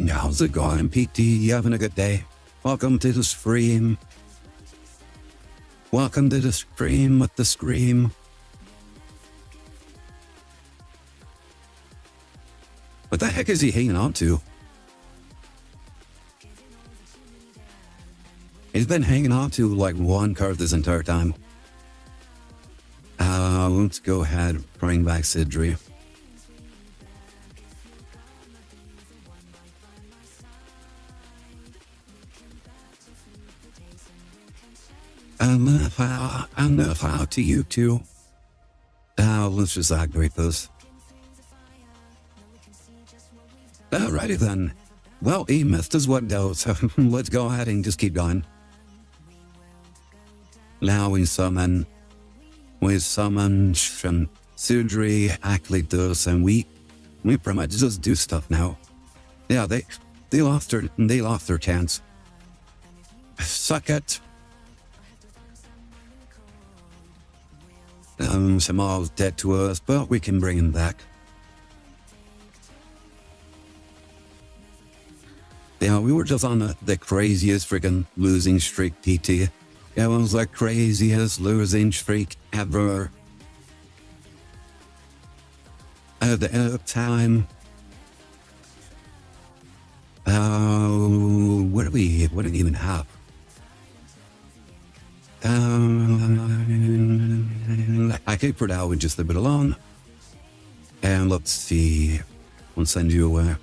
How's it going, PT? You having a good day? Welcome to the stream. Welcome to the stream with the scream. What the heck is he hanging on to? He's been hanging on to like one card this entire time. Let's go ahead, bring back Sidri. I'm gonna file to you too. Let's just activate this. Alrighty then. Well, E-Myth is what goes. Let's go ahead and just keep going. Now we summon Sudri, Acletus, and we pretty much just do stuff now. Yeah, they lost their chance. Suck it. Samal's dead to us, but we can bring him back. Yeah, we were just on the craziest freaking losing streak, TT. It was the craziest losing streak ever. At the end of time. What do we even have? I okay, for now, we just leave it alone. And let's see. We'll send you away.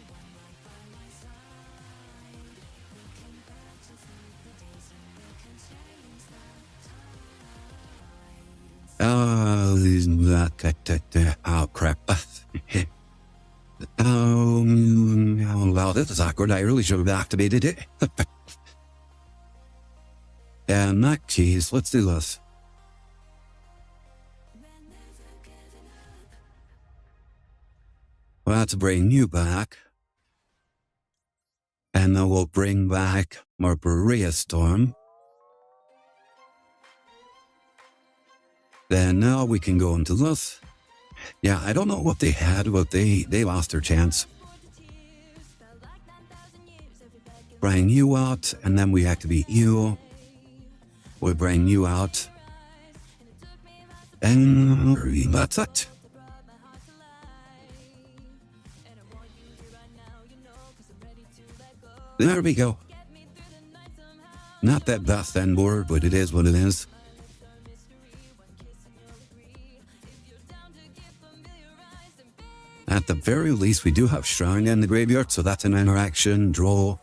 Oh, crap. Oh, wow, this is awkward. I really should have activated it. And mac cheese, let's do this. Well, let's bring you back. And then we'll bring back Marburia Storm. Then now we can go into this. Yeah, I don't know what they had, but they lost their chance. Bring you out, and then we activate you. We bring you out. And that's it. There we go. Not that best end board, but it is what it is. At the very least, we do have Shrine in the graveyard, so that's an interaction, draw,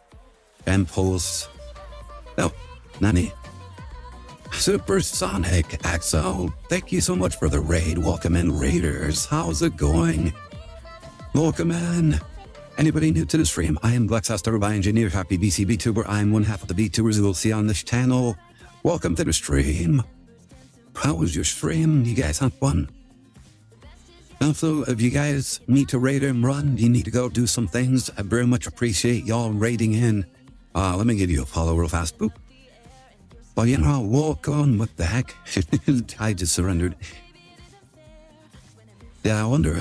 and pulse. Oh, Nanny. Supersonic XO, thank you so much for the raid. Welcome in, Raiders. How's it going? Welcome in. Anybody new to the stream? I am Glexx, Astor by Engineer, happy BC VTuber. I am one half of the VTubers you will see on this channel. Welcome to the stream. How was your stream? You guys have fun? Also, if you guys need to raid and run, you need to go do some things. I very much appreciate y'all raiding in. Let me give you a follow real fast. Boop. Well, you know, walk on. What the heck? I just surrendered. Yeah, I wonder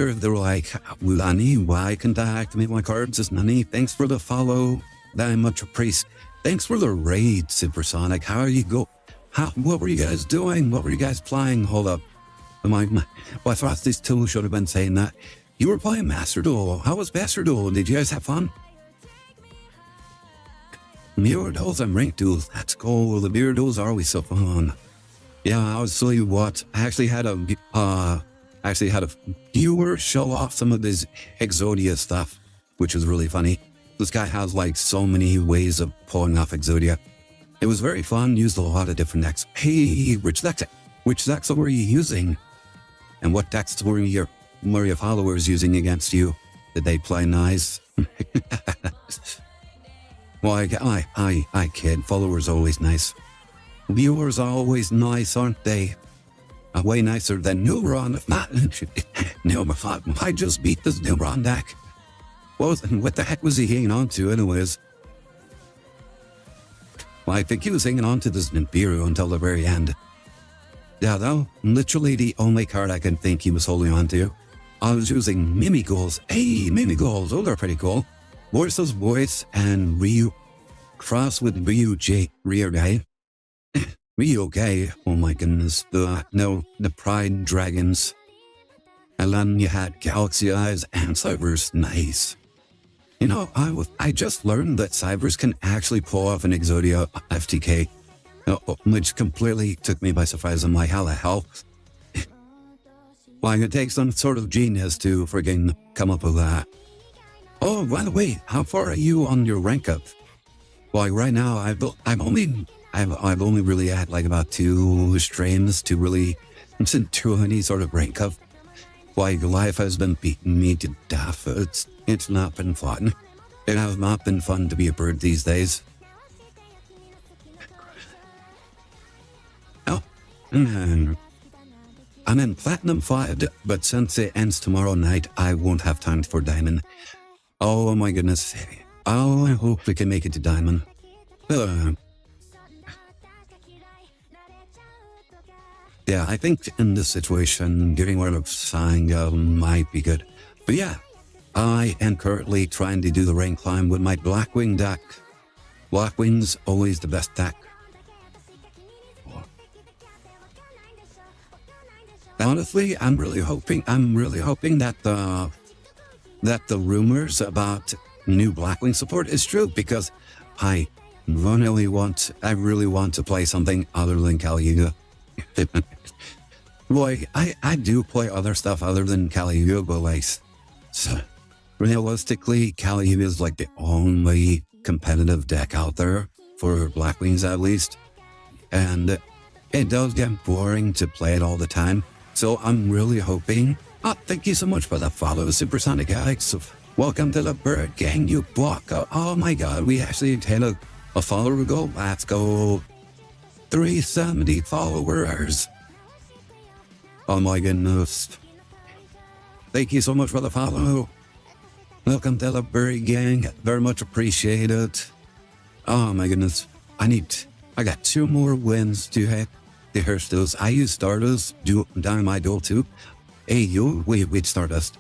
if they were like, Nani, why can't I activate my cards? It's Nani. Thanks for the follow. Very much appreciate. Thanks for the raid, Supersonic. How are you go? What were you guys doing? What were you guys playing? Hold up. Well, I thought these two should have been saying that. You were playing Master Duel. How was Master Duel? Did you guys have fun? Mirror duels and rank duels. That's cool. The mirror duels are always so fun. Yeah, I was telling you what. I actually had a viewer show off some of his Exodia stuff, which was really funny. This guy has like so many ways of pulling off Exodia. It was very fun. Used a lot of different decks. Hey, which decks were you using? And what decks were your followers using against you? Did they play nice? Well, I kid. Followers are always nice. Viewers are always nice, aren't they? Way nicer than Neuron. I just beat this Neuron deck. What the heck was he hanging on to anyways? Well, I think he was hanging on to this Nibiru until the very end. Yeah, though, literally the only card I can think he was holding on to. I was using Mimigols. Hey, Mimigols, oh, they're pretty cool. Voice's Voice and Ryu. Cross with Ryu Guy. Ryu Guy, oh my goodness. The Pride Dragons. And then you had Galaxy Eyes and Cybers. Nice. You know, I just learned that Cybers can actually pull off an Exodia FTK. Which completely took me by surprise. I'm like, how the hell? Well, it takes some sort of genius to friggin' come up with that. Oh, by the way, how far are you on your rank up? Well, right now, I've only really had like about 2 streams to really to any sort of rank up. Like, life has been beating me to death. It's not been fun. It has not been fun to be a bird these days. I'm in Platinum 5, but since it ends tomorrow night, I won't have time for Diamond. Oh my goodness. Oh, I hope we can make it to Diamond. Yeah, I think in this situation, getting rid of Sanga might be good. But yeah, I am currently trying to do the rank climb with my Blackwing deck. Blackwing's always the best deck. Honestly, I'm really hoping that the rumors about new Blackwing support is true, because I really want to play something other than Caliuga. Like, I do play other stuff other than Caliu, but like, so realistically, Caliu is like the only competitive deck out there for Blackwings at least. And it does get boring to play it all the time. So I'm really hoping. Oh, thank you so much for that follow, Supersonic Alex. Welcome to the Bird Gang, you block. Oh my god, we actually had a follower go. Let's go. 370 followers. Oh my goodness. Thank you so much for the follow. Welcome to the Bird Gang. Very much appreciated. Oh my goodness. I got 2 more wins to hit the Herstos. I use Stardust down my Duel too. Hey, wait, Stardust.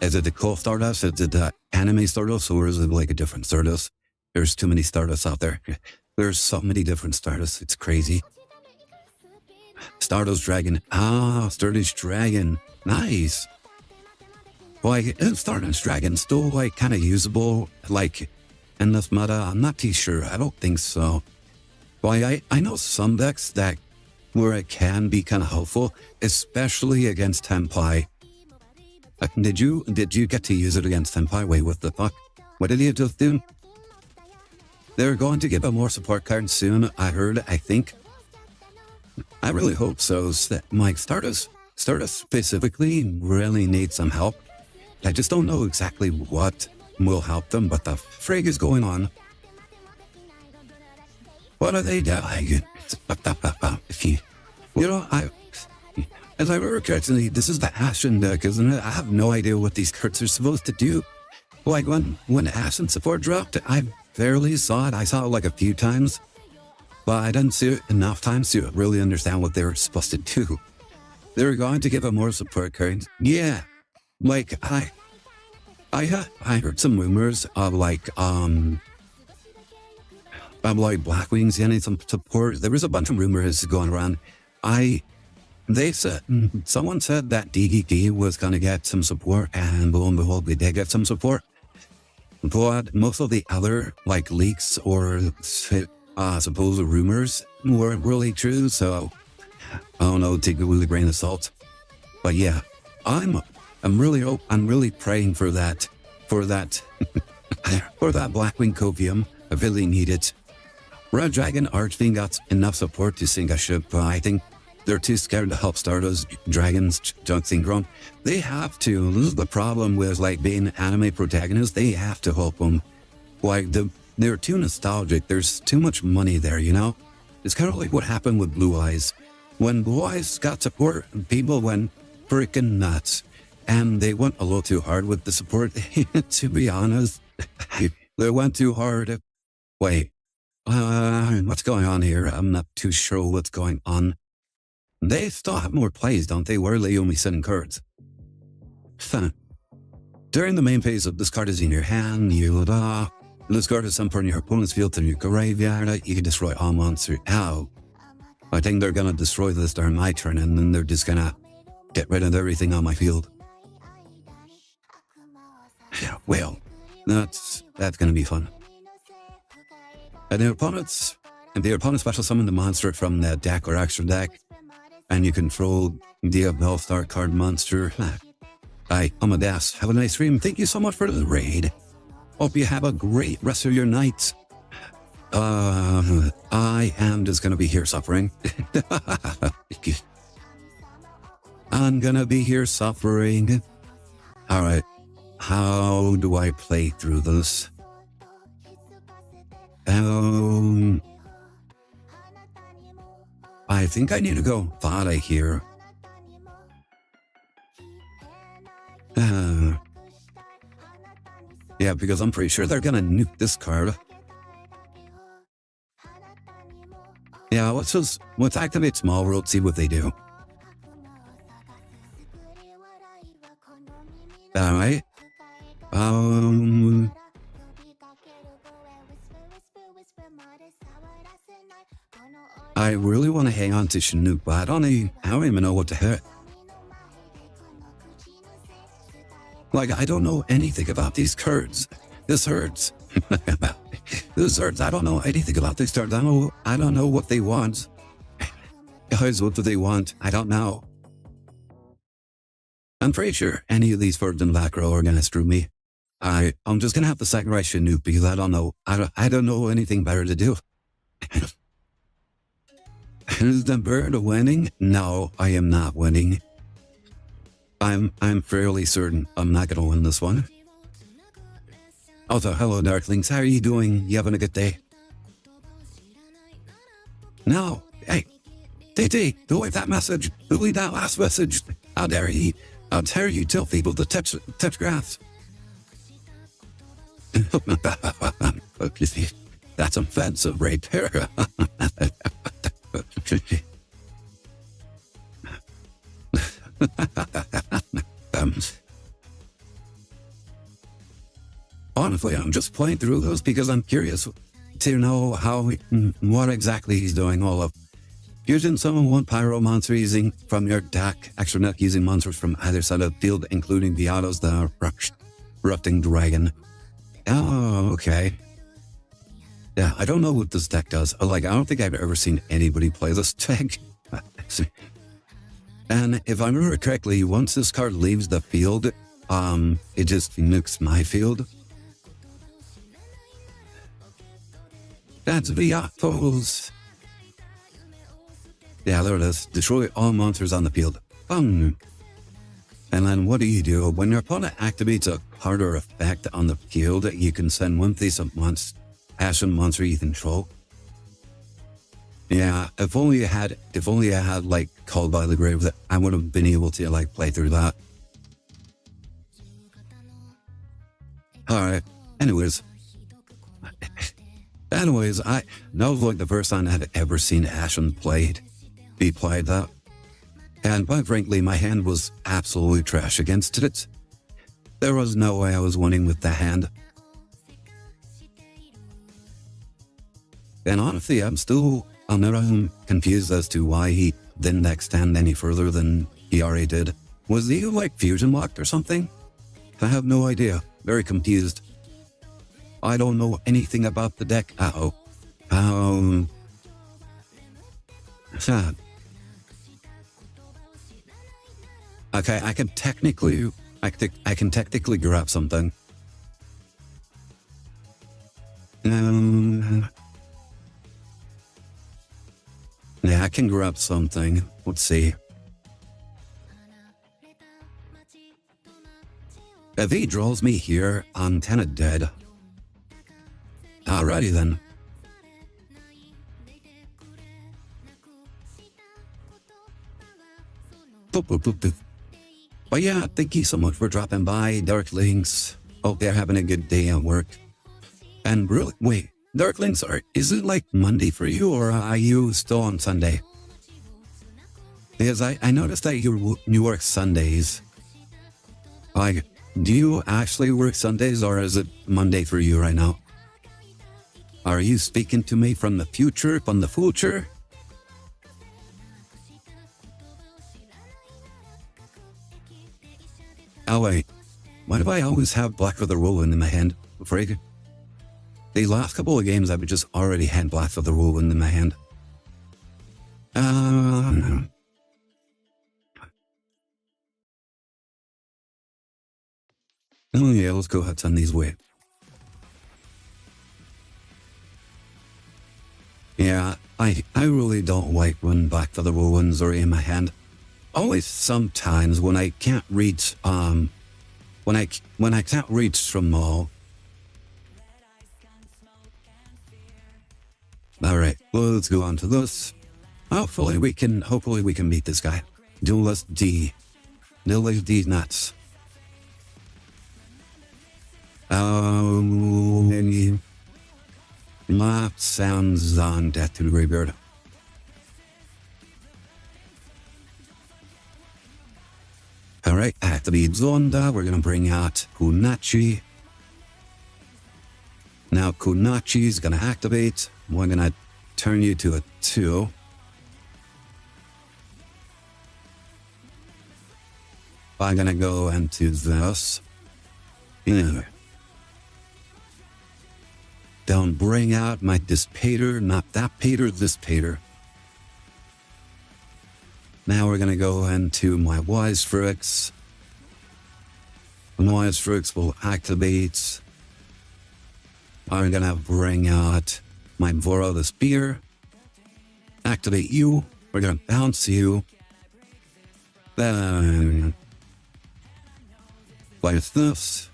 Is it the cool Stardust? Is it the anime Stardust? Or is it like a different Stardust? There's too many Stardusts out there. There's so many different Stardusts. It's crazy. Stardust Dragon. Ah, Stardust Dragon. Nice. Like, is Stardust Dragon still like kind of usable? Like, in this meta? I'm not too sure. I don't think so. Well, I know some decks that where it can be kind of helpful, especially against Tenpai. Did you get to use it against Tenpai? Wait, what the fuck? What did you just do? They're going to give a more support card soon, I heard, I think. I really hope so. Like, Stardust specifically really needs some help. I just don't know exactly what will help them, but the frig is going on. What are they doing? You know, as I remember correctly, this is the Ashen deck, isn't it? I have no idea what these cards are supposed to do. Like, when Ashen support dropped, I barely saw it. I saw it like a few times, but I didn't see it enough times to really understand what they were supposed to do. They were going to give it more support cards. Yeah, like, I heard some rumors of like Blackwings getting some support. There was a bunch of rumors going around. Someone said that DDD was going to get some support, and lo and behold, they did get some support. But most of the other like leaks or supposed rumors weren't really true. So I don't know, take it with a grain of salt. But yeah, I'm really praying for that for that Blackwing Copium. I really need it. Red Dragon Archfiend got enough support to sink a ship, but I think they're too scared to help Stardust Dragon's junk synchrone. They have to. This is the problem with like being anime protagonists. They have to help them. Like they're too nostalgic. There's too much money there, you know? It's kind of like what happened with Blue Eyes. When Blue Eyes got support, people went freaking nuts. And they went a little too hard with the support, to be honest. They went too hard. Wait, what's going on here? I'm not too sure what's going on. They still have more plays, don't they? Where are they only sending cards? During the main phase of this card is in your hand, discard some from your opponent's field to your graveyard. You can destroy all monsters. Ow. I think they're gonna destroy this during my turn, and then they're just gonna get rid of everything on my field. Well, that's gonna be fun. And the opponent special summon the monster from the deck or extra deck, and you control the All-Star card monster. Hi, I'm Adas. Have a nice stream. Thank you so much for the raid. Hope you have a great rest of your night. I am just gonna be here suffering. I'm gonna be here suffering. Alright. How do I play through this? I think I need to go Vada here. Yeah, because I'm pretty sure they're gonna nuke this card. Yeah, let's activate Small World, see what they do. Alright. I really want to hang on to Chinook, but I don't even know what to hit. Like, I don't know anything about these cards. This hurts. This hurts. I don't know anything about these cards. I don't know what they want. Guys, what do they want? I don't know. I'm pretty sure any of these birds in the back row are gonna screw me. I'm just gonna have to sacrifice Chinook because I don't know. I don't know anything better to do. Is the bird winning? No, I am not winning. I'm fairly certain I'm not gonna win this one. Also, hello Darklings, how are you doing? You having a good day? No, hey, TT, delete that message. Delete that last message. How dare you? How dare you tell people to touch grass? That's offensive right there. Honestly, I'm just playing through those because I'm curious to know what exactly he's doing all of. Using some one pyro monster using from your deck, extra deck using monsters from either side of the field, including the autos, the erupting dragon. Oh, okay. Yeah, I don't know what this deck does. I don't think I've ever seen anybody play this deck. And if I remember correctly, once this card leaves the field, it just nukes my field. That's the autos. Yeah, there it is. Destroy all monsters on the field. Bang. And then what do? When your opponent activates a card or effect on the field, you can send one piece of ashen monster you control. Yeah, if only I had like Called by the Grave, I would have been able to like play through that. Alright. Anyways, that was like the first time I had ever seen Ashen be played that. And quite frankly, my hand was absolutely trash against it. There was no way I was winning with the hand. And honestly, I'm never confused as to why he didn't extend any further than he already did. Was he like fusion locked or something? I have no idea. Very confused. I don't know anything about the deck. Sad. Okay, I can technically grab something. Yeah, I can grab something. Let's see. If he draws me here, I'm kinda dead. Alrighty then. Boop, boop, boop, boop. But yeah, thank you so much for dropping by, Darklings. Hope they're having a good day at work. And really, wait, Darklings, is it like Monday for you, or are you still on Sunday? Because I noticed that you work Sundays. Like, do you actually work Sundays, or is it Monday for you right now? Are you speaking to me from the future, Oh wait, why do I always have Black for the Whirlwind in my hand? Frig. The last couple of games I've just already had Black for the Whirlwind in my hand. Oh yeah, let's go ahead and send these away. Yeah, I really don't like when Black for the Whirlwinds are in my hand. Always sometimes when I can't reach when I can't reach from all. Alright, well, let's go on to this. Hopefully we can beat this guy. Duelist D. Duelist D nuts. My sounds on Death to the Graveyard. Alright, activate Zonda. We're gonna bring out Kunachi. Now Kunachi is gonna activate. We're gonna turn you to a 2. I'm gonna go into this. Anyway. Don't bring out my Dispater, not that Pater, this Pater. Now we're gonna go into my Wise Frix. Noise Strix will activate. I'm gonna bring out my Voro the Spear. Activate you. We're gonna bounce you. Then like this.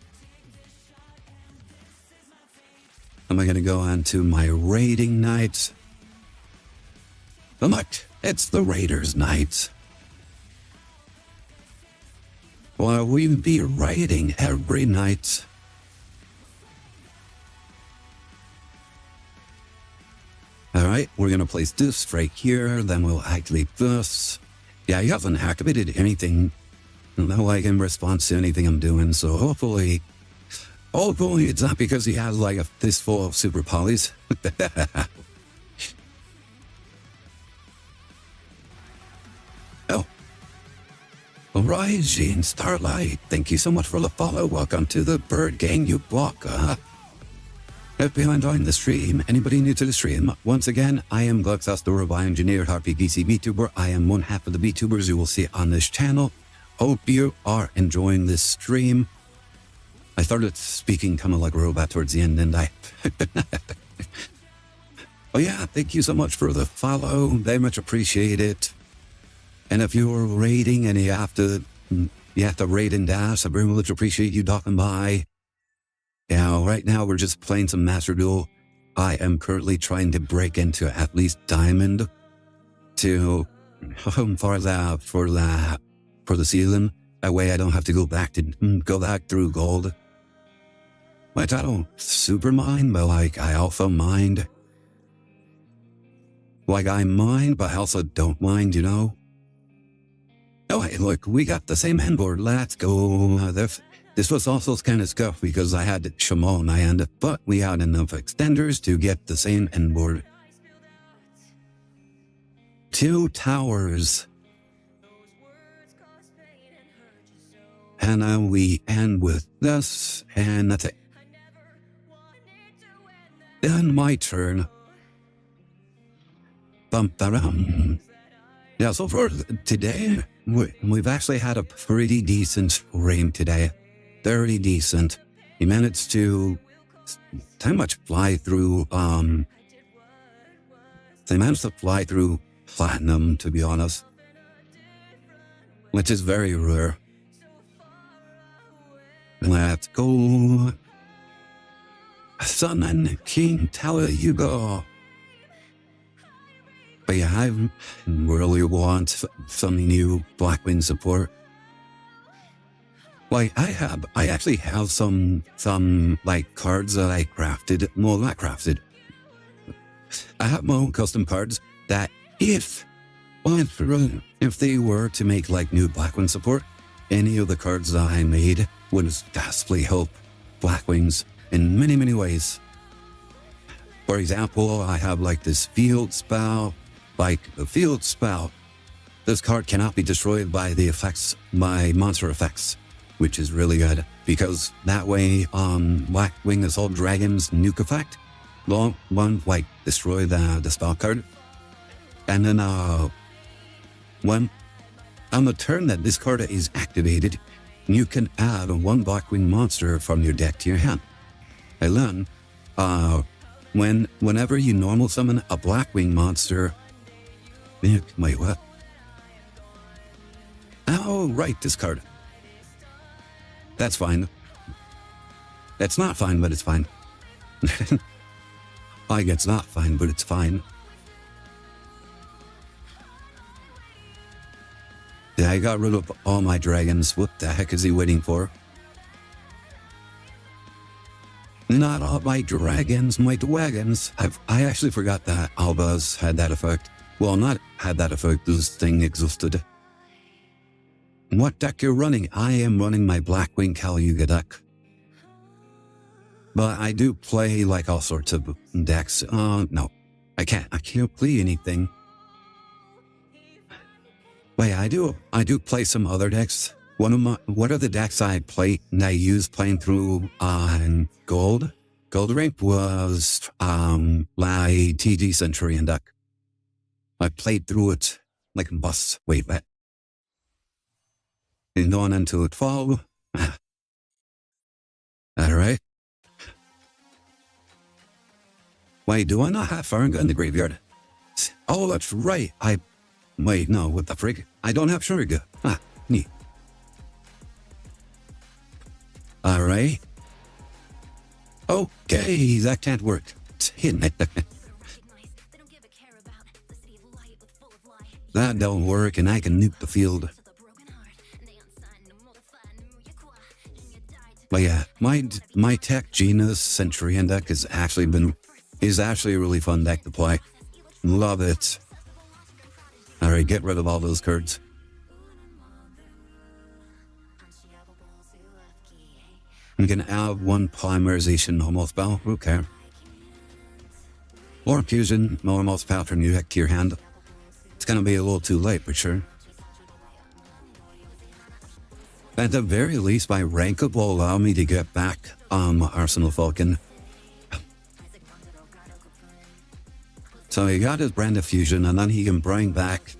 Am I gonna go on to my raiding night? Oh, look, it's the Raiders night. Well, we be raiding every night. Alright, we're gonna place this right here, then we'll activate this. Yeah, he hasn't activated anything, like in response to anything I'm doing, so hopefully it's not because he has like a fistful of super polys. Oh. Rising Starlight, thank you so much for the follow. Welcome to the Bird Gang, you blocker. If you're enjoying the stream, anybody new to the stream, once again, I am Glexx, Astor, a bioengineered RPG VTuber. I am one half of the VTubers you will see on this channel. Hope you are enjoying this stream. I started speaking kind of like a robot towards the end, didn't I? Oh yeah, thank you so much for the follow. Very much appreciate it. And if you're raiding and you have to raid and dash, I very much appreciate you talking by. Now, right now, we're just playing some Master Duel. I am currently trying to break into at least Diamond to for the season. That way I don't have to go back through Gold. Which I don't super mind, but like I also mind. Like I mind, but I also don't mind, you know? Oh, hey, look, we got the same handboard. Let's go. This was also kind of scuffed because I had Shamo on my end, but we had enough extenders to get the same endboard. 2 towers. And we end with this, and that's it. Then my turn. Bum-ba-rum. Yeah, so for today, we've actually had a pretty decent rain today. Very decent. He managed to pretty much fly through, they managed to fly through Platinum, to be honest. Which is very rare. Let's go. Sun and King Tower, you go. But yeah, I really want some new Blackwing support. Like, I actually have some like cards that I crafted. Well, not crafted. I have my own custom cards that if they were to make like new Blackwing support, any of the cards that I made would vastly help Blackwings in many, many ways. For example, I have like this field spout. Like the field spout, this card cannot be destroyed by the effects, by monster effects, which is really good because that way, Blackwing Assault Dragon's nuke effect, one like destroy the spell card, and then when on the turn that this card is activated, you can add 1 Blackwing monster from your deck to your hand. And then, whenever you normal summon a Blackwing monster. Wait, what? Oh, right, this card. That's fine. That's not fine, but it's fine. Like, it's not fine, but it's fine. Yeah, I got rid of all my dragons. What the heck is he waiting for? Not all my dragons, my wagons. I actually forgot that Albas had that effect. Well, not had that effect, this thing existed. What deck you're running? I am running my Blackwing Caliuga deck. But I do play like all sorts of decks. No, I can't play anything. Wait, I do play some other decks. One of the decks I used playing through Gold Rank was my TG Centurion deck. I played through it like a bus. Wait, what? And on until it fall. Alright. Wait, do I not have Faranga in the graveyard? Oh, that's right. Wait, no, what the frig? I don't have Faranga. Ah, neat. Alright. Okay, that can't work. It's hidden. That don't work, and I can nuke the field. But yeah, my tech Genus Centurion deck is actually a really fun deck to play. Love it. Alright, get rid of all those cards. I'm gonna add one polymerization normal spell. Okay. Or fusion normal spell from your deck to your hand. It's gonna be a little too late for sure. At the very least, my rank up will allow me to get back Arsenal Falcon. So he got his brand of fusion, and then he can bring back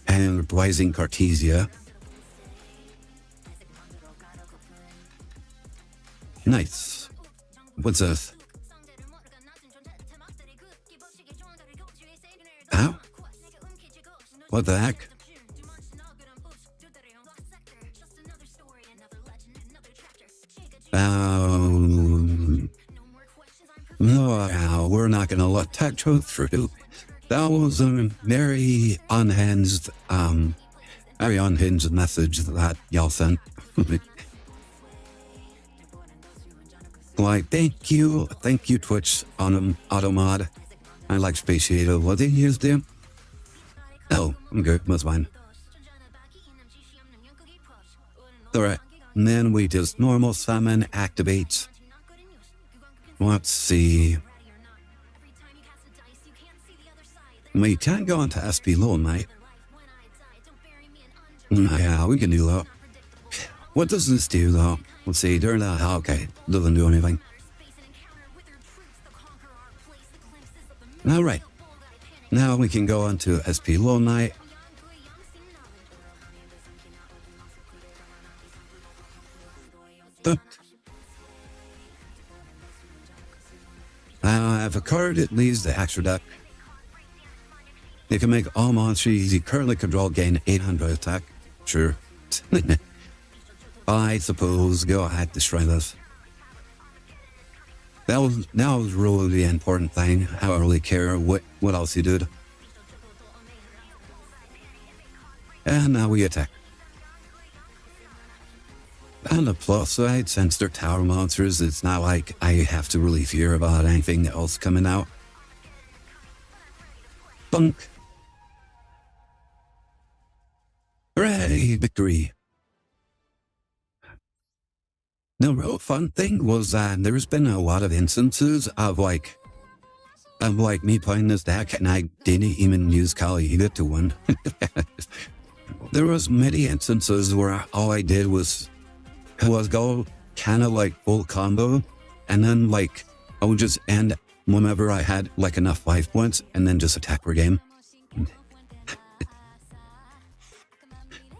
and Rising Cartesia. Nice. What's this? How? What the heck? No, we're not gonna let that go through. That was a very unhinged message that y'all sent. Like, thank you, Twitch on Automod. I like Spatiator. What did you do? Oh, I'm good. That's fine. Alright, and then we just normal summon, activate. Let's see. We can't go into SP Lone Knight. Yeah, we can do that. What does this do though? Let's see, during that, okay, doesn't do anything. Alright, now we can go on to SP Lone Knight. If a card it leaves the extra deck, you can make all monsters you currently control gain 800 attack. Sure. I suppose. Go ahead, destroy this. That was really the important thing. I don't really care what else you did. And now we attack. On the plus side, since they're tower monsters, it's not like I have to really fear about anything else coming out. Bunk. Hooray, victory. The real fun thing was that there's been a lot of instances of like me playing this deck and I didn't even use Kaliida to win. There was many instances where all I did was go kind of like full combo, and then like I would just end whenever I had like enough life points and then just attack per game.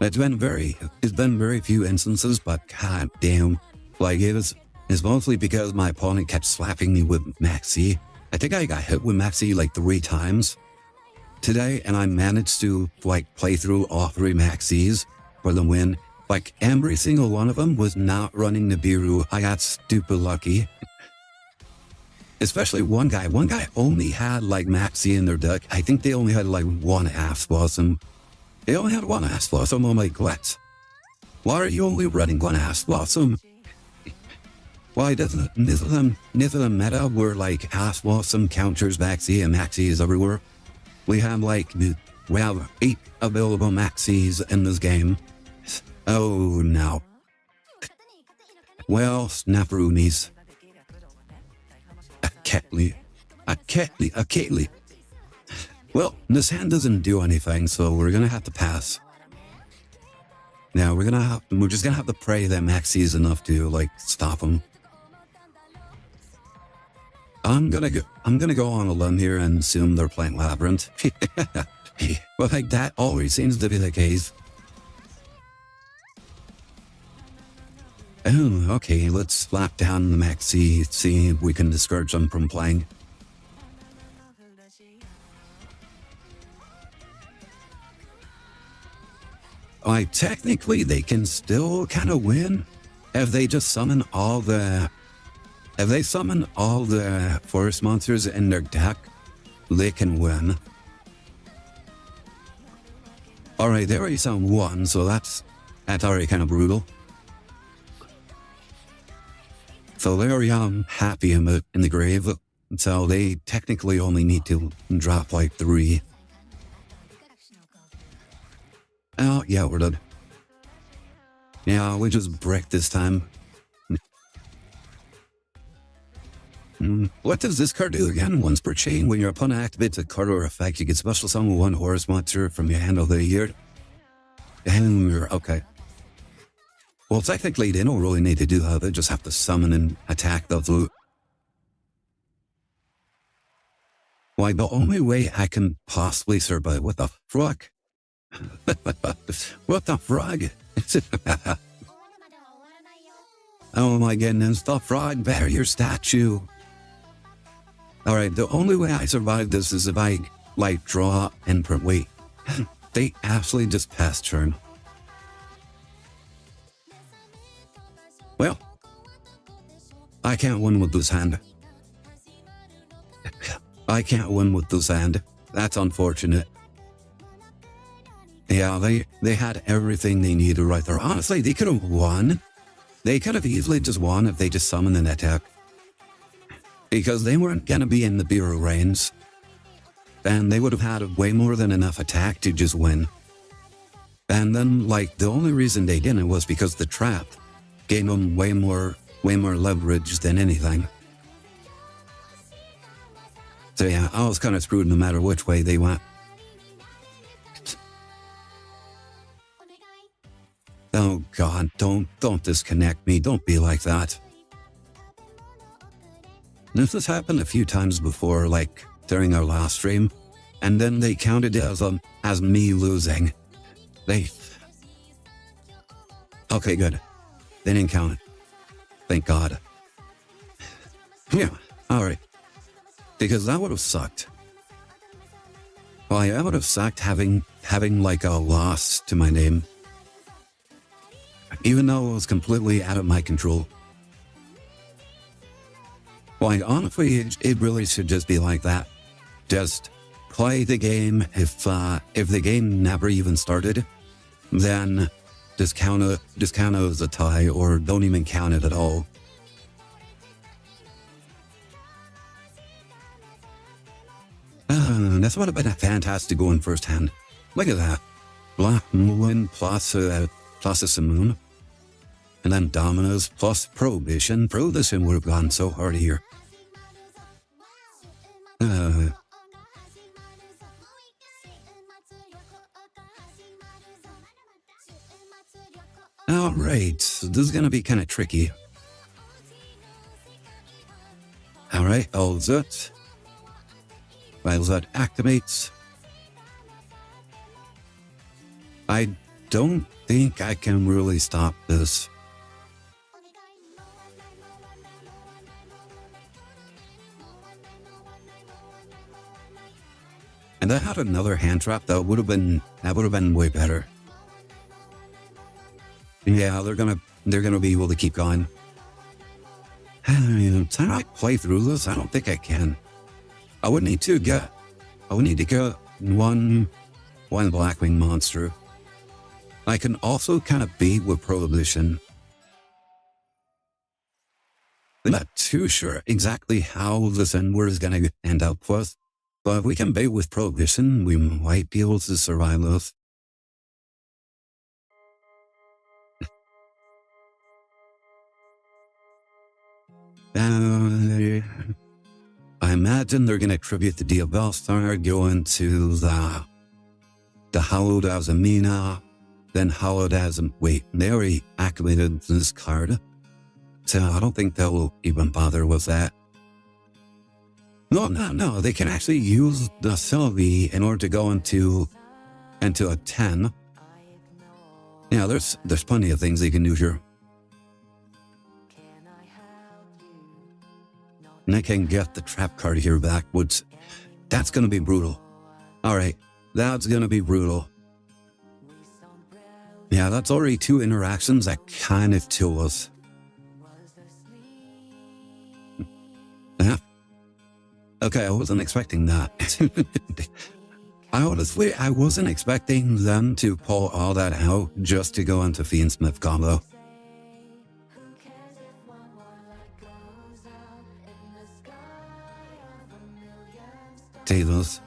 It's been very few instances, but god damn, like it's mostly because my opponent kept slapping me with Maxi. I think I got hit with Maxi like 3 times today, and I managed to like play through all 3 Maxis for the win. Like every single one of them was not running Nibiru. I got stupid lucky. Especially one guy. One guy only had like Maxi in their deck. I think they only had like 1 Ass Blossom. They only had 1 Ass Blossom. I'm like, Glexx, why are you only running 1 Ass Blossom? Why doesn't the meta where like Ass Blossom counters Maxi and Maxi is everywhere? We have 8 available Maxis in this game. Oh no. Well, snapperoonies. A Catly. Well, this hand doesn't do anything, so we're gonna have to pass. Now we're just gonna have to pray that Maxi is enough to like stop him. I'm gonna go on a limb here and assume they're playing Labyrinth. Well, like that always seems to be the case. Oh, Okay, let's slap down the maxi, see if we can discourage them from playing. Technically, they can still kind of win if they just summon all the... If they summon all the forest monsters in their deck, they can win. Alright, they already summoned one, so that's already kind of brutal. So they're happy in the grave, so they technically only need to drop like 3. Oh, yeah, we're done. Yeah, we just brick this time. What does this card do again? Once per chain, when your opponent activates a card or effect, you can special summon one horse monster from your hand of the year. Okay. Well, technically, they don't really need to do that. They just have to summon and attack the loot. Why, the only way I can possibly survive... What the fuck? What the frog? Oh my goodness, the frog barrier statue. Alright, the only way I survive this is if I, like, draw and... Wait. They absolutely just passed turn. Well, I can't win with this hand. I can't win with this hand. That's unfortunate. Yeah, they had everything they needed right there. Honestly, they could have won. They could have easily just won if they just summoned an attack. Because they weren't going to be in the Bureau range. And they would have had way more than enough attack to just win. And then, like, the only reason they didn't was because the trap gave them way more leverage than anything. So yeah, I was kind of screwed no matter which way they went. Oh God, don't disconnect me. Don't be like that. This has happened a few times before, like during our last stream, and then they counted it as me losing. Okay, good. They didn't count it. Thank God. Yeah, alright. Because that would have sucked. Well, yeah, that would have sucked having like a loss to my name. Even though it was completely out of my control. Well, honestly, it really should just be like that. Just play the game. If the game never even started, then just count it as a tie, or don't even count it at all. This would have been a fantastic going first hand. Look at that. Black Moon plus a Simoon. And then Dominoes plus Prohibition. Prohibition would have gone so hard here. Alright, so this is going to be kind of tricky. Alright, Elzut. Elzut activates. I don't think I can really stop this. And I had another hand trap that would have been way better. Yeah, they're gonna be able to keep going. Can I play through this? I don't think I can. I would need to get one Blackwing monster. I can also kind of bait with Prohibition. I'm not too sure exactly how this endward is gonna end up with. But if we can bait with Prohibition, we might be able to survive this. I imagine they're going to attribute the Duel star going to the Hallowed Azamina, then Hallowed Azam. Wait, they already activated this card, so I don't think they'll even bother with that. No, they can actually use the Sylvie in order to go into a 10. Yeah, there's plenty of things they can do here. And I can get the trap card here backwards. That's gonna be brutal. Alright, that's gonna be brutal. Yeah, that's already 2 interactions that kind of kill us. Yeah. Okay, I wasn't expecting that. Honestly, I wasn't expecting them to pull all that out just to go into Fiendsmith combo. Tables.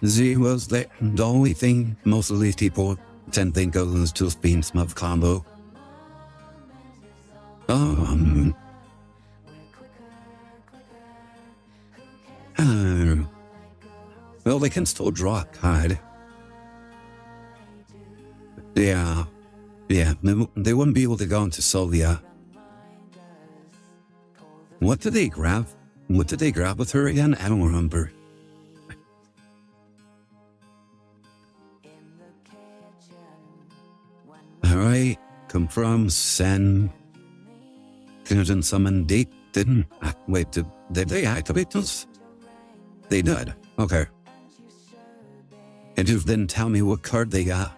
Z was the only thing most of these people tend to think of is just Fiendsmith combo. Well, they can still draw a card. Yeah, they wouldn't be able to go into Sylvia. What did they grab? What did they grab with her again? I don't remember. Alright, confirm, send. Didn't summon, they didn't. Wait, did they activate this? They did. Okay. And just didn't tell me what card they got.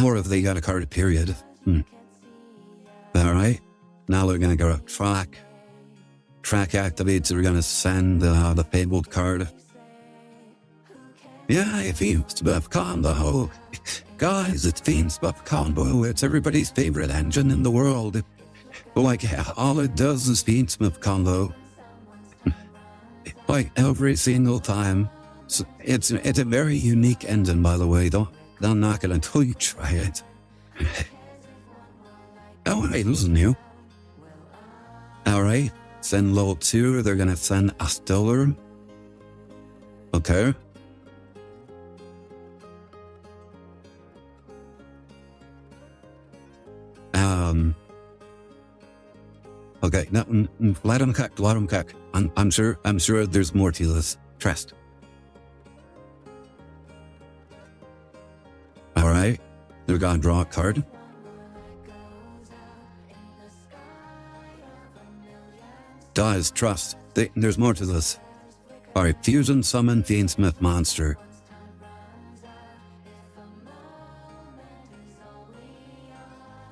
Or if they got a card, period. Alright. Now they're gonna go track. Track activates, they're gonna send the fabled card. Yeah, it Fiendsmith combo. Guys, it's Fiendsmith combo. It's everybody's favorite engine in the world. Like, all it does is Fiendsmith combo. Like, every single time. So it's a very unique engine, by the way. Don't knock it until you try it. Oh, hey, this is new. Alright, send level 2. They're gonna send Astor. Okay. Okay, no, let him cook. I'm sure there's more to this. Trust. Alright, they're gonna draw a card. Guys, trust. There's more to this. Alright, fusion summon Fiendsmith monster.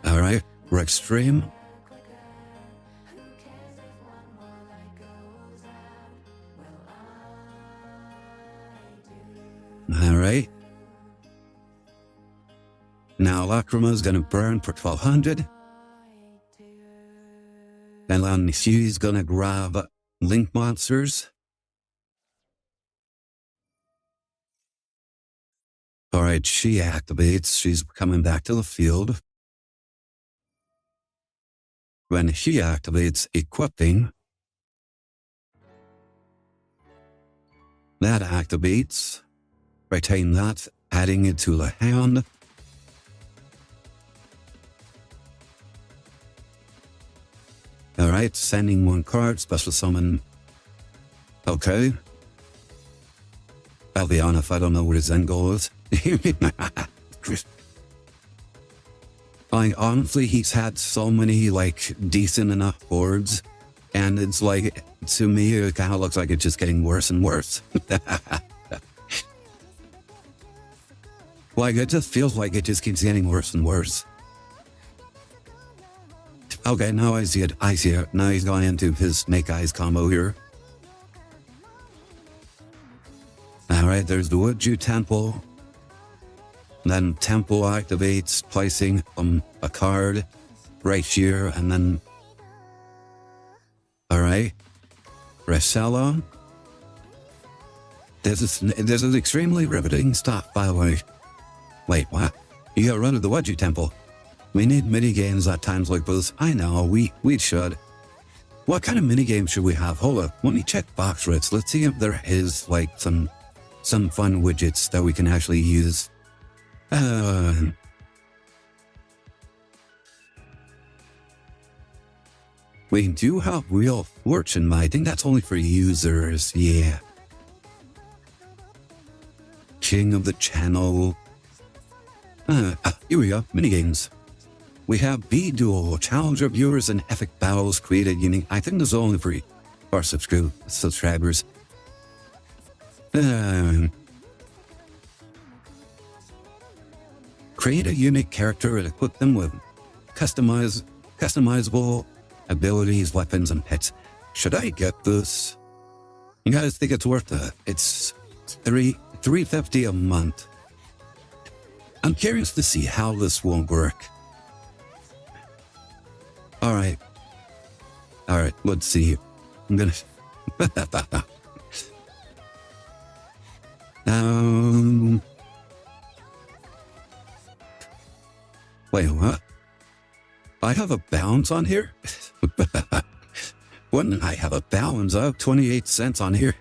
Alright, we're extreme. Alright. Now Lacrima's gonna burn for 1200. And then she's gonna grab Link monsters. Alright, she activates. She's coming back to the field. When she activates equipping, that activates. Retain that, adding it to the hand. Alright, sending 1 card, special summon. Okay. I'll be honest, I don't know what his end goal is. Like, honestly, he's had so many, like, decent enough boards, and it's like, to me, it kind of looks like it's just getting worse and worse. Like, it just feels like it just keeps getting worse and worse. Okay, now I see it. Now he's going into his Snake Eyes combo here. Alright, there's the Woodju Temple. Then Temple activates, placing a card right here, and then... Alright. Resella. This is extremely riveting stuff, by the way. Wait, what? You got rid of the Woodju Temple. We need minigames at times like this. I know, we should. What kind of minigames should we have? Hold up, let me check box rates. Let's see if there is, like, some fun widgets that we can actually use. We do have Wheel of Fortune, but I think that's only for users, yeah. King of the Channel. Here we go, minigames. We have Duel, Challenger viewers and epic battles created unique. I think this is only for our subscribers. Create a unique character and equip them with customizable abilities, weapons, and pets. Should I get this? You guys think it's worth it? It's $350 a month. I'm curious to see how this will work. All right, let's see. I'm gonna. Wait, what? I have a balance on here? Wouldn't I have a balance of 28 cents on here?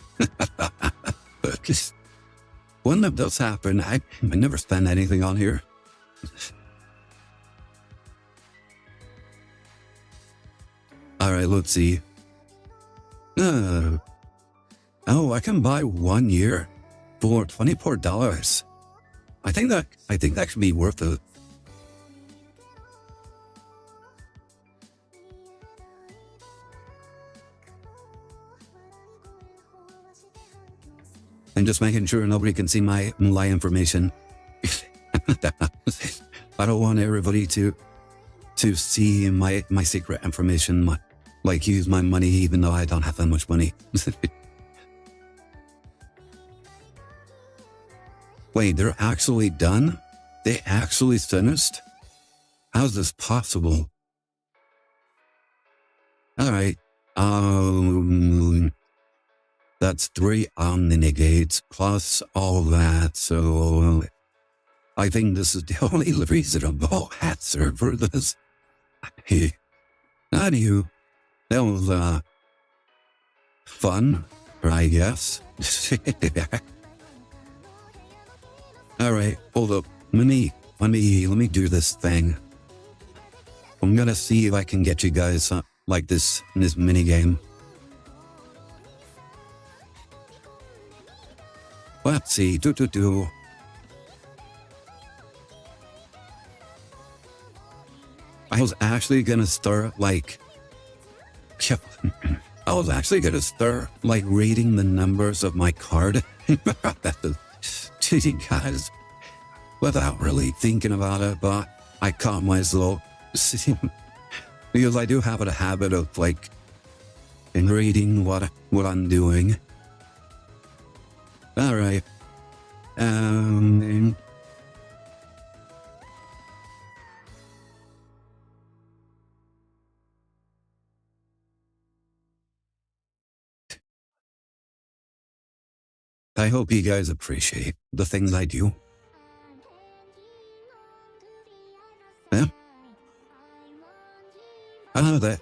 When that does happen, I never spend anything on here. All right, let's see. Oh, I can buy 1 year for $24. I think that should be worth it. I'm just making sure nobody can see my information. I don't want everybody to see my secret information, like use my money even though I don't have that much money. Wait, they're actually done? They actually finished? How's this possible? All right. That's 3 omni-negates plus all that, so I think this is the only reasonable answer for this. Not you. That was, fun, I guess. Alright, hold up. Let me do this thing. I'm gonna see if I can get you guys like this in this mini game. Let's see. I was actually gonna start like reading the numbers of my card. Cheating, guys, without really thinking about it, but I caught myself because I do have a habit of like reading what I'm doing. All right. I hope you guys appreciate the things I do. Yeah? I know that.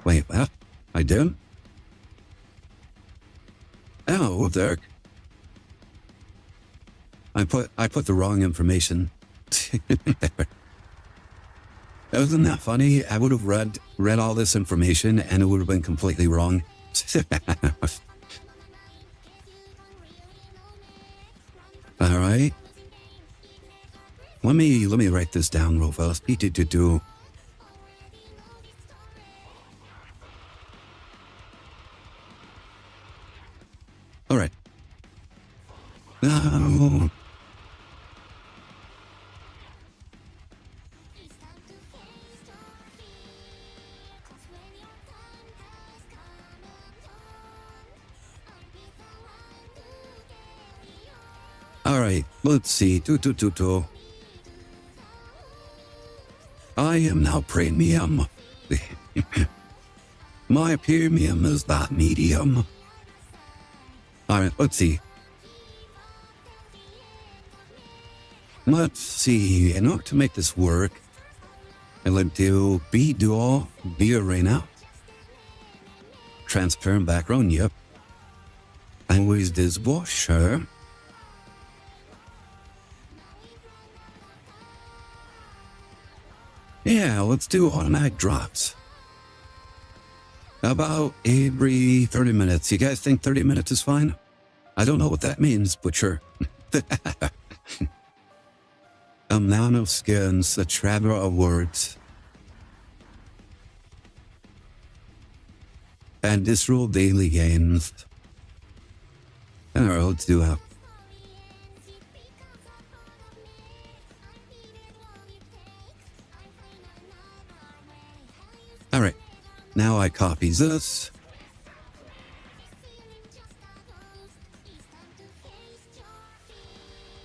Wait, what? I did? Oh, there. I put the wrong information. Isn't that funny? I would have read all this information and it would have been completely wrong. All right. Let me write this down real fast. P222. All right. No. All right, let's see. 2222. I am now premium. My premium is that medium. All right, let's see. Let's see. In order to make this work, I'll do Duel, Arena. Transparent background, yep. Always visible, sure. Yeah, let's do automatic drops. About every 30 minutes. You guys think 30 minutes is fine? I don't know what that means, but sure. A man of skins, a traveler of words. And disroll daily games. Alright, let's do that. Alright, now I copy this.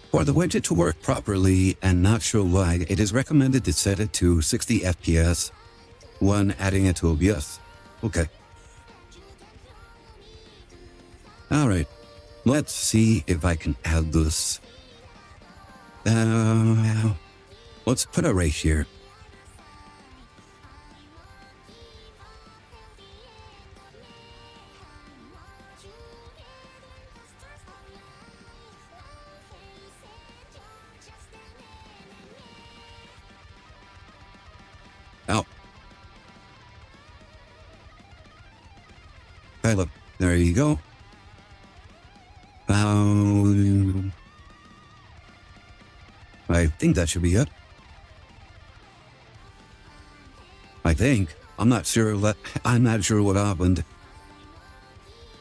For the widget to work properly and not show lag, it is recommended to set it to 60 FPS when adding it to OBS. Okay. Alright, let's see if I can add this. Let's put a right here. Oh. Hey, look, there you go. I think that should be it. I think. I'm not sure what happened.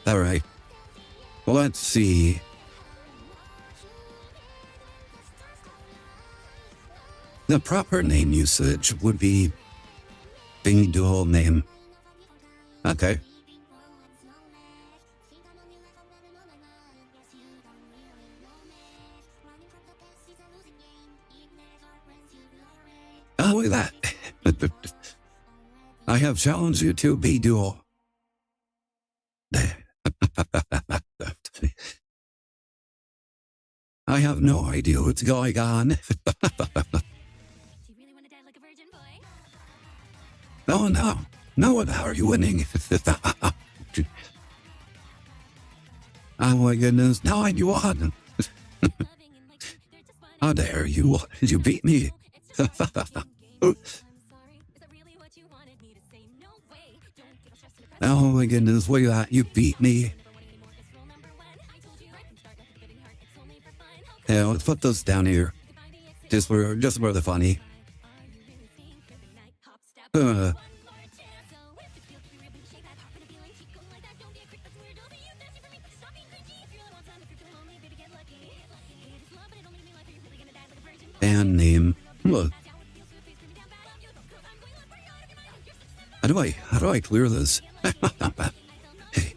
Alright. Well, let's see. The proper name usage would be Duel name. Okay. Oh, look at that. I have challenged you to be Duel. I have no idea what's going on. Oh, no. No, how are you winning? Oh, my goodness. No, I won. How dare you? You beat me. Oh, my goodness. Look at that. You beat me. Yeah, let's put those down here. Just for the funny. And name. Look. How do I clear this? Hey.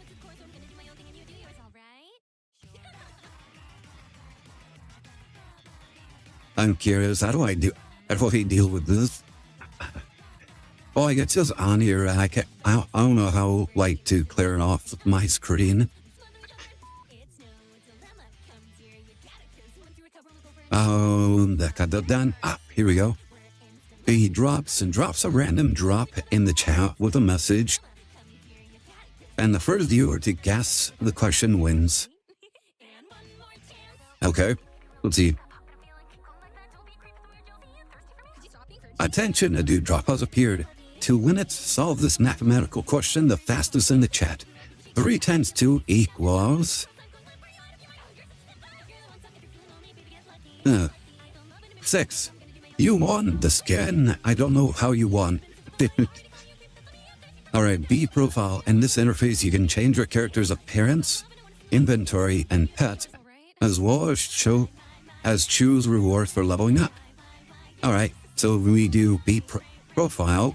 I'm curious, how do I deal with this? Oh, I get just on here and I don't know how to clear it off my screen. That got done. Here we go. He drops a random drop in the chat with a message. And the first viewer to guess the question wins. Okay, let's see. Attention, a new drop has appeared. 2 minutes, solve this mathematical question the fastest in the chat. 3 times 2 equals... 6. You won the skin. I don't know how you won. Alright, B profile. In this interface, you can change your character's appearance, inventory, and pet, as well as choose rewards for leveling up. Alright, so we do B profile.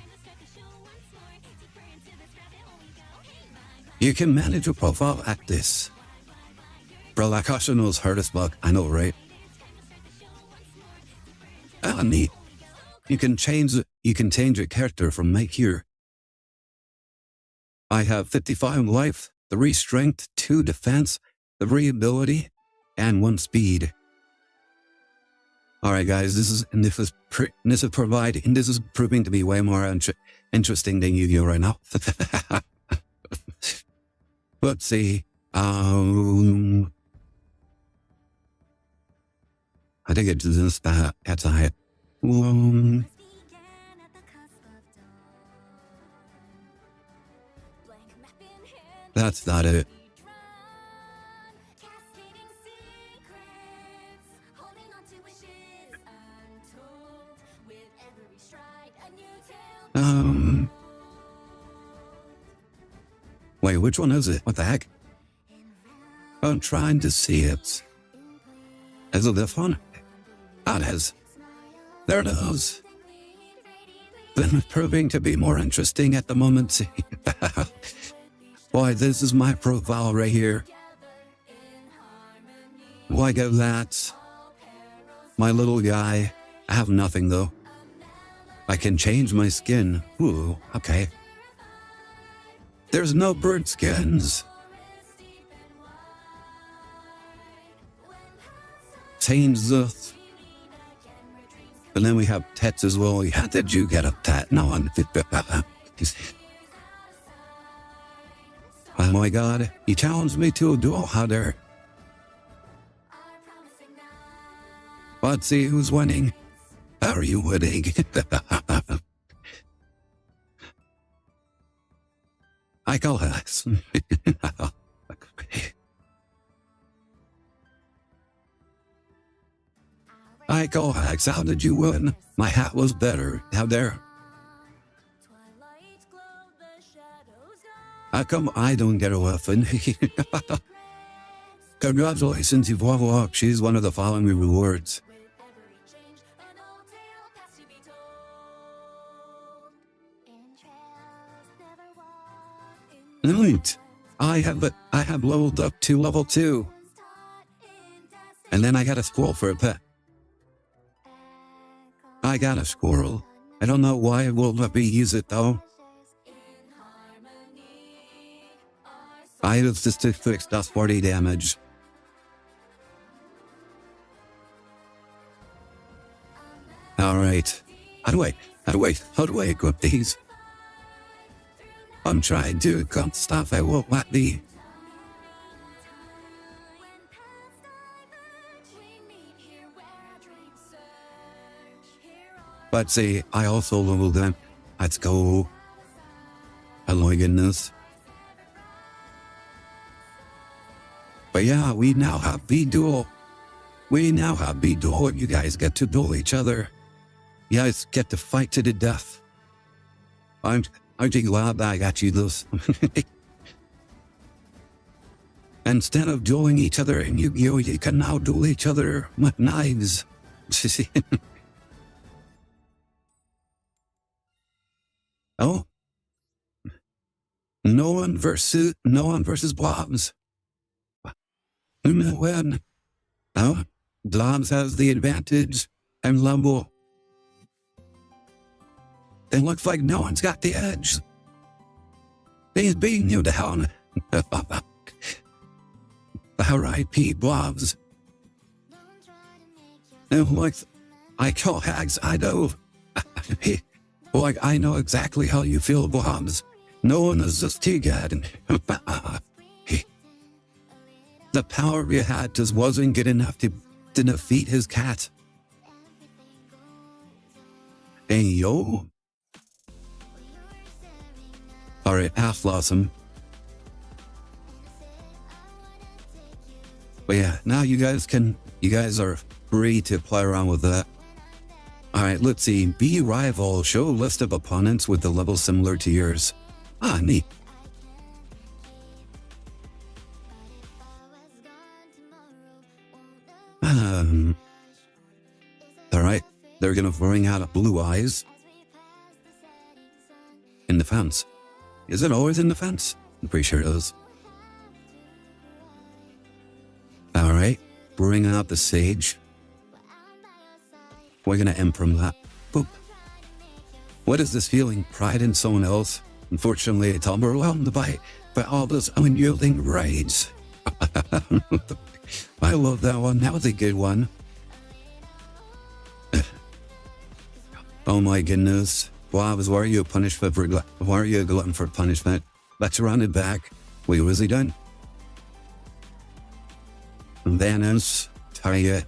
You can manage your profile at this. Bro, that caution was hard as fuck. I know, right? Ah, neat. You can change your character from right here. I have 55 life, 3 strength, 2 defense, 3 ability, and 1 speed. Alright guys, this is proving to be way more interesting than Yu-Gi-Oh right now. Let's see. I think it's this that's it. That's not it. Wait, which one is it? What the heck? I'm trying to see it. Is it this one? Ah, it is. There it is. Been proving to be more interesting at the moment. Boy, this is my profile right here. Why go that? My little guy. I have nothing though. I can change my skin. Ooh, okay. There's no bird skins. Change this. And then we have tats as well. How did you get a tat? No one. Oh my god, he challenged me to a duel. How dare. Let's see who's winning. Are you winning? I call us. I call hacks. How did you win? My hat was better. How dare? How come I don't get a weapon? Congratulations, you've leveled up. She's one of the following rewards. Neat. I have leveled up to level 2. And then I got a squirrel for a pet. I got a squirrel. I don't know why it won't let me use it though. I have statistics does 40 damage. Alright. How do I equip these? I'm trying to equip stuff I won't let me. But see, I also leveled them. Let's go. Oh my goodness. But yeah, we now have B-Duel. You guys get to duel each other. You guys get to fight to the death. Aren't you glad that I got you this? Instead of dueling each other in Yu-Gi-Oh, you can now duel each other with knives. Oh? No one versus blobs. Who will win? Oh? Blobs has the advantage. I'm level. It looks like no one's got the edge. He's beating you down. R.I.P. blobs. It looks, I call hags, I know. Like, I know exactly how you feel, blobs. No one is just too good. The power you had just wasn't good enough to defeat his cat. Hey, yo. Alright, half blossom. But yeah, now you guys are free to play around with that. Alright, let's see. Be rival. Show a list of opponents with the level similar to yours. Ah, neat. Alright, they're gonna bring out blue eyes. In the fence. Is it always in the fence? I'm pretty sure it is. Alright, bring out the sage. We're gonna imprint that. Boop. What is this feeling? Pride in someone else? Unfortunately, it's overwhelmed by all this unyielding rage. I love that one. That was a good one. Oh my goodness. Blobs, why are you a glutton for punishment? Let's run it back. Wait, was he done? Vanish. Target.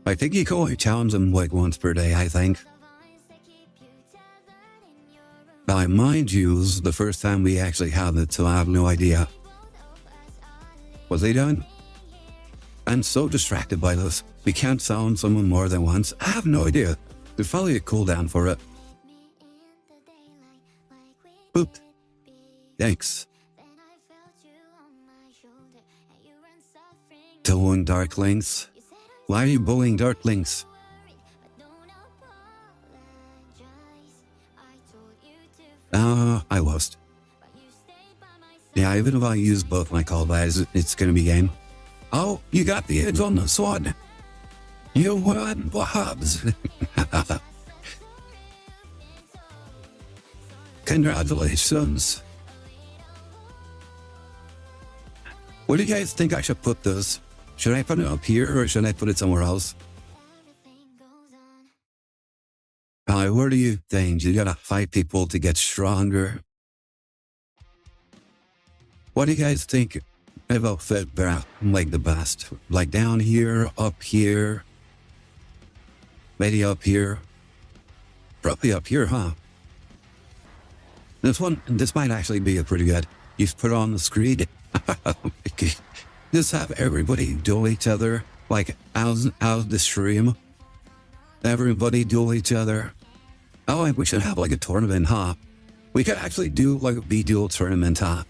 I think you can only challenge him like once per day, I think. Now, mind you, this is the first time we actually have it, so I have no idea. Was he done? I'm so distracted by this. We can't sound someone more than once. I have no idea. There's probably a cooldown for it. Boop. Thanks. Bullying Darklings. Why are you bullying Darklings? I lost. Yeah, even if I use both my callbacks, it's gonna be game. Oh, you got the edge on the sword. You won, Bobs. Congratulations. Where do you guys think I should put this? Should I put it up here or should I put it somewhere else? Where do you think? You gotta fight people to get stronger. What do you guys think about fit like the best? Like down here, up here, maybe up here, probably up here, huh? This might actually be a pretty good. You put on the screen. Just have everybody duel each other, like out of the stream. Everybody duel each other. Oh, we should have like a tournament, huh? We could actually do like a B-duel tournament, huh?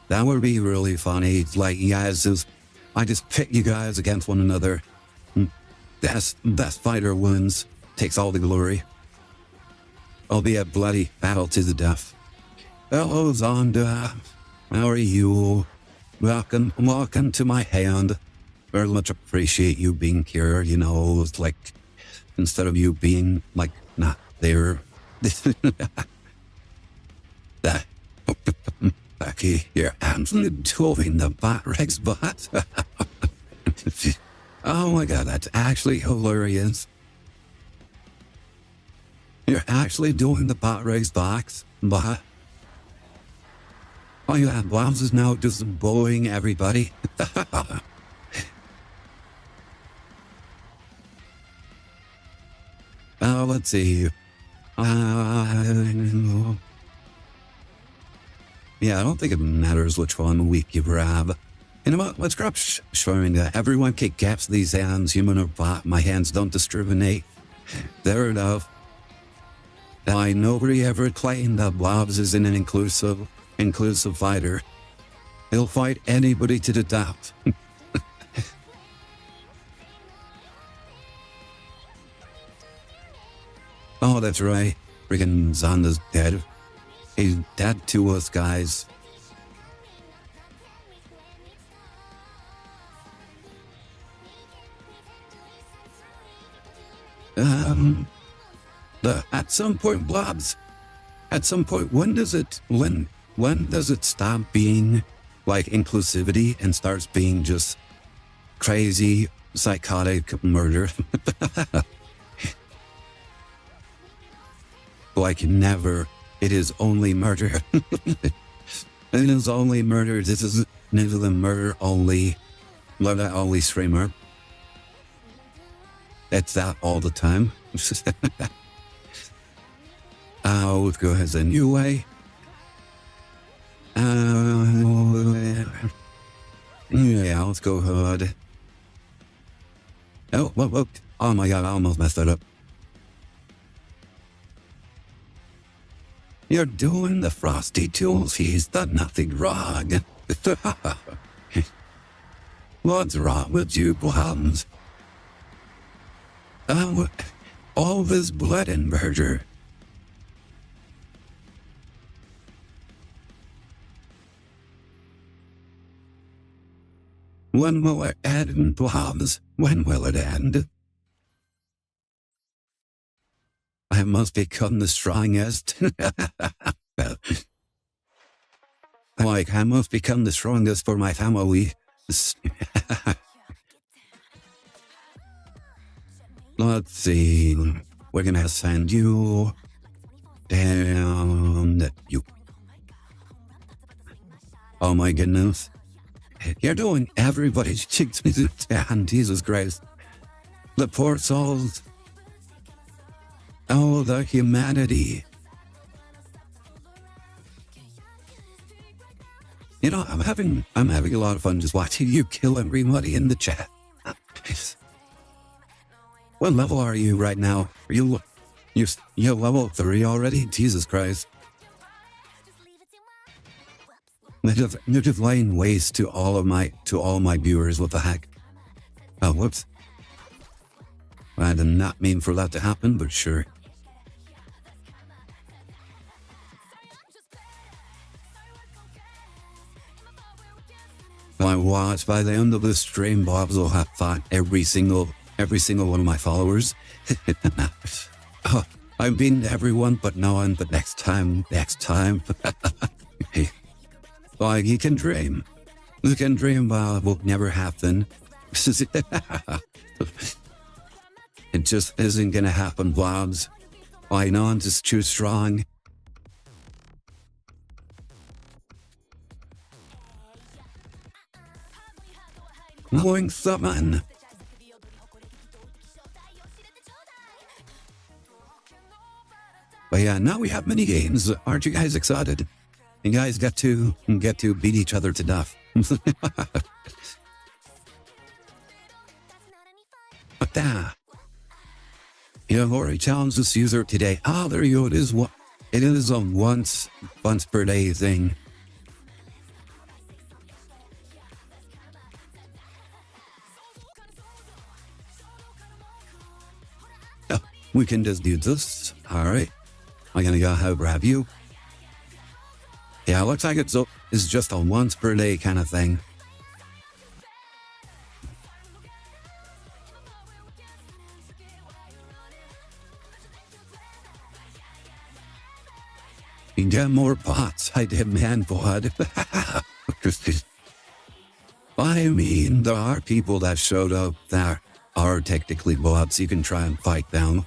That would be really funny. Like, you guys, I just pit you guys against one another. Best fighter wins, takes all the glory. It'll be a bloody battle to the death. Hello, Zonda. How are you? Welcome to my hand. Very much appreciate you being here. You know, it's like, instead of you being, like, not there. That. Becky, your hands doing the Batrex bot. Oh my god, that's actually hilarious. You're actually doing the Batrex box bot. Oh yeah, Blobs is now just bullying everybody. Let's see. Yeah, I don't think it matters which one week you grab. You know what? Let's grab showing that everyone kick caps these hands, human or bot. My hands don't discriminate. Fair enough. I nobody ever claimed that Blobs is an inclusive fighter. He'll fight anybody to the death. Oh, that's right. Freaking Zonda's dead. He's dead to us, guys. At some point, Blobs. At some point, when does it stop being like inclusivity and starts being just crazy, psychotic murder? Like never. It is only murder. It is only murder. This is the murder only streamer. It's that all the time. Let's go ahead and new way. Yeah, let's go ahead. Oh my god, I almost messed that up. You're doing the frosty tools. He's done nothing wrong. What's wrong with you, Blobs? All this blood and murder. When will it end, Blobs? When will it end? I must become the strongest. Like, I must become the strongest for my family. Let's see. We're gonna send you down. You. Oh my goodness. You're doing everybody's cheeks and Jesus Christ. The poor souls. Oh, the humanity. You know, I'm having a lot of fun just watching you kill everybody in the chat. What level are you right now? Are you're level 3 already? Jesus Christ. They're just laying waste to all my viewers. What the heck? Oh, whoops. I did not mean for that to happen, but sure. I watch by the end of this stream, Bobs will have fought every single one of my followers. Oh, I've been to everyone but no one, but next time. Hey, like you can dream. You can dream, but it will never happen. It just isn't gonna happen, Bobs. I know I'm just too strong. Going summon. But yeah, now we have mini games. Aren't you guys excited? You guys get to beat each other to death. But you have already challenged this user today. Ah, there you go. It is a once per day thing. Oh, we can just do this. All right. I'm gonna go help grab you. Yeah, it looks like it's just a once per day kind of thing. You get more bots. I demand bod. I mean, there are people that showed up that are technically bots you can try and fight down.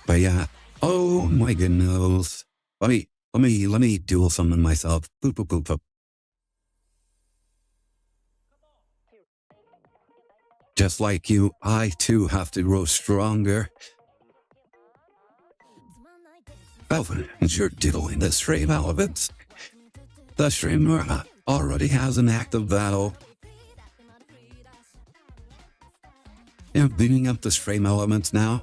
But yeah, oh my goodness. Let me duel summon myself. Boop, boop, boop, boop. Just like you, I too have to grow stronger. Well, you're dueling the stream elements. The streamer already has an active battle. Yeah, beating up the stream elements now.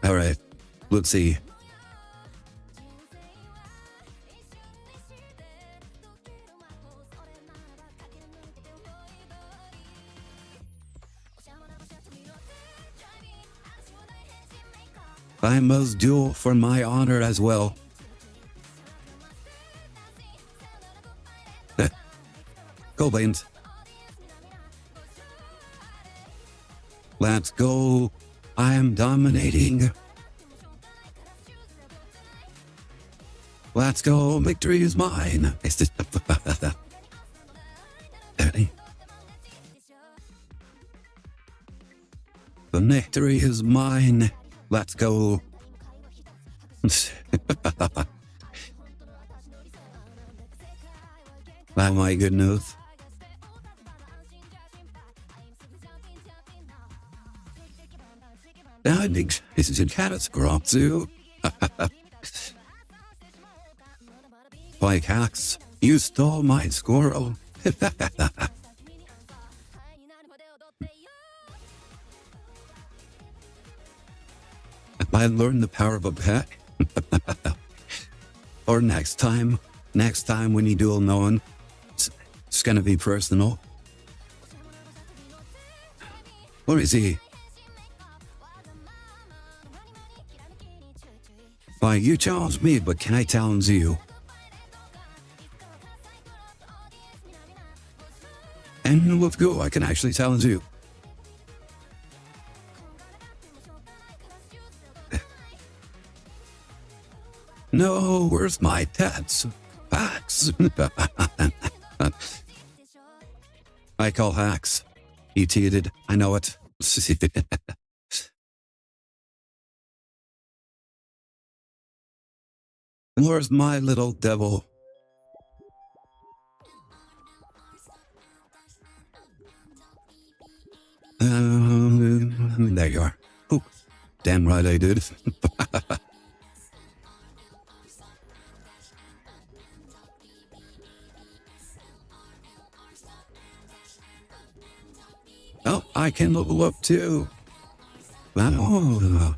All right, let's see. I must duel for my honor as well. Go, Blaines. Let's go. I am dominating. Let's go. Victory is mine. The victory is mine. Let's go. Oh my goodness. I think this is a cat scrap too. Like hacks, you stole my squirrel. I learned the power of a pet. Or next time when you duel no one, it's gonna be personal. Where is he? Why, you challenge me, but can I challenge you? And let's go, I can actually challenge you. No, where's my tats? Hacks. I call hacks. You cheated. I know it. Where's my little devil? There you are. Ooh, damn right I did. Oh, I can level up too. Wow.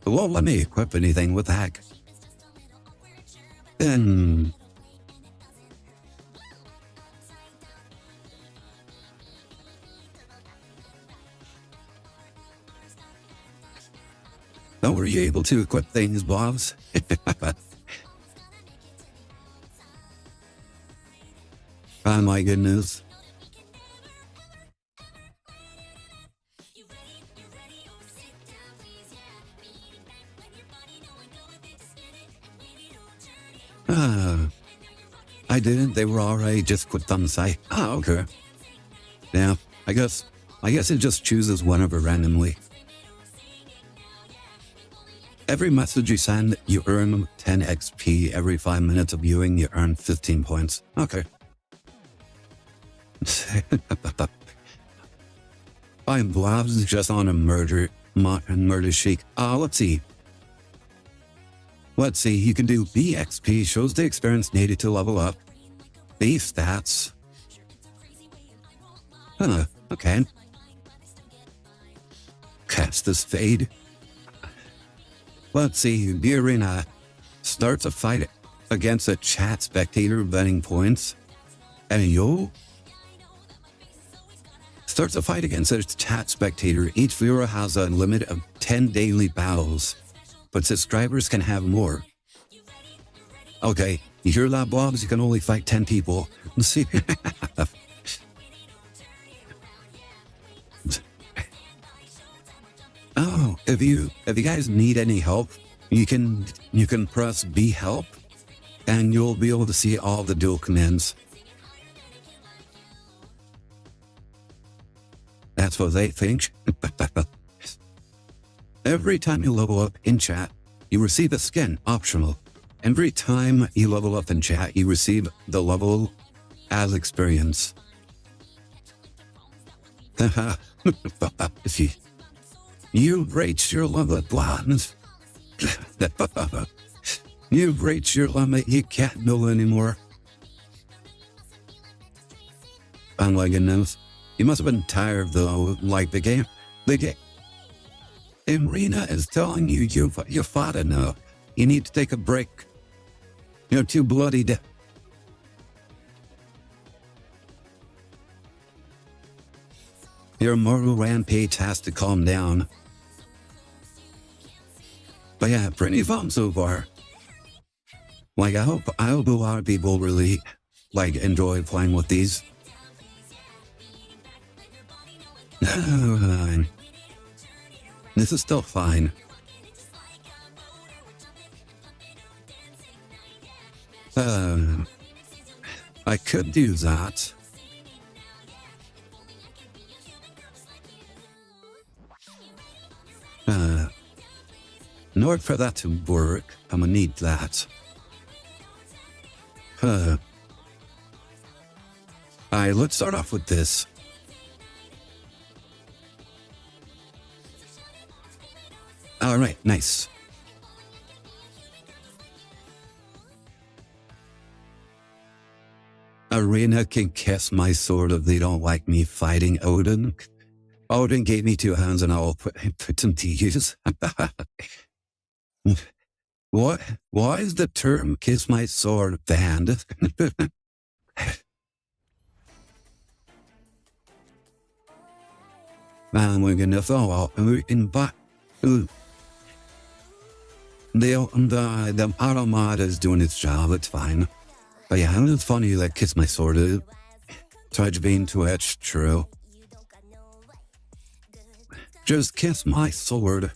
Won't let me equip anything with that. Then oh, were you able to equip things, Bobs? Oh my goodness. I didn't. They were already just quit on the site. Oh, okay. Yeah, I guess it just chooses whenever randomly. Every message you send, you earn 10 XP. Every 5 minutes of viewing, you earn 15 points. Okay. I'm Blobs just on a murder sheet. Let's see. You can do BXP, shows the experience needed to level up. B stats. Okay. Cast this fade. Let's see, the arena starts a fight against a chat spectator betting points. And starts a fight against a chat spectator. Each viewer has a limit of 10 daily battles, but subscribers can have more. Okay, you hear that, Bobs? You can only fight 10 people. Let's see. Oh, if you guys need any help, you can press B help, and you'll be able to see all the duel commands. That's what they think. Every time you level up in chat, you receive a skin, optional. Every time you level up in chat, you receive the level as experience. If you've reached your limit, Blondes. You've reached your limit, you can't build anymore. Oh my goodness. You must have been tired though, like the game. Arena is telling you you fought enough. You need to take a break. You're too bloodied. Your mortal rampage has to calm down. But yeah, pretty fun so far. Like, I hope a lot of people really, enjoy playing with these. This is still fine. I could do that. In order for that to work, I'm gonna need that. Alright, let's start off with this. Alright, nice. Arena can kiss my sword if they don't like me fighting Odin. Odin gave me 2 hands and I'll put them to use. What? Why is the term kiss my sword banned? Man, we're gonna throw in back. The automat is doing its job, it's fine. But yeah, it's funny that kiss my sword. Touch being Twitch, true. Just kiss my sword.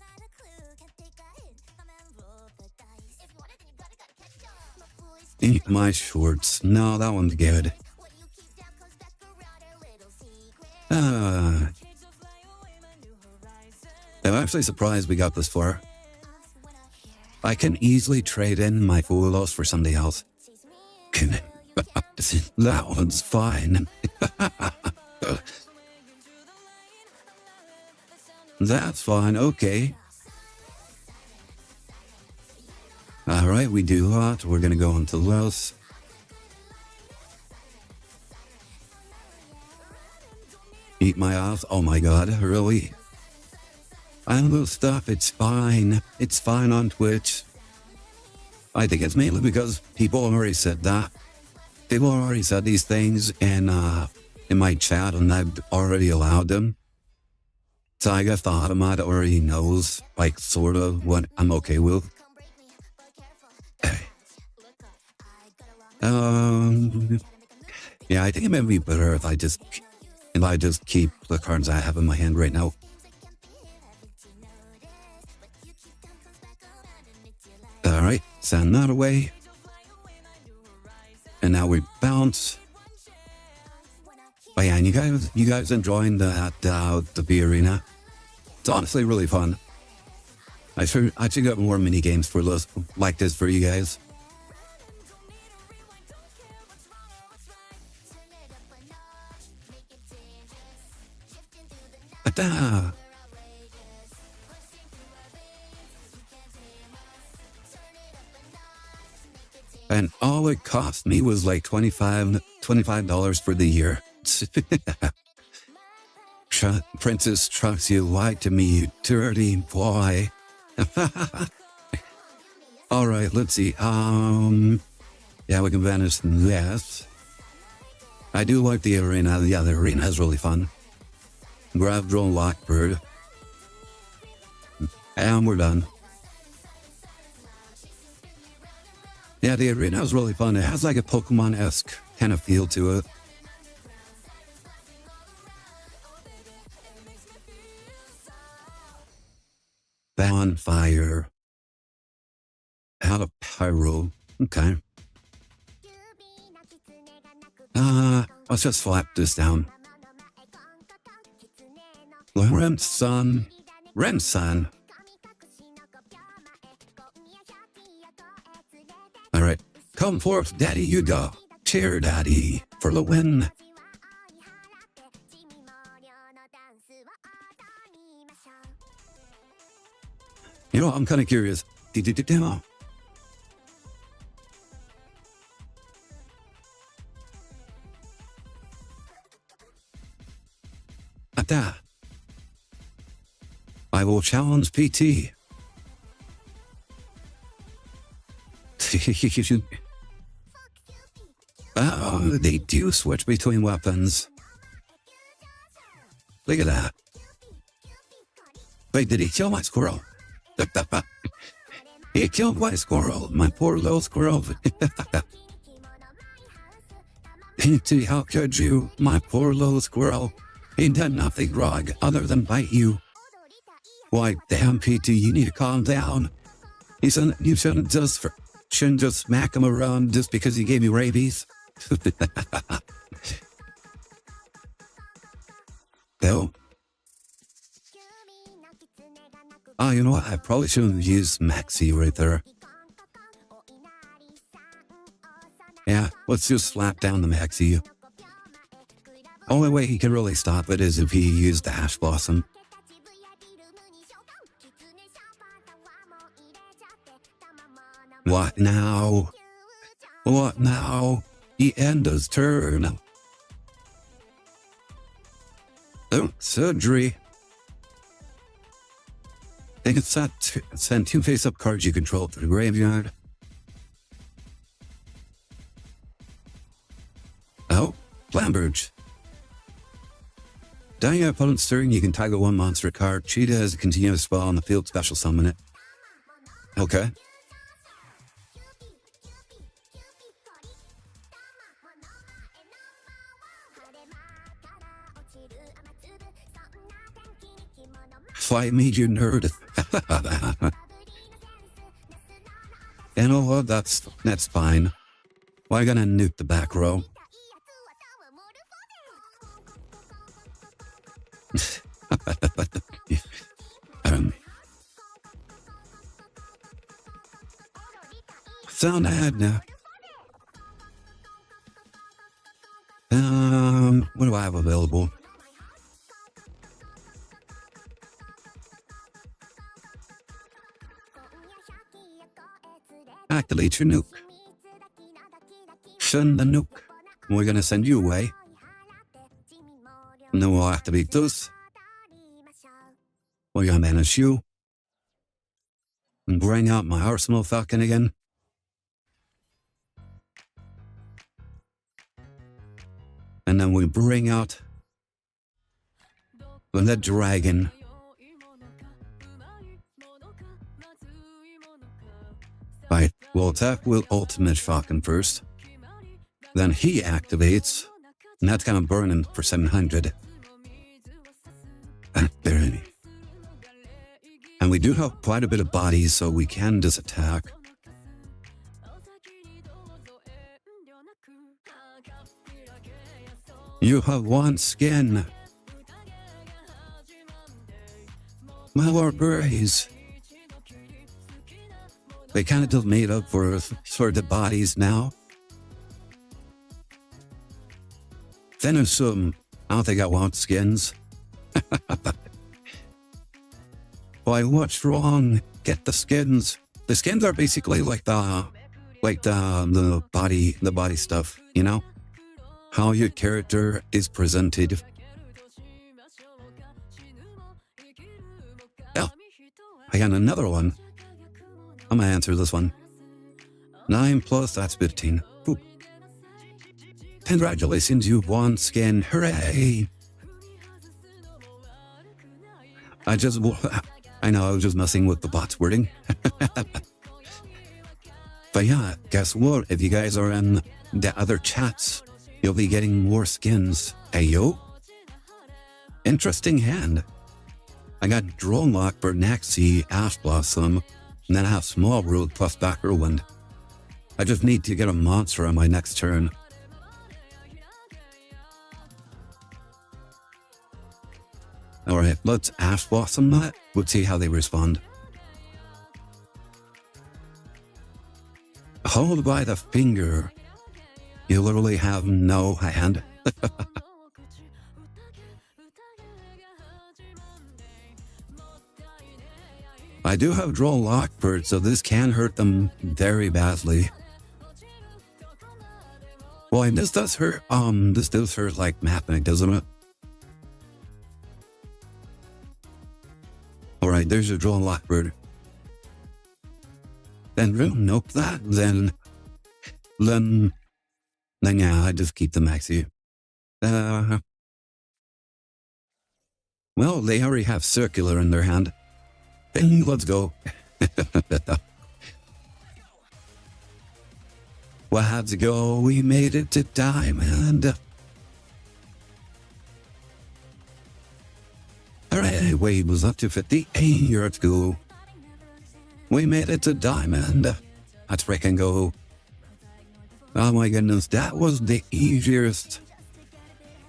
Eat my shorts. No, that one's good. I'm actually surprised we got this far. I can easily trade in my full loss for somebody else. That one's fine. That's fine, okay. Alright, we do that. We're gonna go into this. Eat my ass? Oh my god, really? I will stop, it's fine. It's fine on Twitch. I think it's mainly because people already said that. People already said these things in my chat and I've already allowed them. So I guess the automat already knows, like, sort of what I'm okay with. Yeah, I think it may be better if I just keep the cards I have in my hand right now. Alright, send that away. And now we bounce. But yeah, and you guys enjoying the B arena? It's honestly really fun. I should get more mini games for this, like this for you guys. And all it cost me was like $25 for the year. Princess Trucks, you lied to me, you dirty boy. Alright, let's see. Yeah, we can banish this. I do like the arena. Yeah, the arena is really fun. Grab drone Lockbird. And we're done. Yeah, the arena is really fun. It has like a Pokemon-esque kind of feel to it. Bonfire. Out of pyro. Okay. Let's just slap this down. Remsan. Alright. Come forth, Daddy Yuga. Cheer, Daddy, for the win. You know, I'm kind of curious. Ata. I will challenge PT. They do switch between weapons. Look at that. Wait, did he kill my squirrel? He killed my squirrel, my poor little squirrel. PT, how could you, my poor little squirrel? He did nothing wrong other than bite you. Why, damn, PT, you need to calm down. You shouldn't just smack him around just because he gave you rabies. No. Oh, you know what? I probably shouldn't have used Maxi right there. Yeah, let's just slap down the Maxi. Only way he can really stop it is if he used the Ash Blossom. What now? What now? He ended his turn. Oh, surgery. They can send 2 face-up cards you control to the graveyard. Oh, Flamberge. During your opponent's turn, you can tag a 1 monster card. Treat it as a continuous spell on the field, special summon it. Okay. Fight me, you nerd. You know what? That's fine. Why gonna nuke the back row? Sound ahead now. What do I have available? Activate your nuke. Send the nuke. We're gonna send you away. And then we'll activate those. We're gonna manage you. And bring out my arsenal falcon again. And then we bring out the dragon. Right, we'll attack with ultimate falcon first. Then he activates, and that's gonna burn him for 700. And we do have quite a bit of bodies, so we can just attack. You have one skin. More berries. They kind of just made up for the bodies now. Then there's some, I don't think I want skins. Why, what's wrong? Get the skins. The skins are basically like the body stuff, you know? How your character is presented. Oh, I got another one. I'm gonna answer this one. 9 plus, that's 15. Ooh. Congratulations, you've won skin. Hooray! I know, I was just messing with the bot's wording. But yeah, guess what? If you guys are in the other chats, you'll be getting more skins. Hey, yo. Interesting hand. I got Drone Lock, Bernaxi, Ash Blossom, and then I have Small Root plus Backer Wind. I just need to get a monster on my next turn. Alright, let's Ash Blossom that. We'll see how they respond. Hold by the finger. You literally have no hand. I do have Draw Lockbird, so this can hurt them very badly. Well, this does hurt, like mapping, doesn't it? Alright, there's your Draw Lockbird. Then nope that, then yeah, I just keep the maxi. Well, they already have circular in their hand. Then let's go. Well, how'd it go? We made it to Diamond. Alright, wave was up to 50. Hey, let's go. We made it to Diamond. Let's freaking go. Oh my goodness, that was the easiest.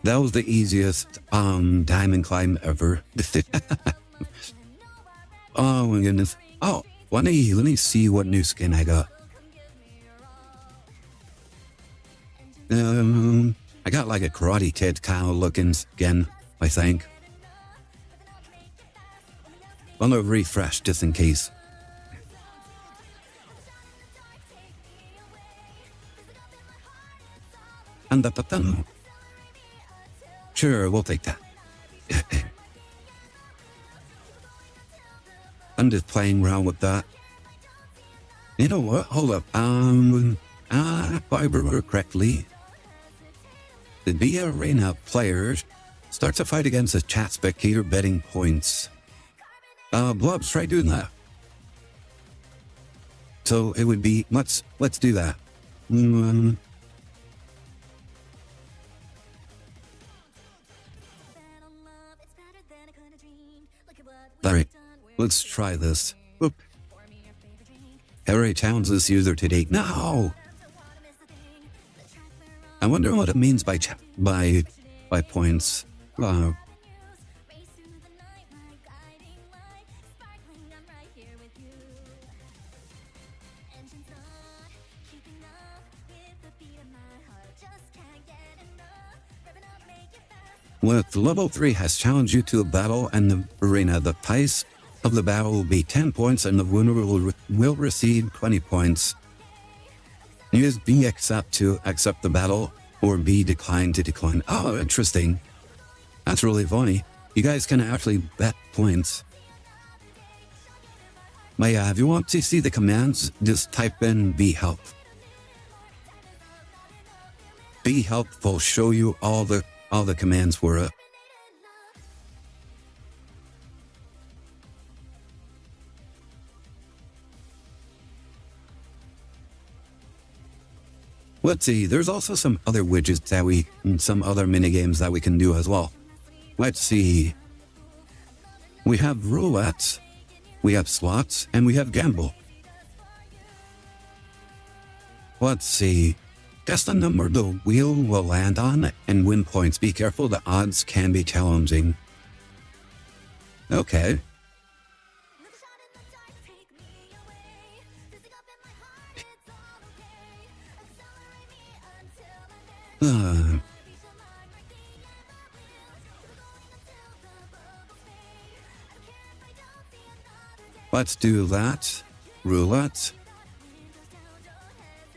That was the easiest diamond climb ever. Oh my goodness. Oh, let me see what new skin I got. I got like a Karate Kid kind of looking skin, I think. I'm gonna refresh just in case. And the sure, we'll take that. I'm just playing around with that. You know what? Hold up. If I remember correctly, the B Arena players starts a fight against a chat spectator betting points. Blobs, try doing that. So it would be, let's do that. Alright, let's try this. Whoop. Harry Towns this user today. No! I wonder what it means by points. With level 3 has challenged you to a battle and the arena. The price of the battle will be 10 points and the winner will receive 20 points. Use B accept to accept the battle or B decline to decline. Oh, interesting. That's really funny. You guys can actually bet points. But yeah, if you want to see the commands, just type in B help. B help will show you all the commands for it. Let's see, there's also some other widgets and some other minigames that we can do as well. Let's see. We have roulettes, we have slots, and we have gamble. Let's see. Guess the number the wheel will land on and win points. Be careful, the odds can be challenging. Okay. Let's do that. Roulette.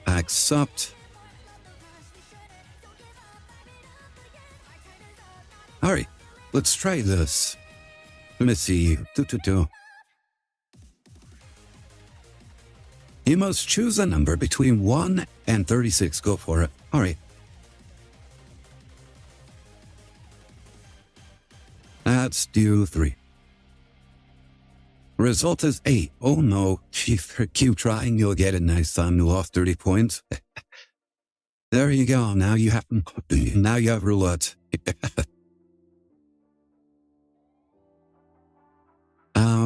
Accept. Alright, let's try this. Let me see. You must choose a number between 1 and 36. Go for it. Alright. Let's do 3. Result is 8. Oh no. Keep trying, you'll get it next time. You lost 30 points. There you go. Now you have roulette.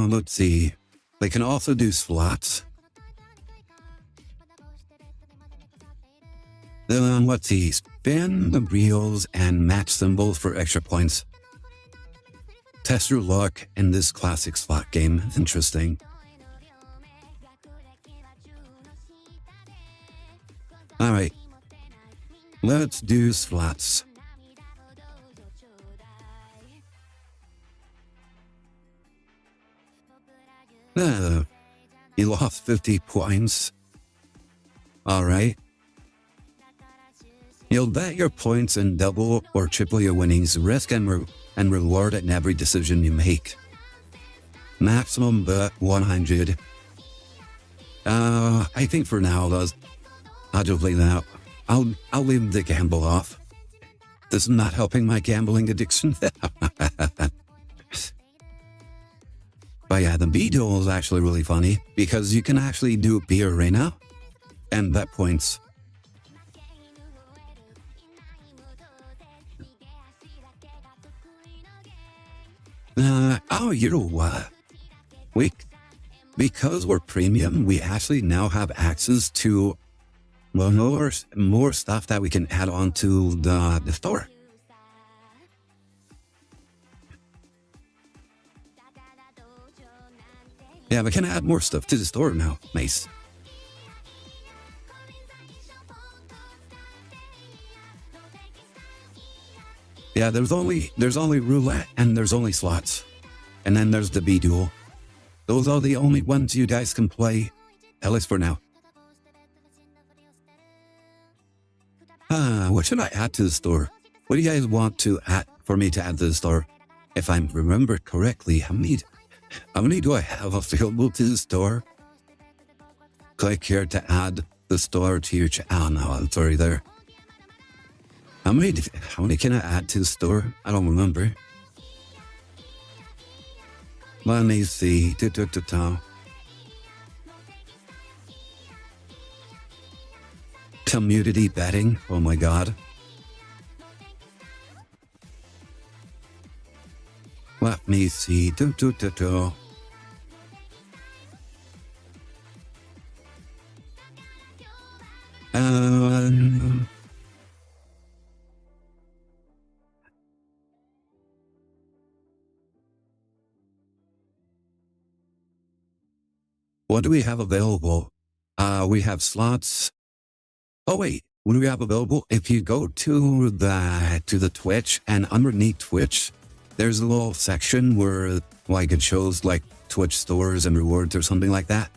Let's see. They can also do slots. Then let's see. Spin the reels and match symbols for extra points. Test your luck in this classic slot game. Interesting. Alright. Let's do slots. You lost 50 points. Alright. You'll bet your points and double or triple your winnings. Risk and reward in every decision you make. Maximum bet 100. I think for now, I'll just leave that. I'll leave the gamble off. This is not helping my gambling addiction. But yeah, the B duel is actually really funny because you can actually do B arena and bet points. Oh, you know what? Because we're premium, we actually now have access to more stuff that we can add on to the store. Yeah, we can add more stuff to the store now. Nice. Yeah, there's only roulette and there's only slots. And then there's the B duel. Those are the only ones you guys can play, at least for now. What should I add to the store? What do you guys want to add for me to add to the store? If I remember correctly, how many do I have available to the store? Click here to add the store to your channel. Oh no, it's already there. How many can I add to the store? I don't remember. Let me see. Community betting. Oh my god. Let me see. What do we have available? We have slots. Oh wait, what do we have available? If you go to the Twitch, and underneath Twitch, there's a little section where like it shows like Twitch stores and rewards or something like that.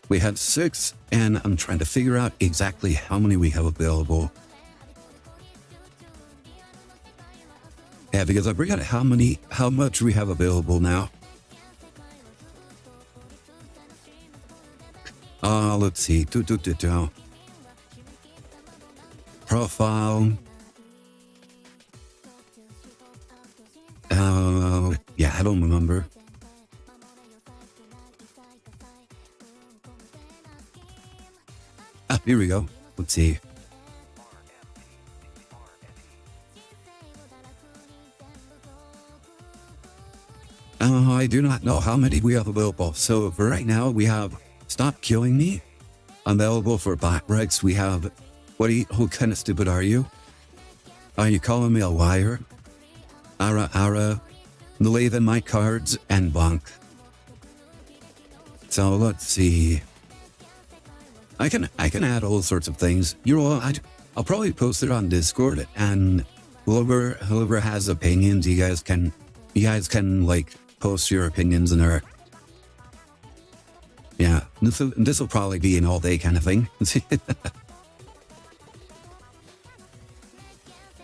We have 6, and I'm trying to figure out exactly how many we have available. Yeah, because I forgot how much we have available now. Let's see. Profile. Yeah, I don't remember. Here we go. Let's see. I do not know how many we have available. So for right now, we have Stop Killing Me available for Glexx. We have, who kind of stupid are you? Are you calling me a liar? Ara, believe in my cards, and Bonk. So let's see. I can add all sorts of things. I'll probably post it on Discord, and whoever has opinions, you guys can like post your opinions in there. Yeah, this will probably be an all day kind of thing.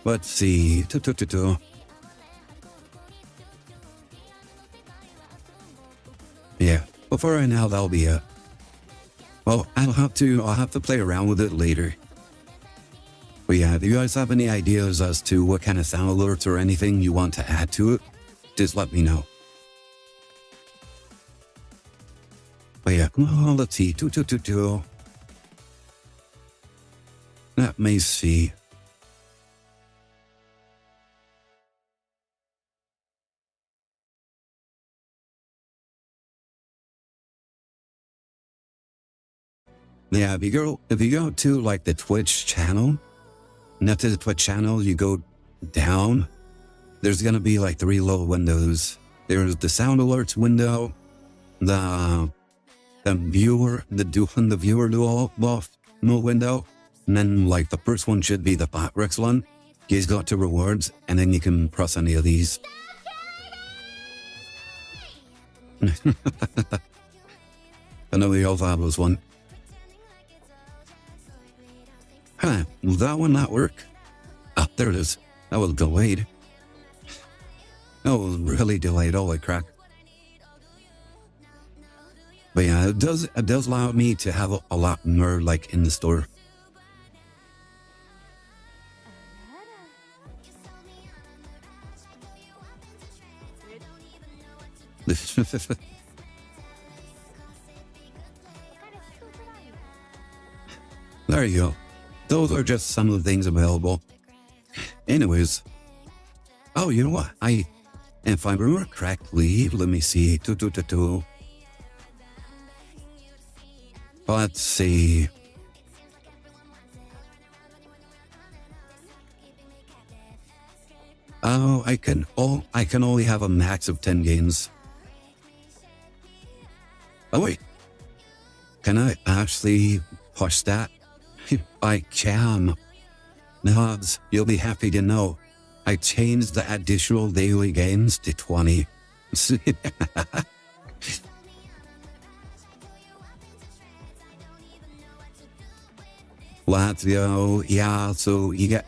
Let's see. Yeah, but for right now, that'll be it. Well, I'll have to play around with it later. But yeah, if you guys have any ideas as to what kind of sound alerts or anything you want to add to it, just let me know. But yeah, well, let's see. Let me see. Yeah, if you go to like the Twitch channel, and after the Twitch channel, you go down, there's gonna be like 3 little windows. There's the sound alerts window, the viewer duel window, and then like the first one should be the Glexx one. You just go to rewards, and then you can press any of these. I know the old Fabulous one. Huh, will that one not work? Oh, there it is. That was delayed. That was really delayed, holy crap. But yeah, it does allow me to have a lot more like in the store. There you go. Those are just some of the things available. Anyways. Oh, you know what? If I remember correctly, let me see. Let's see. Oh, I can only have a max of 10 games. Oh wait. Can I actually push that? I can. Nods, you'll be happy to know I changed the additional daily games to 20. Let's go. Yeah, so you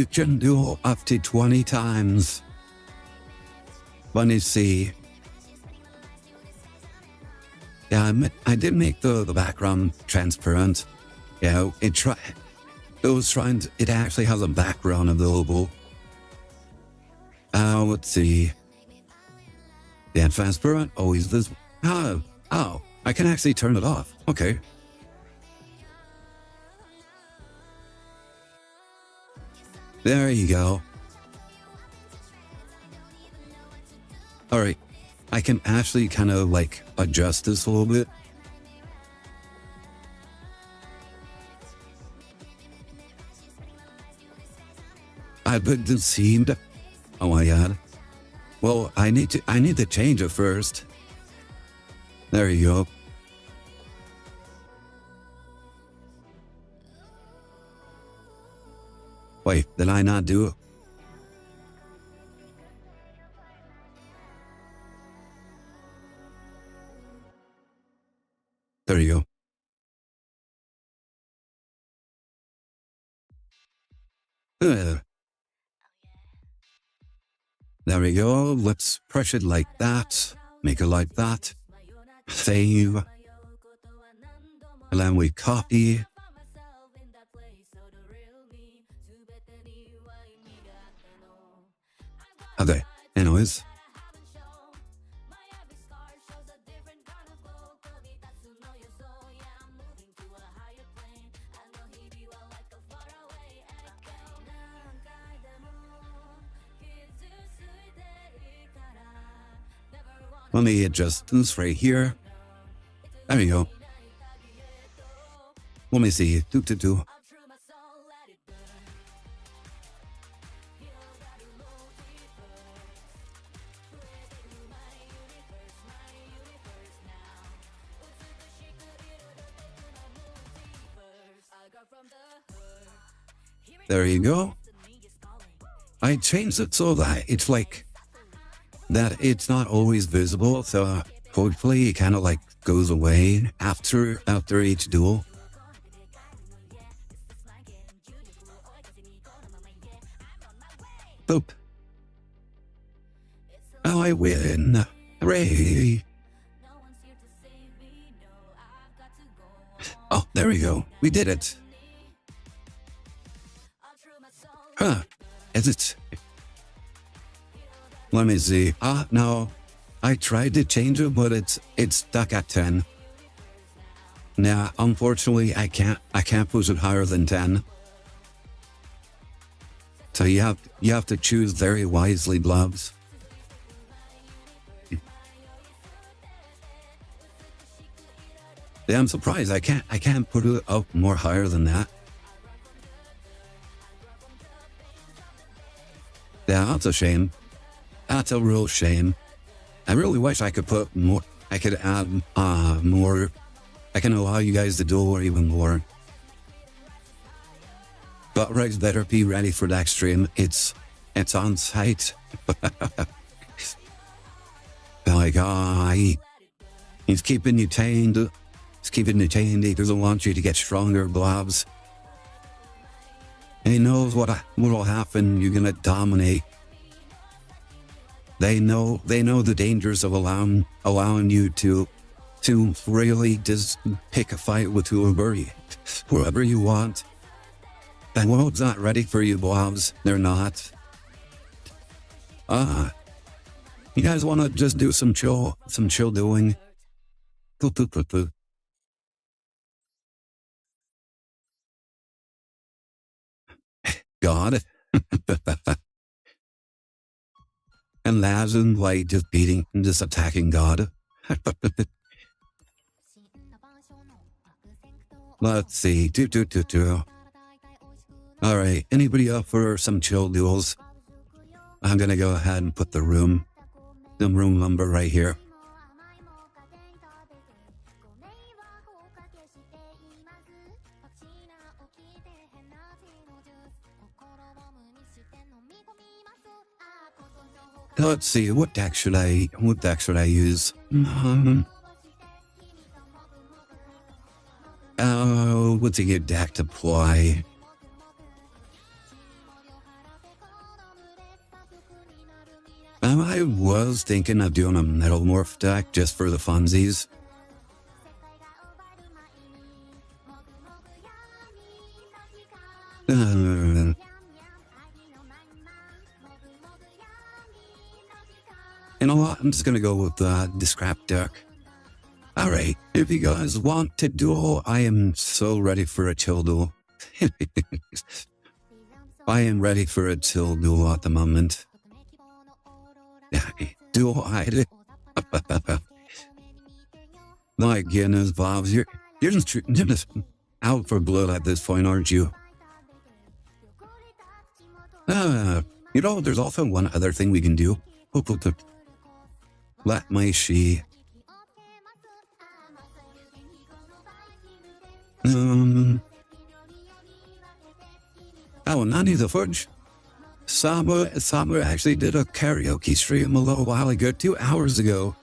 can do up to 20 times. Let me see. Yeah, I did make the background transparent. Yeah, it actually has a background available. Let's see. The transparent always this. Oh, I can actually turn it off. Okay. There you go. All right. I can actually kind of like adjust this a little bit. I've been deceived. Oh my god. Well, I need to change it first. There you go. Wait, did I not do it? There you go. There we go. Let's press it like that. Make it like that. Save. And then we copy. Okay, anyways. Let me adjust this right here. There we go. Let me see. Do. There you go. I changed it so that it's like that it's not always visible, so hopefully it kind of like goes away after each duel. Boop. Oh, I win. Hooray. Oh, there we go. We did it. Huh. Is it? Let me see. No. I tried to change it, but it's stuck at 10. Now, unfortunately, I can't push it higher than 10. So you have to choose very wisely, gloves. Yeah, I'm surprised. I can't put it up more higher than that. Yeah, that's a shame. That's a real shame. I really wish I could put more. I could add more. I can allow you guys to duel even more. But Rex better be ready for that stream. It's on site. Like, he's keeping you tamed. He's keeping you tamed. He doesn't want you to get stronger, blobs. He knows what will happen. You're gonna dominate. They know the dangers of allowing you to really just pick a fight with whoever you want. The world's not ready for you, blobs. They're not. You guys want to just do some chill doing? God. And Laz and Light just attacking God. Let's see. Alright, anybody up for some chill duels? I'm gonna go ahead and put the room number right here. Let's see, what deck should I use? What's a good deck to play? I was thinking of doing a Metal Morph deck just for the funsies. You know what? I'm just gonna go with the scrap deck. Alright, if you guys want to duel, I am so ready for a chill duel. I am ready for a chill duel at the moment. Duel hide. My goodness, Bobs, you're just out for blood at this point, aren't you? You know, there's also one other thing we can do. Let my she. Oh, Nani the Fudge. Summer actually did a karaoke stream a little while ago, 2 hours ago.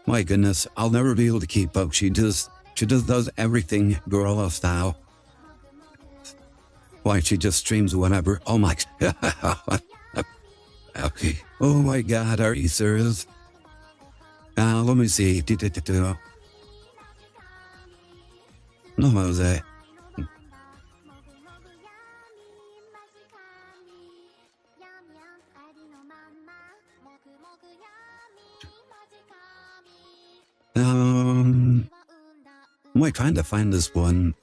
My goodness, I'll never be able to keep up. She just does everything gorilla style. Why, she just streams whatever. Oh my. Okay. Oh my god, are you serious? Let me see. No, Jose. I'm like trying to find this one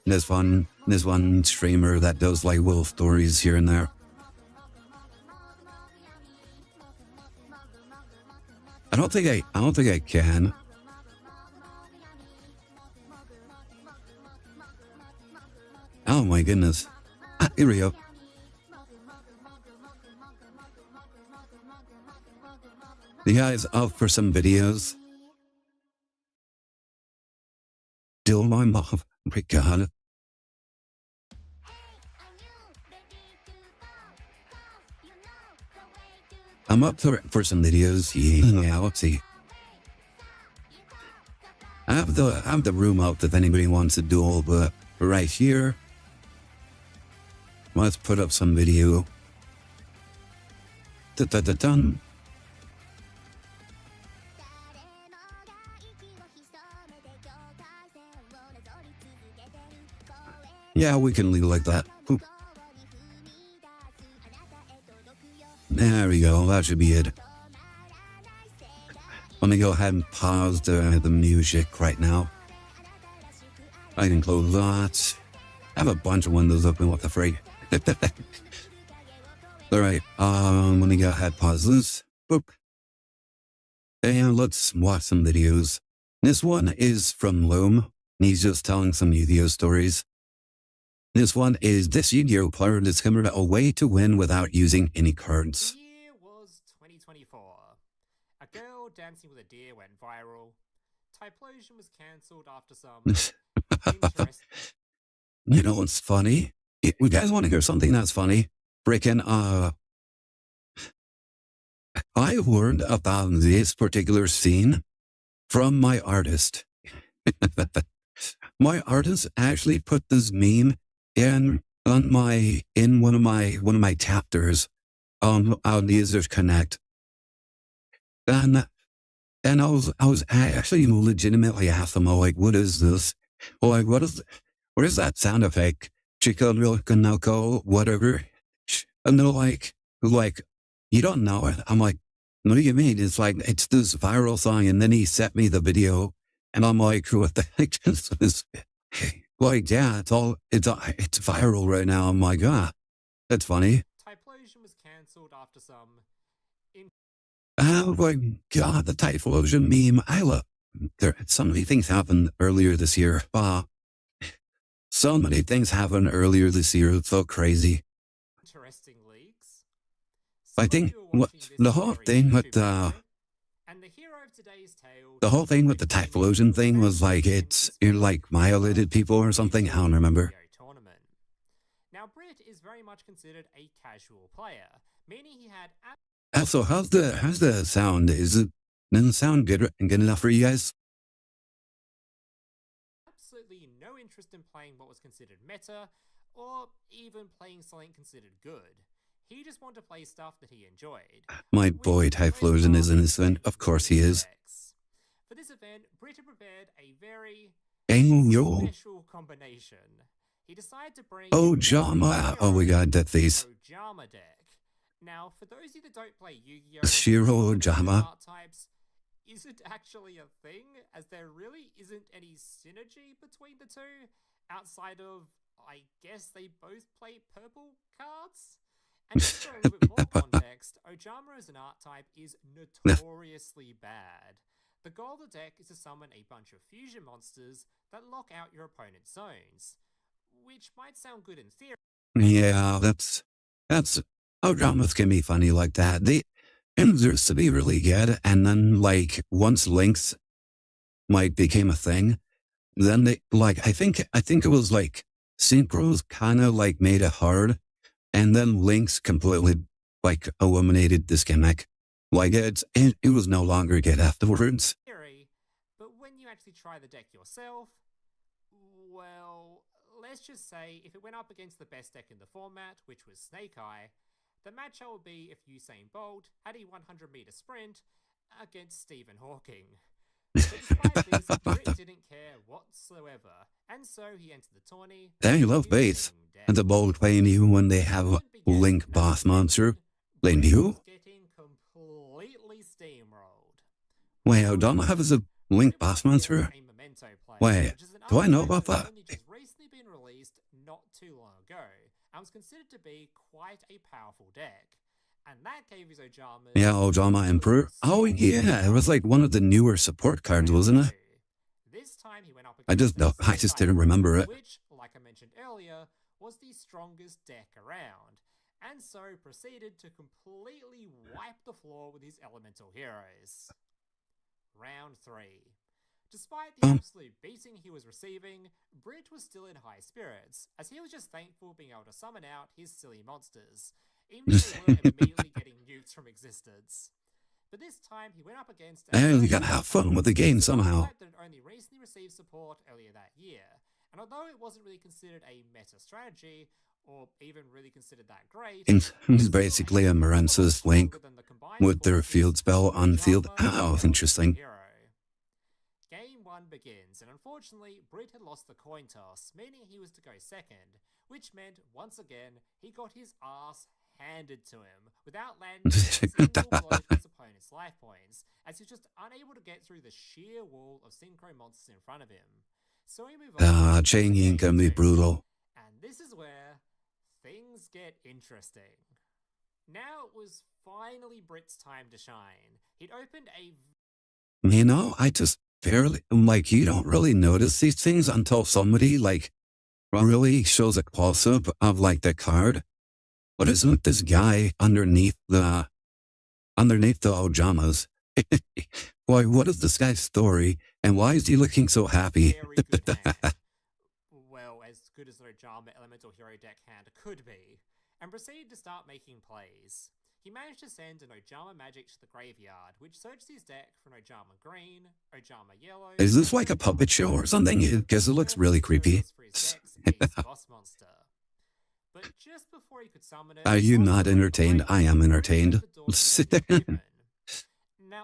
streamer that does like wolf stories here and there. I don't think I can. Oh my goodness. Here we go. The guy's up for some videos. Still my mom. Oh my god. I'm up for some videos. Yeah, let's see. I have the room up if anybody wants to duel, but right here, let's put up some video. Dun. Yeah, we can leave it like that. Oop. There we go. That should be it. Let me go ahead and pause the music right now. I can close that. I have a bunch of windows open. What the freak? All right. Let me go ahead, pause this. Boop. And let's watch some videos. This one is from Loam. He's just telling some Yu-Gi-Oh stories. This one is this Yu-Gi-Oh player discovered a way to win without using any cards. The year was 2024. A girl dancing with a deer went viral. Typlosion was cancelled after some interest. You know what's funny? You guys want to hear something that's funny? Freaking, I learned about this particular scene from my artist. My artist actually put this meme in one of my chapters on Users Connect, and I actually legitimately asked them, like, what is this? Like, what is that sound effect? Chico Noko, whatever. And they're like, you don't know it. I'm like, what do you mean? It's like, it's this viral song. And then he sent me the video, and I'm like, what the heck is this? Like, yeah, it's viral right now. I'm like, that's funny. Typlosion was cancelled after some. Oh my god, the Typlosion meme. I love. So many things happened earlier this year. So many things happened earlier this year. It's so crazy. Interesting leaks. I think the whole thing with the whole thing with the Typlosion thing was like it's like violated people or something. I don't remember. Now Britt is very much considered a casual player, meaning he had. So how's the sound? Doesn't it sound good enough for you guys? Absolutely no interest in playing what was considered meta, or even playing something considered good. He just wanted to play stuff that he enjoyed. My boy Typlosion is innocent. Of course he is. For this event, Britt prepared a very special combination. He decided to bring Ojama. Oh, we got that face. Ojama deck. Now, for those of you that don't play Yu-Gi-Oh, Shiro Ojama types isn't actually a thing, as there really isn't any synergy between the two, outside of, I guess they both play purple cards? And just for a little bit more context, Ojama as an art type is notoriously bad. The goal of the deck is to summon a bunch of fusion monsters that lock out your opponent's zones, which might sound good in theory. Yeah, that's Ojamas can be funny like that. They used to be really good, and then like once links like became a thing, then they like I think it was like Synchros kind of like made it hard, and then Lynx completely like eliminated this gimmick. Like it was no longer good afterwards. Theory, but when you actually try the deck yourself, well, let's just say if it went up against the best deck in the format, which was Snake Eye, the matchup would be if Usain Bolt had a 100-meter sprint against Stephen Hawking. But despite this, Britt didn't care whatsoever, and so he entered the tourney. They love base, and the bold playing even when they have Link Boss Monster. They knew? Getting completely steamrolled. Wait, O'Donnell has a Link Boss Monster? Wait, do I know about that? Only just recently been released not too long ago, and was considered to be quite a powerful deck. And that gave his Ojama... Yeah, Ojama Emperor. Oh yeah, it was like one of the newer support cards, wasn't it? This time he went up against I just didn't remember it. Which, like I mentioned earlier, was the strongest deck around, and so proceeded to completely wipe the floor with his elemental heroes. Round 3. Despite the absolute beating he was receiving, Britt was still in high spirits, as he was just thankful being able to summon out his silly monsters, even if they were immediately getting nuked from existence. But this time he went up against... You gotta have fun with the game somehow. ...that had only recently received support earlier that year, and although it wasn't really considered a meta strategy, or even really considered that great... It's basically a Morenza's Link with their field spell on field. Oh, interesting. Game 1 begins, and unfortunately, Britt had lost the coin toss, meaning he was to go second, which meant, once again, he got his ass handed to him, without landing a single blow to his opponent's life points, as he was just unable to get through the sheer wall of synchro monsters in front of him. So we move on. Changing can be brutal. And this is where things get interesting. Now it was finally Britt's time to shine. He'd opened a... You know, I just barely, like, you don't really notice these things until somebody, like, really shows a close-up of, like, the card. But isn't this guy underneath the Ojamas? Boy, what is this guy's story, and why is he looking so happy? Very good hand. Well, as good as an Ojama Elemental Hero deck hand could be, and proceeded to start making plays. He managed to send an Ojama Magic to the graveyard, which searched his deck for an Ojama Green, Ojama Yellow... Is this like a puppet show or something? Because it looks really creepy. Boss monster. But just before he could summon it... Are you not entertained? I am entertained. Now,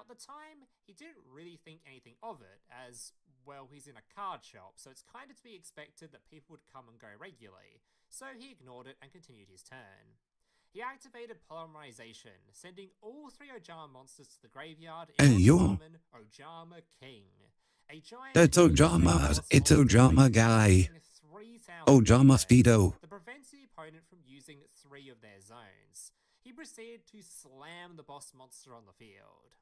at the time, he didn't really think anything of it, as, well, he's in a card shop, so it's kind of to be expected that people would come and go regularly, so he ignored it and continued his turn. He activated Polymerization, sending all 3 Ojama monsters to the graveyard in order to summon Ojama King. A giant... It's Ojama. It's Ojama guy. Ojama Speedo. That prevents the opponent from using 3 of their zones. He proceeded to slam the boss monster on the field.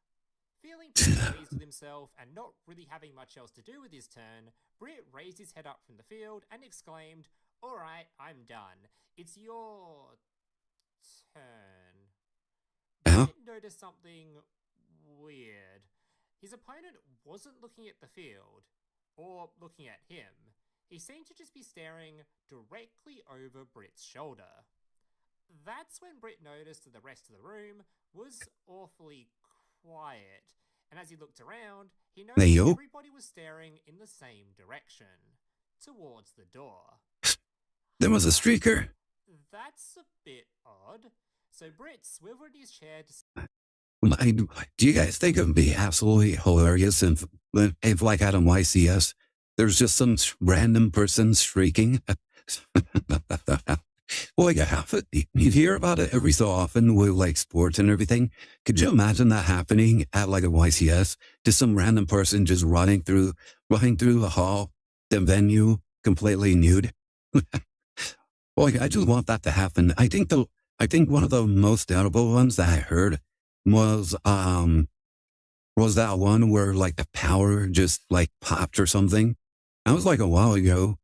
Feeling pretty pleased with himself and not really having much else to do with his turn, Britt raised his head up from the field and exclaimed, "Alright, I'm done. It's your... turn." Britt noticed something weird. His opponent wasn't looking at the field, or looking at him. He seemed to just be staring directly over Britt's shoulder. That's when Britt noticed that the rest of the room was awfully quiet, and as he looked around, he noticed everybody was staring in the same direction, towards the door. There was a streaker. That's a bit odd. So Britt swiveled his chair to... Do you guys think it would be absolutely hilarious if like at a YCS, there's just some random person streaking? Well, you have it. You hear about it every so often with like sports and everything. Could you imagine that happening at like a YCS? Just some random person just running through the hall, the venue, completely nude. Boy, I just want that to happen. I think one of the most notable ones that I heard was that one where like the power just like popped or something. I was like a while ago.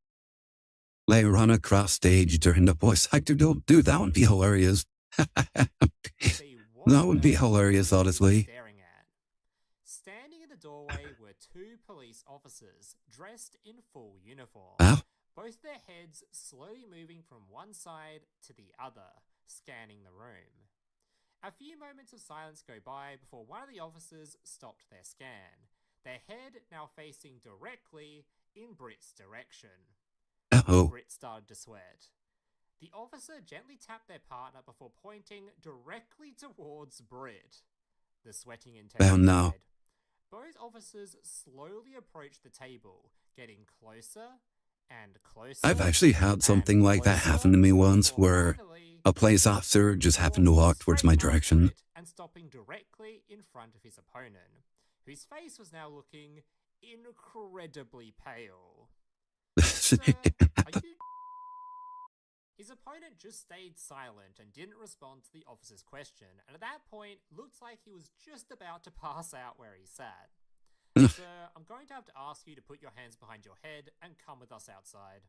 Like run across stage during the voice actor. Dude, that would be hilarious. That would be hilarious, honestly. Standing in the doorway were 2 police officers dressed in full uniform. both their heads slowly moving from one side to the other, scanning the room. A few moments of silence go by before one of the officers stopped their scan, their head now facing directly in Britt's direction. Uh-oh. Britt started to sweat. The officer gently tapped their partner before pointing directly towards Britt. The sweating intensified. Oh no. Both officers slowly approached the table, getting closer and closer. I've actually had something like that happen to me once, where a police officer just happened to walk towards my direction. And stopping directly in front of his opponent, whose face was now looking incredibly pale. Sir, are you... His opponent just stayed silent and didn't respond to the officer's question, and at that point looked like he was just about to pass out where he sat. Sir, I'm going to have to ask you to put your hands behind your head and come with us outside.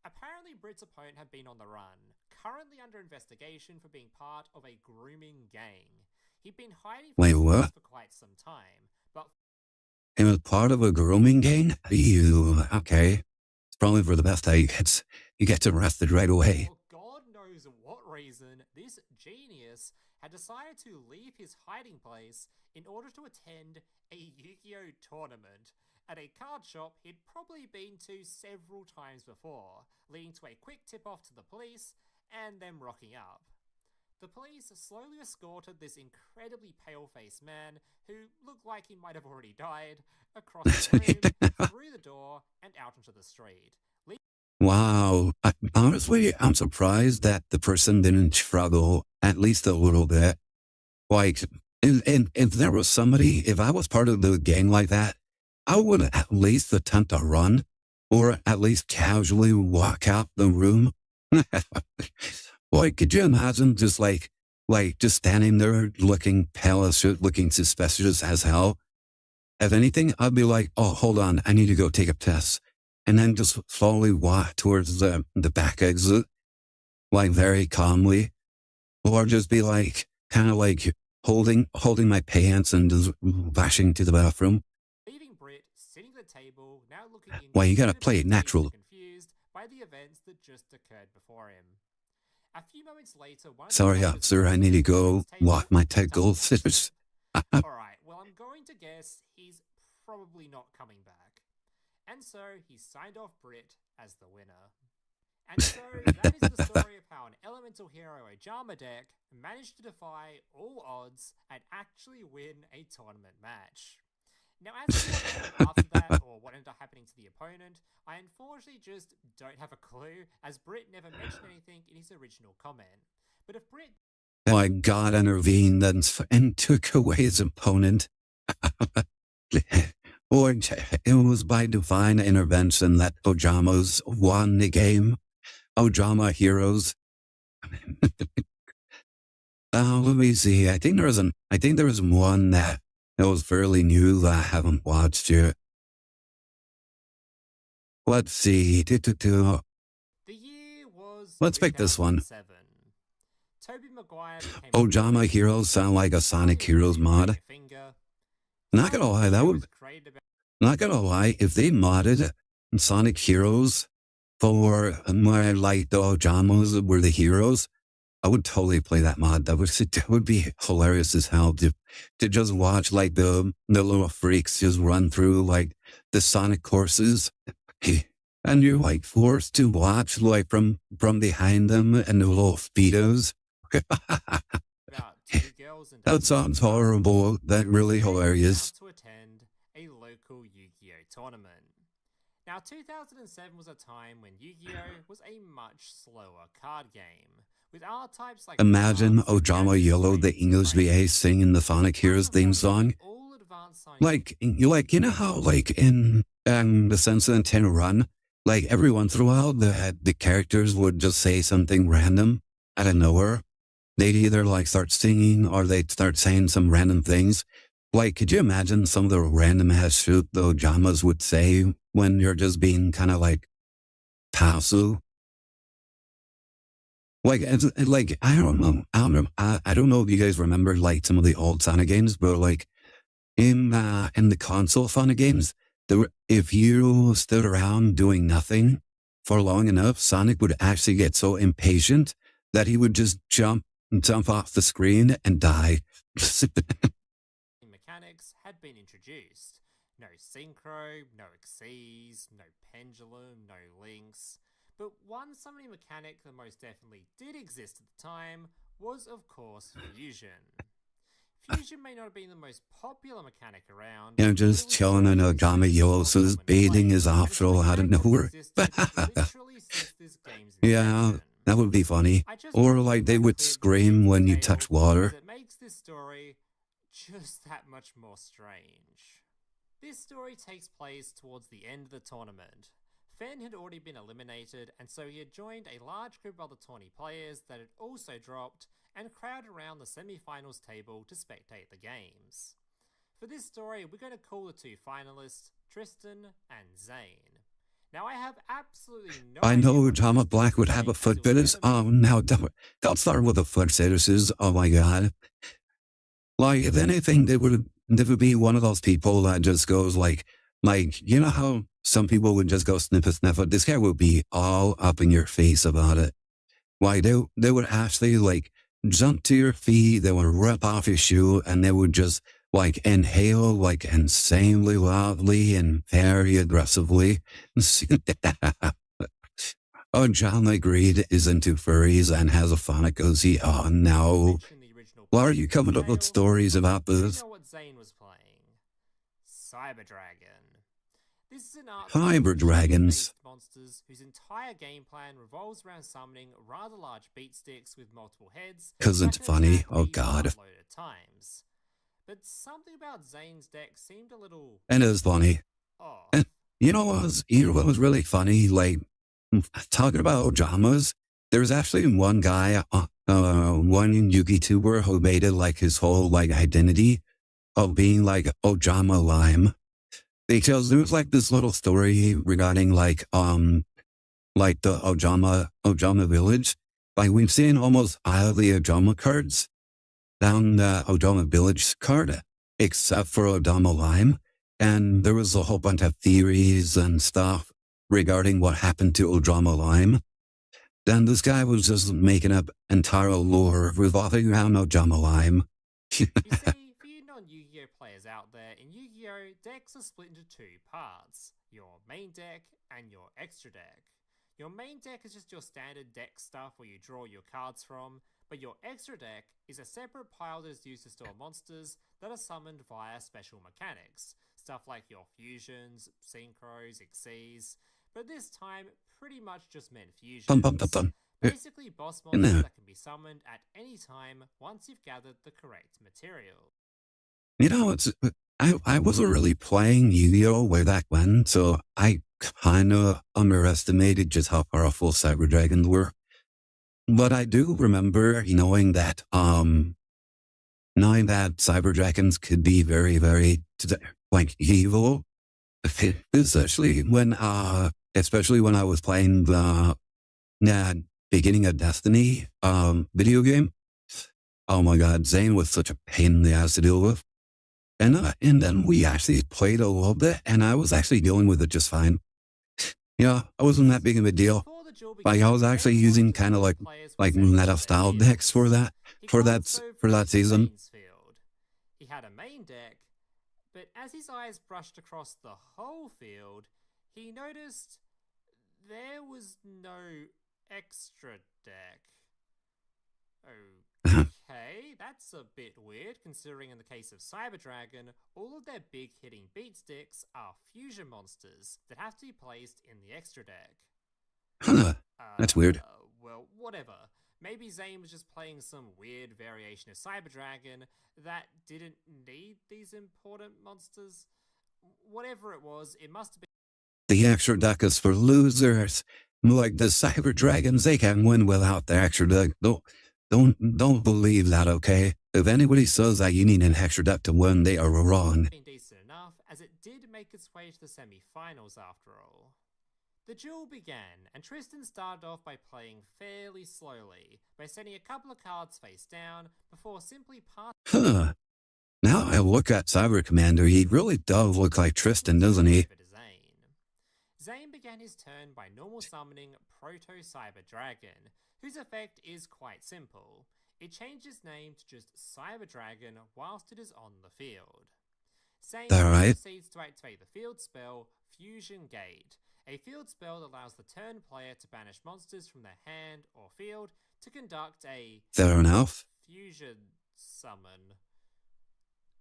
Apparently Britt's opponent had been on the run, currently under investigation for being part of a grooming gang. He'd been hiding from police for quite some time, but... He was part of a grooming gang? Okay. It's probably for the best that he gets arrested right away. For God knows what reason, this genius had decided to leave his hiding place in order to attend a Yu-Gi-Oh tournament at a card shop he'd probably been to several times before, leading to a quick tip-off to the police and them rocking up. The police slowly escorted this incredibly pale-faced man, who looked like he might have already died, across the room, through the door, and out into the street. Wow. Honestly, I'm surprised that the person didn't struggle at least a little bit. Like, if there was somebody, if I was part of the gang like that, I would at least attempt to run, or at least casually walk out the room. Boy, could you imagine just just standing there looking pale as shit, looking suspicious as hell? If anything, I'd be like, oh, hold on, I need to go take a piss. And then just slowly walk towards the back exit, like very calmly. Or just be like, kind of like holding my pants and just rushing to the bathroom. Leaving Britt sitting at the table, now looking Well, you gotta play it natural. Confused by the events that just occurred before him. A few moments later, sorry, officer, I need to go walk my tickle. Alright, well, I'm going to guess he's probably not coming back. And so he signed off Britt as the winner. And so that is the story of how an Elemental Hero Ojama deck managed to defy all odds and actually win a tournament match. Now, as to what happened after that, or what ended up happening to the opponent, I unfortunately just don't have a clue, as Britt never mentioned anything in his original comment. But if Britt... My God intervened and took away his opponent. Or it was by divine intervention that Ojamas won the game. Ojama Heroes. Let me see. I think there was one that was fairly new that I haven't watched yet. Let's see. The year was... Let's pick this one. Toby Maguire Ojama Heroes sound like a Sonic Heroes mod. Not gonna lie, not gonna lie, if they modded Sonic Heroes for my, like, the Ojamas were the heroes, I would totally play that mod. That would be hilarious as hell to just watch, like, the little freaks just run through, like, the Sonic courses. And you're, like, forced to watch, like, from behind them and the little speedos. That sounds horrible. That really hilarious. To attend a local Yu-Gi-Oh tournament. Now, 2007 was a time when Yu-Gi-Oh was a much slower card game, with archetypes like... Imagine Ojama Yellow, the English VA, singing the Sonic Heroes theme song. Like, you know how, like, in the Sense 10 run, like, every once in a while, the characters would just say something random out of nowhere. They'd either, like, start singing or they'd start saying some random things. Like, could you imagine some of the random ass shit the Ojamas would say when you're just being kind of, like, passive? Like, I don't know. I don't know if you guys remember, like, some of the old Sonic games, but, like, in the console Sonic games, if you stood around doing nothing, for long enough, Sonic would actually get so impatient that he would just jump off the screen and die. Mechanics had been introduced. No synchro, no exceeds, no pendulum, no links. But one summoning mechanic that most definitely did exist at the time was, of course, fusion. Fusion may not have been the most popular mechanic around. You know, just chilling in a Gamayo, so this bathing is optional out of nowhere. Yeah, that would be funny. Or like they would scream when you touch water. It makes this story just that much more strange. This story takes place towards the end of the tournament. Fen had already been eliminated, and so he had joined a large group of other tourney players that had also dropped and crowded around the semi-finals table to spectate the games. For this story, we're going to call the two finalists Tristan and Zane. Now, I have absolutely no I idea know what Jama Black would have a foot fetish. Now don't start with the foot fetishes. Oh my god. Like, if anything, they would be one of those people that just goes like, you know how some people would just go sniff a sniffer? This guy would be all up in your face about it. Like, they would actually, like, jump to your feet, they would rip off your shoe, and they would just, like, inhale, like, insanely loudly and very aggressively. Oh, John Agreed is into furries and has a phonic OZ. Oh, no. Why are you coming up with stories about this? You know what Zane was playing? Cyber Dragon. This is an art Cyber Dragons. Monsters whose entire game plan revolves around summoning rather large beat sticks with multiple heads. 'Cause it's funny. Oh god. Times. But something about Zane's deck seemed a little. It is funny. off. And you know what was really funny? Like, talking about Ojamas, there was actually one guy, one YouTuber who made it like his whole like identity of being like Ojama Lime. Because there was like this little story regarding like the Ojama village. Like, we've seen almost all of the Ojama cards down the Ojama village card, except for Ojama Lime. And there was a whole bunch of theories and stuff regarding what happened to Ojama Lime. Then this guy was just making up entire lore revolving around Ojama Lime. You see, for you non-Yu-Gi-Oh players out there, in Yu-Gi-Oh, decks are split into two parts. Your main deck and your extra deck. Your main deck is just your standard deck stuff where you draw your cards from, but your extra deck is a separate pile that is used to store monsters that are summoned via special mechanics. Stuff like your fusions, synchros, exceeds, but this time pretty much just meant fusions. Basically boss monsters that can be summoned at any time once you've gathered the correct material. You know, I wasn't really playing Yu-Gi-Oh way back when, so I kind of underestimated just how powerful Cyber Dragons were. But I do remember knowing that Cyber Dragons could be very, very like evil, especially when I was playing the beginning of Destiny video game. Oh my god, Zane was such a pain in the ass to deal with. And then we actually played a little bit, and I was actually dealing with it just fine. Yeah, I wasn't that big of a deal. Like, I was actually using kind of like meta style decks for that season. He had a main deck, but as his eyes brushed across the whole field, he noticed there was no extra deck. Okay, that's a bit weird, considering in the case of Cyber Dragon, all of their big hitting beat sticks are fusion monsters that have to be placed in the extra deck. Huh, that's weird. Well, whatever. Maybe Zane was just playing some weird variation of Cyber Dragon that didn't need these important monsters. Whatever it was, it must have been. The extra deck is for losers. Like the Cyber Dragons, they can win without the extra deck. Don't believe that, okay? If anybody says that you need an extra deck to win, they are wrong. Decent enough, as it did make its way to the semi-finals after all. The duel began, and Tristan started off by playing fairly slowly, by sending a couple of cards face down, before simply passing. Huh. Now I look at Cyber Commander, he really does look like Tristan, doesn't he? Zane began began his turn by normal summoning Proto Cyber Dragon, whose effect is quite simple. It changed its name to just Cyber Dragon whilst it is on the field. Zane Alright. proceeds to activate the field spell Fusion Gate, a field spell that allows the turn player to banish monsters from their hand or field to conduct a Fair enough. fusion summon.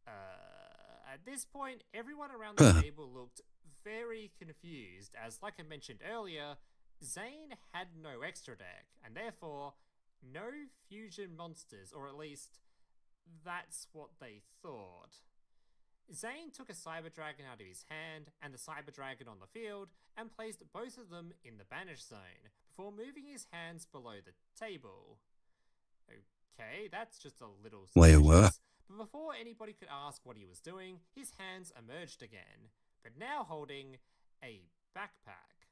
At this point, everyone around the table looked very confused, as, like I mentioned earlier, Zane had no extra deck, and therefore, no fusion monsters, or at least, that's what they thought. Zane took a Cyber Dragon out of his hand and the Cyber Dragon on the field and placed both of them in the banish zone before moving his hands below the table. Okay, that's just a little Wait, suspicious. what? But before anybody could ask what he was doing, his hands emerged again, but now holding a backpack.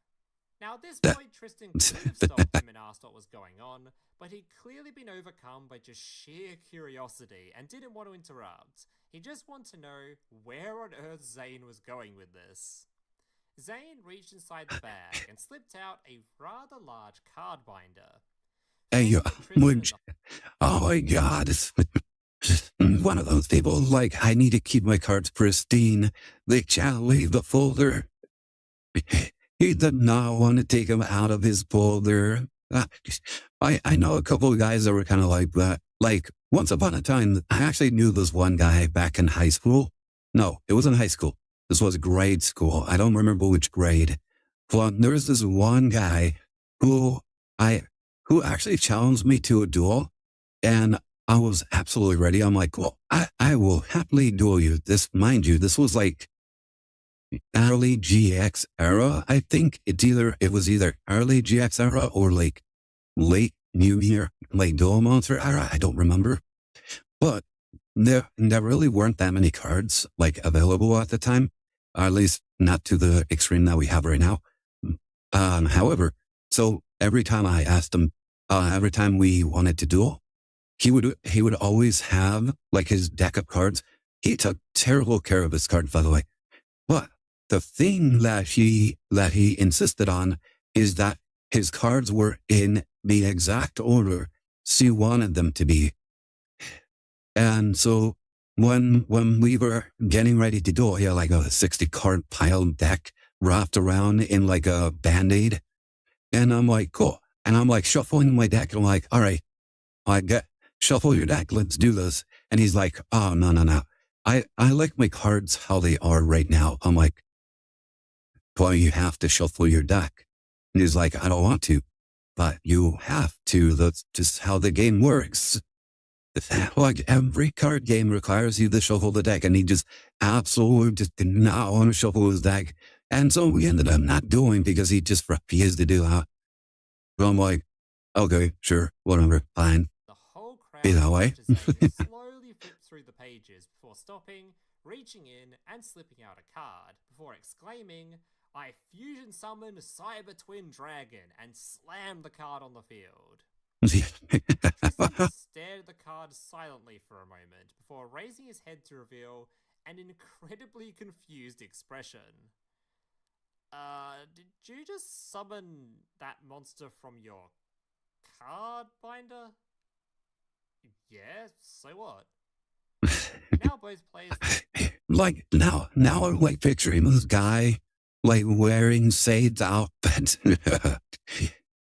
Now at this point, Tristan could have stopped him and asked what was going on, but he'd clearly been overcome by just sheer curiosity and didn't want to interrupt. He just wanted to know where on earth Zane was going with this. Zane reached inside the bag and slipped out a rather large card binder. Hey, Tristan oh my god, it's one of those people, like, I need to keep my cards pristine. They shall leave the folder. He did not want to take him out of his folder. I know a couple of guys that were kind of like that. Like, once upon a time, I actually knew this one guy back in high school. No, it wasn't high school. This was grade school. I don't remember which grade. Well, there was this one guy who actually challenged me to a duel, and I was absolutely ready. I'm like, well, I will happily duel you. This, mind you, this was like early GX era. I think it was either early GX era or like late New Year, like Duel Monster era. I don't remember, but there really weren't that many cards like available at the time, or at least not to the extreme that we have right now. However, so every time I asked him, every time we wanted to duel, he would always have like his deck of cards. He took terrible care of his cards, by the way. But the thing that he insisted on is that his cards were in the exact order she wanted them to be. And so when we were getting ready to do it, he had like a 60 card pile deck wrapped around in like a Band-Aid. And I'm like, cool. And I'm like shuffling my deck. And I'm like, all right, shuffle your deck. Let's do this. And he's like, oh, no. I like my cards how they are right now. I'm like, well, you have to shuffle your deck. And he's like, I don't want to, but you have to. That's just how the game works. Like every card game requires you to shuffle the deck, and he just absolutely just did not want to shuffle his deck. And so we ended up not doing because he just refused to do that. So I'm like, okay, sure, whatever, fine. The whole crowd Be that way. slowly flipped through the pages before stopping, reaching in, and slipping out a card before exclaiming, I fusion summon Cyber Twin Dragon, and slammed the card on the field. Tristan just stared at the card silently for a moment before raising his head to reveal an incredibly confused expression. Did you just summon that monster from your card binder? Yeah, so what? Now both players... Like, now I'm like picturing this guy, like wearing Sade's outfit.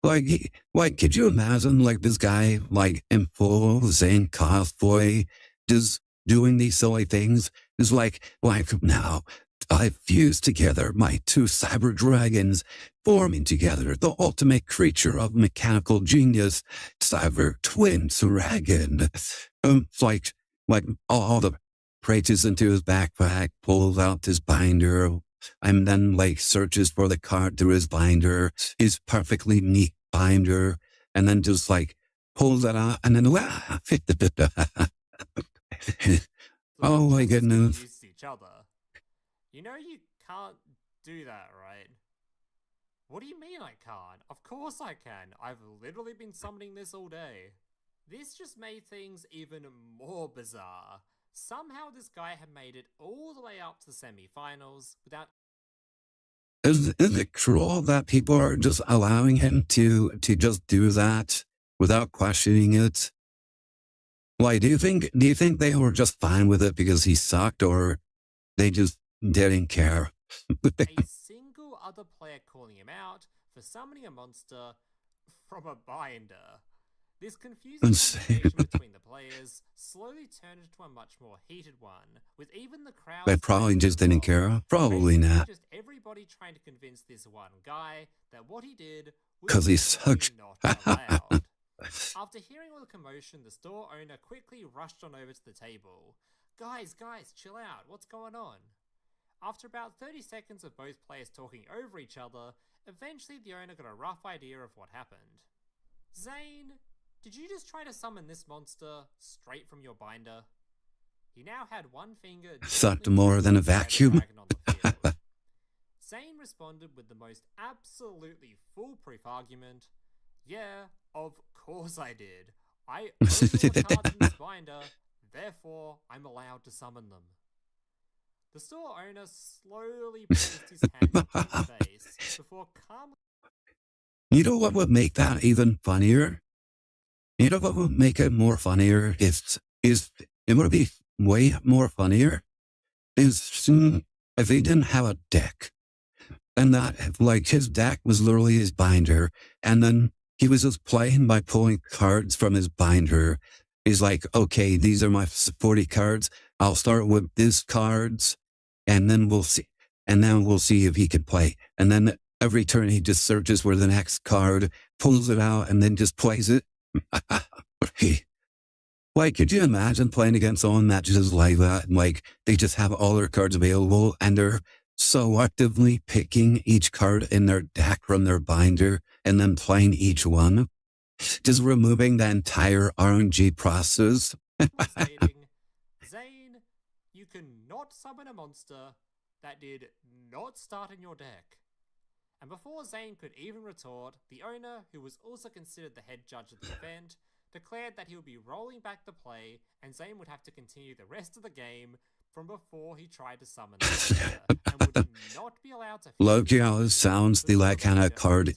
Like, could you imagine, like, this guy, like, in full Zane cosplay, just doing these silly things? It's like, now, I fused together my two cyber dragons, forming together the ultimate creature of mechanical genius, Cyber Twin Dragon. Like all the reaches into his backpack, pulls out his binder, and then, like, searches for the card through his binder, his perfectly neat binder, and then just, like, pulls it out, and then, oh my goodness. Use each other. You know you can't do that, right? What do you mean I can't? Of course I can. I've literally been summoning this all day. This just made things even more bizarre. Somehow this guy had made it all the way up to the semi-finals without is it cruel that people are just allowing him to just do that without questioning it? Like, do you think they were just fine with it because he sucked, or they just didn't care? A single other player calling him out for summoning a monster from a binder. This confusing conversation between the players slowly turned into a much more heated one, with even the crowd. They probably just didn't care. Probably Basically, not. just everybody trying to convince this one guy that what he did was 'Cause he simply sucked. not allowed. After hearing all the commotion, the store owner quickly rushed on over to the table. Guys, chill out. What's going on? After about 30 seconds of both players talking over each other, eventually the owner got a rough idea of what happened. Zane, did you just try to summon this monster straight from your binder? He now had one finger Sucked more than a vacuum. on the field. Zane responded with the most absolutely foolproof argument. Yeah, of course I did. I own all the cards in this binder, therefore I'm allowed to summon them. The store owner slowly placed his hand to his face before calmly. You know what would make that even funnier? You know what would make it more funnier is it would be way more funnier is if he didn't have a deck. And that, like, his deck was literally his binder, and then he was just playing by pulling cards from his binder. He's like, okay, these are my 40 cards. I'll start with these cards, and then we'll see. And then we'll see if he can play. And then every turn he just searches for the next card, pulls it out, and then just plays it. Like, could you imagine playing against someone that just like that? Like, they just have all their cards available, and they're selectively picking each card in their deck from their binder and then playing each one, just removing the entire RNG process. Stating, Zane, you cannot summon a monster that did not start in your deck. And before Zane could even retort, the owner, who was also considered the head judge of the event, declared that he would be rolling back the play and Zane would have to continue the rest of the game from before he tried to summon the monster and would not be allowed to. Loki always sounds the like kind of card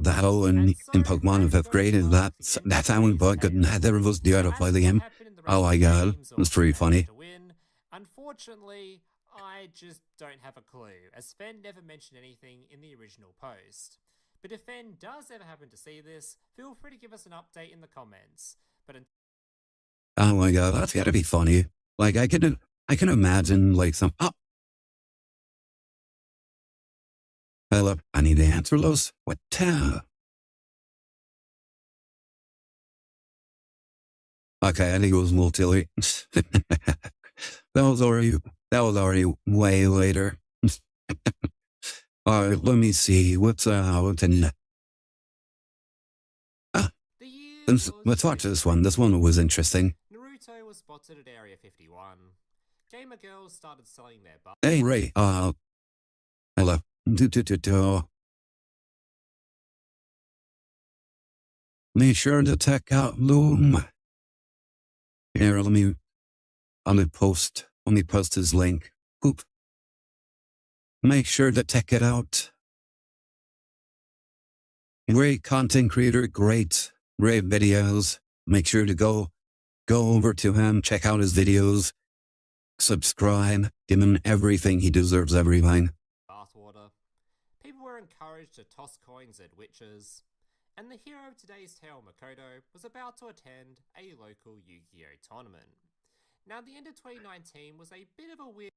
battle in Pokemon in 5th grade, and that sounding but good. Neither of us knew how to play the game. Oh my god, it's pretty funny. Unfortunately, I just don't have a clue, as Fen never mentioned anything in the original post. But if Fen does ever happen to see this, feel free to give us an update in the comments. But oh my god, that's gotta be funny. Like, I can imagine, like, some... Oh! Hello, I need to answer those. What? Okay, I think it was multi. That was already way later. Alright, let me see. What's in... let's watch this one. This one was interesting. Naruto was spotted at Area 51. Gamer girls started selling their butt. Hey, Ray, hello. Make sure to check out Loom. Here, let me post his link. Oop. Make sure to check it out. Great content creator, great videos. Make sure to go over to him, check out his videos, subscribe, give him everything he deserves, everything. Bathwater. People were encouraged to toss coins at witches, and the hero of today's tale, Makoto, was about to attend a local Yu-Gi-Oh tournament. Now, the end of 2019 was a bit of a weird...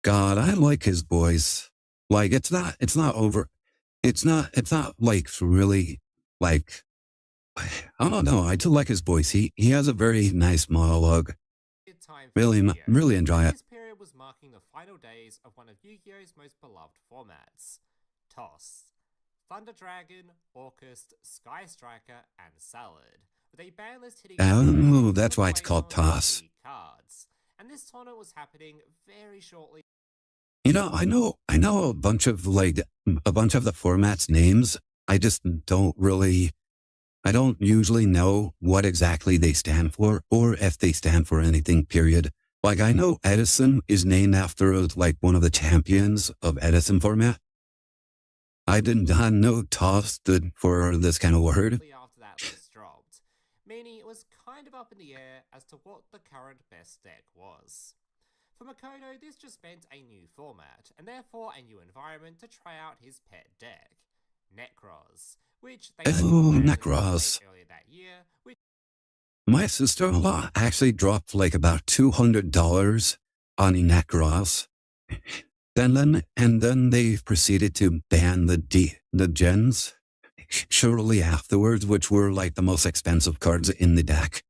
God, I like his voice. Like, it's not over. It's not like really, like, I don't know. I just like his voice. He has a very nice monologue. Really enjoy it. This period was marking the final days of one of Yu-Gi-Oh's most beloved formats, TOS. Thunder Dragon, Orcust, Sky Striker, and Salad, with a ban list hitting... Oh, that's why it's called TOS. Cards. And this tournament was happening very shortly. You know, I know a bunch of the format's names. I just don't really... I don't usually know what exactly they stand for, or if they stand for anything, period. Like, I know Edison is named after, like, one of the champions of Edison format. I did not know TOS stood for this kind of word. After that list dropped, meaning it was kind of up in the air as to what the current best deck was. For Makoto, this just meant a new format, and therefore a new environment to try out his pet deck, Necros, which they Necros. earlier that year. My sister-in-law actually dropped like about $200 on Necros. And then they proceeded to ban the gens shortly afterwards, which were like the most expensive cards in the deck.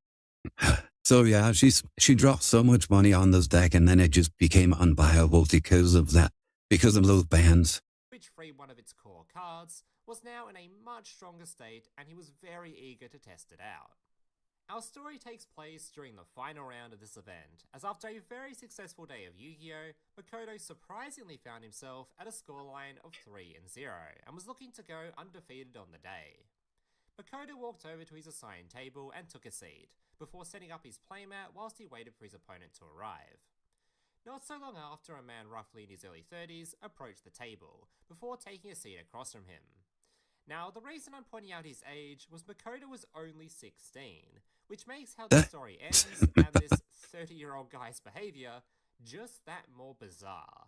So yeah, she dropped so much money on this deck, and then it just became unviable because of those bans. Which freed one of its core cards, was now in a much stronger state, and he was very eager to test it out. Our story takes place during the final round of this event, as after a very successful day of Yu-Gi-Oh!, Makoto surprisingly found himself at a scoreline of 3-0, and was looking to go undefeated on the day. Makoto walked over to his assigned table and took a seat, before setting up his playmat whilst he waited for his opponent to arrive. Not so long after, a man roughly in his early 30s approached the table, before taking a seat across from him. Now, the reason I'm pointing out his age was Makoto was only 16, which makes how the story ends and this 30-year-old guy's behaviour just that more bizarre.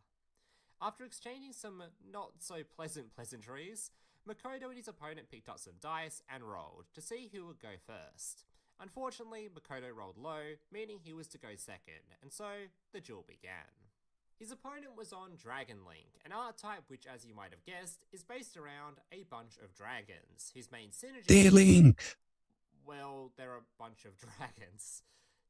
After exchanging some not-so-pleasant pleasantries, Makoto and his opponent picked up some dice and rolled to see who would go first. Unfortunately, Makoto rolled low, meaning he was to go second, and so the duel began. His opponent was on Dragon Link, an art type which, as you might have guessed, is based around a bunch of dragons, whose main synergy Link. Well, there are a bunch of dragons.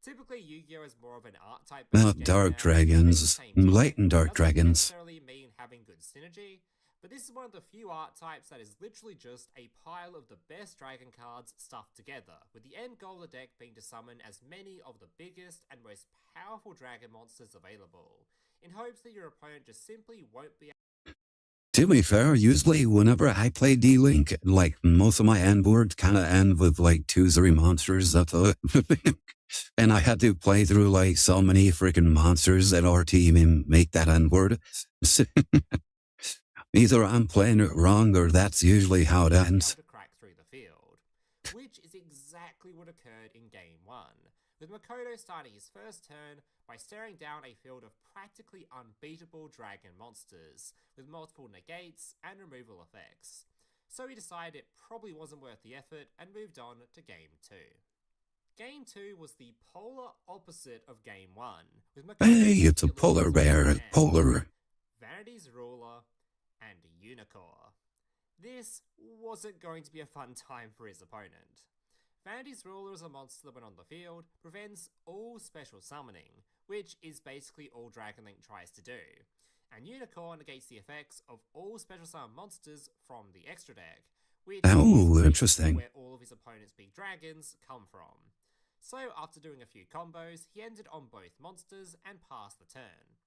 Typically, Yu-Gi-Oh! Is more of an art type. Dark dragons, light and dark dragons. Doesn't necessarily mean having good synergy, but this is one of the few art types that is literally just a pile of the best dragon cards stuffed together, with the end goal of the deck being to summon as many of the biggest and most powerful dragon monsters available, in hopes that your opponent just simply won't be. To be fair, usually whenever I play D-Link, like most of my end boards kind of end with like 2-3 monsters. That's it. And I had to play through like so many freaking monsters in order to even make that end board. Either I'm playing it wrong, or that's usually how it ends. To crack through the field, which is exactly what occurred in Game 1, with Makoto starting his first turn by staring down a field of practically unbeatable dragon monsters, with multiple negates and removal effects. So he decided it probably wasn't worth the effort and moved on to Game 2. Game 2 was the polar opposite of Game 1, with Makoto it's a polar bear, polar. Vanity's Ruler, and Unicorn. This wasn't going to be a fun time for his opponent. Vanity's Ruler is a monster that when on the field prevents all special summoning, which is basically all Dragon Link tries to do, and Unicorn negates the effects of all special summon monsters from the extra deck, which is interesting. Where all of his opponent's big dragons come from. So after doing a few combos, he ended on both monsters and passed the turn.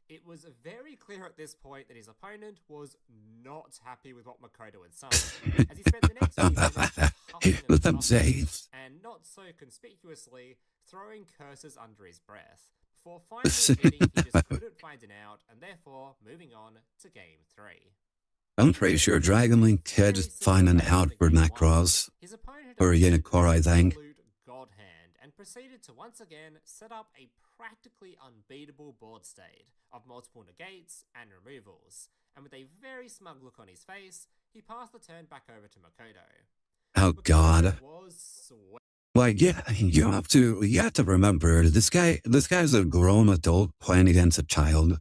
It was very clear at this point that his opponent was not happy with what Makoto had summoned, as he spent the next few minutes huffing and not so conspicuously throwing curses under his breath, before finally admitting he just couldn't find an out, and therefore moving on to Game 3. I'm pretty sure Dragon Link had to find an out for Necros, or Unicorn, I think. God hand, and proceeded to once again set up a practically unbeatable board state of multiple negates and removals, and with a very smug look on his face, he passed the turn back over to Makoto. Oh God. Like, yeah, you have to remember, this guy's a grown adult playing against a child.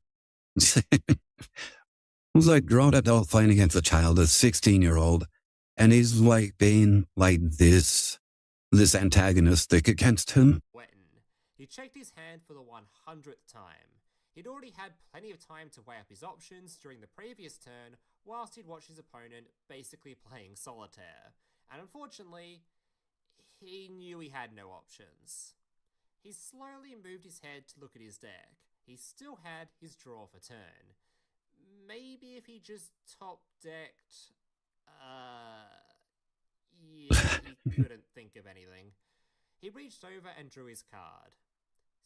Who's like grown adult playing against a child, a 16-year-old, and he's like being like this antagonistic against him. He checked his hand for the 100th time. He'd already had plenty of time to weigh up his options during the previous turn, whilst he'd watched his opponent basically playing solitaire, and unfortunately, he knew he had no options. He slowly moved his head to look at his deck. He still had his draw for turn. Maybe if he just top-decked... yeah, he couldn't think of anything. He reached over and drew his card.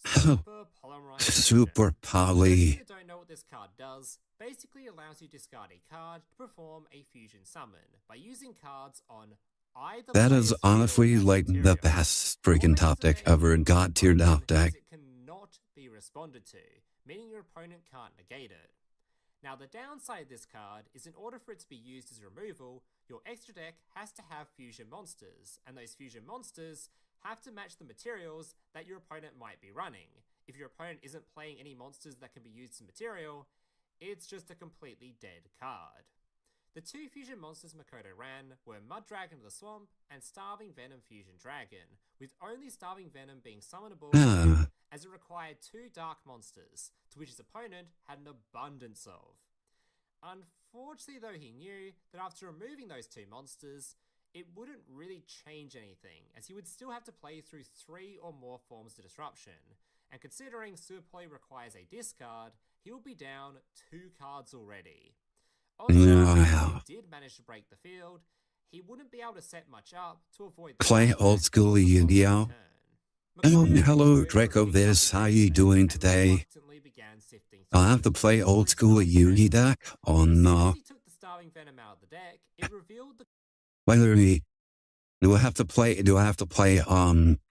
Super Polymerization. Super For Poly. those who don't know what this card does, basically allows you to discard a card to perform a fusion summon by using cards on either That player's is field honestly as like the material. best What freaking makes top this deck effect ever, even God tier broken top deck. is it cannot be responded to, meaning your opponent can't negate it. Now the downside of this card is in order for it to be used as removal, your extra deck has to have fusion monsters, and those fusion monsters have to match the materials that your opponent might be running. If your opponent isn't playing any monsters that can be used as material, it's just a completely dead card. The two fusion monsters Makoto ran were Mud Dragon of the Swamp and Starving Venom Fusion Dragon, with only Starving Venom being summonable as it required two dark monsters, to which his opponent had an abundance of. Unfortunately though, he knew that after removing those two monsters, it wouldn't really change anything, as he would still have to play through 3 or more forms of disruption, and considering Super Poly requires a discard, he will be down 2 cards already. Also, if he did manage to break the field, he wouldn't be able to set much up to avoid the Play old school Yu-Gi-Oh! Hello, Draco Viz. How you doing today? I'll have to play old school Yu-Gi deck on whether we do I have to play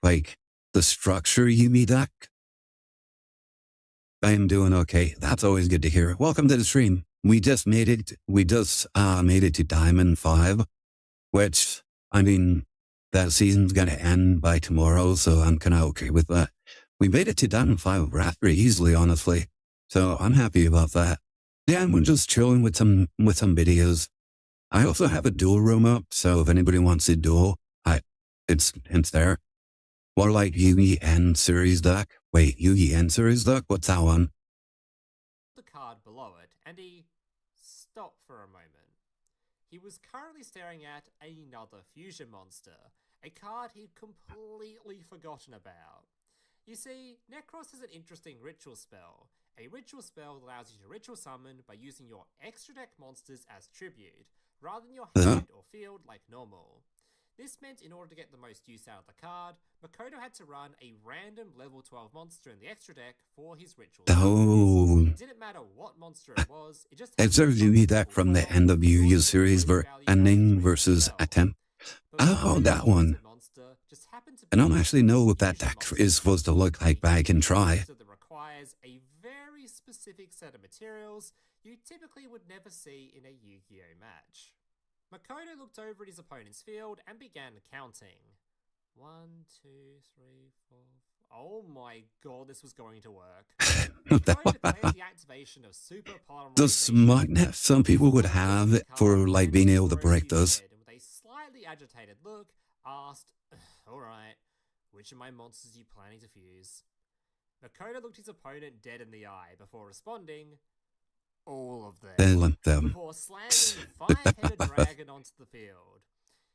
like the structure Yu-Gi deck? I am doing okay. That's always good to hear. Welcome to the stream. We just made it to Diamond 5, which I mean that season's gonna end by tomorrow, so I'm kinda okay with that. We made it to Diamond 5 rather easily, honestly. So I'm happy about that. Yeah, and we're just chilling with some videos. I also have a duel room up, so if anybody wants to duel, it's there. Or like Yugi N series deck. Wait, Yugi N series deck? What's that one? The card below it, and he stopped for a moment. He was currently staring at another fusion monster, a card he'd completely forgotten about. You see, Necros has an interesting ritual spell. A ritual spell that allows you to ritual summon by using your extra deck monsters as tribute, rather than your hand or field like normal. This meant in order to get the most use out of the card, Makoto had to run a random level 12 monster in the extra deck for his ritual. It didn't matter what monster it was, it just it's a Yugi deck from the end of Yu-Gi-Oh series ending versus attempt. Oh, that one. I don't actually know what that deck is supposed to look like, but I can try. That requires a very specific set of materials you typically would never see in a Yu-Gi-Oh match. Makoto looked over at his opponent's field and began counting. 1, 2, 3, 4. Oh my god, this was going to work. Makoto declared the activation of Super Polymerization. The smartness some people would have for like being able to break those. With a slightly agitated look, asked, "Alright, which of my monsters are you planning to fuse?" Makoto looked his opponent dead in the eye before responding, "All of them." Before slamming 5-headed dragon onto the field.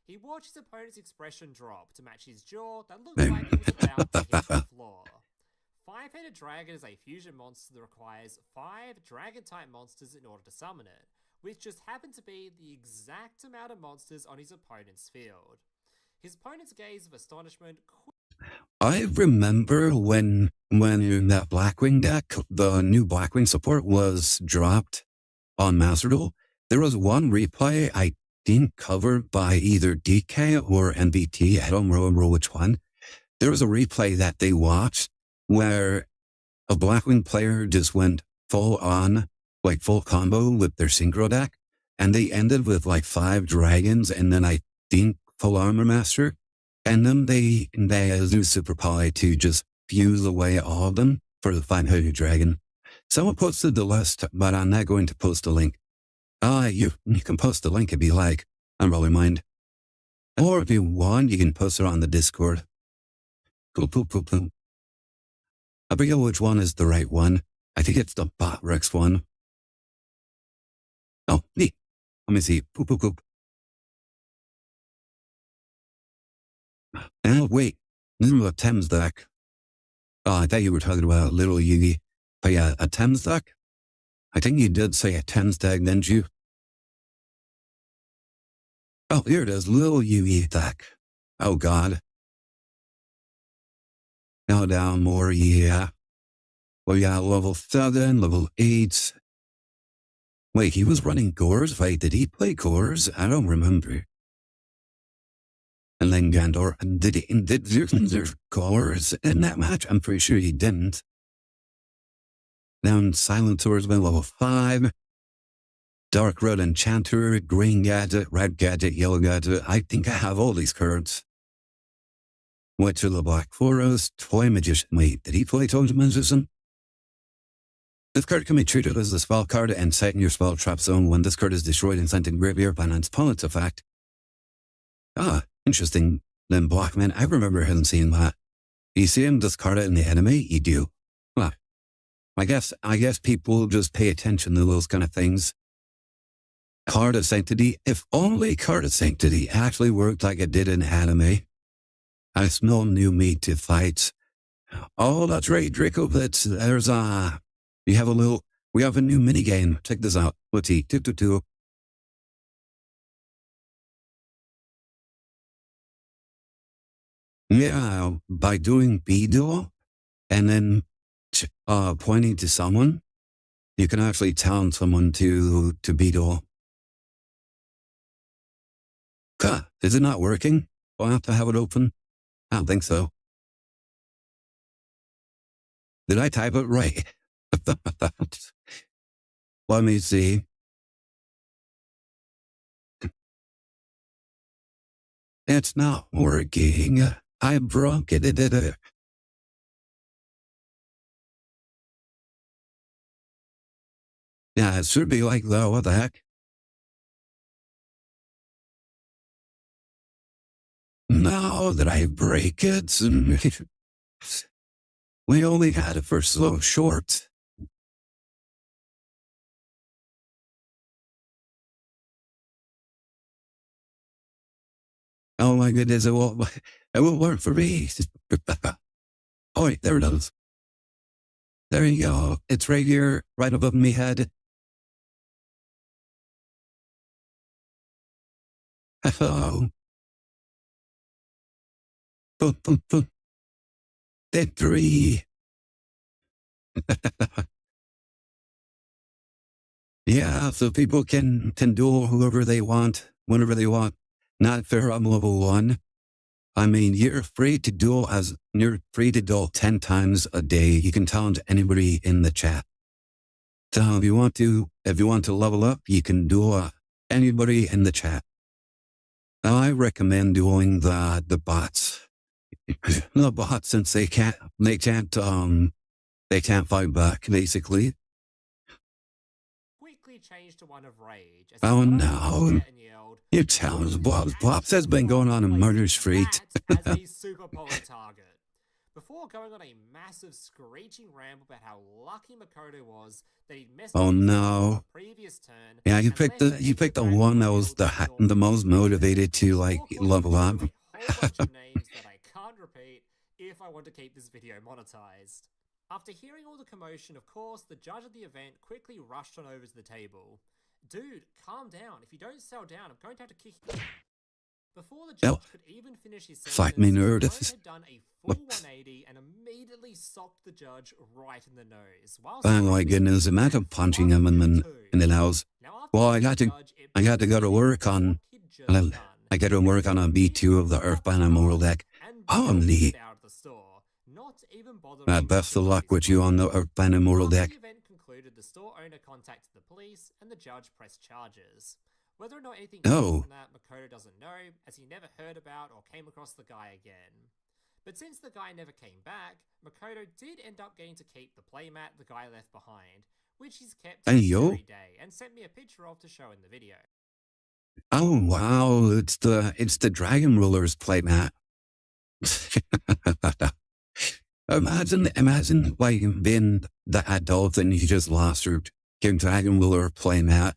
He watched his opponent's expression drop to match his jaw that looked like he was about to hit the floor. 5-headed dragon is a fusion monster that requires 5 dragon-type monsters in order to summon it, which just happened to be the exact amount of monsters on his opponent's field. His opponent's gaze of astonishment. I remember when that Blackwing deck, the new Blackwing support was dropped on Master Duel, there was one replay I think covered by either DK or MBT. I don't remember which one. There was a replay that they watched where a Blackwing player just went full on, like full combo with their synchro deck, and they ended with like 5 dragons and then I think full armor master. And then they use Super Poly to just fuse away all of them for the 5-headed dragon. Someone posted the list, but I'm not going to post a link. You can post the link if you like. I don't really mind. Or if you want, you can post it on the Discord. Cool. I forget which one is the right one. I think it's the Botrex one. Oh, neat. Let me see. Poop. Oh, wait. This is a Thames deck. Oh, I thought you were talking about Little Yugi. But yeah, a Thames deck? I think you did say a Thames deck, didn't you? Oh, here it is. Little Yugi deck. Oh, God. Now down more, yeah. We got level 7, level 8. Wait, he was running cores? Wait, did he play cores? I don't remember. And then Gandor, did there's cores in that match? I'm pretty sure he didn't. Then Silent Swordsman, level 5. Dark Red Enchanter, Green Gadget, Red Gadget, Yellow Gadget. I think I have all these cards. Witch of the Black Forest, Toy Magician. Wait, did he play Toy Magician? This card can be treated as a spell card and set in your spell trap zone when this card is destroyed and sent in graveyard by an opponent's effect. Ah, interesting. Then Blackman, I remember him seeing that. You see him discard it in the enemy? You do. Well, I guess people just pay attention to those kind of things. Card of Sanctity. If only Card of Sanctity actually worked like it did in anime. I smell new meat to fight. Oh, that's right, Draco Blitz. There's we have a new minigame. Check this out. What's he? 222. Yeah, by doing B-Duel and then pointing to someone, you can actually tell someone to B-Duel. Is it not working? Do I have to have it open? I don't think so. Did I type it right? Let me see. It's not working. I broke it. Yeah, it should be like that. What the heck? Now that I break it, we only had it for so short. Oh my goodness, it won't work for me. Oh wait, there it is. There you go. It's right here, right above me head. Hello. Victory. Yeah, so people can duel whoever they want, whenever they want. Not fair, I'm level 1. I mean, you're free to duel 10 times a day. You can challenge anybody in the chat. So if you want to level up, you can duel anybody in the chat. I recommend dueling the bots. The bots, since they can't fight back, basically. Quickly changed to one of rage. Oh no. You challenge Pops has been going on a murder street. As a super polar target. Before going on a massive screeching ramble about how lucky Makoto was that he'd messed up the previous turn. Yeah, you picked the one that was the most motivated to like level up. A whole bunch of names that I can't repeat if I want to keep this video monetized. After hearing all the commotion, of course, the judge of the event quickly rushed on over to the table. Dude, calm down. If you don't settle down, I'm going to have to kick you. Before the judge could even finish his sentence, Makoto had done a full 180 and immediately socked the judge right in the nose. Oh my goodness, imagine punching him in the nose. Well, I got to go to work on a B2 of the Earthbound Immortal deck. Oh, neat. Best of luck with you on the Earthbound Immortal deck. The event concluded, the store owner contacted the police and the judge pressed charges. Whether or not anything from that, Makoto doesn't know, as he never heard about or came across the guy again. But since the guy never came back, Makoto did end up getting to keep the playmat the guy left behind, which he's kept every day and sent me a picture of to show in the video. Oh wow, it's the Dragon Ruler's playmat. Imagine like being the adult and you just lost your Dragon Ruler playmat.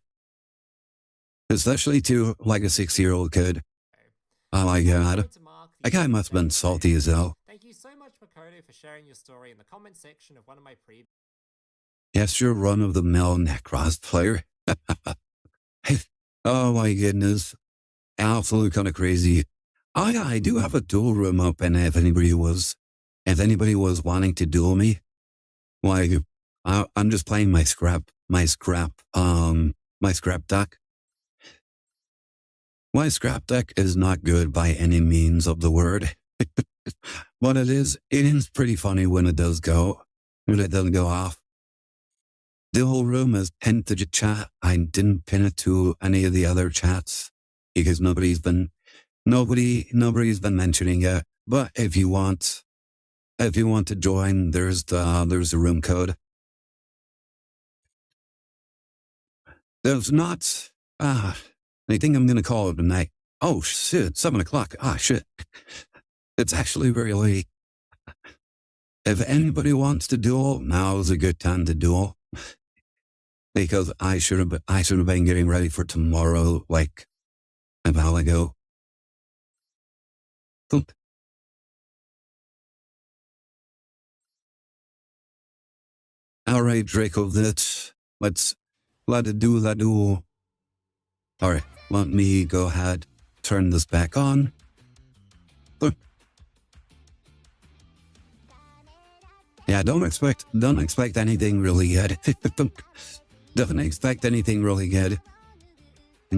Especially to like a 6-year-old kid. Oh my god. That guy must have been salty as hell. Thank you so much, Makoto, for sharing your story in the comment section of one of my previous. Yes, you're run-of-the-mill Necros player. Oh my goodness. Absolutely kind of crazy. I do have a dual room open if anybody was if anybody was wanting to duel me, why, I'm just playing my scrap deck. My scrap deck is not good by any means of the word. But it is pretty funny when it does go. When it doesn't go off. The whole room is pinned to the chat. I didn't pin it to any of the other chats because nobody's been mentioning it. But if you want to join, there's the room code. There's not I think I'm gonna call it a night. Oh shit, 7 o'clock. Ah shit. It's actually very late. If anybody wants to duel, now's a good time to duel. Because I should have been getting ready for tomorrow like a while ago. All right, Draco, let's let it do. All right, let me go ahead, turn this back on. Yeah, don't expect anything really good. Don't expect anything really good.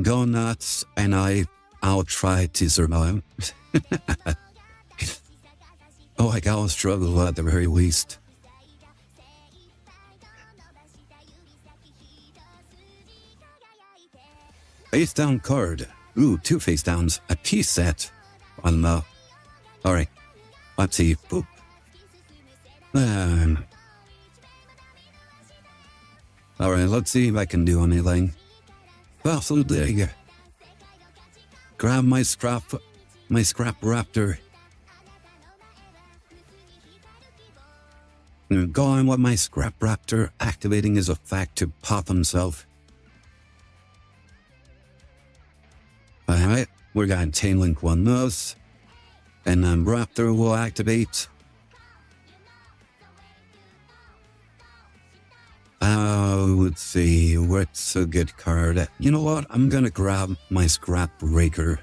Go nuts, and I'll try to survive. Oh, like I'll struggle at the very least. Face down card. Ooh, 2 face downs. A piece set. On the. Alright. Let's see. Boop. Alright, let's see if I can do anything. Well, so there you go. Grab my scrap raptor. And go on with my scrap raptor, activating his effect to pop himself. Alright, we're gonna chain link one those. And then raptor will activate. Let's see, what's a good card? You know what? I'm gonna grab my scrap breaker.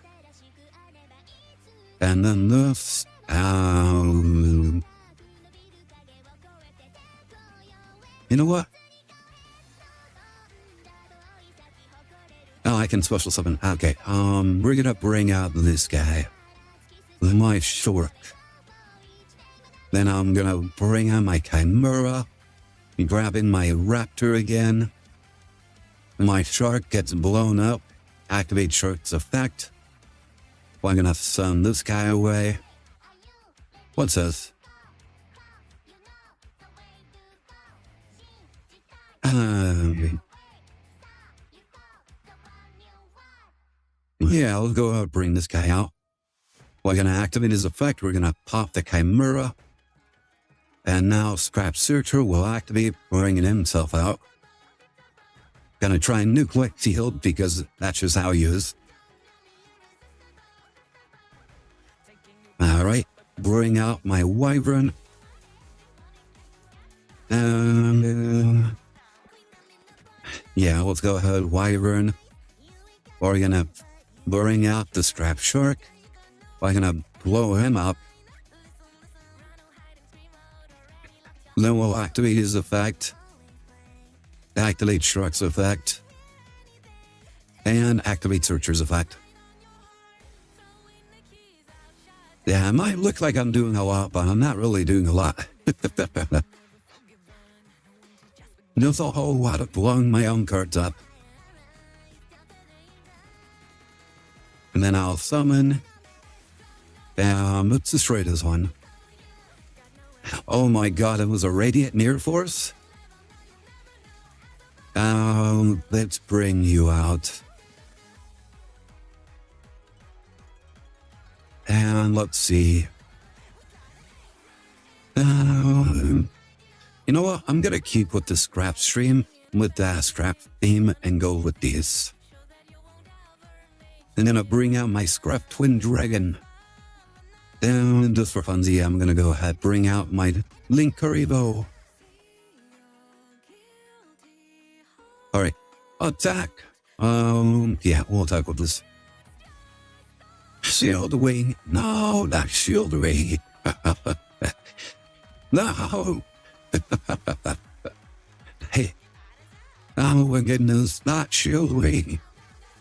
And then this. You know what? Oh, I can special summon. Okay, we're gonna bring out this guy. My shark. Then I'm gonna bring out my chimera. Grabbing my raptor again. My shark gets blown up. Activate shark's effect. Well, I'm gonna send this guy away. What's this? Yeah, I'll go out and bring this guy out. We're gonna activate his effect. We're gonna pop the chimera. And now Scrap Searcher will activate, bringing himself out. Gonna try and nuke Glexx Shield because that's just how he is. Alright, bring out my Wyvern. Yeah, let's go ahead, Wyvern. We're gonna bring out the Scrap Shark. We're gonna blow him up. Then we'll activate his effect. Activate Shark's effect. And activate Searcher's effect. Yeah, it might look like I'm doing a lot, but I'm not really doing a lot. There's a whole lot of blowing my own cards up. And then I'll summon. Let's destroy this one. Oh my god, it was a Radiant Near Force? Let's bring you out. And let's see. You know what? I'm gonna keep with the scrap stream, with the scrap theme, and go with these. I'm gonna bring out my scrap twin dragon. And just for funsies, I'm gonna go ahead bring out my Link Karibo. Alright, attack. Yeah, we'll attack with this. Shield Wing. No, not Shield Wing. No! Hey. Oh my goodness, that shield wing.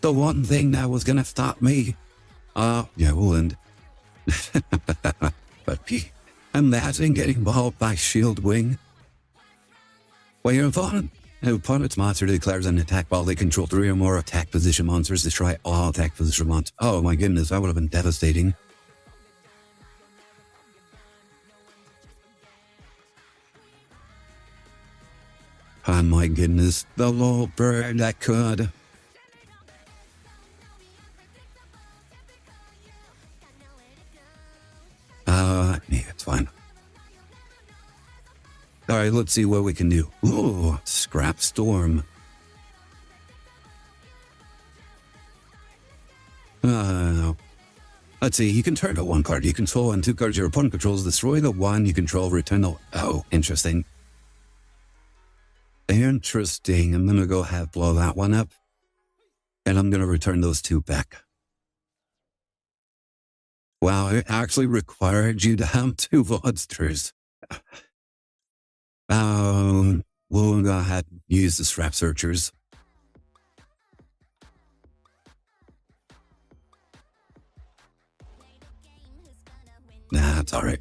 The one thing that was gonna stop me. Yeah, well, and but imagine getting mauled by shield wing. When your opponent's monster declares an attack while they control 3 or more attack position monsters, destroy all attack position monsters. Oh my goodness, that would have been devastating. Oh my goodness, the little bird that could. Yeah, it's fine. Alright, let's see what we can do. Ooh, Scrap Storm. Let's see, you can turn to 1 card you control and 2 cards your opponent controls. Destroy the 1 you control, return the... Oh, interesting. Interesting. I'm going to go ahead and blow that one up. And I'm going to return those 2 back. Wow, it actually required you to have 2 monsters. We'll go ahead and use the Scrap Searchers. Nah, it's alright.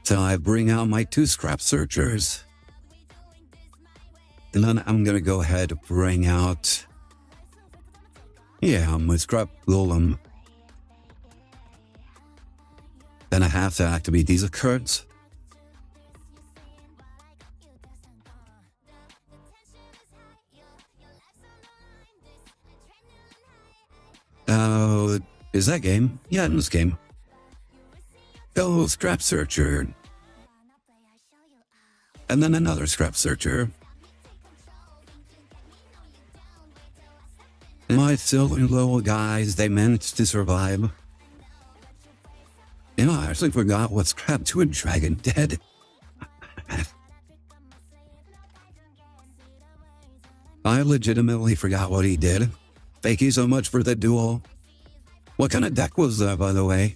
So I bring out my 2 Scrap Searchers. And then I'm going to go ahead and bring out... Yeah, my Scrap Golem. Then I have to activate these cards. Oh, is that game? Yeah, in this game. Oh, Scrap Searcher. And then another Scrap Searcher. My silver little guys, they managed to survive. You know, I actually forgot what Scrap Twin Dragon did. I legitimately forgot what he did. Thank you so much for the duel. What kind of deck was that, by the way?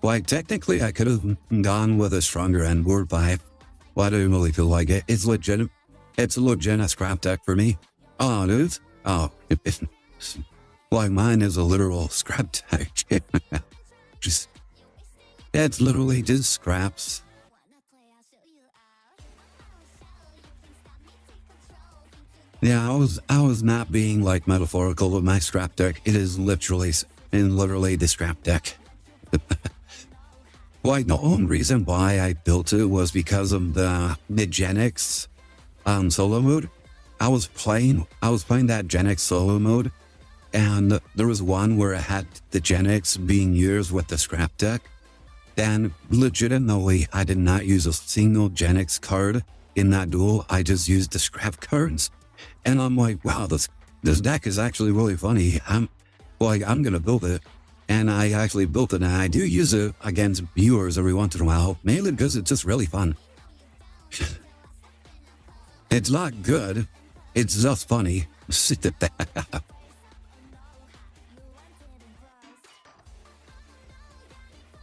Like, technically, I could have gone with a stronger N-board vibe. Well, I don't really feel like it. It's legit. It's a legit scrap deck for me. Oh, it is? Oh, like mine is a literal scrap deck. It's literally just scraps. Yeah, I was not being like metaphorical with my scrap deck. It is literally the scrap deck. Like, the only reason why I built it was because of the mid-Gen-X solo mode. I was playing that Gen-X solo mode, and there was one where I had the Gen-X being used with the scrap deck. And legitimately, I did not use a single Gen-X card in that duel. I just used the scrap cards. And I'm like, wow, this deck is actually really funny. I'm gonna build it. And I actually built it, and I do use it against viewers every once in a while, mainly because it's just really fun. It's not good, it's just funny. Sit at that.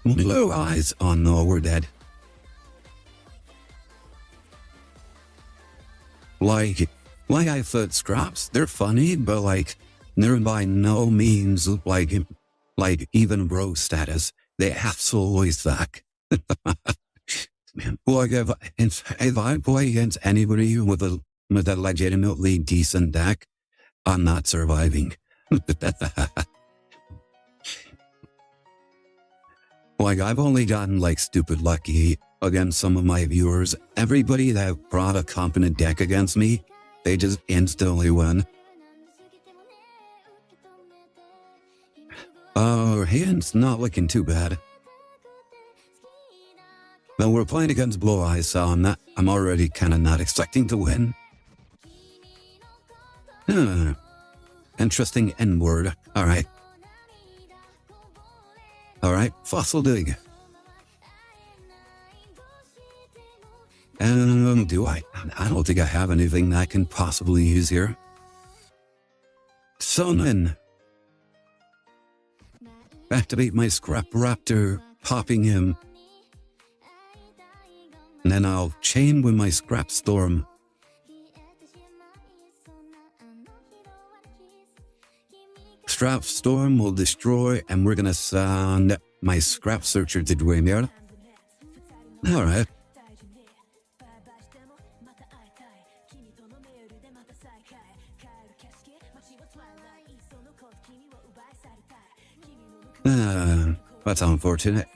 Blue eyes. Oh no, we're dead. Like I said, scraps, they're funny, but like, they're by no means like even bro status. They absolutely suck. Man, like if I play against anybody with a legitimately decent deck, I'm not surviving. Like, I've only gotten like stupid lucky against some of my viewers. Everybody that brought a competent deck against me, they just instantly win. Oh, hand's not looking too bad. But we're playing against Blue Eyes, so I'm already kind of not expecting to win. Interesting N-word. Alright. Alright, Fossil Dig. Do I don't think I have anything that I can possibly use here. Sonnen. Activate my Scrap Raptor, popping him. And then I'll chain with my Scrap Storm. Scrap Storm will destroy, and we're gonna send my Scrap Searcher to Dwayne. Alright. That's unfortunate.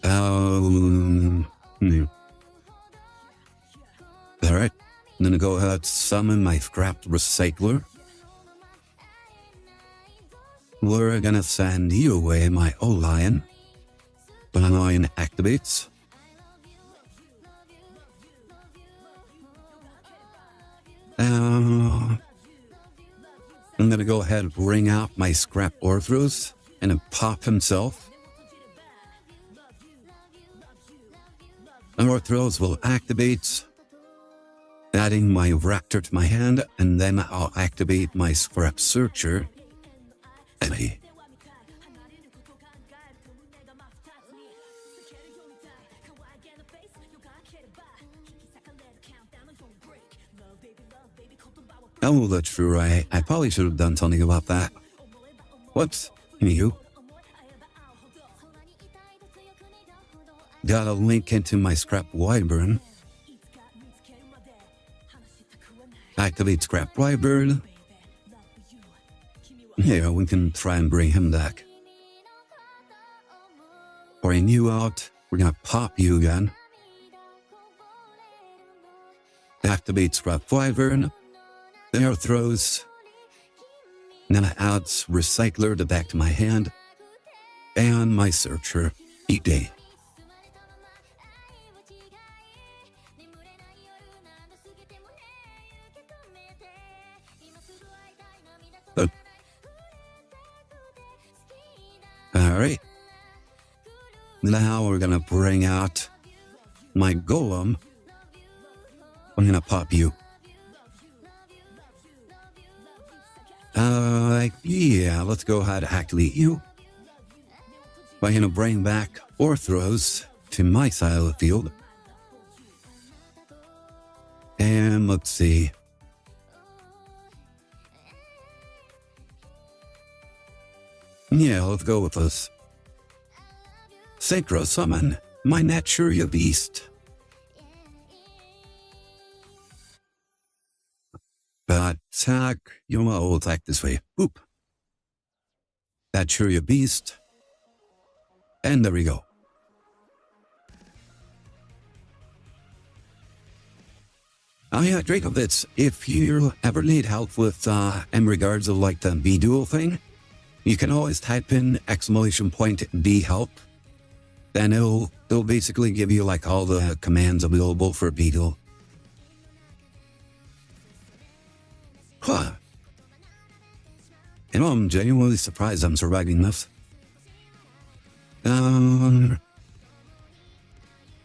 Alright, I'm gonna go ahead and summon my Scrap Recycler. We're gonna send you away, my old lion. When lion activates. I'm gonna go ahead and bring out my Scrap Orthros and then pop himself. And Orthros will activate, adding my Raptor to my hand, and then I'll activate my Scrap Searcher. Oh, that's true, right. I probably should have done something about that. Whoops. Anywho. Got a link into my Scrap Wyvern. Activate Scrap Wyvern. Yeah, we can try and bring him back. Bring you out. We're gonna pop you again. Activate Scrap Wyvern. There throws. And then it adds Recycler to back to my hand. And my Searcher. Eat day. Alright. Now we're gonna bring out my Golem. I'm gonna pop you. Yeah, let's go ahead and activate you. I'm gonna bring back Orthros to my side of the field. And let's see. Yeah, let's go with this. Synchro Summon, my Naturia Beast. Attack, you know what, we'll attack this way. Boop. Naturia Beast. And there we go. Oh yeah, Dracovitz, if you ever need help with, in regards of like the B-Duel thing, you can always type in !B help. Then it'll basically give you like all the commands available for B-Duel. Huh. You know, I'm genuinely surprised I'm surviving this.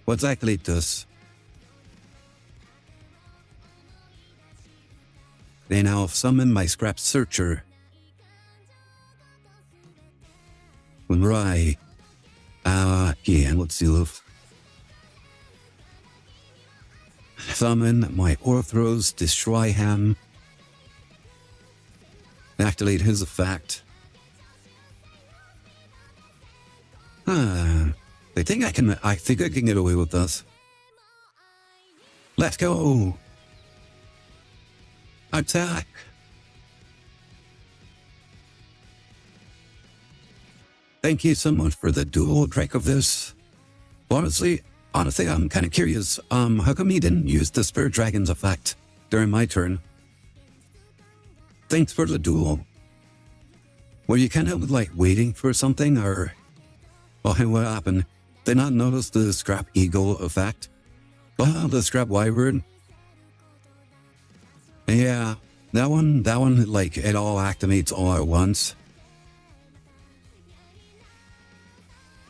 Let's activate this. Then I'll summon my Scrap Searcher. Right. Yeah, let's see this. Summon my Orthros, destroy him. Activate his effect. I think I can get away with this. Let's go. Attack. Thank you so much for the dual track of this. Honestly, I'm kind of curious. How come he didn't use the Spirit Dragon's effect during my turn? Thanks for the duel. Were you kind of like waiting for something, or what happened? Did not notice the Scrap Eagle effect? Well, the Scrap Wyvern. Yeah, that one, like it all activates all at once.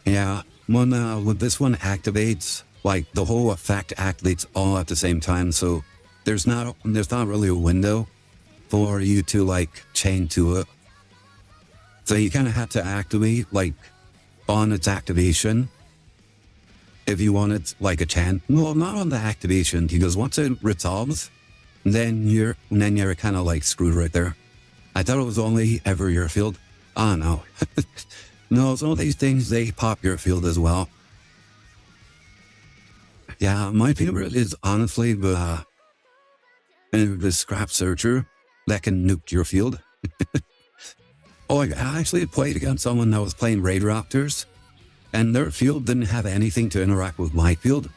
Yeah, when this one activates, like the whole effect activates all at the same time. So there's not really a window for you to like chain to it. So you kind of had to activate, like, on its activation. If you wanted, like, a chance. No, not on the activation, because once it resolves, then you're kind of, like, screwed right there. I thought it was only ever your field. Oh, no. No, some of these things, they pop your field as well. Yeah, my favorite is honestly the scrap searcher that can nuke your field. Oh, I actually played against someone that was playing Raid Raptors, and their field didn't have anything to interact with my field.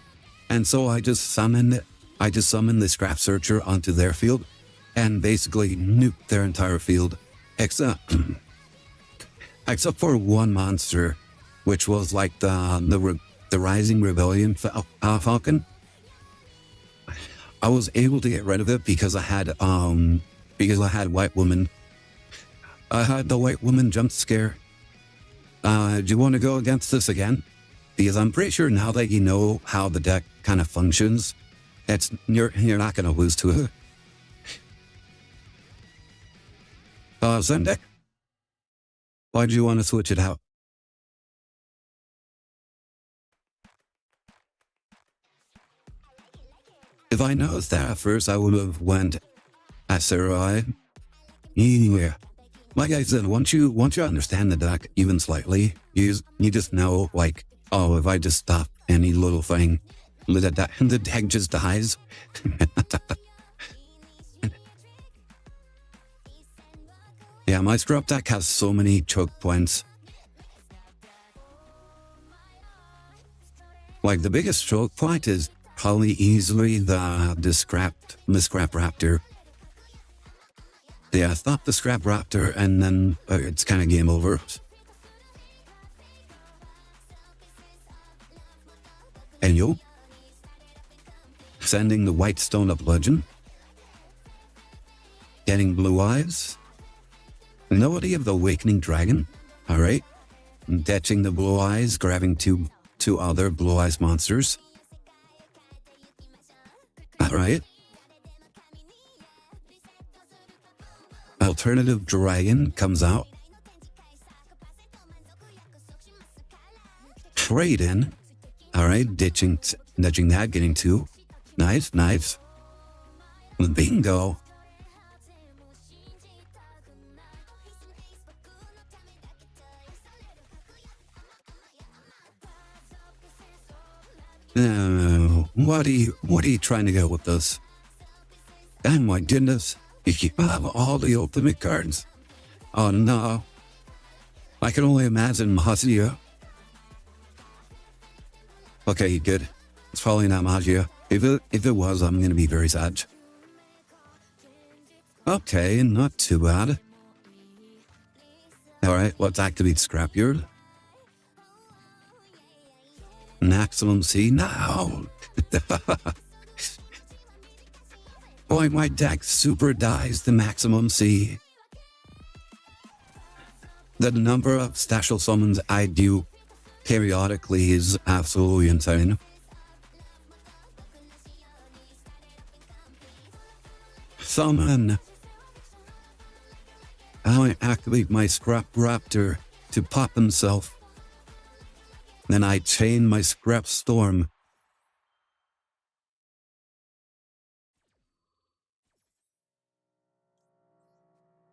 And so I just summoned the scrap searcher onto their field and basically nuked their entire field, except for one monster, which was like the Rising Rebellion Falcon. I was able to get rid of it because I had White Woman. I had the White Woman jump scare. Do you want to go against this again? Because I'm pretty sure now that you know how the deck kind of functions, you're not going to lose to it. Zendeck, why do you want to switch it out? If I noticed that at first, I would have went Astor. Yeah. Like I said, once you understand the deck even slightly, you just know, like, oh, if I just stop any little thing, the deck just dies. Yeah, my scrub deck has so many choke points. Like, the biggest choke point is probably easily the scrap raptor. Yeah, stop the scrap raptor and then it's kind of game over. And yo, sending the white stone up legend, getting blue eyes, nobody of the awakening dragon. All right, ditching the blue eyes, grabbing two other blue eyes monsters. All right. Alternative dragon comes out. Trade in. All right, ditching that, getting two. Nice. Bingo. What are you trying to go with this? Oh my goodness, you have all the ultimate cards. Oh no. I can only imagine Magia. Okay, good. It's probably not Magia. If it was, I'm gonna be very sad. Okay, not too bad. Alright, let's activate Scrapyard. Maximum C now. Boy, my deck super dies the maximum C. The number of special summons I do periodically is absolutely insane. Summon. I activate my Scrap Raptor to pop himself. Then I chain my Scrap Storm.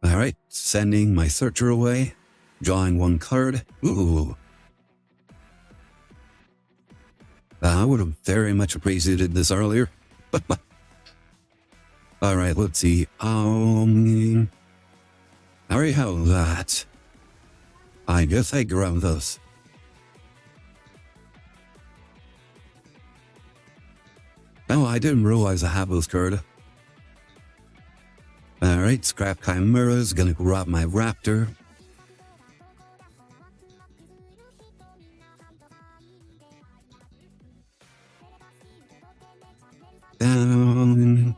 Alright, sending my Searcher away. Drawing one card. Ooh. I would have very much appreciated this earlier. Alright, let's see. I already have that. I guess I grab this. Oh, I didn't realize I have this card. Alright, Scrap Chimera's gonna grab my Raptor. Down.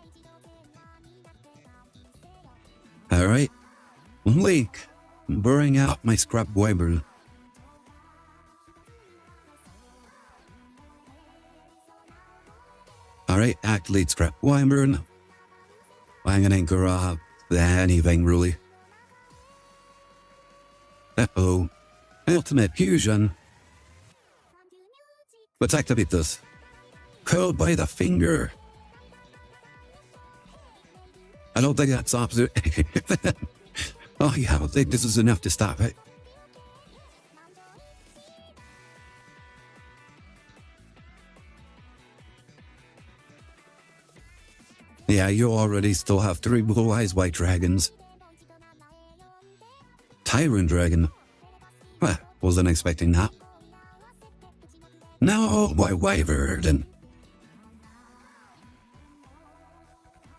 Alright. Leak. Burning out my Scrap Wyvern. Alright, activate Scrap Wyvern. I'm gonna grab anything really. Uh-oh. Ultimate fusion. Let's activate this. Curled by the finger. I don't think that's opposite. Oh yeah, I don't think this is enough to stop it. Yeah, you already still have 3 blue-eyes white dragons. Tyrant dragon. Well, wasn't expecting that. No, my wyvern.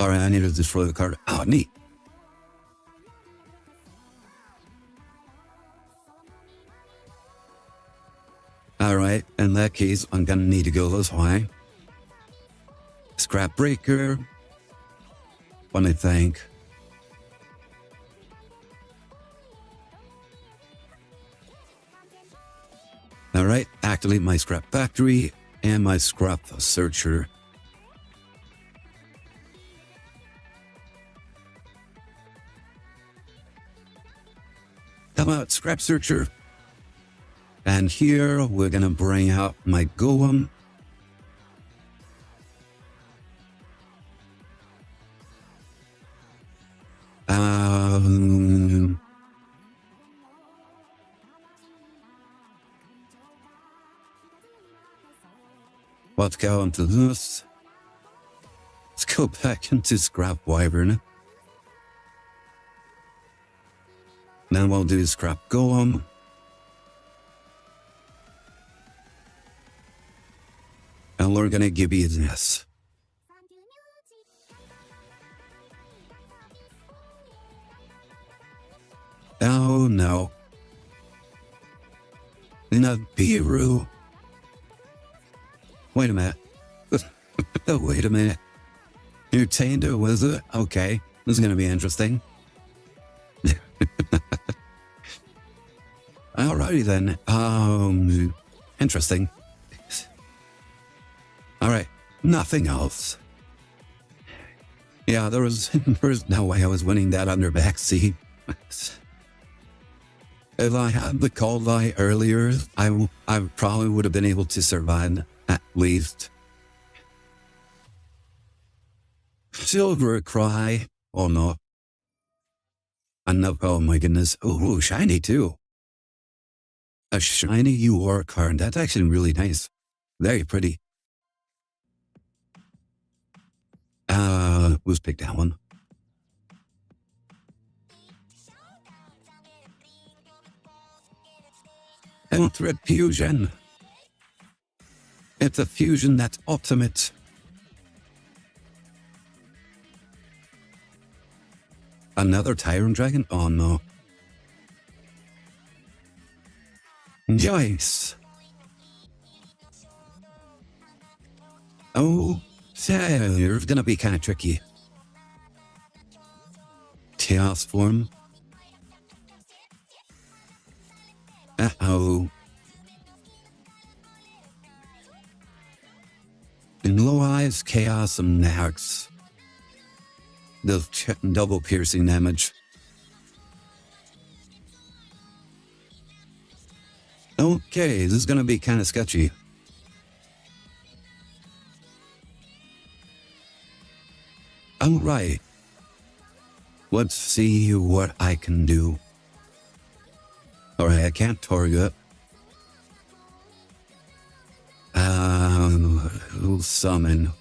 Alright, I need to destroy the card. Oh, neat. Alright, in that case, I'm gonna need to go this way. Scrap breaker. What do I think? Alright, activate my scrap factory and my scrap searcher. Come out, scrap searcher. And here we're gonna bring out my golem. Let's go into this. Let's go back into scrap wyvern. Then we'll do scrap golem. And we're gonna give you this. Oh no. Nibiru. Wait a minute. Wait a minute. You're tamed a wizard? Okay. This is gonna be interesting. Alrighty then. Interesting. Alright. Nothing else. Yeah, there's no way I was winning that under backseat. If I had the call lie earlier, I probably would have been able to survive at least. Silver cry. Oh no. Oh my goodness. Oh, shiny too. A shiny UR card. That's actually really nice. Very pretty. Let's pick that one. Thread fusion. It's a fusion that's ultimate. Another Tyrant Dragon? Oh no. Nice. Oh, it's gonna be kind of tricky. Chaos form. Uh-oh. In low eyes, chaos and nax. The double piercing damage. Okay, this is gonna be kind of sketchy. Alright. Let's see what I can do. Alright, I can't target. We'll summon.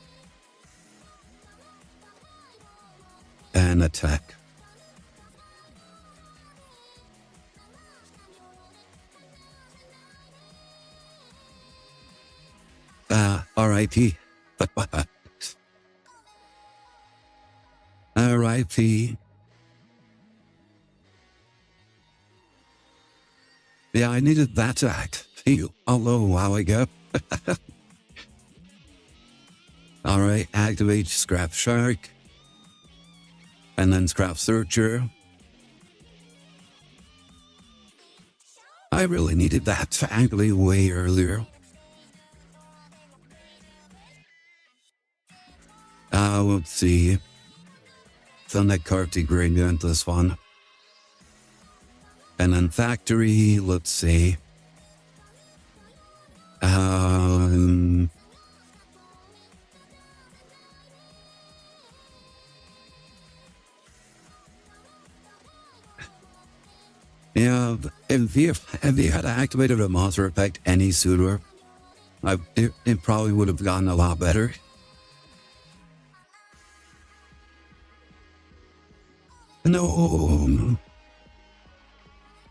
And attack. R.I.P. R.I.P. Yeah, I needed that to act. Hello, how I go. Alright, activate Scrap Shark. And then Scrap Searcher. I really needed that to activate way earlier. Let's see. Send that card to Greg into this one. And then factory, let's see. Yeah, if you had activated a monster effect any sooner, it probably would have gotten a lot better. No.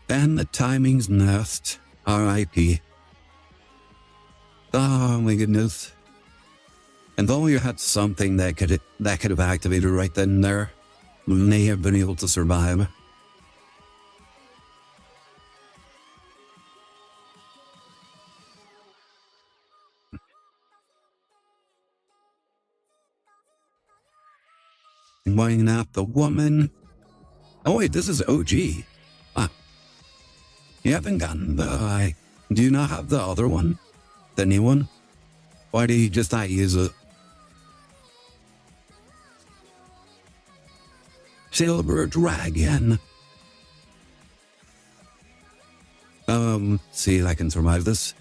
And the timing's nest. R.I.P. Oh my goodness. And though you had something that could have activated right then and there, may have been able to survive. Winding up the woman. Oh wait, this is OG. Ah. You haven't gotten the... do you not have the other one? The new one? Why do you just not use it? Silver Dragon. See if I can survive this.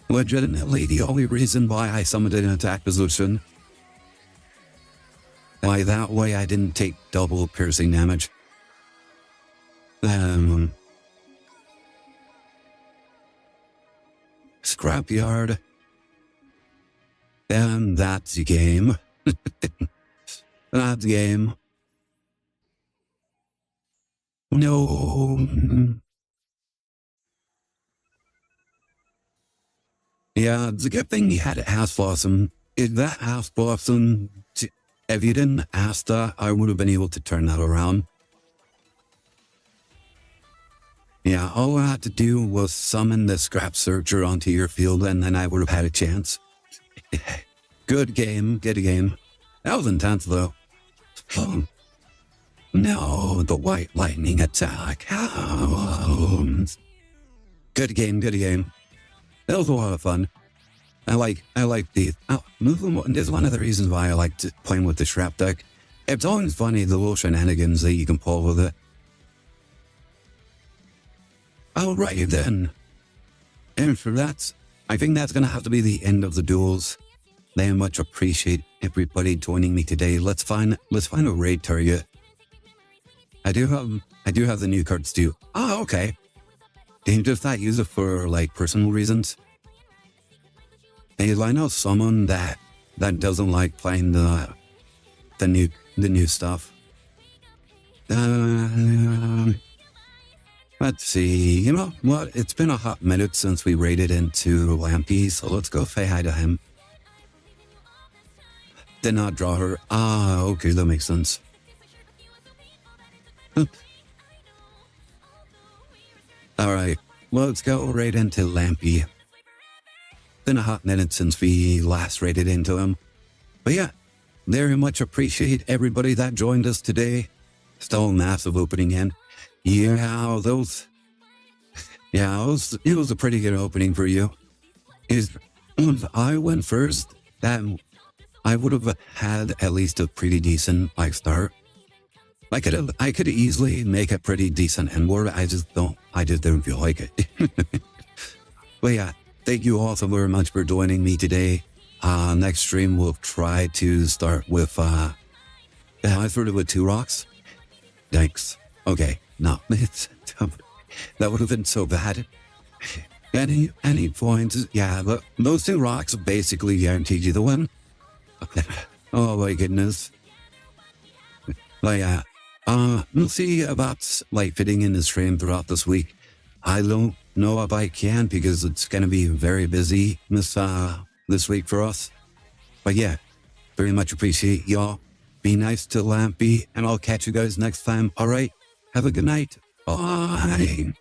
Legitimately, the only reason why I summoned an attack position. Why that way I didn't take double piercing damage. Scrapyard. And that's the game. That's the game. No. Yeah, it's a good thing you had House Blossom. If that House Blossom, if you didn't ask that, I would have been able to turn that around. Yeah, all I had to do was summon the Scrap Searcher onto your field, and then I would have had a chance. Good game, good game. That was intense, though. Oh. No, the White Lightning attack. Oh. Good game, good game. That was a lot of fun. I like the... this is one of the reasons why I like playing with the Shrap deck. It's always funny, the little shenanigans that you can pull with it. Alright then. And for that, I think that's going to have to be the end of the duels. Very much appreciate everybody joining me today. Let's find a raid target. I do have the new cards too. Oh, okay. Can you just not use it for like personal reasons? Hey, I know someone that doesn't like playing the new stuff. Let's see. You know what? It's been a hot minute since we raided into Lampy, so let's go say hi to him. Did not draw her. Ah, okay, that makes sense. Alright, let's go right into Lampy. Been a hot minute since we last raided into him. But yeah, very much appreciate everybody that joined us today. Still a massive opening in. Yeah, it was a pretty good opening for you. If I went first, then I would have had at least a pretty decent start. I could easily make a pretty decent end board. I just didn't feel like it. But yeah, thank you all so very much for joining me today. Next stream we'll try to start with I started with 2 rocks. Thanks. Okay, no, that would have been so bad. Any points? Yeah, but those 2 rocks basically guaranteed you the win. Oh my goodness. But yeah, we'll see about fitting in the stream throughout this week. I don't know if I can because it's gonna be very busy this week for us. But yeah, very much appreciate y'all. Be nice to Lampy, and I'll catch you guys next time. All right, have a good night. Bye.